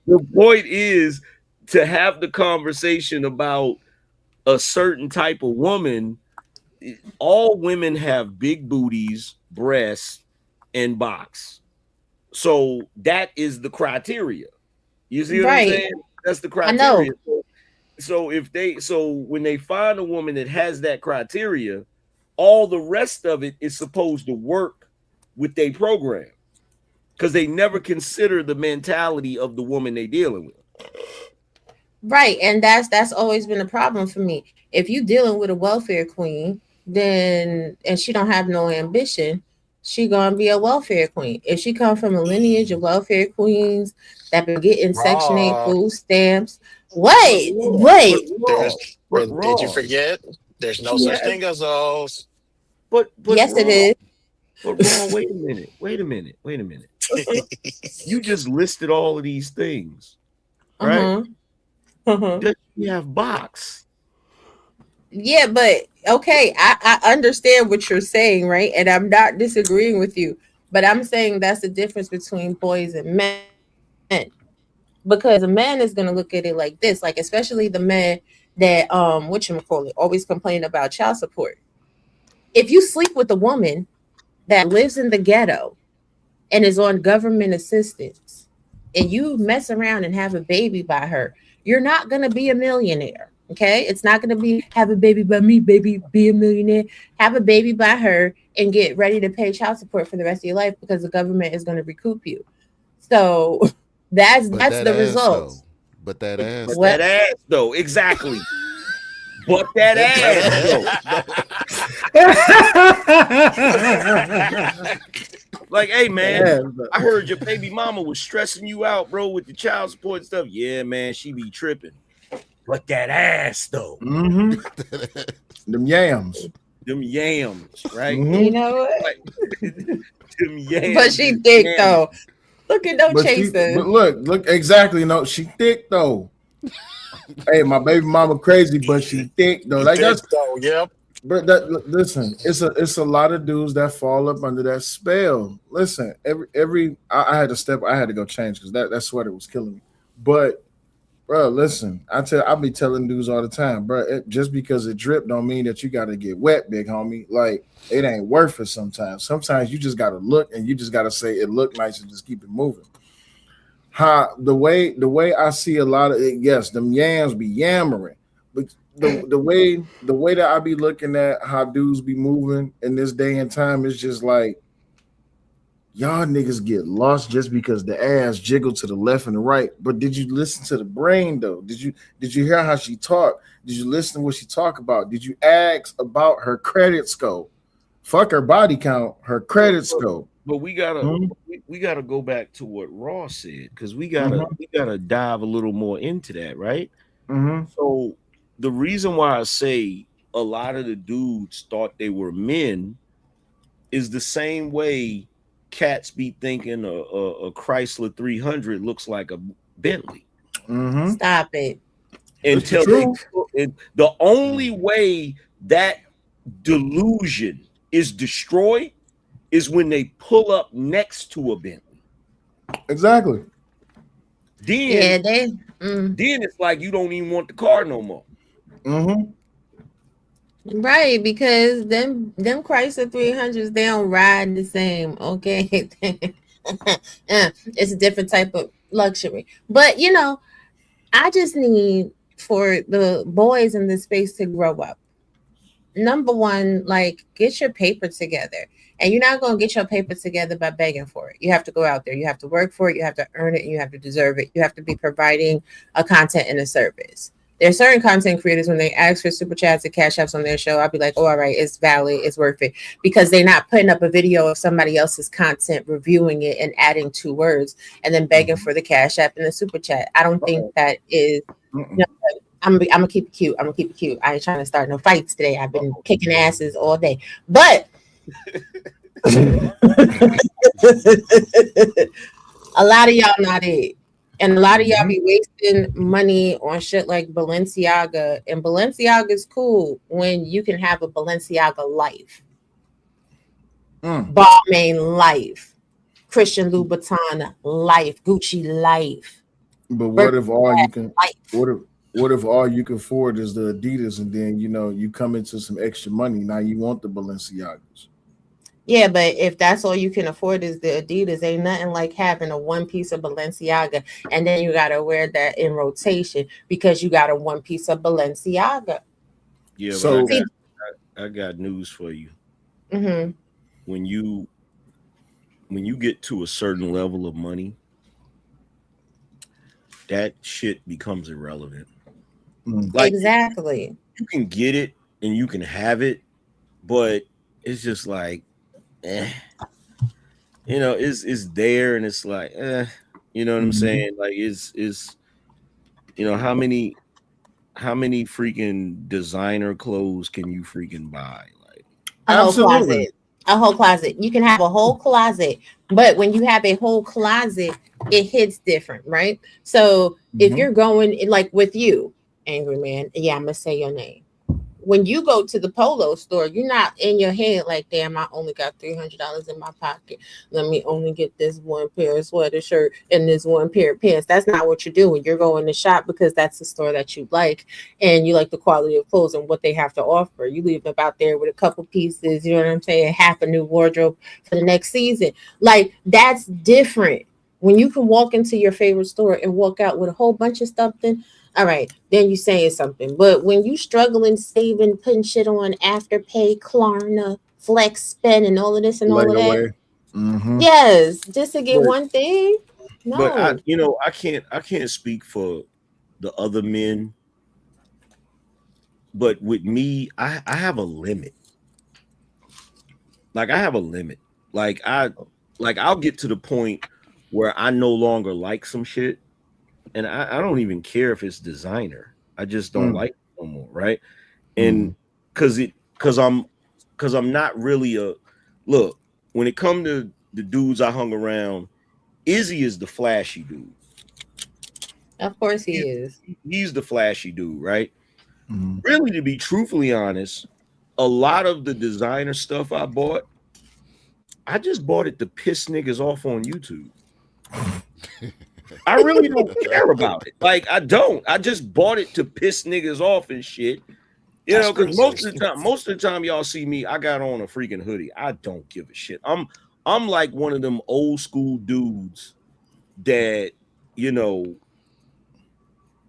The point is to have the conversation about a certain type of woman. All women have big booties, breasts, and box. So that is the criteria. You see what I'm saying? That's the criteria. So when they find a woman that has that criteria, all the rest of it is supposed to work with their program, because they never consider the mentality of the woman they dealing with. Right, and that's always been a problem for me. If you dealing with a welfare queen, then and she don't have no ambition, she gonna be a welfare queen. If she come from a lineage of welfare queens that been getting Section 8 food stamps, wait. Did you forget? There's no such thing as those. But yes, it is. But Ron, wait a minute. You just listed all of these things, right? Does she have box? Yeah, but okay, I understand what you're saying, right? And I'm not disagreeing with you, but I'm saying that's the difference between boys and men. Because a man is gonna look at it like this, like especially the men that whatchamacallit, always complain about child support. If you sleep with a woman that lives in the ghetto and is on government assistance, and you mess around and have a baby by her, you're not gonna be a millionaire. Okay, it's not going to be have a baby by me, baby, be a millionaire. Have a baby by her and get ready to pay child support for the rest of your life because the government is going to recoup you. So that's the result. But that ass, that ass though, exactly. But that ass though. Like, hey man, I heard your baby mama was stressing you out, bro, with the child support and stuff. Yeah, man, she be tripping. But that ass though. Them yams, right? You know what? Like, them yams. But she thick though. Look at no chasing. But look exactly. No, she thick though. Hey, my baby mama crazy, but she thick though. Like that's yep. But listen, it's a lot of dudes that fall up under that spell. Listen, I had to go change because that sweater was killing me. But bro, listen, I be telling dudes all the time, bro, just because it dripped don't mean that you got to get wet, big homie. Like, it ain't worth it sometimes. Sometimes you just got to look and you just got to say it looked nice and just keep it moving. The way I see a lot of it, yes, them yams be yammering, but the way that I be looking at how dudes be moving in this day and time is just like, y'all niggas get lost just because the ass jiggled to the left and the right. But did you listen to the brain though? Did you hear how she talked? Did you listen to what she talk about? Did you ask about her credit score? Fuck her body count, her credit score. But we gotta go back to what Ross said, because we gotta dive a little more into that, right? So the reason why I say a lot of the dudes thought they were men is the same way cats be thinking a Chrysler 300 looks like a Bentley. Stop it. Until the only way that delusion is destroyed is when they pull up next to a Bentley. Exactly. Then, then it's like you don't even want the car no more. Right, because them Chrysler 300s, they don't ride the same. Okay. It's a different type of luxury. But you know, I just need for the boys in this space to grow up. Number one, like, get your paper together. And you're not going to get your paper together by begging for it. You have to go out there. You have to work for it. You have to earn it. And you have to deserve it. You have to be providing a content and a service. There are certain content creators, when they ask for super chats and cash apps on their show, I'll be like, oh, all right, it's valid, it's worth it. Because they're not putting up a video of somebody else's content, reviewing it and adding 2 words and then begging for the cash app and the super chat. I don't think that is, you know, I'm gonna keep it cute. I'm gonna keep it cute. I ain't trying to start no fights today. I've been kicking asses all day. But a lot of y'all not it. And a lot of y'all be wasting money on shit like Balenciaga. And Balenciaga is cool when you can have a Balenciaga life. Balmain life. Christian Louboutin life. Gucci life. But what if all you can what if all you can afford is the Adidas, and then you know you come into some extra money, now you want the Balenciagas? Yeah, but if that's all you can afford is the Adidas, ain't nothing like having a one piece of Balenciaga and then you gotta wear that in rotation because you got a one piece of Balenciaga. Yeah, So but I got news for you. When you get to a certain level of money, that shit becomes irrelevant. Like, exactly. You can get it and you can have it, but it's just like, you know, it's there and it's like, you know what I'm saying? Like, it's you know, how many freaking designer clothes can you freaking buy? Like, a whole closet. You can have a whole closet, but when you have a whole closet, it hits different, right? So if you're going like with you, Angry Man, yeah, I'm gonna say your name. When you go to the polo store, you're not in your head like, damn, I only got $300 in my pocket. Let me only get this one pair of sweater shirt and this one pair of pants. That's not what you're doing. You're going to shop because that's the store that you like, and you like the quality of clothes and what they have to offer. You leave them out there with a couple pieces, you know what I'm saying? Half a new wardrobe for the next season. Like, that's different. When you can walk into your favorite store and walk out with a whole bunch of stuff, then all right, then you're saying something. But when you struggling, saving, putting shit on Afterpay, Klarna, Flex Spend, and all of this and all of that, yes, just to get one thing. No, but I can't speak for the other men, but with me, I have a limit. Like, I have a limit. Like, I'll get to the point where I no longer like some shit. And I don't even care if it's designer. I just don't like it no more, right? And because I'm not really a look. When it comes to the dudes I hung around, Izzy is the flashy dude. Of course he is. He's the flashy dude, right? Really, to be truthfully honest, a lot of the designer stuff I bought, I just bought it to piss niggas off on YouTube. I really don't care about it. Like, I don't. I just bought it to piss niggas off and shit. You know, because most of the time y'all see me, I got on a freaking hoodie. I don't give a shit. I'm like one of them old school dudes that, you know,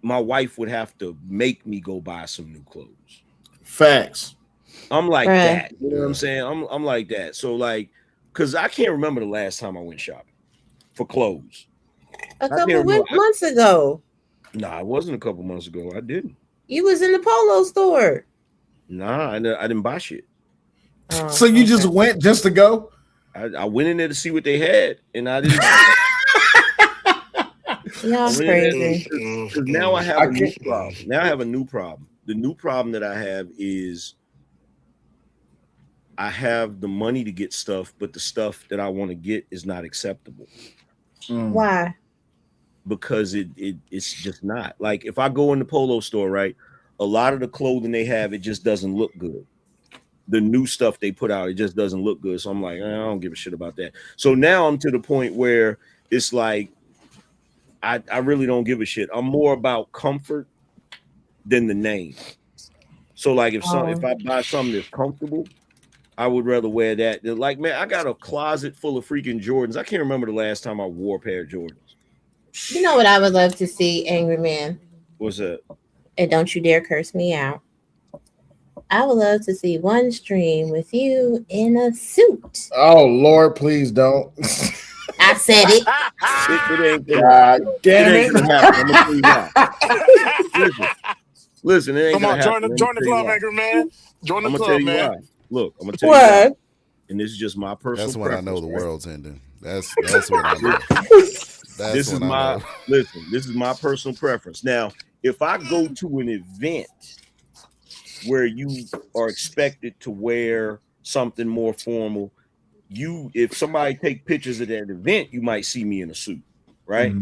my wife would have to make me go buy some new clothes. Facts. I'm like that. You know what I'm saying? I'm like that. So, like, because I can't remember the last time I went shopping for clothes. A couple months ago. Nah, it wasn't a couple months ago. I didn't. You was in the polo store. Nah, I didn't buy shit. So you just went just to go? I went in there to see what they had, and I didn't. Y'all crazy. Because now I have a new problem. Now I have a new problem. The new problem that I have is I have the money to get stuff, but the stuff that I want to get is not acceptable. Why? Because it's just not. Like if I go in the polo store, right? A lot of the clothing they have, it just doesn't look good. The new stuff they put out, it just doesn't look good. So I'm like, I don't give a shit about that. So now I'm to the point where it's like I really don't give a shit. I'm more about comfort than the name. So like if I buy something that's comfortable, I would rather wear that. Like, man, I got a closet full of freaking Jordans. I can't remember the last time I wore a pair of Jordans. You know what I would love to see, Angry Man? What's that? And don't you dare curse me out. I would love to see one stream with you in a suit. Oh Lord, please don't. I said it. It ain't gonna God damn it. gonna happen. I'm gonna tell you why. Listen, it ain't Come on, gonna happen. join the club, Angry Man. Join the I'm gonna club, tell you man. why. Look, I'm gonna tell you why. And this is just my personal. That's when I know the right? world's ending. That's when I know. This is my listen. This is my personal preference. Now, if I go to an event where you are expected to wear something more formal, if somebody take pictures of that event, you might see me in a suit, right?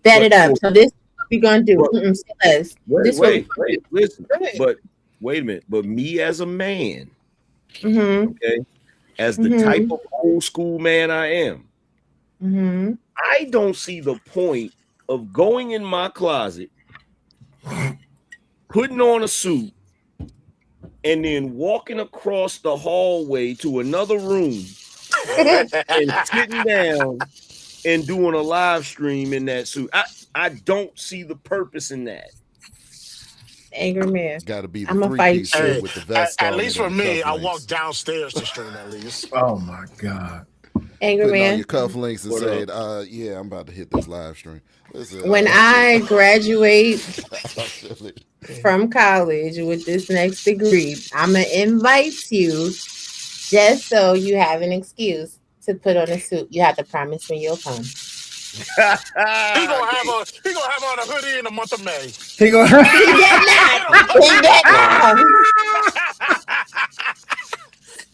Bet it up. So this is what we're gonna do. Wait, listen. But wait a minute. But me as a man, okay, as the type of old school man I am, I don't see the point of going in my closet, putting on a suit, and then walking across the hallway to another room and sitting down and doing a live stream in that suit. I don't see the purpose in that. Angry Man. Got to be the I'm gonna three-piece fight you. suit with the vest on. At least it for and the me, I cufflinks. walk downstairs to stream at least. Oh my God. Angry Putting Man. on your cufflinks and saying, yeah, I'm about to hit this live stream. Listen, When I graduate from college with this next degree, I'm gonna invite you just so you have an excuse to put on a suit. You have to promise me you'll come. He gonna have on a hoodie in the month of May. He gonna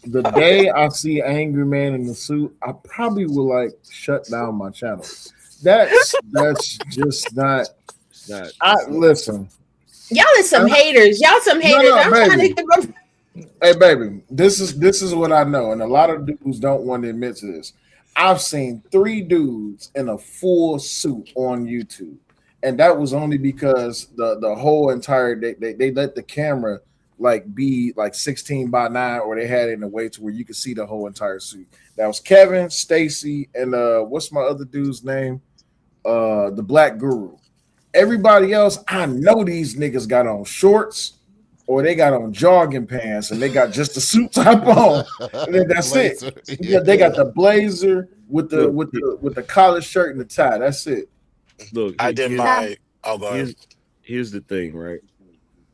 The day I see Angry Man in the suit, I probably will like shut down my channel. That's just not. Listen. Y'all are some haters. Y'all some haters. No, I'm trying baby. to get Hey, baby, this is what I know, and a lot of dudes don't want to admit to this. I've seen 3 dudes in a full suit on YouTube, and that was only because the whole entire they let the camera like be like 16:9, or they had it in a way to where you could see the whole entire suit. That was Kevin, Stacy, and what's my other dude's name? The Black Guru. Everybody else, I know these niggas got on shorts or they got on jogging pants and they got just the suit top on. And then that's it. Yeah, they got the blazer with the collar shirt and the tie. That's it. Look, I did my. Oh, go ahead. Here's the thing, right?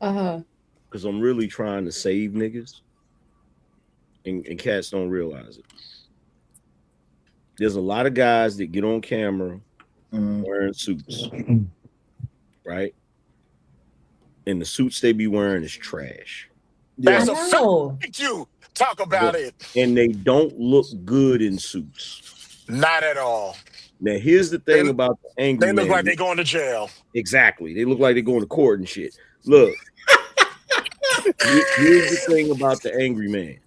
Uh-huh. Because I'm really trying to save niggas, and cats don't realize it. There's a lot of guys that get on camera wearing suits, right? And the suits they be wearing is trash. That's a fact. Thank you. Talk about it. And they don't look good in suits. Not at all. Now, here's the thing about the Angry They look Man. like they going to jail. Exactly. They look like they're going to court and shit. Look, here's the thing about the Angry Man.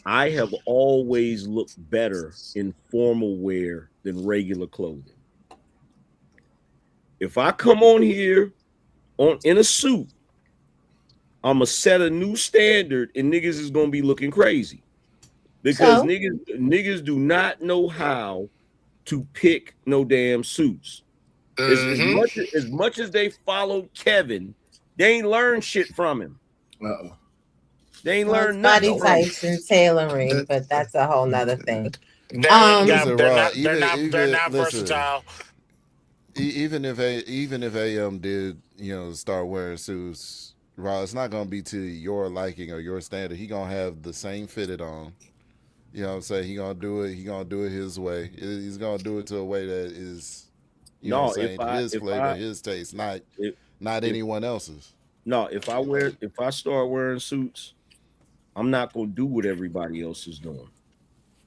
I have always looked better in formal wear than regular clothing. If I come on here in a suit, I'm gonna set a new standard, and niggas is gonna be looking crazy because niggas do not know how to pick no damn suits. As much as they followed Kevin, they ain't learned shit from him. They ain't learned body nothing. types and tailoring, but that's a whole nother thing. They're not versatile. Even if AM did, start wearing suits, Raw, it's not gonna be to your liking or your standard. He gonna have the same fitted on, You know what I'm saying? He gonna do it. He gonna do it his way. He's gonna do it to a way that is, you know what No, I'm saying, his flavor, his taste, not if anyone else's. no, if I start wearing suits, I'm not gonna do what everybody else is doing.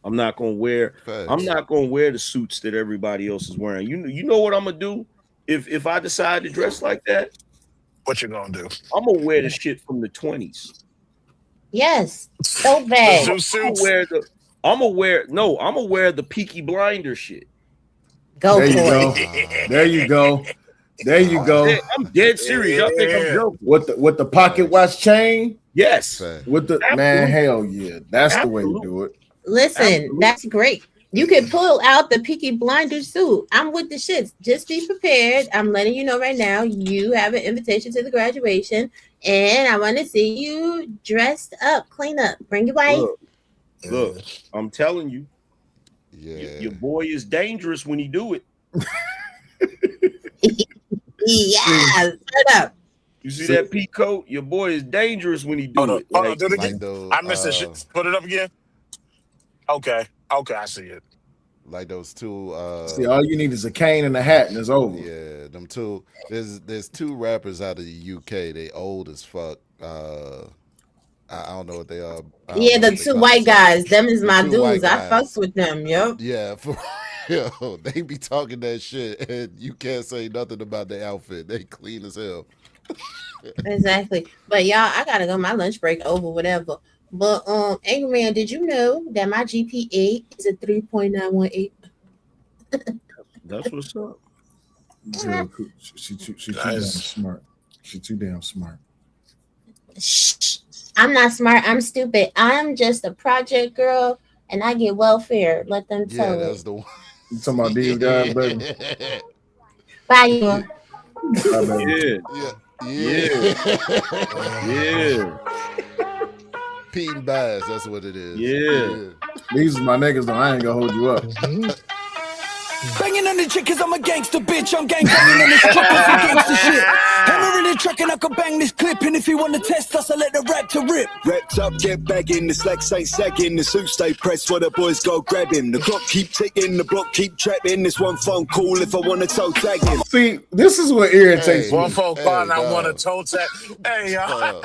I'm not gonna wear I'm Facts. not gonna wear the suits that everybody else is wearing. You know what I'm gonna do if I decide to dress like that? What you gonna do? I'm gonna wear the shit from the 20s. Yes, so The bad. zoo I'm gonna suits. wear I'm gonna wear the Peaky Blinder shit. Go There you for go. it. There you go. There you go. I'm dead serious. Y'all think I'm Yeah. joking? With the pocket watch chain. Yes. Facts. With the man, hell yeah, that's the way to do it. Listen, Absolutely. that's great. You can pull out the Peaky Blinders suit. I'm with the shits. Just be prepared. I'm letting you know right now. You have an invitation to the graduation, and I want to see you dressed up, clean up. Bring your wife. Look, I'm telling you, Yeah. your boy is dangerous when he do it. Yeah, turn up. You see that pea coat? Your boy is dangerous when he do Hold on, it. hold on, Like, do it again. Like those, I missed this shit. Put it up again. Okay, I see it. like those two. See, all you need is a cane and a hat, and it's over. Yeah, them two. There's two rappers out of the UK. They old as fuck. I don't know what they are. Yeah, the two white guys. Them is my dudes. I fucks fucks with them. Yep. Yeah, for real. They be talking that shit, and you can't say nothing about their outfit. They clean as hell. Exactly. But y'all, I gotta go. My lunch break over, whatever. But Angry Man, did you know that my GPA is a 3.918? that's what's up. Yeah, she too damn smart. She too damn smart. Shh. I'm not smart. I'm stupid. I'm just a project girl, and I get welfare. Let them Yeah, tell that's it. the one. You talking about these guys, baby? Bye, you. Bye, baby. Yeah. Pete and Bass, that's what it is. Yeah. These are my niggas, though. I ain't gonna hold you up. Banging on the chick cause I'm a gangster bitch. I'm gang banging on the strip on some gangster shit. Hammer in the truck and I can bang this clip. And if you want to test us, I let the raptor rip. Wrapped up, get bagging, the slacks ain't sagging, the suit stay pressed while the boys go grab him. The clock keep ticking, the block keep trapping. This one phone call if I want to toe tag him. See, this is what irritates me. One phone call, and I want to toe tag. Hey, y'all.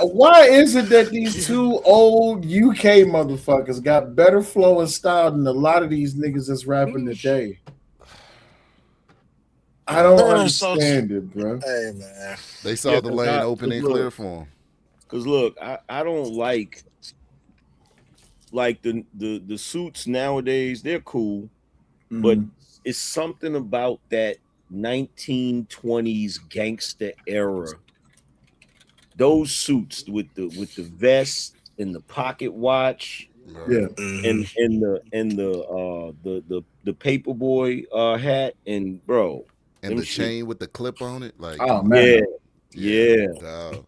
Why is it that these two old UK motherfuckers got better flow and style than a lot of these niggas that's rapping today? I don't understand it, bro. Hey, man. They saw the lane open and clear for them. Because look, I don't like the suits nowadays. They're cool, but it's something about that 1920s gangster era. Those suits with the vest and the pocket watch, yeah, and the paperboy hat, and bro, and the chain with the clip on it, like oh man, yeah.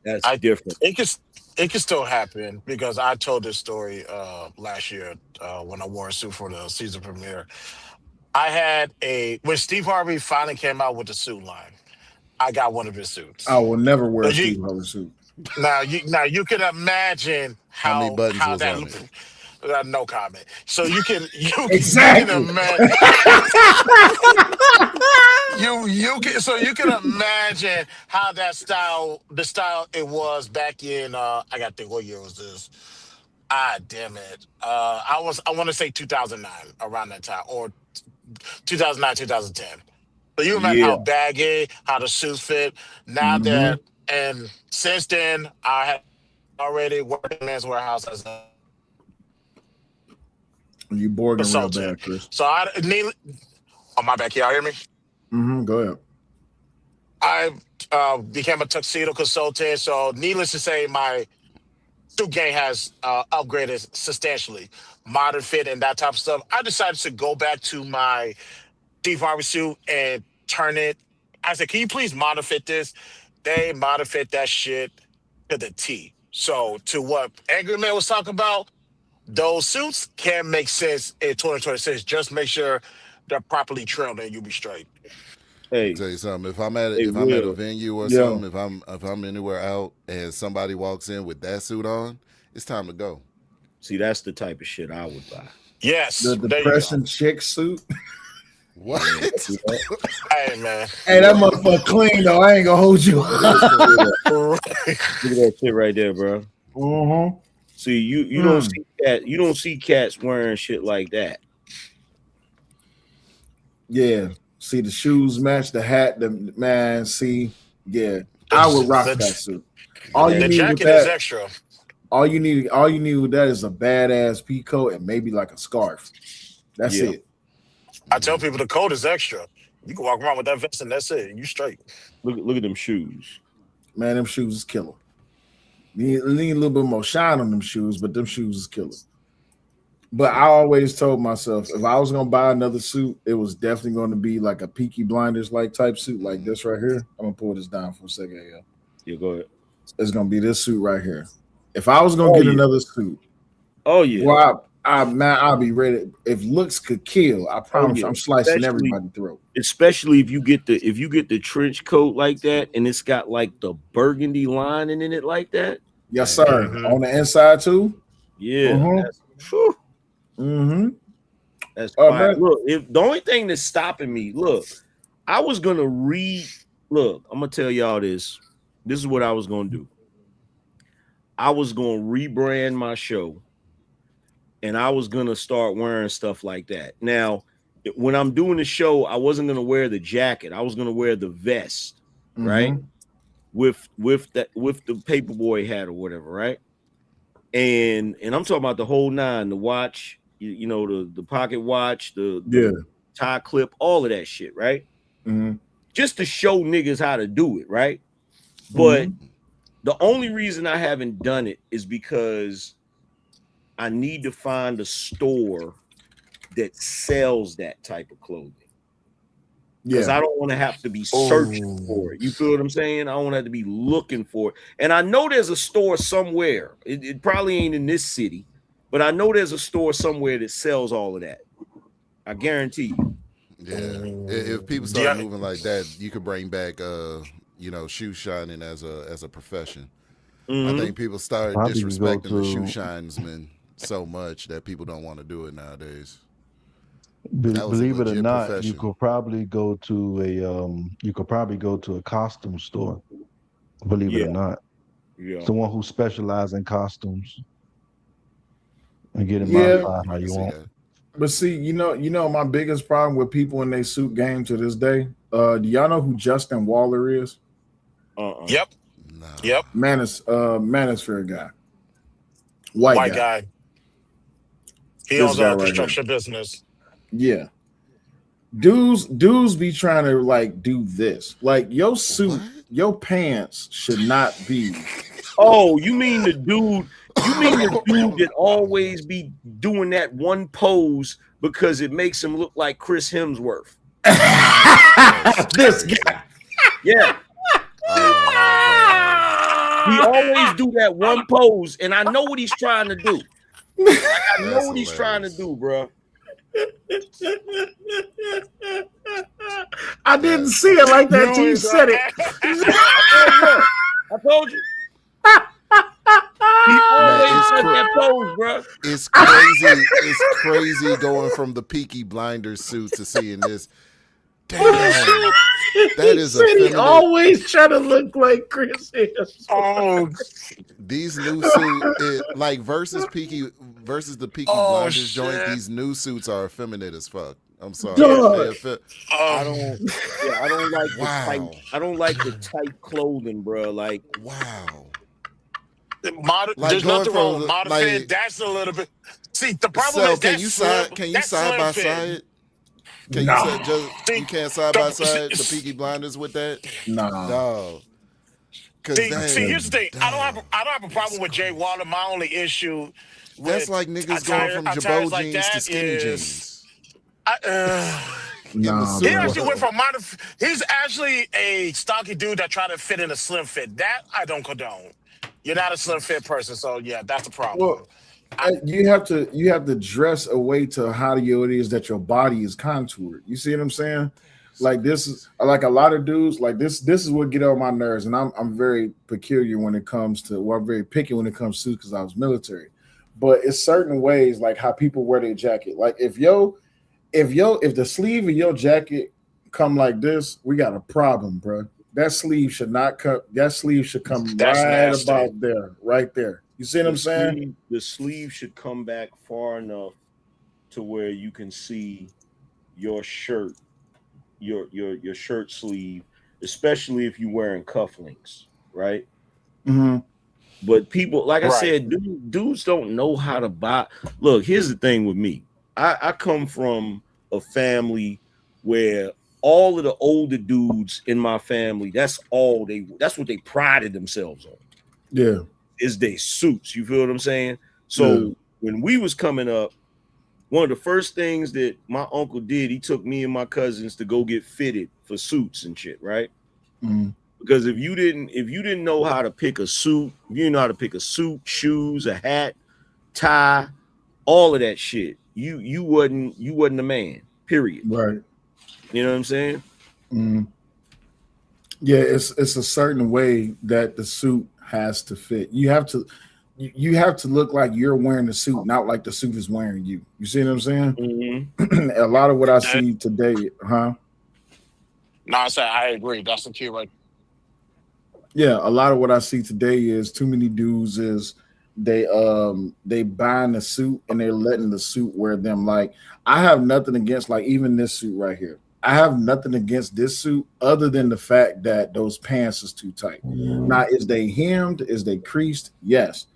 That's different. It could still happen because I told this story last year when I wore a suit for the season premiere. I had when Steve Harvey finally came out with the suit line, I got one of his suits. I will never wear a Steve Harvey suit. Now you can imagine how many buttons was that on it. No comment. So you can exactly. You can imagine. you can imagine how the style it was back in I gotta think, what year was this? Damn it. I want to say 2009, around that time, or 2009, 2010. So you imagine how baggy, how the suits fit. Now that, and since then, I had already worked in Men's Warehouse as a You boring real consultant. bad, Chris. So on my back, y'all hear me? Go ahead. I became a tuxedo consultant. So needless to say, my suit game has upgraded substantially. Modern fit and that type of stuff. I decided to go back to my Steve Harvey suit and turn it. I said, can you please modern fit this? They modern fit that shit to the T. So to what Angry Man was talking about, those suits can make sense in 2026. Just make sure they're properly trimmed and you'll be straight. Hey, tell you something. If I'm at a venue or something, if I'm anywhere out and somebody walks in with that suit on, it's time to go. See, that's the type of shit I would buy. Yes, The there you go. depression chick suit. What? Hey man. Hey, that motherfucker clean though. I ain't gonna hold you. Look at that shit right there, bro. Mm-hmm. See, you don't see cats wearing shit like that. Yeah. See, the shoes match the hat. The man, see, yeah, I would rock that suit. All you The need with jacket is that, extra. all you need with that is a badass pea coat and maybe like a scarf. That's it. I tell people the coat is extra. You can walk around with that vest and that's it. You straight. Look at them shoes. Man, them shoes is killer. Need a little bit more shine on them shoes, but them shoes is killer. But I always told myself if I was gonna buy another suit, it was definitely going to be like a Peaky Blinders like type suit, like this right here. I'm gonna pull this down for a second, yeah. Yeah, go ahead. It's gonna be this suit right here. If I was gonna get another suit, well, I'll be ready. If looks could kill, I promise I'm slicing everybody's throat. Especially if you get the trench coat like that and it's got like the burgundy lining in it like that. Yes, sir. Mm-hmm. On the inside too. Yeah. Mm-hmm. That's fine. Look, if the only thing that's stopping me, I was gonna I'm gonna tell y'all this. This is what I was gonna do. I was gonna rebrand my show, and I was gonna start wearing stuff like that. Now, when I'm doing the show, I wasn't gonna wear the jacket. I was gonna wear the vest, right? With the paperboy hat or whatever, right? And I'm talking about the whole nine, the watch, you know, the pocket watch, the tie clip, all of that shit, right? Just to show niggas how to do it, right? But the only reason I haven't done it is because I need to find a store that sells that type of clothing. Because I don't want to have to be searching for it. You feel what I'm saying? I don't want to have to be looking for it. And I know there's a store somewhere. It probably ain't in this city, but I know there's a store somewhere that sells all of that. I guarantee you. Yeah. If people start moving like that, you could bring back shoe shining as a profession. I think people started disrespecting the shoe shinesmen so much that people don't want to do it nowadays. Believe it or not, you could probably go to a costume store. Believe it or not, someone who specializes in costumes and get it modified how you want. But see, you know, my biggest problem with people in their suit game to this day. Do y'all know who Justin Waller is? Yep. Yep. Manosphere guy. White guy. He owns a construction business. Yeah. Dudes be trying to like do this. Like your suit, your pants should not be. Oh, you mean the dude that always be doing that one pose because it makes him look like Chris Hemsworth. This guy. Yeah. He always do that one pose, and I know what he's trying to do. I know what he's trying to do, bro. I didn't see it like that till you said it. I told you. He always said that pose, bro. It's crazy. It's crazy going from the Peaky Blinders suit to seeing this. Damn, that is a he always trying to look like Chris Hemsworth. Oh, these new suits, like versus the Peaky Blinders joint. These new suits are effeminate as fuck. I'm sorry. I don't like I don't like the tight clothing, bro. Like there's nothing wrong with modifying. That's a little bit. See, the problem is can you side by side? You can't side by side the Peaky Blinders with that? No. See, here's the thing. I don't have a problem with Jay Waller. My only issue that's like niggas going from Jabot jeans to skinny jeans. He actually went from he's actually a stocky dude that tried to fit in a slim fit. That I don't condone. You're not a slim fit person, so yeah, that's the problem. Well, you have to dress a way to how it is that your body is contoured. You see what I'm saying? Like this is like a lot of dudes like this is what get on my nerves, and I'm very peculiar when it comes to I'm very picky when it comes to because I was military. but it's certain ways like how people wear their jacket. Like if the sleeve of your jacket come like this, we got a problem, bro. That sleeve should not come. That sleeve should come That's right nasty. about there, right there. You see what I'm saying? The sleeve should come back far enough to where you can see your shirt, your shirt sleeve, especially if you're wearing cufflinks, right? Mm-hmm. But people, like I Right. said, dudes don't know how to buy. Look, here's the thing with me. I come from a family where all of the older dudes in my family, that's what they prided themselves on. Yeah. Is they suits. You feel what I'm saying? So when we was coming up, one of the first things that my uncle did, he took me and my cousins to go get fitted for suits and shit, right? Mm-hmm. Because if you didn't know how to pick a suit, if you didn't know how to pick a suit, shoes, a hat, tie, all of that shit, you wasn't a man, period. Right. You know what I'm saying? Mm-hmm. Yeah, it's a certain way that the suit has to fit. You have to look like you're wearing the suit, not like the suit is wearing you. You see what I'm saying? Mm-hmm. A lot of what I see today, huh? No, I said I agree. That's the key, right? Yeah, a lot of what I see today is too many dudes is they buying the suit and they're letting the suit wear them. Like I have nothing against like even this suit right here. I have nothing against this suit other than the fact that those pants is too tight. Now, is they hemmed? Is they creased? Yes.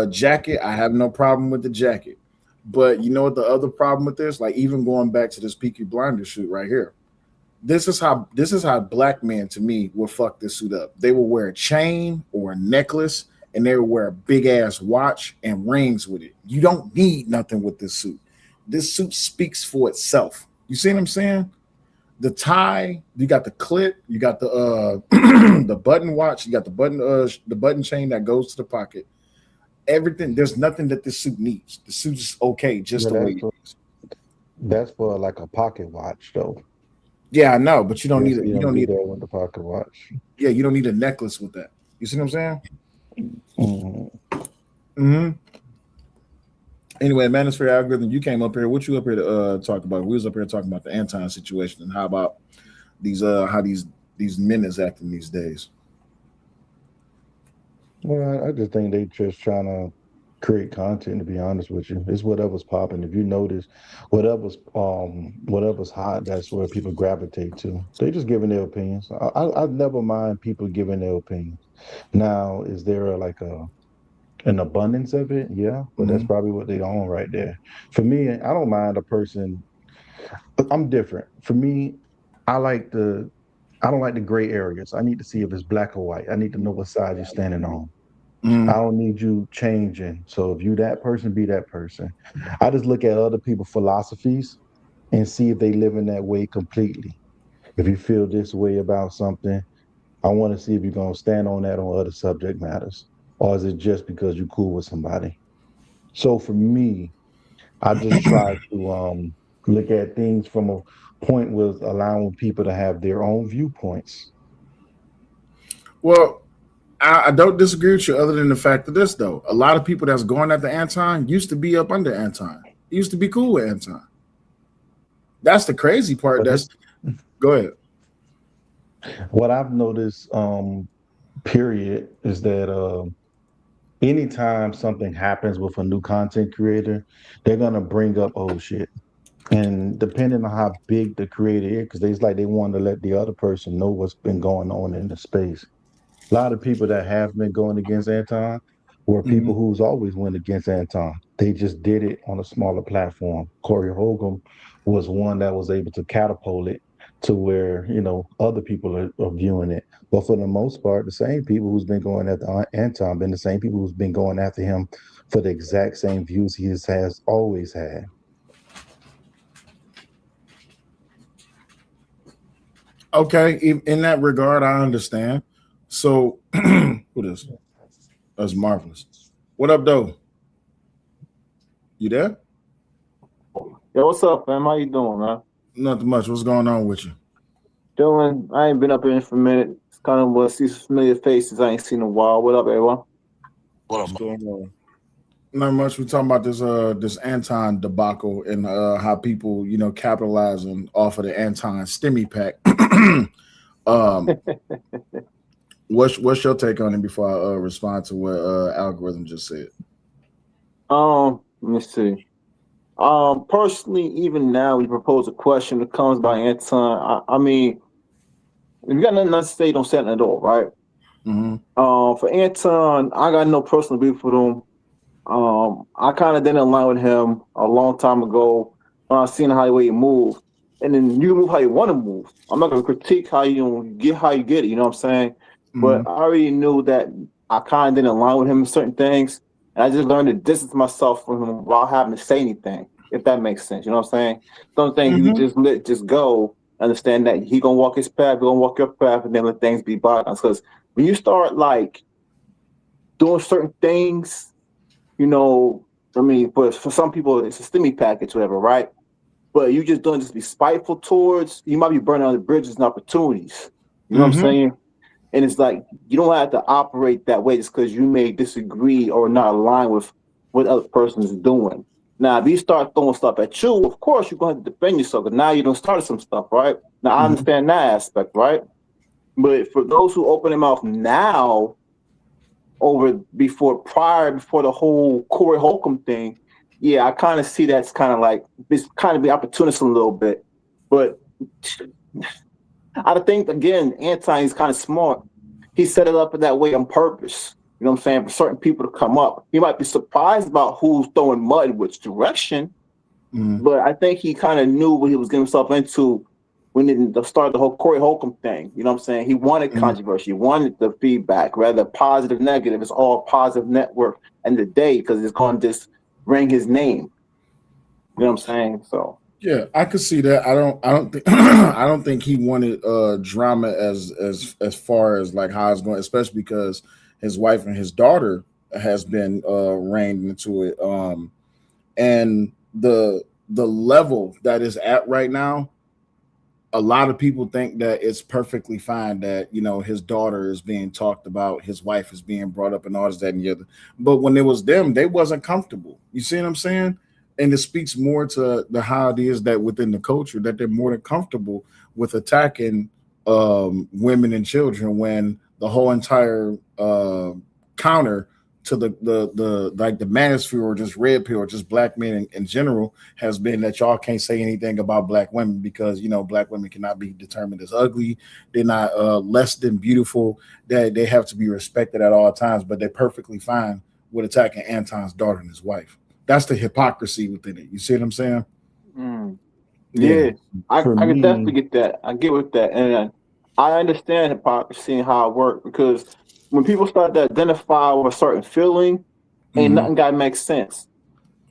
Jacket, I have no problem with the jacket. But you know what the other problem with this? Like even going back to this Peaky Blinders suit right here. This is how black men to me will fuck this suit up. They will wear a chain or a necklace and they will wear a big ass watch and rings with it. You don't need nothing with this suit. This suit speaks for itself. You see what I'm saying? The tie, you got the clip, you got the the button watch, you got the button chain that goes to the pocket. Everything, there's nothing that this suit needs. The suit is okay just the way it is. That's for like a pocket watch, though. Yeah, I know, but you don't need it. You don't need that with the pocket watch. Yeah, you don't need a necklace with that. You see what I'm saying? Mm-hmm. Mm-hmm. Anyway, Manosphere Algorithm, you came up here. What you up here to talk about? We was up here talking about the Anton situation and how about these how these men is acting these days. Well, I just think they just trying to create content, to be honest with you. It's whatever's popping. If you notice, whatever's hot, that's where people gravitate to. They just giving their opinions. I never mind people giving their opinions. Now, is there like an abundance of it? Yeah, but that's probably what they own right there. For me, I don't mind a person. I'm different. For me, I don't like the gray areas. I need to see if it's black or white. I need to know what side you're standing on. I don't need you changing. So if you that person, be that person. I just look at other people's philosophies and see if they live in that way completely. If you feel this way about something, I want to see if you're going to stand on that on other subject matters. Or is it just because you're cool with somebody? So for me, I just try to look at things from a point with allowing people to have their own viewpoints. Well, I don't disagree with you other than the fact of this, though. A lot of people that's going after Anton used to be up under Anton. Used to be cool with Anton. That's the crazy part. Go ahead. What I've noticed, period, is that anytime something happens with a new content creator, they're gonna bring up old shit. And depending on how big the creator is, because they want to let the other person know what's been going on in the space. A lot of people that have been going against Anton were people who's always went against Anton. They just did it on a smaller platform. Corey Hogan was one that was able to catapult it to where, other people are viewing it. But for the most part, the same people who's been going after Anton been the same people who's been going after him for the exact same views he has always had. Okay, in that regard, I understand. So, what is? That's marvelous. What up, though? You there? Yo, what's up, fam? How you doing, man? Nothing much. What's going on with you? Doing. I ain't been up here for a minute. It's kind of see some familiar faces I ain't seen in a while. What up, everyone? What up, going on? Not much. We're talking about this Anton debacle and how people capitalizing off of the Anton stimmy pack. um, what's your take on it before I respond to what algorithm just said? Let me see. Personally, even now, we propose a question that comes by Anton. I mean, if you got nothing to say, don't say nothing at all, right? Mm-hmm. For Anton, I got no personal beef with him. I kind of didn't align with him a long time ago when I seen how the way he moved. And then you move how you want to move. I'm not gonna critique how you get it. You know what I'm saying? Mm-hmm. But I already knew that I kind of didn't align with him in certain things, and I just learned to distance myself from him without having to say anything. If that makes sense, you know what I'm saying? Some things you just let just go. Understand that he gonna walk his path, you're gonna walk your path, and then let things be bygones. Because when you start like doing certain things, you know, I mean, but for some people it's a stimmy package, whatever, right? But you just don't just be spiteful towards, you might be burning on the bridges and opportunities. You know what I'm saying? And it's like you don't have to operate that way just because you may disagree or not align with what other person is doing. Now, if you start throwing stuff at you, of course you're going to defend yourself. But now you don't start some stuff, right? Now I understand that aspect, right? But for those who open their mouth now, before the whole Corey Holcomb thing, yeah, I kind of see that's kind of like it's kind of be opportunist a little bit. But I think again, Anton is kind of smart. He set it up in that way on purpose. You know what I'm saying? For certain people to come up. He might be surprised about who's throwing mud in which direction. But I think he kind of knew what he was getting himself into when he started the whole Corey Holcomb thing. You know what I'm saying? He wanted controversy. He wanted the feedback, rather positive, negative. It's all positive network end of the day because it's going to just ring his name. You know what I'm saying? So yeah, I could see that. I don't think I don't think he wanted drama as far as like how it's going, especially because his wife and his daughter has been reined into it. And the level that is at right now, a lot of people think that it's perfectly fine that his daughter is being talked about, his wife is being brought up, and all this, that, and the other. But when it was them, they wasn't comfortable. You see what I'm saying? And it speaks more to the how it is that within the culture that they're more than comfortable with attacking women and children when the whole entire counter to the like the manosphere or just red pill or just black men in general has been that y'all can't say anything about black women because black women cannot be determined as ugly. They're not less than beautiful. That they have to be respected at all times, but they're perfectly fine with attacking Anton's daughter and his wife. That's the hypocrisy within it. You see what I'm saying? Yeah, I can definitely get that. I get with that, and I understand hypocrisy and how it works because when people start to identify with a certain feeling, ain't nothing got to make sense.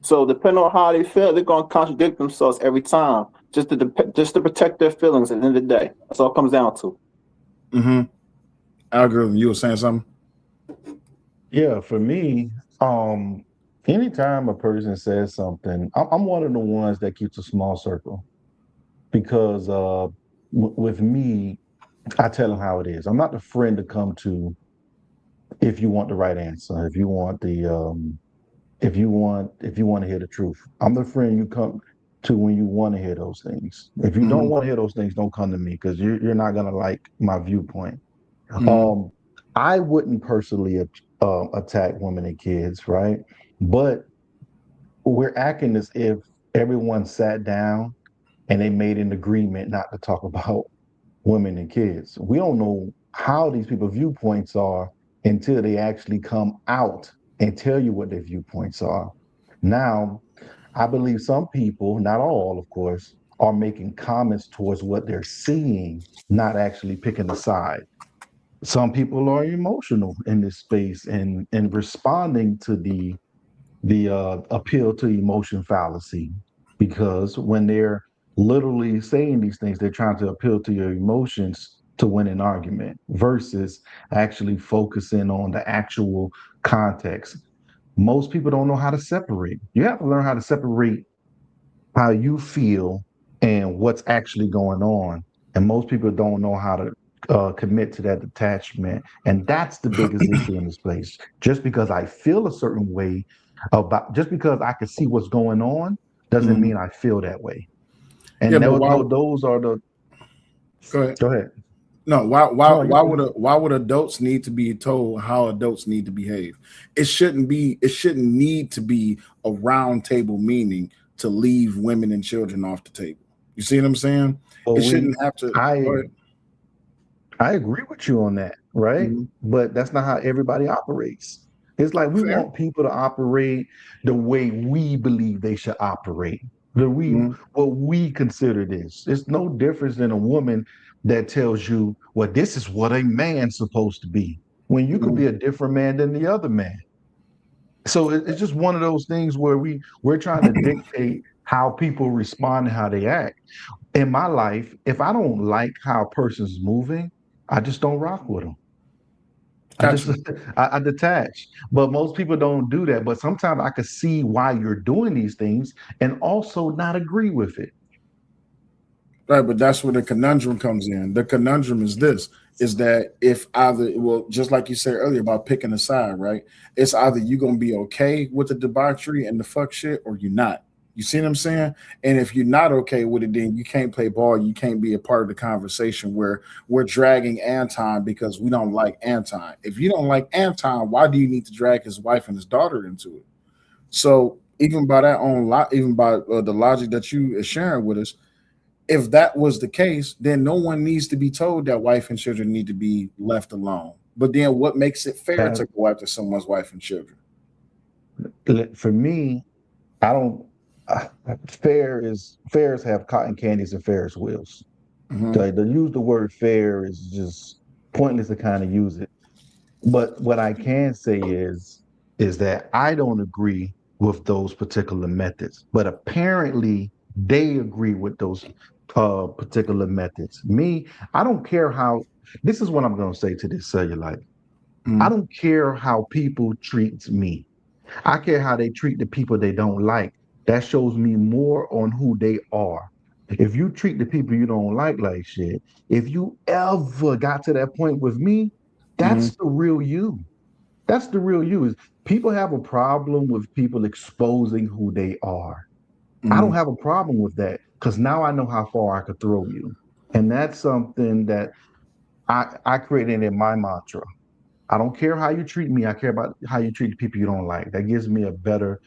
So depending on how they feel, they're gonna contradict themselves every time, just to protect their feelings. At the end of the day, that's all it comes down to. Algorithm, you were saying something? Yeah, for me, anytime a person says something, I'm one of the ones that keeps a small circle because with me, I tell them how it is. I'm not the friend to come to if you want the right answer, if you want if you want to hear the truth. I'm the friend you come to when you want to hear those things. If you don't want to hear those things, don't come to me because you're not gonna like my viewpoint. I wouldn't personally attack women and kids, right? But we're acting as if everyone sat down and they made an agreement not to talk about women and kids. We don't know how these people's viewpoints are until they actually come out and tell you what their viewpoints are. Now, I believe some people, not all, of course, are making comments towards what they're seeing, not actually picking a side. Some people are emotional in this space and responding to the appeal to emotion fallacy because when they're literally saying these things, they're trying to appeal to your emotions to win an argument versus actually focusing on the actual context. Most people don't know how to separate. You have to learn how to separate how you feel and what's actually going on. And most people don't know how to commit to that detachment. And that's the biggest issue in this place. Just because I feel a certain way, about just because I can see what's going on doesn't mean I feel that way. And Yeah, but those are the. Go ahead. Go ahead. No, No, why would adults need to be told how adults need to behave? It shouldn't need to be a round table meeting to leave women and children off the table. You see what I'm saying? Well, It shouldn't have to. I agree with you on that, right? Mm-hmm. But that's not how everybody operates. It's like we want people to operate the way we believe they should operate. What we consider this. It's no difference than a woman that tells you, well, this is what a man's supposed to be, when you could be a different man than the other man. So it's just one of those things where we're trying to dictate how people respond and how they act. In my life, if I don't like how a person's moving, I just don't rock with them. I detach. But most people don't do that. But sometimes I can see why you're doing these things and also not agree with it. Right, but that's where the conundrum comes in. The conundrum is this: is that if either, well, just like you said earlier about picking a side, right? It's either you're gonna be okay with the debauchery and the fuck shit, or you're not. You see what I'm saying? And if you're not okay with it, then you can't play ball. You can't be a part of the conversation where we're dragging Anton because we don't like Anton. If you don't like Anton, why do you need to drag his wife and his daughter into it? So even by that even by the logic that you are sharing with us, if that was the case, then no one needs to be told that wife and children need to be left alone. But then what makes it fair to go after someone's wife and children? For me, I don't. Fairs have cotton candies and Ferris wheels. Mm-hmm. So to use the word fair is just pointless to kind of use it. But what I can say is that I don't agree with those particular methods. But apparently they agree with those particular methods. Me, I don't care how. This is what I'm going to say to this cellulite. I don't care how people treat me. I care how they treat the people they don't like. That shows me more on who they are. If you treat the people you don't like shit, if you ever got to that point with me, that's the real you. That's the real you. Is people have a problem with people exposing who they are. I don't have a problem with that because now I know how far I could throw you. And that's something that I created in my mantra. I don't care how you treat me. I care about how you treat the people you don't like. That gives me a better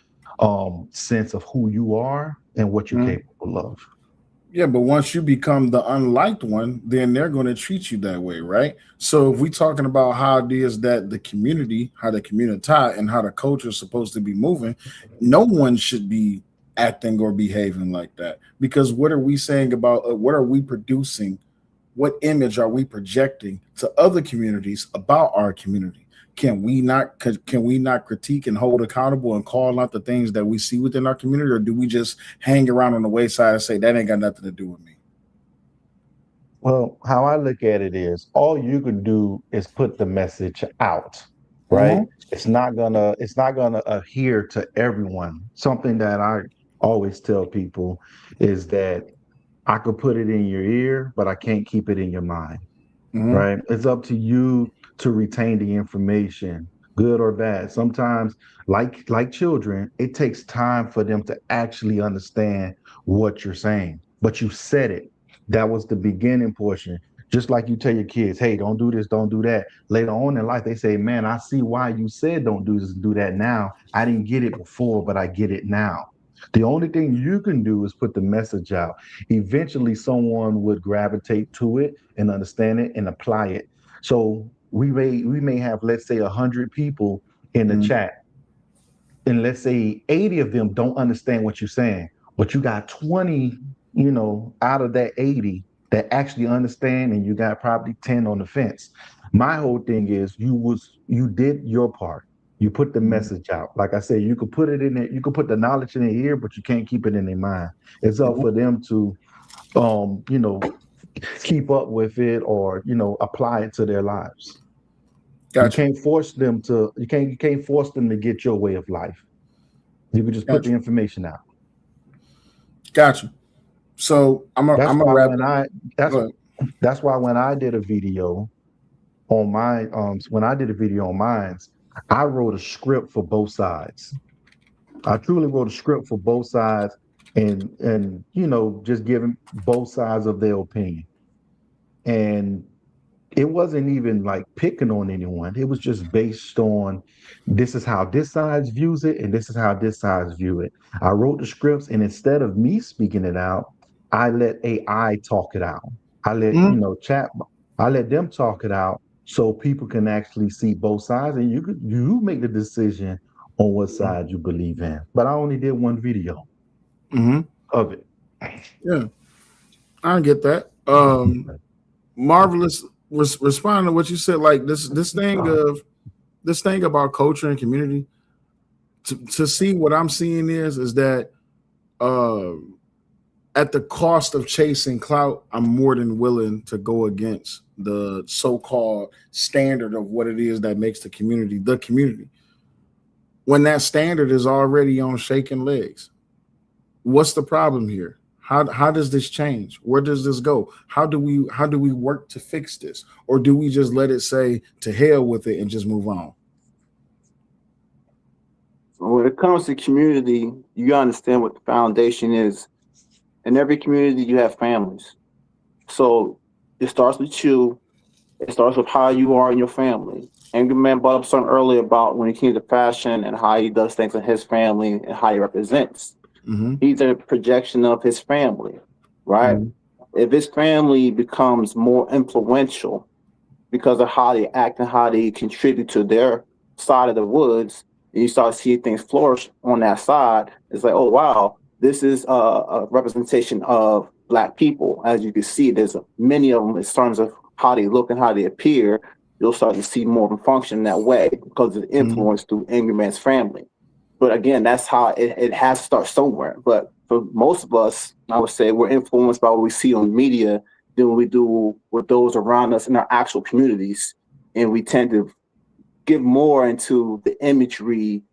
sense of who you are and what you're capable of. Yeah, but once you become the unliked one, then they're going to treat you that way, right? So if we're talking about how it is that the community, how the community and how the culture is supposed to be moving, no one should be acting or behaving like that. Because what are we saying about what are we producing? What image are we projecting to other communities about our community? Can we not critique and hold accountable and call out the things that we see within our community, or do we just hang around on the wayside and say that ain't got nothing to do with me? Well, how I look at it is all you can do is put the message out, right? It's not gonna adhere to everyone. Something that I always tell people is that I could put it in your ear, but I can't keep it in your mind. Right? It's up to you to retain the information, good or bad. Sometimes, like children, it takes time for them to actually understand what you're saying. But you said it. That was the beginning portion. Just like you tell your kids, hey, don't do this, don't do that. Later on in life, they say, man, I see why you said don't do this, do that now. I didn't get it before, but I get it now. The only thing you can do is put the message out. Eventually, someone would gravitate to it and understand it and apply it. So we may have, let's say, 100 people in the chat, and let's say 80 of them don't understand what you're saying, but you got 20, out of that 80 that actually understand, and you got probably 10 on the fence. My whole thing is you did your part. You put the message out. Like I said, you could put it in there, you could put the knowledge in their ear, but you can't keep it in their mind. It's up for them to keep up with it or apply it to their lives. Gotcha. You can't force them to get your way of life. You can just put the information out. Gotcha. So that's why when I did a video on my I wrote a script for both sides. I truly wrote a script for both sides, and just giving both sides of their opinion. And it wasn't even like picking on anyone. It was just based on this is how this side views it, and this is how this side view it. I wrote the scripts, and instead of me speaking it out, I let AI talk it out. I let chat. I let them talk it out so people can actually see both sides, and you make the decision on what side you believe in. But I only did one video of it. Yeah, I get that. Marvelous. Responding to what you said, like this thing about culture and community. To see what I'm seeing is that at the cost of chasing clout, I'm more than willing to go against the so-called standard of what it is that makes the community when that standard is already on shaking legs. What's the problem here? How does this change? Where does this go? How do we work to fix this? Or do we just let it say to hell with it and just move on? When it comes to community, you understand what the foundation is. In every community, you have families. So it starts with you. It starts with how you are in your family. Angry Man brought up something earlier about when he came to fashion and how he does things in his family and how he represents. He's a projection of his family, right? If his family becomes more influential because of how they act and how they contribute to their side of the woods, and you start to see things flourish on that side, it's like, oh, wow, this is a representation of Black people. As you can see, there's many of them in terms of how they look and how they appear. You'll start to see more of them function that way because of the influence through Angry Man's family. But again, that's how it has to start somewhere. But for most of us, I would say we're influenced by what we see on media than we do with those around us in our actual communities. And we tend to give more into the imagery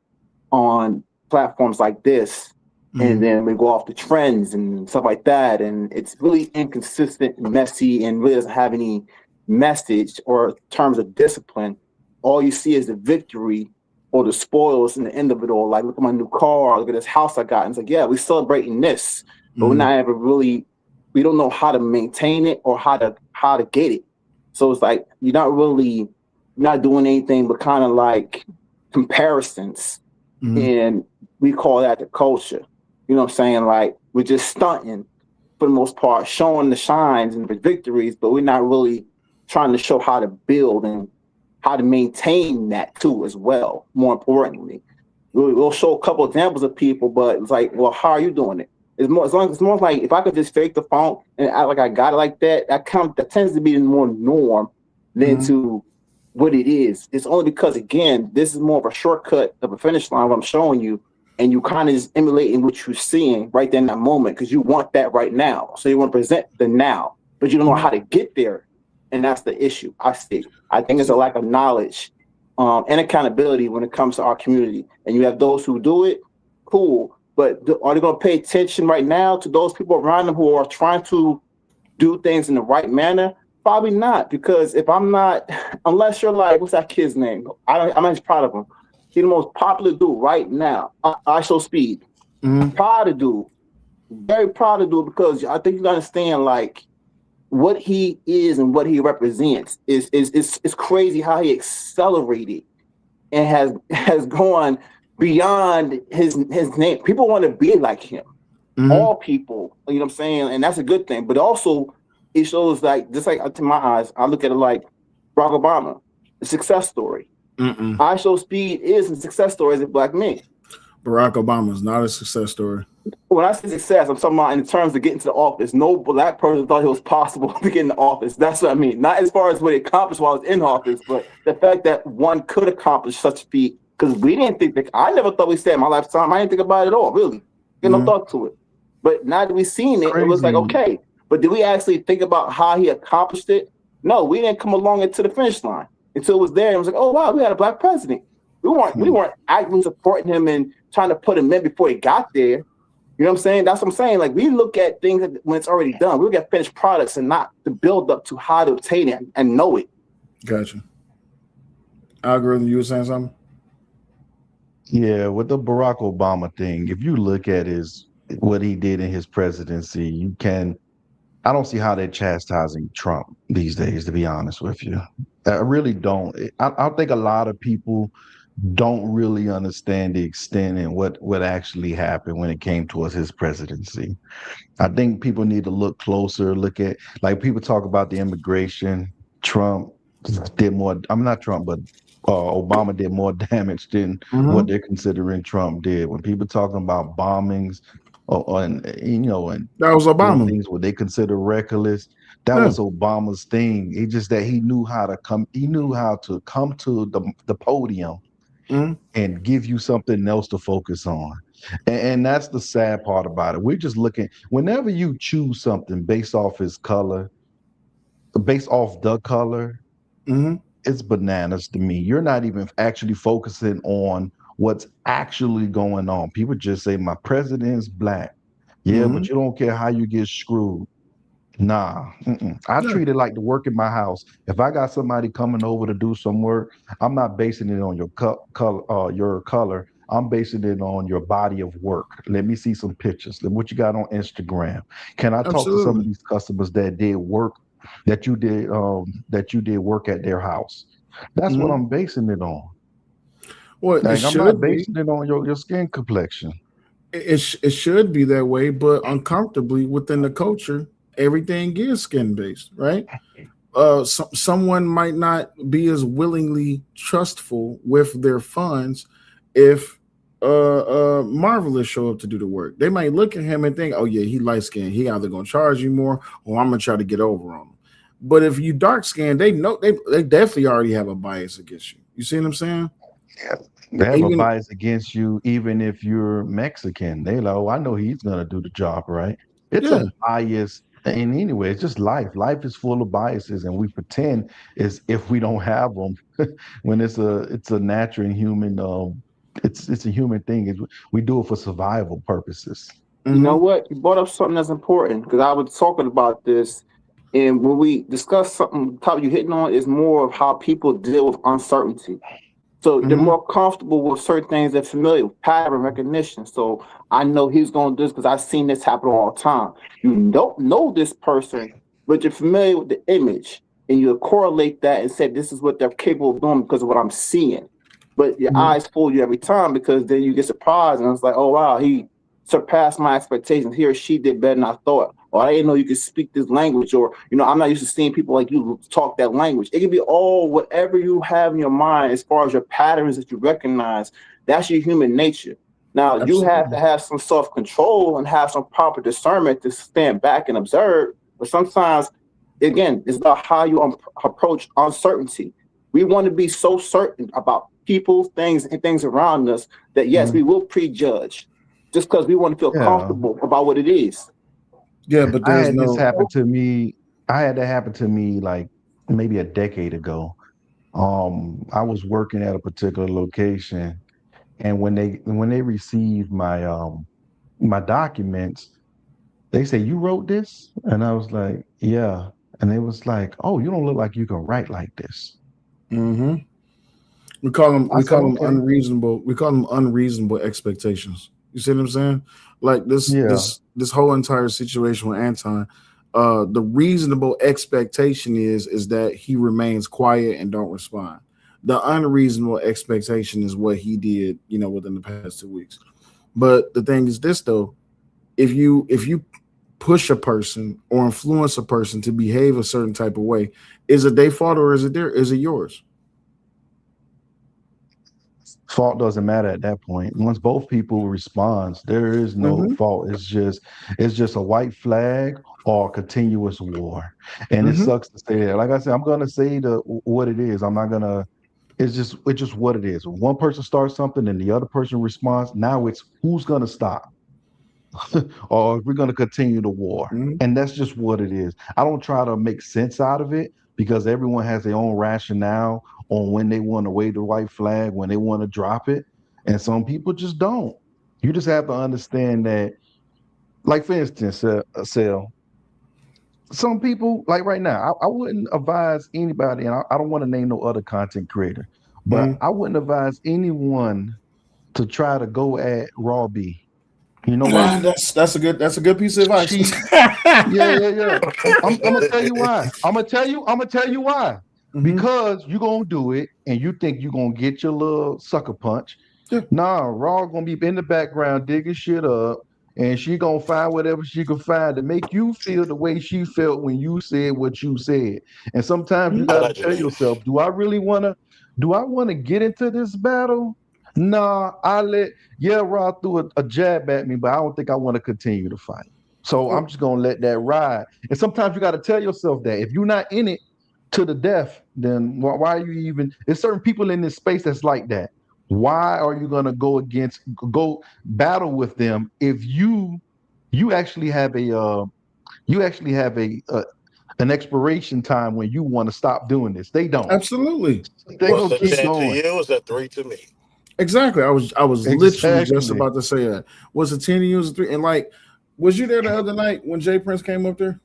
on platforms like this. And then we go off the trends and stuff like that. And it's really inconsistent, messy, and really doesn't have any message or terms of discipline. All you see is the victory or the spoils in the end of it all. Like, look at my new car, look at this house I got. And it's like, yeah, we're celebrating this, but we're not ever really, we don't know how to maintain it or how to get it. So it's like, you're not doing anything but kind of like comparisons. And we call that the culture. You know what I'm saying? Like, we're just stunting for the most part, showing the shines and the victories, but we're not really trying to show how to build and how to maintain that too as well. More importantly, we'll show a couple examples of people, but it's like, well, how are you doing it? It's more like if I could just fake the funk and act like I got it like that, that tends to be the more norm than to what it is. It's only because, again, this is more of a shortcut of a finish line, what I'm showing you, and you kind of just emulating what you're seeing right there in that moment because you want that right now. So you want to present the now, but you don't know how to get there. And that's the issue I see. I think it's a lack of knowledge and accountability when it comes to our community. And you have those who do it, cool. But are they going to pay attention right now to those people around them who are trying to do things in the right manner? Probably not. Because if I'm not, unless you're like, what's that kid's name? I'm not proud of him. He's the most popular dude right now. I Show Speed. Proud of dude. Very proud of dude because I think you understand like what he is and what he represents is crazy how he accelerated and has gone beyond his name. People want to be like him. All people, you know what I'm saying? And that's a good thing. But also it shows like, just like to my eyes, I look at it like Barack Obama, a success story. I Show Speed is a success story as a Black man. Barack Obama is not a success story. When I say success, I'm talking about in terms of getting to the office. No Black person thought it was possible to get in the office. That's what I mean. Not as far as what he accomplished while he was in office, but the fact that one could accomplish such a feat. Because we didn't think that, I never thought we said in my lifetime, I didn't think about it at all, really. Get no thought to it. But now that we've seen it, it was like, okay. But did we actually think about how he accomplished it? No, we didn't come along into the finish line until it was there. And it was like, oh, wow, we had a Black president. We weren't actively supporting him and trying to put him in before he got there. You know what I'm saying? That's what I'm saying. Like, we look at things when it's already done. We look at finished products and not the build up to how to obtain it and know it. Gotcha. Algorithm, you were saying something? Yeah, with the Barack Obama thing, if you look at what he did in his presidency, I don't see how they're chastising Trump these days, to be honest with you. I really don't. I think a lot of people don't really understand the extent and what actually happened when it came towards his presidency. I think people need to look closer, look at, like, people talk about the immigration. Trump did more, I'm not Trump, but Obama did more damage than what they're considering Trump did. When people talking about bombings and that was doing Obama. things what they consider reckless, that Yeah. was Obama's thing. It's just that he knew how to come to the podium and give you something else to focus on. And that's the sad part about it. We're just looking, whenever you choose something based off his color, based off the color, it's bananas to me. You're not even actually focusing on what's actually going on. People just say, my president's black. Yeah, but you don't care how you get screwed. Nah, I Yeah. treat it like the work in my house. If I got somebody coming over to do some work, I'm not basing it on your color. I'm basing it on your body of work. Let me see some pictures. What you got on Instagram? Can I talk to some of Absolutely. these customers that did work that you did work at their house? That's what I'm basing it on. Well, it Like, I'm not should be. basing it on your skin complexion. It should be that way, but uncomfortably within the culture, everything is skin based, right? Someone might not be as willingly trustful with their funds if Marvelous show up to do the work. They might look at him and think, "Oh yeah, he light skinned. He either gonna charge you more, or I'm gonna try to get over on him." But if you dark skinned, they know they definitely already have a bias against you. You see what I'm saying? They have a Even bias against you, even if you're Mexican. They like, oh, I know he's gonna do the job right. It's yeah, a bias, and anyway, it's just life. Life is full of biases, and we pretend as if we don't have them when it's a natural and human. It's a human thing. We do it for survival purposes. You know what? You brought up something that's important because I was talking about this, and when we discuss something, the topic you're hitting on is more of how people deal with uncertainty. So they're more comfortable with certain things, they're familiar with pattern recognition. So I know he's going to do this because I've seen this happen all the time. You don't know this person, but you're familiar with the image, and you correlate that and say this is what they're capable of doing because of what I'm seeing. But your eyes fool you every time because then you get surprised and it's like, oh wow, he surpassed my expectations. He or she did better than I thought. Or I didn't know you could speak this language. Or, I'm not used to seeing people like you talk that language. It can be all whatever you have in your mind as far as your patterns that you recognize. That's your human nature. Now, you have to have some self-control and have some proper discernment to stand back and observe. But sometimes, again, it's about how you approach uncertainty. We want to be so certain about people, things, and things around us that, yes, we will prejudge just because we want to feel Yeah. comfortable about what it is. Yeah, but I there's had this no. happen to me. I had that happen to me like maybe a decade ago. I was working at a particular location, and when they received my documents, they say, "You wrote this?" And I was like, "Yeah." And they was like, "Oh, you don't look like you can write like this." We call them I said, "Okay." unreasonable. We call them unreasonable expectations. You see what I'm saying? Like this Yeah. this whole entire situation with Anton. The reasonable expectation is that he remains quiet and don't respond. The unreasonable expectation is what he did, within the past 2 weeks. But the thing is this though, if you push a person or influence a person to behave a certain type of way, is it their fault or is it yours? Fault doesn't matter at that point. Once both people responds, there is no fault. It's just a white flag or continuous war. And it sucks to say that. Like I said, I'm gonna say what it is. I'm not gonna it's just what it is. When one person starts something and the other person responds, now it's who's gonna stop. Or we're going to continue the war. And that's just what it is. I don't try to make sense out of it because everyone has their own rationale on when they want to wave the white flag, when they want to drop it. And some people just don't. You just have to understand that, like, for instance, Sel, some people, like right now, I wouldn't advise anybody, and I don't want to name no other content creator, but I wouldn't advise anyone to try to go at Raw B. You know why? That's a good piece of advice. Yeah. I'm gonna tell you why. I'm gonna tell you why. Because you're gonna do it and you think you're gonna get your little sucker punch. Nah, Raw gonna be in the background digging shit up, and she gonna find whatever she can find to make you feel the way she felt when you said what you said. And sometimes you gotta tell yourself, do I wanna get into this battle? Nah, Raw threw a jab at me, but I don't think I want to continue to fight. So I'm just gonna let that ride. And sometimes you got to tell yourself that if you're not in it to the death, then why are you even? There's certain people in this space that's like that. Why are you gonna go battle with them if you actually have an expiration time when you want to stop doing this? They don't. Absolutely. They gonna keep 10 to going. you is a 3 to me. Exactly. I was literally just about to say that. Was it 10 to you? Was it 3? And like, was you there the other night when Jay Prince came up there?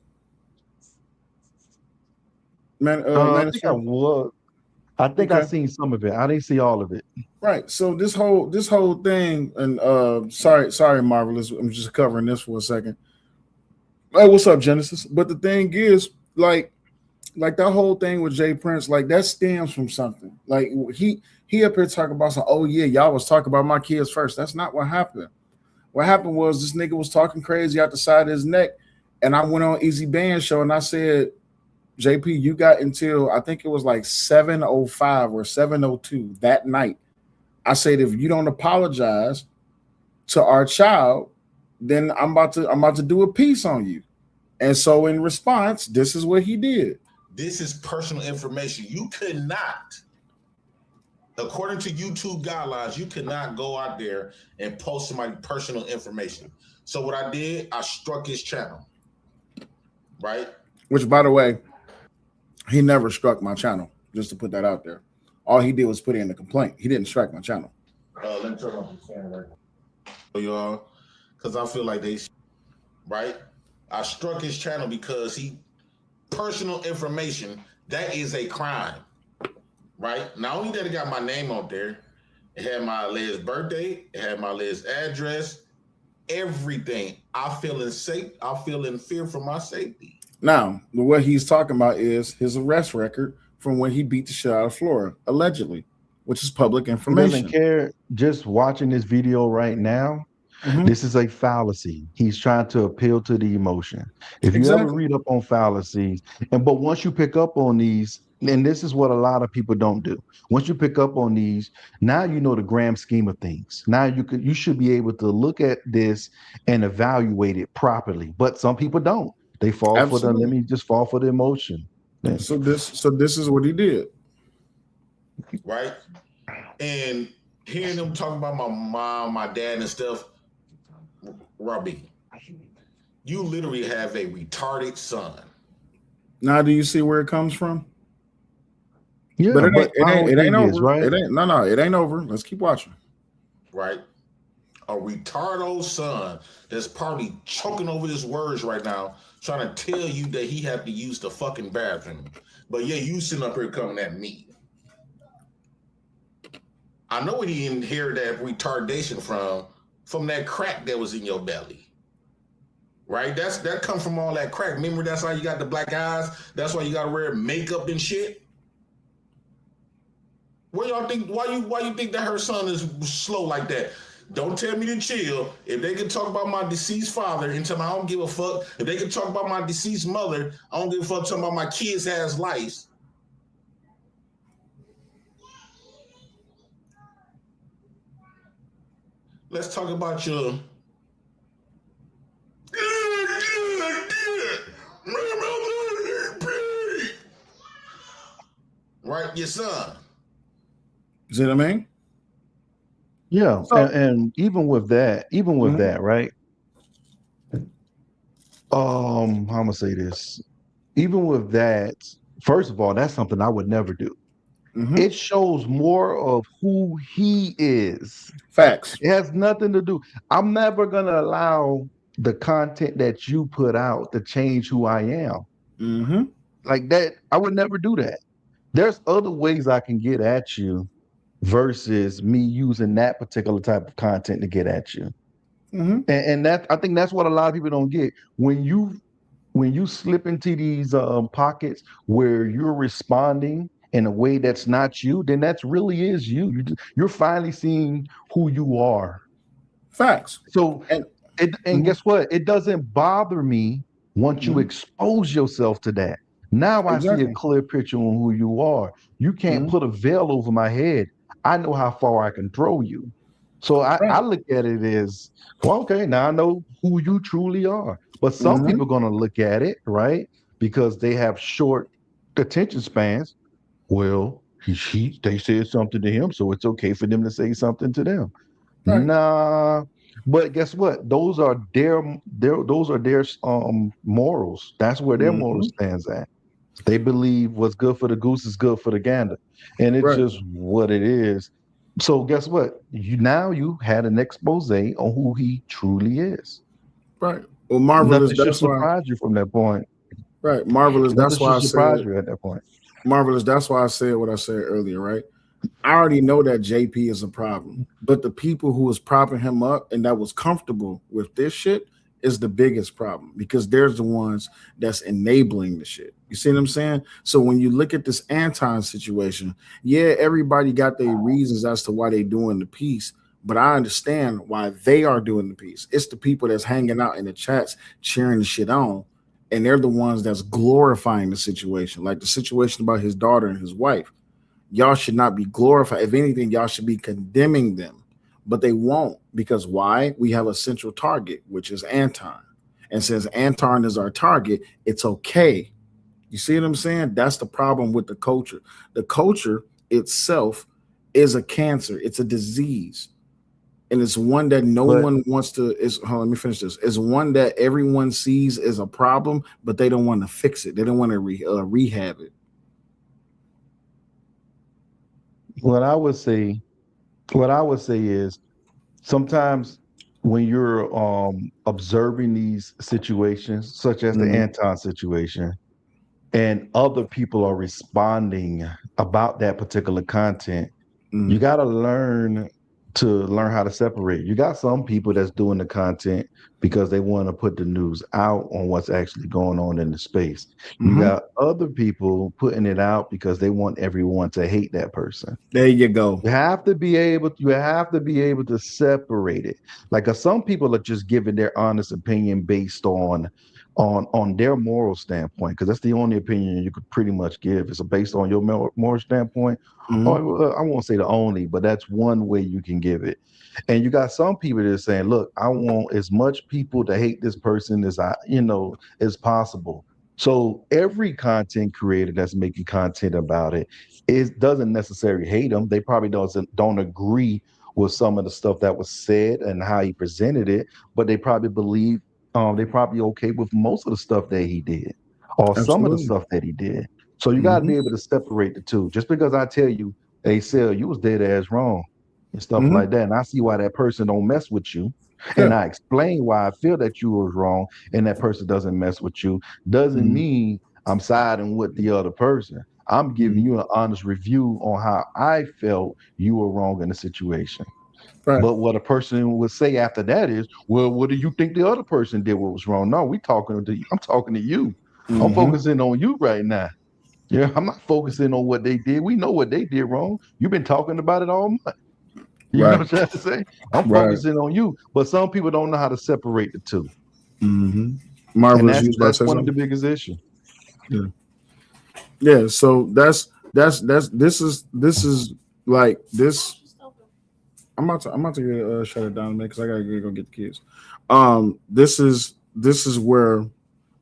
Man, I think I was. I think I seen some of it. I didn't see all of it. Right. So this whole thing, and sorry, Marvelous. I'm just covering this for a second. Hey, what's up, Genesis? But the thing is, like that whole thing with Jay Prince, like that stems from something. Like he up here talking about some, oh yeah, y'all was talking about my kids first. That's not what happened. What happened was this nigga was talking crazy out the side of his neck, and I went on Easy Band show and I said, JP, you got until I think it was like 7:05 or 7:02 that night. I said, if you don't apologize to our child, then I'm about to do a piece on you. And so in response, this is what he did. This is personal information. You could not, according to YouTube guidelines, you cannot go out there and post somebody's personal information. So what I did, I struck his channel. Right? Which, by the way, he never struck my channel, just to put that out there. All he did was put in a complaint. He didn't strike my channel. Let me turn off the camera for y'all, because I feel like right? I struck his channel because personal information, that is a crime, right? Not only that it got my name out there, it had my Liz birthday, it had my Liz address, everything. I feel in fear for my safety. Now, what he's talking about is his arrest record from when he beat the shit out of Flora, allegedly, which is public information. He doesn't care. Just watching this video right now, this is a fallacy. He's trying to appeal to the emotion. If you ever read up on fallacies, but once you pick up on these, and this is what a lot of people don't do. Once you pick up on these, now you know the grand scheme of things. Now you should be able to look at this and evaluate it properly. But some people don't. They fall for the emotion. Yeah. So this is what he did. Right? And hearing them talking about my mom, my dad and stuff, Robbie, you literally have a retarded son. Now do you see where it comes from? Yeah, but it ain't over. Right? It ain't over. Let's keep watching. Right? A retardo son that's probably choking over his words right now, trying to tell you that he had to use the fucking bathroom. But yeah, you sitting up here coming at me. I know where he inherited that retardation from that crack that was in your belly. Right? That come from all that crack. Remember, that's why you got the black eyes. That's why you gotta wear makeup and shit. What y'all think? Why you think that her son is slow like that? Don't tell me to chill. If they can talk about my deceased father and tell me I don't give a fuck. If they can talk about my deceased mother, I don't give a fuck talking about my kids' ass lives. Let's talk about your right, your son. See what I mean? Yeah, and even with that, right? How am I gonna say this? Even with that, first of all, that's something I would never do. It shows more of who he is. Facts. It has nothing to do. I'm never gonna allow the content that you put out to change who I am. Like that, I would never do that. There's other ways I can get at you versus me using that particular type of content to get at you. And that, I think that's what a lot of people don't get. When you slip into these pockets where you're responding in a way that's not you, then that really is you. You're finally seeing who you are. Facts. So and guess what? It doesn't bother me once you expose yourself to that. Now I see a clear picture on who you are. You can't put a veil over my head. I know how far I can throw you. So I look at it as, well, okay, now I know who you truly are. But some people are going to look at it, right? Because they have short attention spans. Well, they said something to him, so it's okay for them to say something to them. Right. Nah, but guess what? Those are their morals. That's where their moral stands at. They believe what's good for the goose is good for the gander, and it's just what it is. So guess what? You had an expose on who he truly is. Right. Well, Marvelous. Nothing should surprise you from that point. Right. Marvelous. That's why I surprise you at that point. Marvelous. That's why I said what I said earlier. Right. I already know that JP is a problem, but the people who was propping him up and that was comfortable with this shit is the biggest problem, because there's the ones that's enabling the shit. You see what I'm saying? So when you look at this Anton situation, yeah, everybody got their reasons as to why they doing the piece, but I understand why they are doing the piece. It's the people that's hanging out in the chats, cheering the shit on, and they're the ones that's glorifying the situation, like the situation about his daughter and his wife. Y'all should not be glorified. If anything, y'all should be condemning them, but they won't, because why? We have a central target, which is Anton. And since Anton is our target, it's okay. You see what I'm saying? That's the problem with the culture. The culture itself is a cancer. It's a disease. And it's one that one wants to, let me finish this. It's one that everyone sees as a problem, but they don't want to fix it. They don't want to rehab it. What I would say is, sometimes when you're observing these situations, such as the Anton situation, and other people are responding about that particular content, you got to learn how to separate. You got some people that's doing the content because they want to put the news out on what's actually going on in the space. You got other people putting it out because they want everyone to hate that person. There you go. You have to be able to separate it. Like some people are just giving their honest opinion based on their moral standpoint, because that's the only opinion you could pretty much give. It's based on your moral standpoint. Or, I won't say the only, but that's one way you can give it. And you got some people that are saying, look, I want as much people to hate this person as as possible. So every content creator that's making content about it doesn't necessarily hate them. They probably don't agree with some of the stuff that was said and how he presented it, but they probably believe they probably okay with most of the stuff that he did, or some of the stuff that he did. So you got to be able to separate the two. Just because I tell you, hey, Sell, you was dead ass wrong and stuff like that, and I see why that person don't mess with you, and I explain why I feel that you was wrong and that person doesn't mess with you, doesn't mean I'm siding with the other person. I'm giving you an honest review on how I felt you were wrong in the situation. Right. But what a person would say after that is, well, what do you think the other person did what was wrong? No, I'm talking to you. I'm focusing on you right now. Yeah, I'm not focusing on what they did. We know what they did wrong. You've been talking about it all month. You know what I'm trying to say? I'm focusing on you. But some people don't know how to separate the two. Marvelous. And that's one of the biggest issues. Yeah. Yeah. So this is like this. I'm about to shut it down, man, because I gotta go get the kids. This is where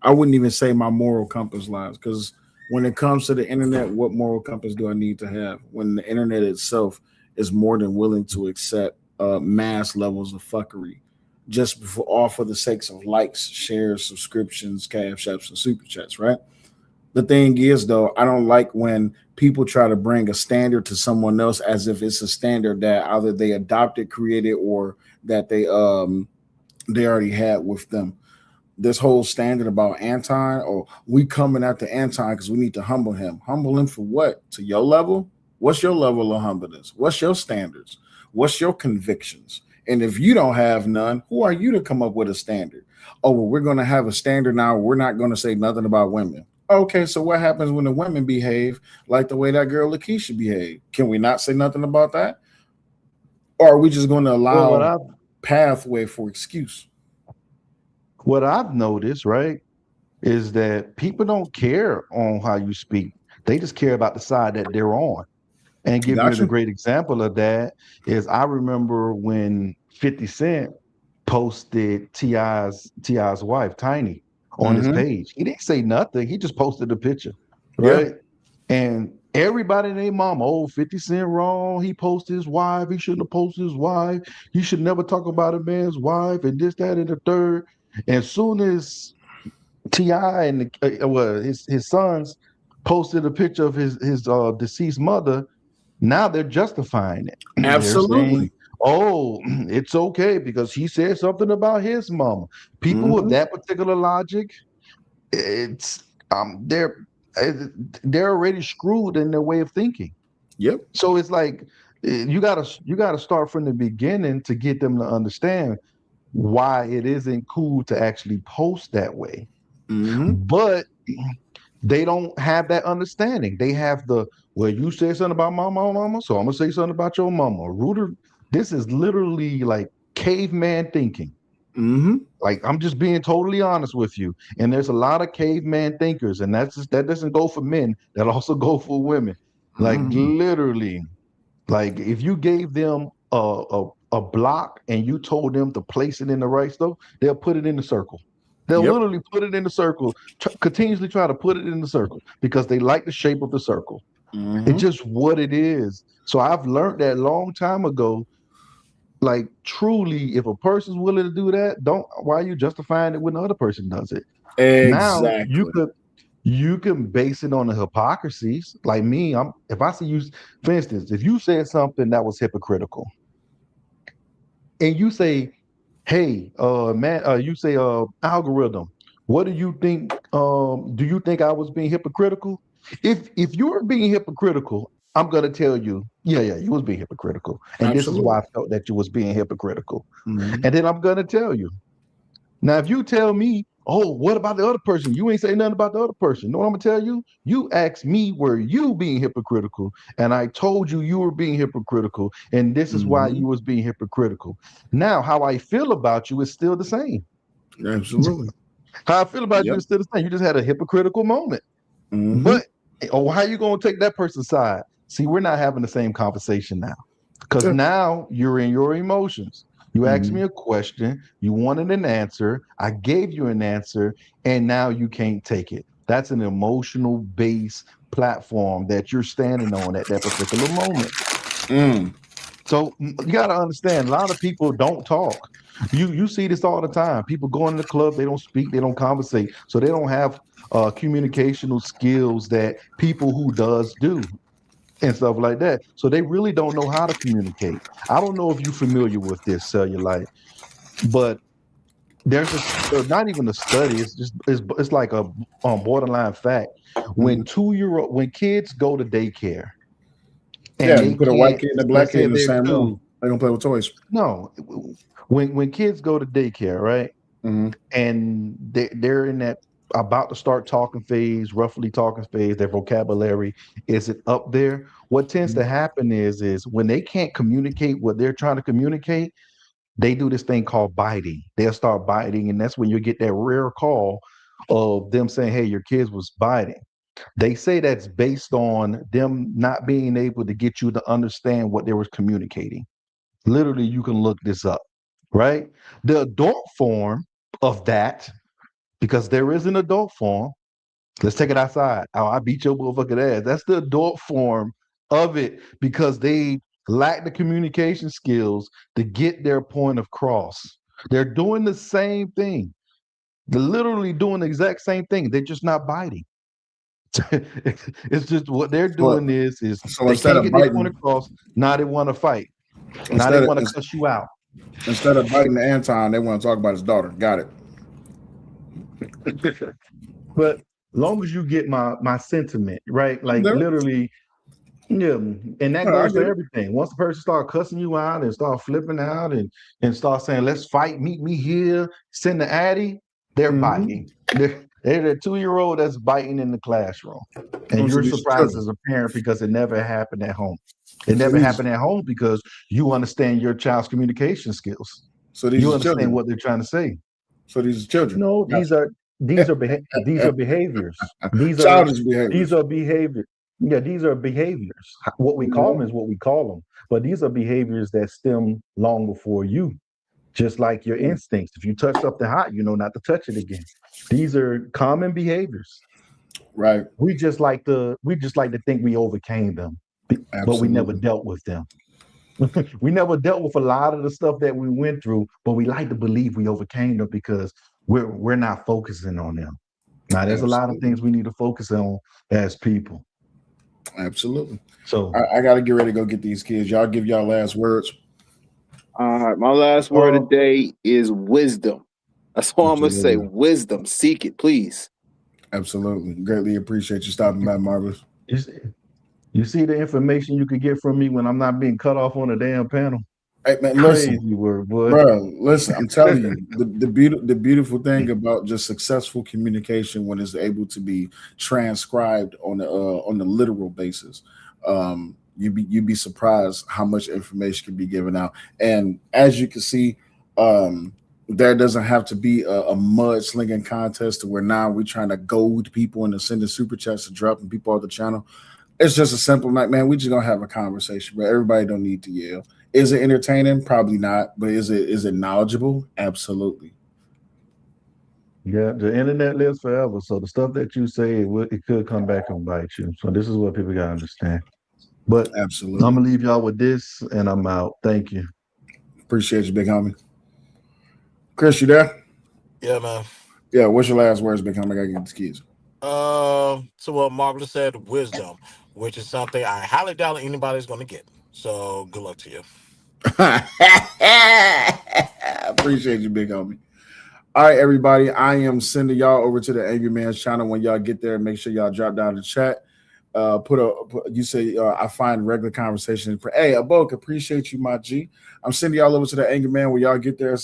I wouldn't even say my moral compass lies, because when it comes to the internet, what moral compass do I need to have when the internet itself is more than willing to accept mass levels of fuckery, just for the sakes of likes, shares, subscriptions, cash apps, and super chats, right? The thing is, though, I don't like when people try to bring a standard to someone else as if it's a standard that either they adopted, created, or that they already had with them. This whole standard about Anton, or we coming after Anton because we need to humble him. Humble him for what? To your level? What's your level of humbleness? What's your standards? What's your convictions? And if you don't have none, who are you to come up with a standard? Oh, well, we're going to have a standard now. We're not going to say nothing about women. Okay, so what happens when the women behave like the way that girl Lakeisha behaved? Can we not say nothing about that? Or are we just going to allow pathway for excuse? What I've noticed, right, is that people don't care on how you speak. They just care about the side that they're on. And give you the great example of that is I remember when 50 Cent posted T.I.'s wife, Tiny, on his page. He didn't say nothing. He just posted a picture, right? Yeah. And everybody named mama, 50 Cent wrong. He posted his wife. He shouldn't have posted his wife. He should never talk about a man's wife and this, that, and the third. And as soon as T.I. and his sons posted a picture of his deceased mother, now they're justifying it. Absolutely. Oh, it's okay because he said something about his mama. People with that particular logic, it's they're already screwed in their way of thinking. Yep. So it's like you gotta start from the beginning to get them to understand why it isn't cool to actually post that way. But they don't have that understanding. They have you said something about my mama, so I'm gonna say something about your mama. This is literally like caveman thinking. Like, I'm just being totally honest with you. And there's a lot of caveman thinkers, and that doesn't go for men. That also go for women. Like literally, like if you gave them a block and you told them to place it in the right stuff, they'll put it in the circle. They'll literally put it in the circle, continuously try to put it in the circle because they like the shape of the circle. It's just what it is. So I've learned that a long time ago. Like, truly, if a person's willing to do that, why are you justifying it when the other person does it? Exactly. Now you can base it on the hypocrisies. Like me, if I see you, for instance, if you said something that was hypocritical, and you say, "Hey, you say, algorithm, what do you think? Do you think I was being hypocritical? If you were being hypocritical, I'm gonna tell you, yeah, you was being hypocritical, and This is why I felt that you was being hypocritical. And then I'm gonna tell you. Now, if you tell me, oh, what about the other person? You ain't say nothing about the other person. You know what I'm gonna tell you? You asked me, were you being hypocritical? And I told you you were being hypocritical, and this is why you was being hypocritical. Now, how I feel about you is still the same. Absolutely. How I feel about you is still the same. You just had a hypocritical moment. But how are you gonna take that person's side? See, we're not having the same conversation now because now you're in your emotions. You asked me a question, you wanted an answer, I gave you an answer, and now you can't take it. That's an emotional base platform that you're standing on at that particular moment. So you got to understand, a lot of people don't talk. You see this all the time. People go in the club, they don't speak, they don't conversate, so they don't have communicational skills that people who do and stuff like that. So they really don't know how to communicate. I don't know if you're familiar with this, SellULight, but there's not even a study. It's like a borderline fact. When kids go to daycare, and you put a white kid and a black kid in the same room, they're gonna play with toys. No, when kids go to daycare, right, and they're in that about to start talking phase, roughly talking phase, their vocabulary isn't up there. What tends to happen is when they can't communicate what they're trying to communicate, they do this thing called biting. They'll start biting, and that's when you get that rare call of them saying, hey, your kids was biting. They say that's based on them not being able to get you to understand what they were communicating. Literally, you can look this up, right? The adult form of that, because there is an adult form. Let's take it outside. Oh, I beat your motherfucking ass. That's the adult form of it because they lack the communication skills to get their point across. They're doing the same thing. They're literally doing the exact same thing. They're just not biting. It's just what they're doing is so they can't get their point across. Now they want to fight. Now they want to cuss you out. Instead of biting Anton, they want to talk about his daughter. Got it. But long as you get my sentiment, right? Like literally, Yeah, and that No, I goes for get it. everything. Once the person start cussing you out and start flipping out and start saying, "Let's fight, meet me here," send the addy, they're biting. They're the 2-year-old that's biting in the classroom, and So you're these surprised children. as a parent because it never happened at home. It So never these, happened at home because you understand your child's communication skills. so these You are understand children. what they're trying to say. So these are children. No, Gotcha. these are behaviors. Childish behaviors. These are behaviors. Yeah, these are behaviors. What we call them is what we call them. But these are behaviors that stem long before you. Just like your instincts. If you touch something hot, you know not to touch it again. These are common behaviors. Right. We just like to think we overcame them, but we never Absolutely. dealt with them. We never dealt with a lot of the stuff that we went through, but we like to believe we overcame them because we're not focusing on them. Now, there's a lot of Absolutely. things we need to focus on as people. Absolutely. So I got to get ready to go get these kids. Y'all give y'all last words. All right, my last word today is wisdom. That's all I'm gonna say. Absolutely. Wisdom. Seek it, please. Absolutely. Greatly appreciate you stopping by, Marvelous. You see the information you could get from me when I'm not being cut off on a damn panel. Hey man, Crazy listen, word, boy. bro. Listen, I'm telling you, the beautiful thing about just successful communication when it's able to be transcribed on the literal basis. You'd be surprised how much information can be given out. And as you can see, there doesn't have to be a mudslinging contest to where now we're trying to goad people into sending super chats to dropping people off the channel. It's just a simple like, man, we just gonna have a conversation, but everybody don't need to yell. Is it entertaining? Probably not, but is it knowledgeable? Absolutely. Yeah, the internet lives forever. So the stuff that you say, it could come back and bite you. So this is what people gotta understand. But absolutely, I'm gonna leave y'all with this, and I'm out. Thank you. Appreciate you, big homie. Chris, you there? Yeah, man. Yeah. What's your last words, big homie? I gotta get the kids. So what Marvelous said, wisdom, which is something I highly doubt anybody's going to get. So good luck to you. Appreciate you, big homie. All right, everybody. I am sending y'all over to the Angry Man's channel. When y'all get there, make sure y'all drop down the chat. You say I find regular conversation. Hey, Abok, appreciate you, my G. I'm sending y'all over to the Angry Man. When y'all get there,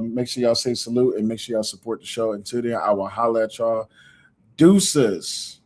make sure y'all say salute and make sure y'all support the show. Until then, I will holler at y'all. Deuces.